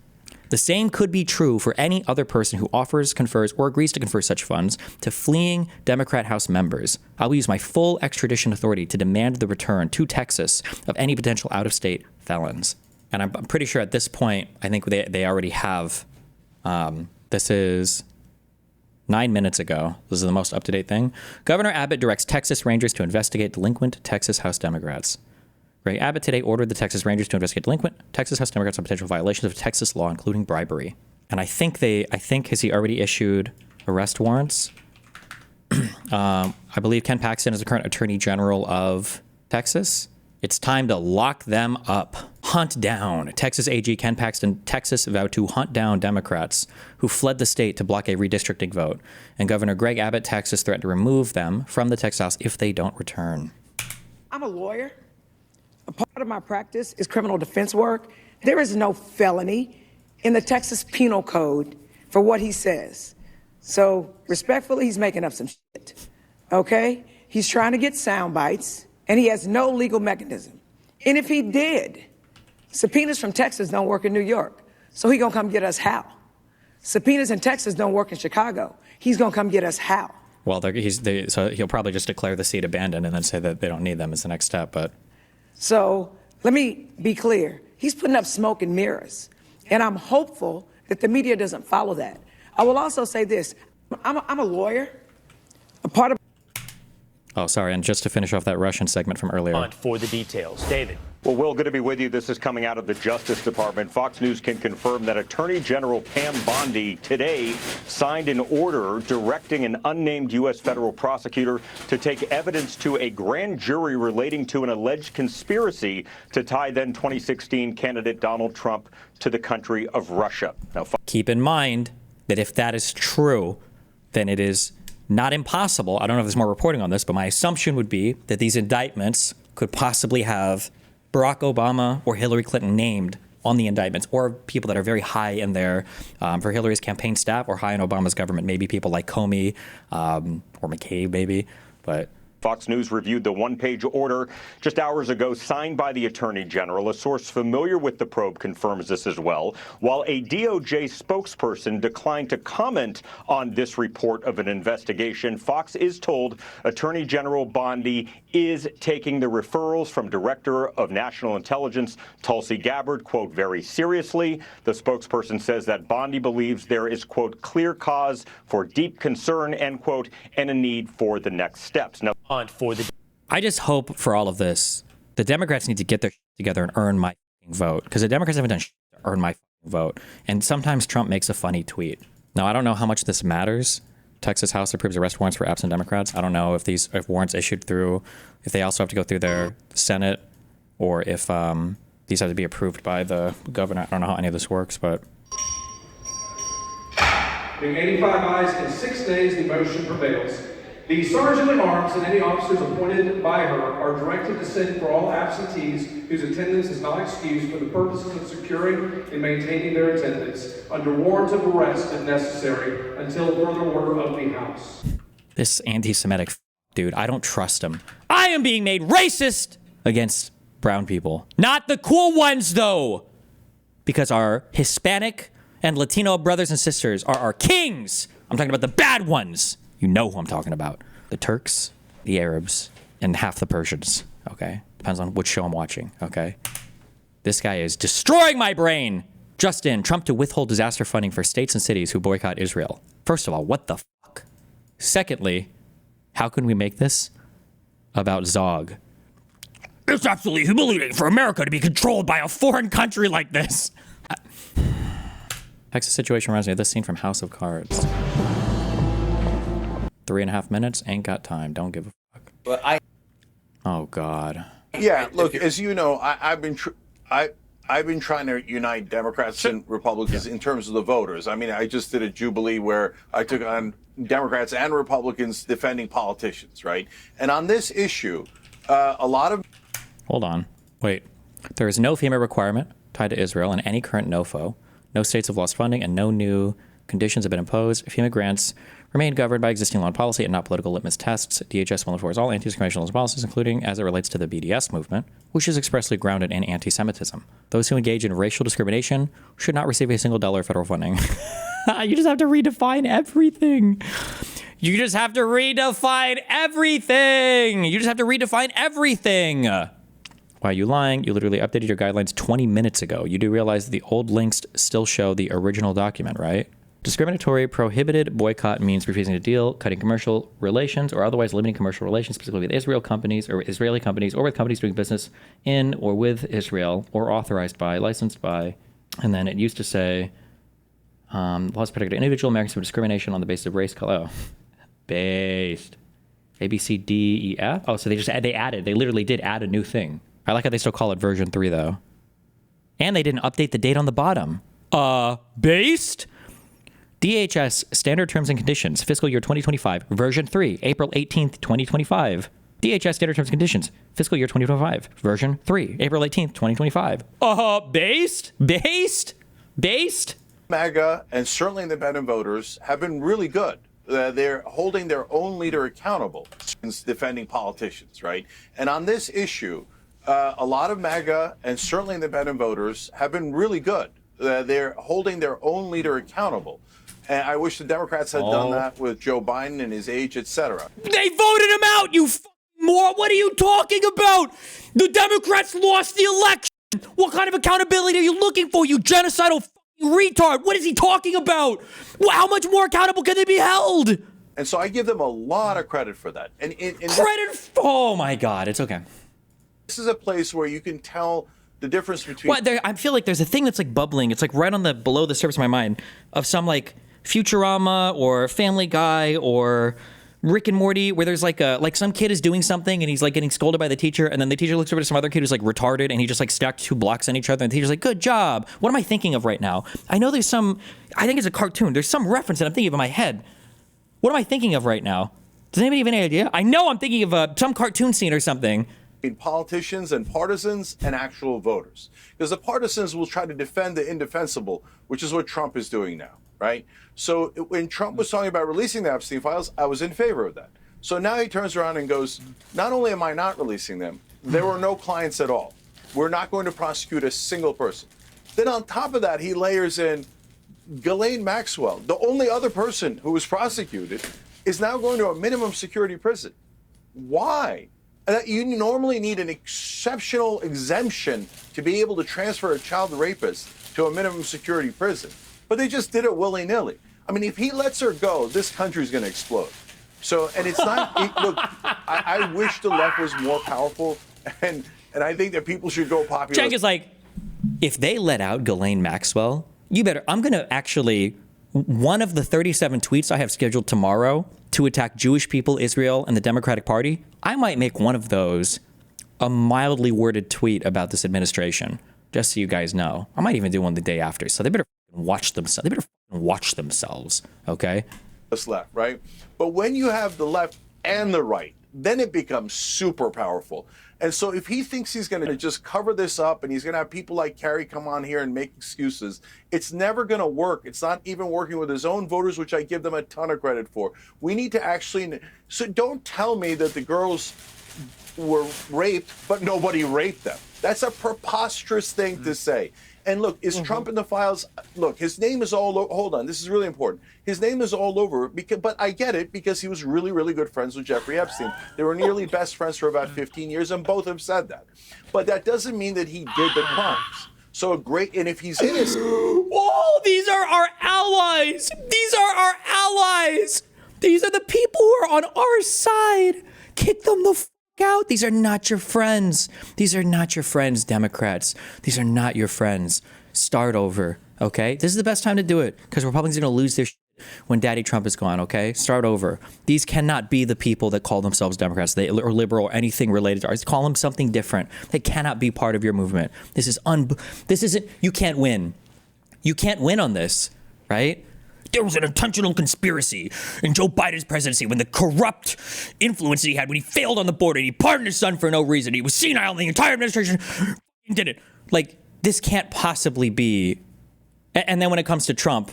The same could be true for any other person who offers, confers, or agrees to confer such funds to fleeing Democrat House members. I will use my full extradition authority to demand the return to Texas of any potential out-of-state felons. And I'm pretty sure at this point, I think they already have, this is 9 minutes ago. This is the most up-to-date thing. Governor Abbott directs Texas Rangers to investigate delinquent Texas House Democrats. Greg Abbott today ordered the Texas Rangers to investigate delinquent Texas House Democrats on potential violations of Texas law, including bribery. And I think has he already issued arrest warrants? I believe Ken Paxton is the current Attorney General of Texas. It's time to lock them up. Hunt down. Texas AG Ken Paxton, Texas vowed to hunt down Democrats who fled the state to block a redistricting vote. And Governor Greg Abbott, Texas, threatened to remove them from the Texas House if they don't return. I'm a lawyer. A part of my practice is criminal defense work. There is no felony in the Texas Penal Code for what he says. So respectfully, he's making up some shit. Okay? He's trying to get sound bites. And he has no legal mechanism. And if he did, subpoenas from Texas don't work in New York. So he gonna come get us how? Subpoenas in Texas don't work in Chicago. He's gonna come get us how? Well, so he'll probably just declare the seat abandoned and then say that they don't need them as the next step. But so let me be clear. He's putting up smoke and mirrors. And I'm hopeful that the media doesn't follow that. I will also say this. I'm a lawyer. A part of Oh, sorry. And just to finish off that Russian segment from earlier. For the details. David. Well, Will, good to be with you. This is coming out of the Justice Department. Fox News can confirm that Attorney General Pam Bondi today signed an order directing an unnamed U.S. federal prosecutor to take evidence to a grand jury relating to an alleged conspiracy to tie then 2016 candidate Donald Trump to the country of Russia. Now, keep in mind that if that is true, then it is not impossible. I don't know if there's more reporting on this, but my assumption would be that these indictments could possibly have Barack Obama or Hillary Clinton named on the indictments, or people that are very high in their, for Hillary's campaign staff or high in Obama's government, maybe people like Comey or McCabe, maybe. But Fox News reviewed the one-page order just hours ago signed by the Attorney General. A source familiar with the probe confirms this as well, while a DOJ spokesperson declined to comment on this report of an investigation. Fox is told Attorney General Bondi is taking the referrals from Director of National Intelligence Tulsi Gabbard, quote, very seriously. The spokesperson says that Bondi believes there is, quote, clear cause for deep concern, end quote, and a need for the next steps. Now, I just hope for all of this, the Democrats need to get their shit together and earn my vote, because the Democrats haven't done shit to earn my vote. And sometimes Trump makes a funny tweet. Now, I don't know how much this matters. Texas House approves arrest warrants for absent Democrats. I don't know if if warrants issued through, if they also have to go through their Senate, or if these have to be approved by the governor. I don't know how any of this works, but. Being 85 ayes in 6 days, the motion prevails. The Sergeant at Arms and any officers appointed by her are directed to send for all absentees whose attendance is not excused for the purposes of securing and maintaining their attendance under warrant of arrest if necessary until further order of the House. This anti-Semitic dude, I don't trust him. I am being made racist against brown people. Not the cool ones, though. Because our Hispanic and Latino brothers and sisters are our kings. I'm talking about the bad ones. You know who I'm talking about. The Turks, the Arabs, and half the Persians, okay? Depends on which show I'm watching, okay? This guy is destroying my brain. Just in, Trump to withhold disaster funding for states and cities who boycott Israel. First of all, what the fuck? Secondly, how can we make this about Zog? It's absolutely humiliating for America to be controlled by a foreign country like this. Texas situation reminds me of this scene from House of Cards. 3.5 minutes, ain't got time, don't give a fuck. But oh God. Yeah, look, as you know, I've been trying to unite Democrats and Republicans in terms of the voters. I mean, I just did a jubilee where I took on Democrats and Republicans defending politicians, right? And on this issue, a lot of... Hold on, wait. There is no FEMA requirement tied to Israel in any current NOFO. No states have lost funding and no new conditions have been imposed. FEMA grants remain governed by existing law and policy and not political litmus tests. DHS will enforce all anti-discrimination laws and policies, including as it relates to the BDS movement, which is expressly grounded in anti-Semitism. Those who engage in racial discrimination should not receive a single dollar of federal funding. You just have to redefine everything. You just have to redefine everything. You just have to redefine everything. Why are you lying? You literally updated your guidelines 20 minutes ago. You do realize that the old links still show the original document, right? Discriminatory prohibited boycott means refusing a deal, cutting commercial relations, or otherwise limiting commercial relations, specifically with Israeli companies, or with companies doing business in or with Israel, or authorized by, licensed by. And then it used to say, laws protect an individual Americans from discrimination on the basis of race, color. Oh, based. A, B, C, D, E, F. Oh, so they literally did add a new thing. I like how they still call it version 3, though. And they didn't update the date on the bottom. Based? DHS Standard Terms and Conditions, fiscal year 2025, version 3, April 18th, 2025. DHS Standard Terms and Conditions, fiscal year 2025, version 3, April 18th, 2025. Based? MAGA and certainly independent voters have been really good. They're holding their own leader accountable since defending politicians, right? And on this issue, a lot of MAGA and certainly independent voters have been really good. They're holding their own leader accountable. And I wish the Democrats had done that with Joe Biden and his age, etc. They voted him out, you moron. What are you talking about? The Democrats lost the election. What kind of accountability are you looking for, you genocidal retard? What is he talking about? How much more accountable can they be held? And so I give them a lot of credit for that. And oh my God, it's okay. This is a place where you can tell the difference between... Well, I feel like there's a thing that's like bubbling. It's like right on the below the surface of my mind of some like Futurama or Family Guy or Rick and Morty, where there's like some kid is doing something and he's like getting scolded by the teacher, and then the teacher looks over to some other kid who's like retarded and he just like stacked 2 blocks on each other, and the teacher's like, good job. What am I thinking of right now? I know there's I think it's a cartoon. There's some reference that I'm thinking of in my head. What am I thinking of right now? Does anybody have any idea? I know I'm thinking of some cartoon scene or something. Politicians and partisans and actual voters. Because the partisans will try to defend the indefensible, which is what Trump is doing now, right? So when Trump was talking about releasing the Epstein files, I was in favor of that. So now he turns around and goes, not only am I not releasing them, there were no clients at all. We're not going to prosecute a single person. Then on top of that, he layers in Ghislaine Maxwell, the only other person who was prosecuted, is now going to a minimum security prison. Why? You normally need an exceptional exemption to be able to transfer a child rapist to a minimum security prison. But they just did it willy-nilly. I mean, if he lets her go, this country's going to explode. So, and it's not, look, I wish the left was more powerful, and I think that people should go popular. Cenk is like, if they let out Ghislaine Maxwell, You better. I'm going to actually, one of the 37 tweets I have scheduled tomorrow to attack Jewish people, Israel, and the Democratic Party, I might make one of those a mildly worded tweet about this administration, just so you guys know. I might even do one the day after. So they better watch themselves. They better watch themselves, okay? This left, right? But when you have the left and the right, then it becomes super powerful. And so if he thinks he's going to just cover this up and he's going to have people like Kerry come on here and make excuses, it's never going to work. It's not even working with his own voters, which I give them a ton of credit for. We need to actually, so don't tell me that the girls were raped, but nobody raped them. That's a preposterous thing to say. And look, is Trump in the files? Look, his name is all over. Hold on, this is really important. His name is all over, but I get it because he was really, really good friends with Jeffrey Epstein. They were nearly best friends for about 15 years, and both have said that. But that doesn't mean that he did the crimes. So and if he's innocent. Oh, these are our allies. These are our allies. These are the people who are on our side. Kick them the f out. These are not your friends. These are not your friends, Democrats. These are not your friends. Start over, okay? This is the best time to do it because Republicans are going to lose their shit when Daddy Trump is gone, okay? Start over. These cannot be the people that call themselves Democrats or liberal or anything related to ours. Call them something different. They cannot be part of your movement. This isn't, you can't win. You can't win on this, right? There was an intentional conspiracy in Joe Biden's presidency when the corrupt influence that he had when he failed on the border and he pardoned his son for no reason. He was senile and the entire administration did it. Like, this can't possibly be. And then when it comes to Trump,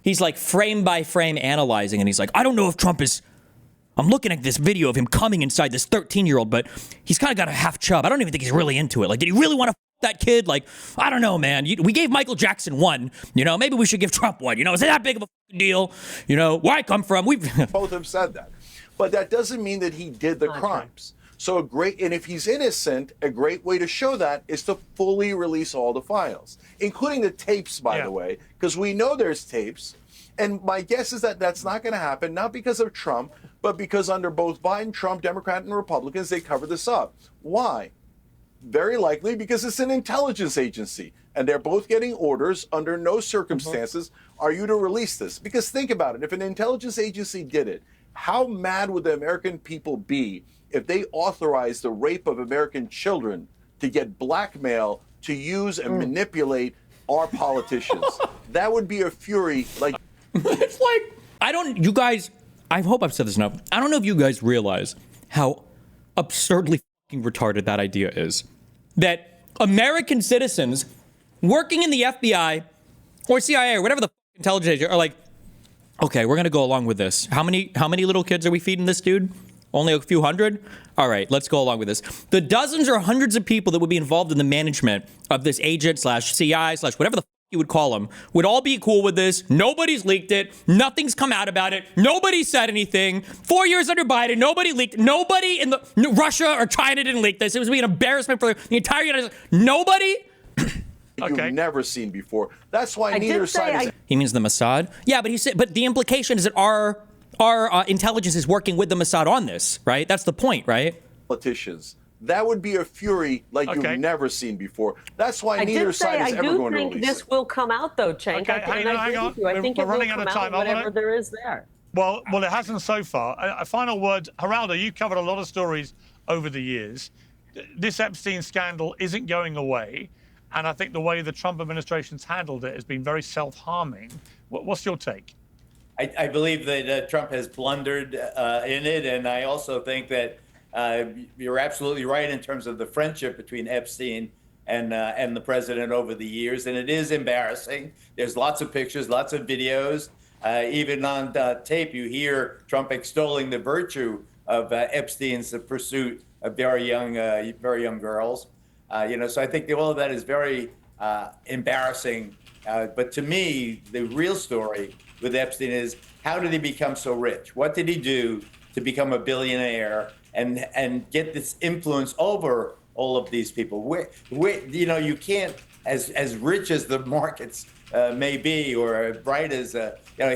he's like frame by frame analyzing and he's like, I don't know if Trump is, I'm looking at this video of him coming inside this 13-year-old, but he's kind of got a half chub. I don't even think he's really into it. Like, did he really want to that kid? Like, I don't know, man. We gave Michael Jackson one. Maybe we should give Trump one. Is it that big of a deal? Where I come from, both have said that. But that doesn't mean that he did the crimes. So and if he's innocent, a great way to show that is to fully release all the files, including the tapes, by the way, because we know there's tapes. And my guess is that that's not going to happen, not because of Trump, but because under both Biden, Trump, Democrat, and Republicans, they cover this up. Why? Very likely because it's an intelligence agency, and they're both getting orders under no circumstances are you to release this. Because think about it. If an intelligence agency did it, how mad would the American people be if they authorized the rape of American children to get blackmail to use and manipulate our politicians? That would be a fury like... It's like, you guys, I hope I've said this enough. I don't know if you guys realize how absurdly fucking retarded that idea is. That American citizens working in the FBI or CIA or whatever the intelligence agency are like, okay, we're going to go along with this. How many little kids are we feeding this dude? Only a few hundred? All right, let's go along with this. The dozens or hundreds of people that would be involved in the management of this agent / CI / whatever the you would call them, would all be cool with this. Nobody's leaked it. Nothing's come out about it. Nobody said anything. 4 years under Biden, nobody leaked. Nobody in Russia or China didn't leak this. It was an embarrassment for the entire United States. Nobody. You've never seen before. That's why neither side is... He means the Mossad? Yeah, but the implication is that our intelligence is working with the Mossad on this, right? That's the point, right? Politicians. That would be a fury like you've never seen before. That's why neither side is ever going to release it. I do think this will come out, though, Cenk. Okay, hang on. I think it will come out whatever there is there. Well, it hasn't so far. A final word. Geraldo, you covered a lot of stories over the years. This Epstein scandal isn't going away, and I think the way the Trump administration's handled it has been very self-harming. What's your take? I believe that Trump has blundered in it, and I also think that you're absolutely right in terms of the friendship between Epstein and the president over the years, and it is embarrassing. There's lots of pictures, lots of videos. Even on tape, you hear Trump extolling the virtue of Epstein's pursuit of very young girls. So I think all of that is very embarrassing. But to me, the real story with Epstein is, how did he become so rich? What did he do to become a billionaire and get this influence over all of these people? You can't, as rich as the markets may be, or as bright as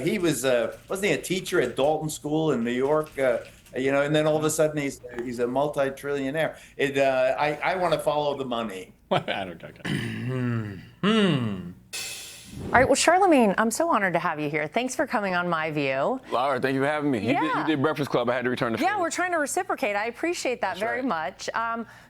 he was. Wasn't he a teacher at Dalton School in New York? And then all of a sudden he's a multi-trillionaire. I want to follow the money. I don't. All right, well, Charlemagne, I'm so honored to have you here. Thanks for coming on My View. Laura, thank you for having me. Yeah. You did Breakfast Club. I had to return the favor. Yeah, we're trying to reciprocate. I appreciate that very much.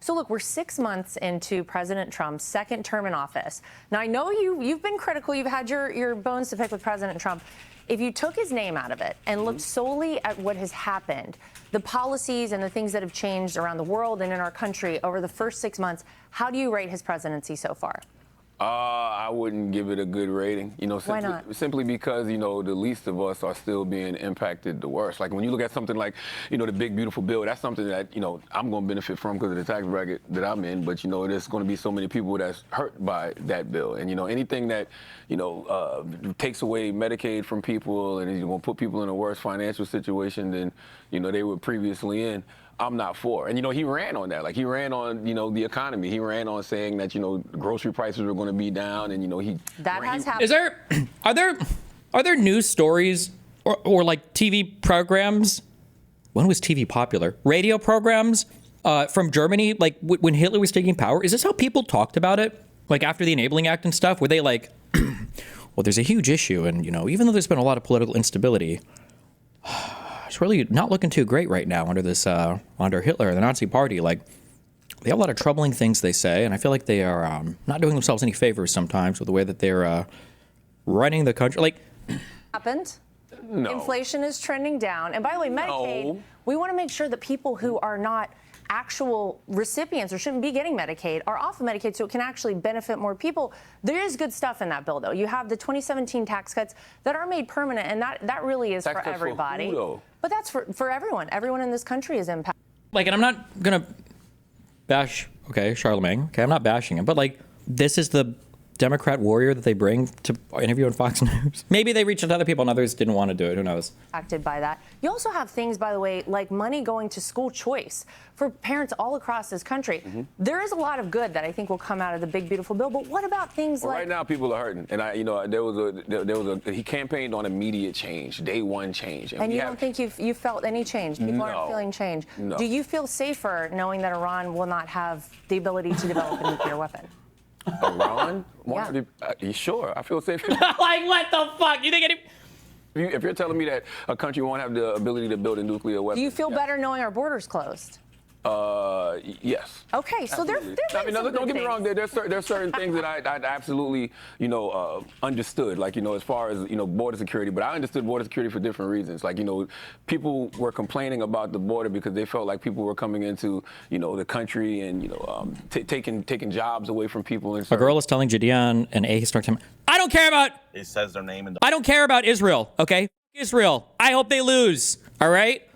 So look, we're 6 months into President Trump's second term in office. Now, I know you've been critical. You've had your bones to pick with President Trump. If you took his name out of it and looked solely at what has happened, the policies and the things that have changed around the world and in our country over the first 6 months, how do you rate his presidency so far? I wouldn't give it a good rating. Why not? Simply because, the least of us are still being impacted the worst. Like when you look at something like, the big, beautiful bill, that's something that, I'm going to benefit from because of the tax bracket that I'm in. But, there's going to be so many people that's hurt by that bill. And, anything that, takes away Medicaid from people and is going to put people in a worse financial situation than, they were previously in, I'm not for. And, he ran on that. Like, he ran on, the economy. He ran on saying that, grocery prices were going to be down and, he... That has happened. Are there news stories or like TV programs? When was TV popular? Radio programs from Germany, like when Hitler was taking power? Is this how people talked about it? Like after the Enabling Act and stuff? Were they like, well, there's a huge issue and, even though there's been a lot of political instability, it's really not looking too great right now under this, under Hitler and the Nazi Party. Like, they have a lot of troubling things they say, and I feel like they are not doing themselves any favors sometimes with the way that they're running the country. Like, happened. No. Inflation is trending down. And by the way, Medicaid, we want to make sure that people who are not actual recipients or shouldn't be getting Medicaid are off of Medicaid so it can actually benefit more people. There is good stuff in that bill, though. You have the 2017 tax cuts that are made permanent, and that really is for everybody. But that's for everyone. Everyone in this country is impacted. Like, and I'm not going to bash, Charlemagne. Okay, I'm not bashing him. But, like, this is the Democrat warrior that they bring to interview on Fox News. Maybe they reached out to other people and others didn't want to do it. Who knows? Impacted by that. You also have things, by the way, like money going to school choice for parents all across this country. There is a lot of good that I think will come out of the big, beautiful bill. But what about things like... Right now, people are hurting. And, he campaigned on immediate change, day one change. And you don't think you felt any change? People aren't feeling change. No. Do you feel safer knowing that Iran will not have the ability to develop a nuclear weapon? Iran? Yeah. Sure, I feel safe. Like, what the fuck? You think if you're telling me that a country won't have the ability to build a nuclear weapon... Do you feel better knowing our borders closed? Yes. Okay, so don't get me wrong. There's certain things that I absolutely, understood. Like, as far as, border security. But I understood border security for different reasons. Like, people were complaining about the border because they felt like people were coming into, the country and, taking jobs away from people. And a girl is telling Gideon and A start to... I don't care about... It says their name in the... I don't care about Israel, okay? Israel. I hope they lose, all right?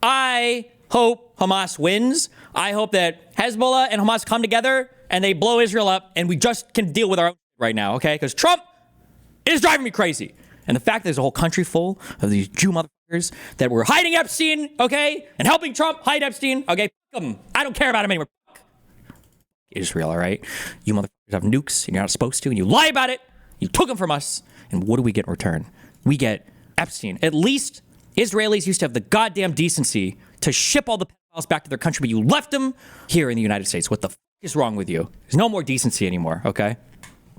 I hope Hamas wins. I hope that Hezbollah and Hamas come together and they blow Israel up and we just can deal with our own right now, okay? Because Trump is driving me crazy. And the fact that there's a whole country full of these Jew motherfuckers that were hiding Epstein, okay? And helping Trump hide Epstein, okay? Fuck them. I don't care about him anymore. Fuck Israel, all right? You motherfuckers have nukes and you're not supposed to and you lie about it. You took them from us. And what do we get in return? We get Epstein. At least Israelis used to have the goddamn decency to ship all the pedophiles back to their country, but you left them here in the United States. What the f*** is wrong with you? There's no more decency anymore, okay?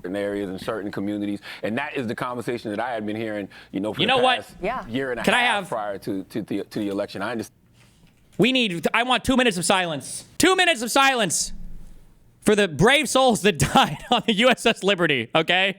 Certain areas and certain communities, and that is the conversation that I had been hearing, for the past year and a half prior to the election. I understand. I want 2 minutes of silence. 2 minutes of silence for the brave souls that died on the USS Liberty, okay?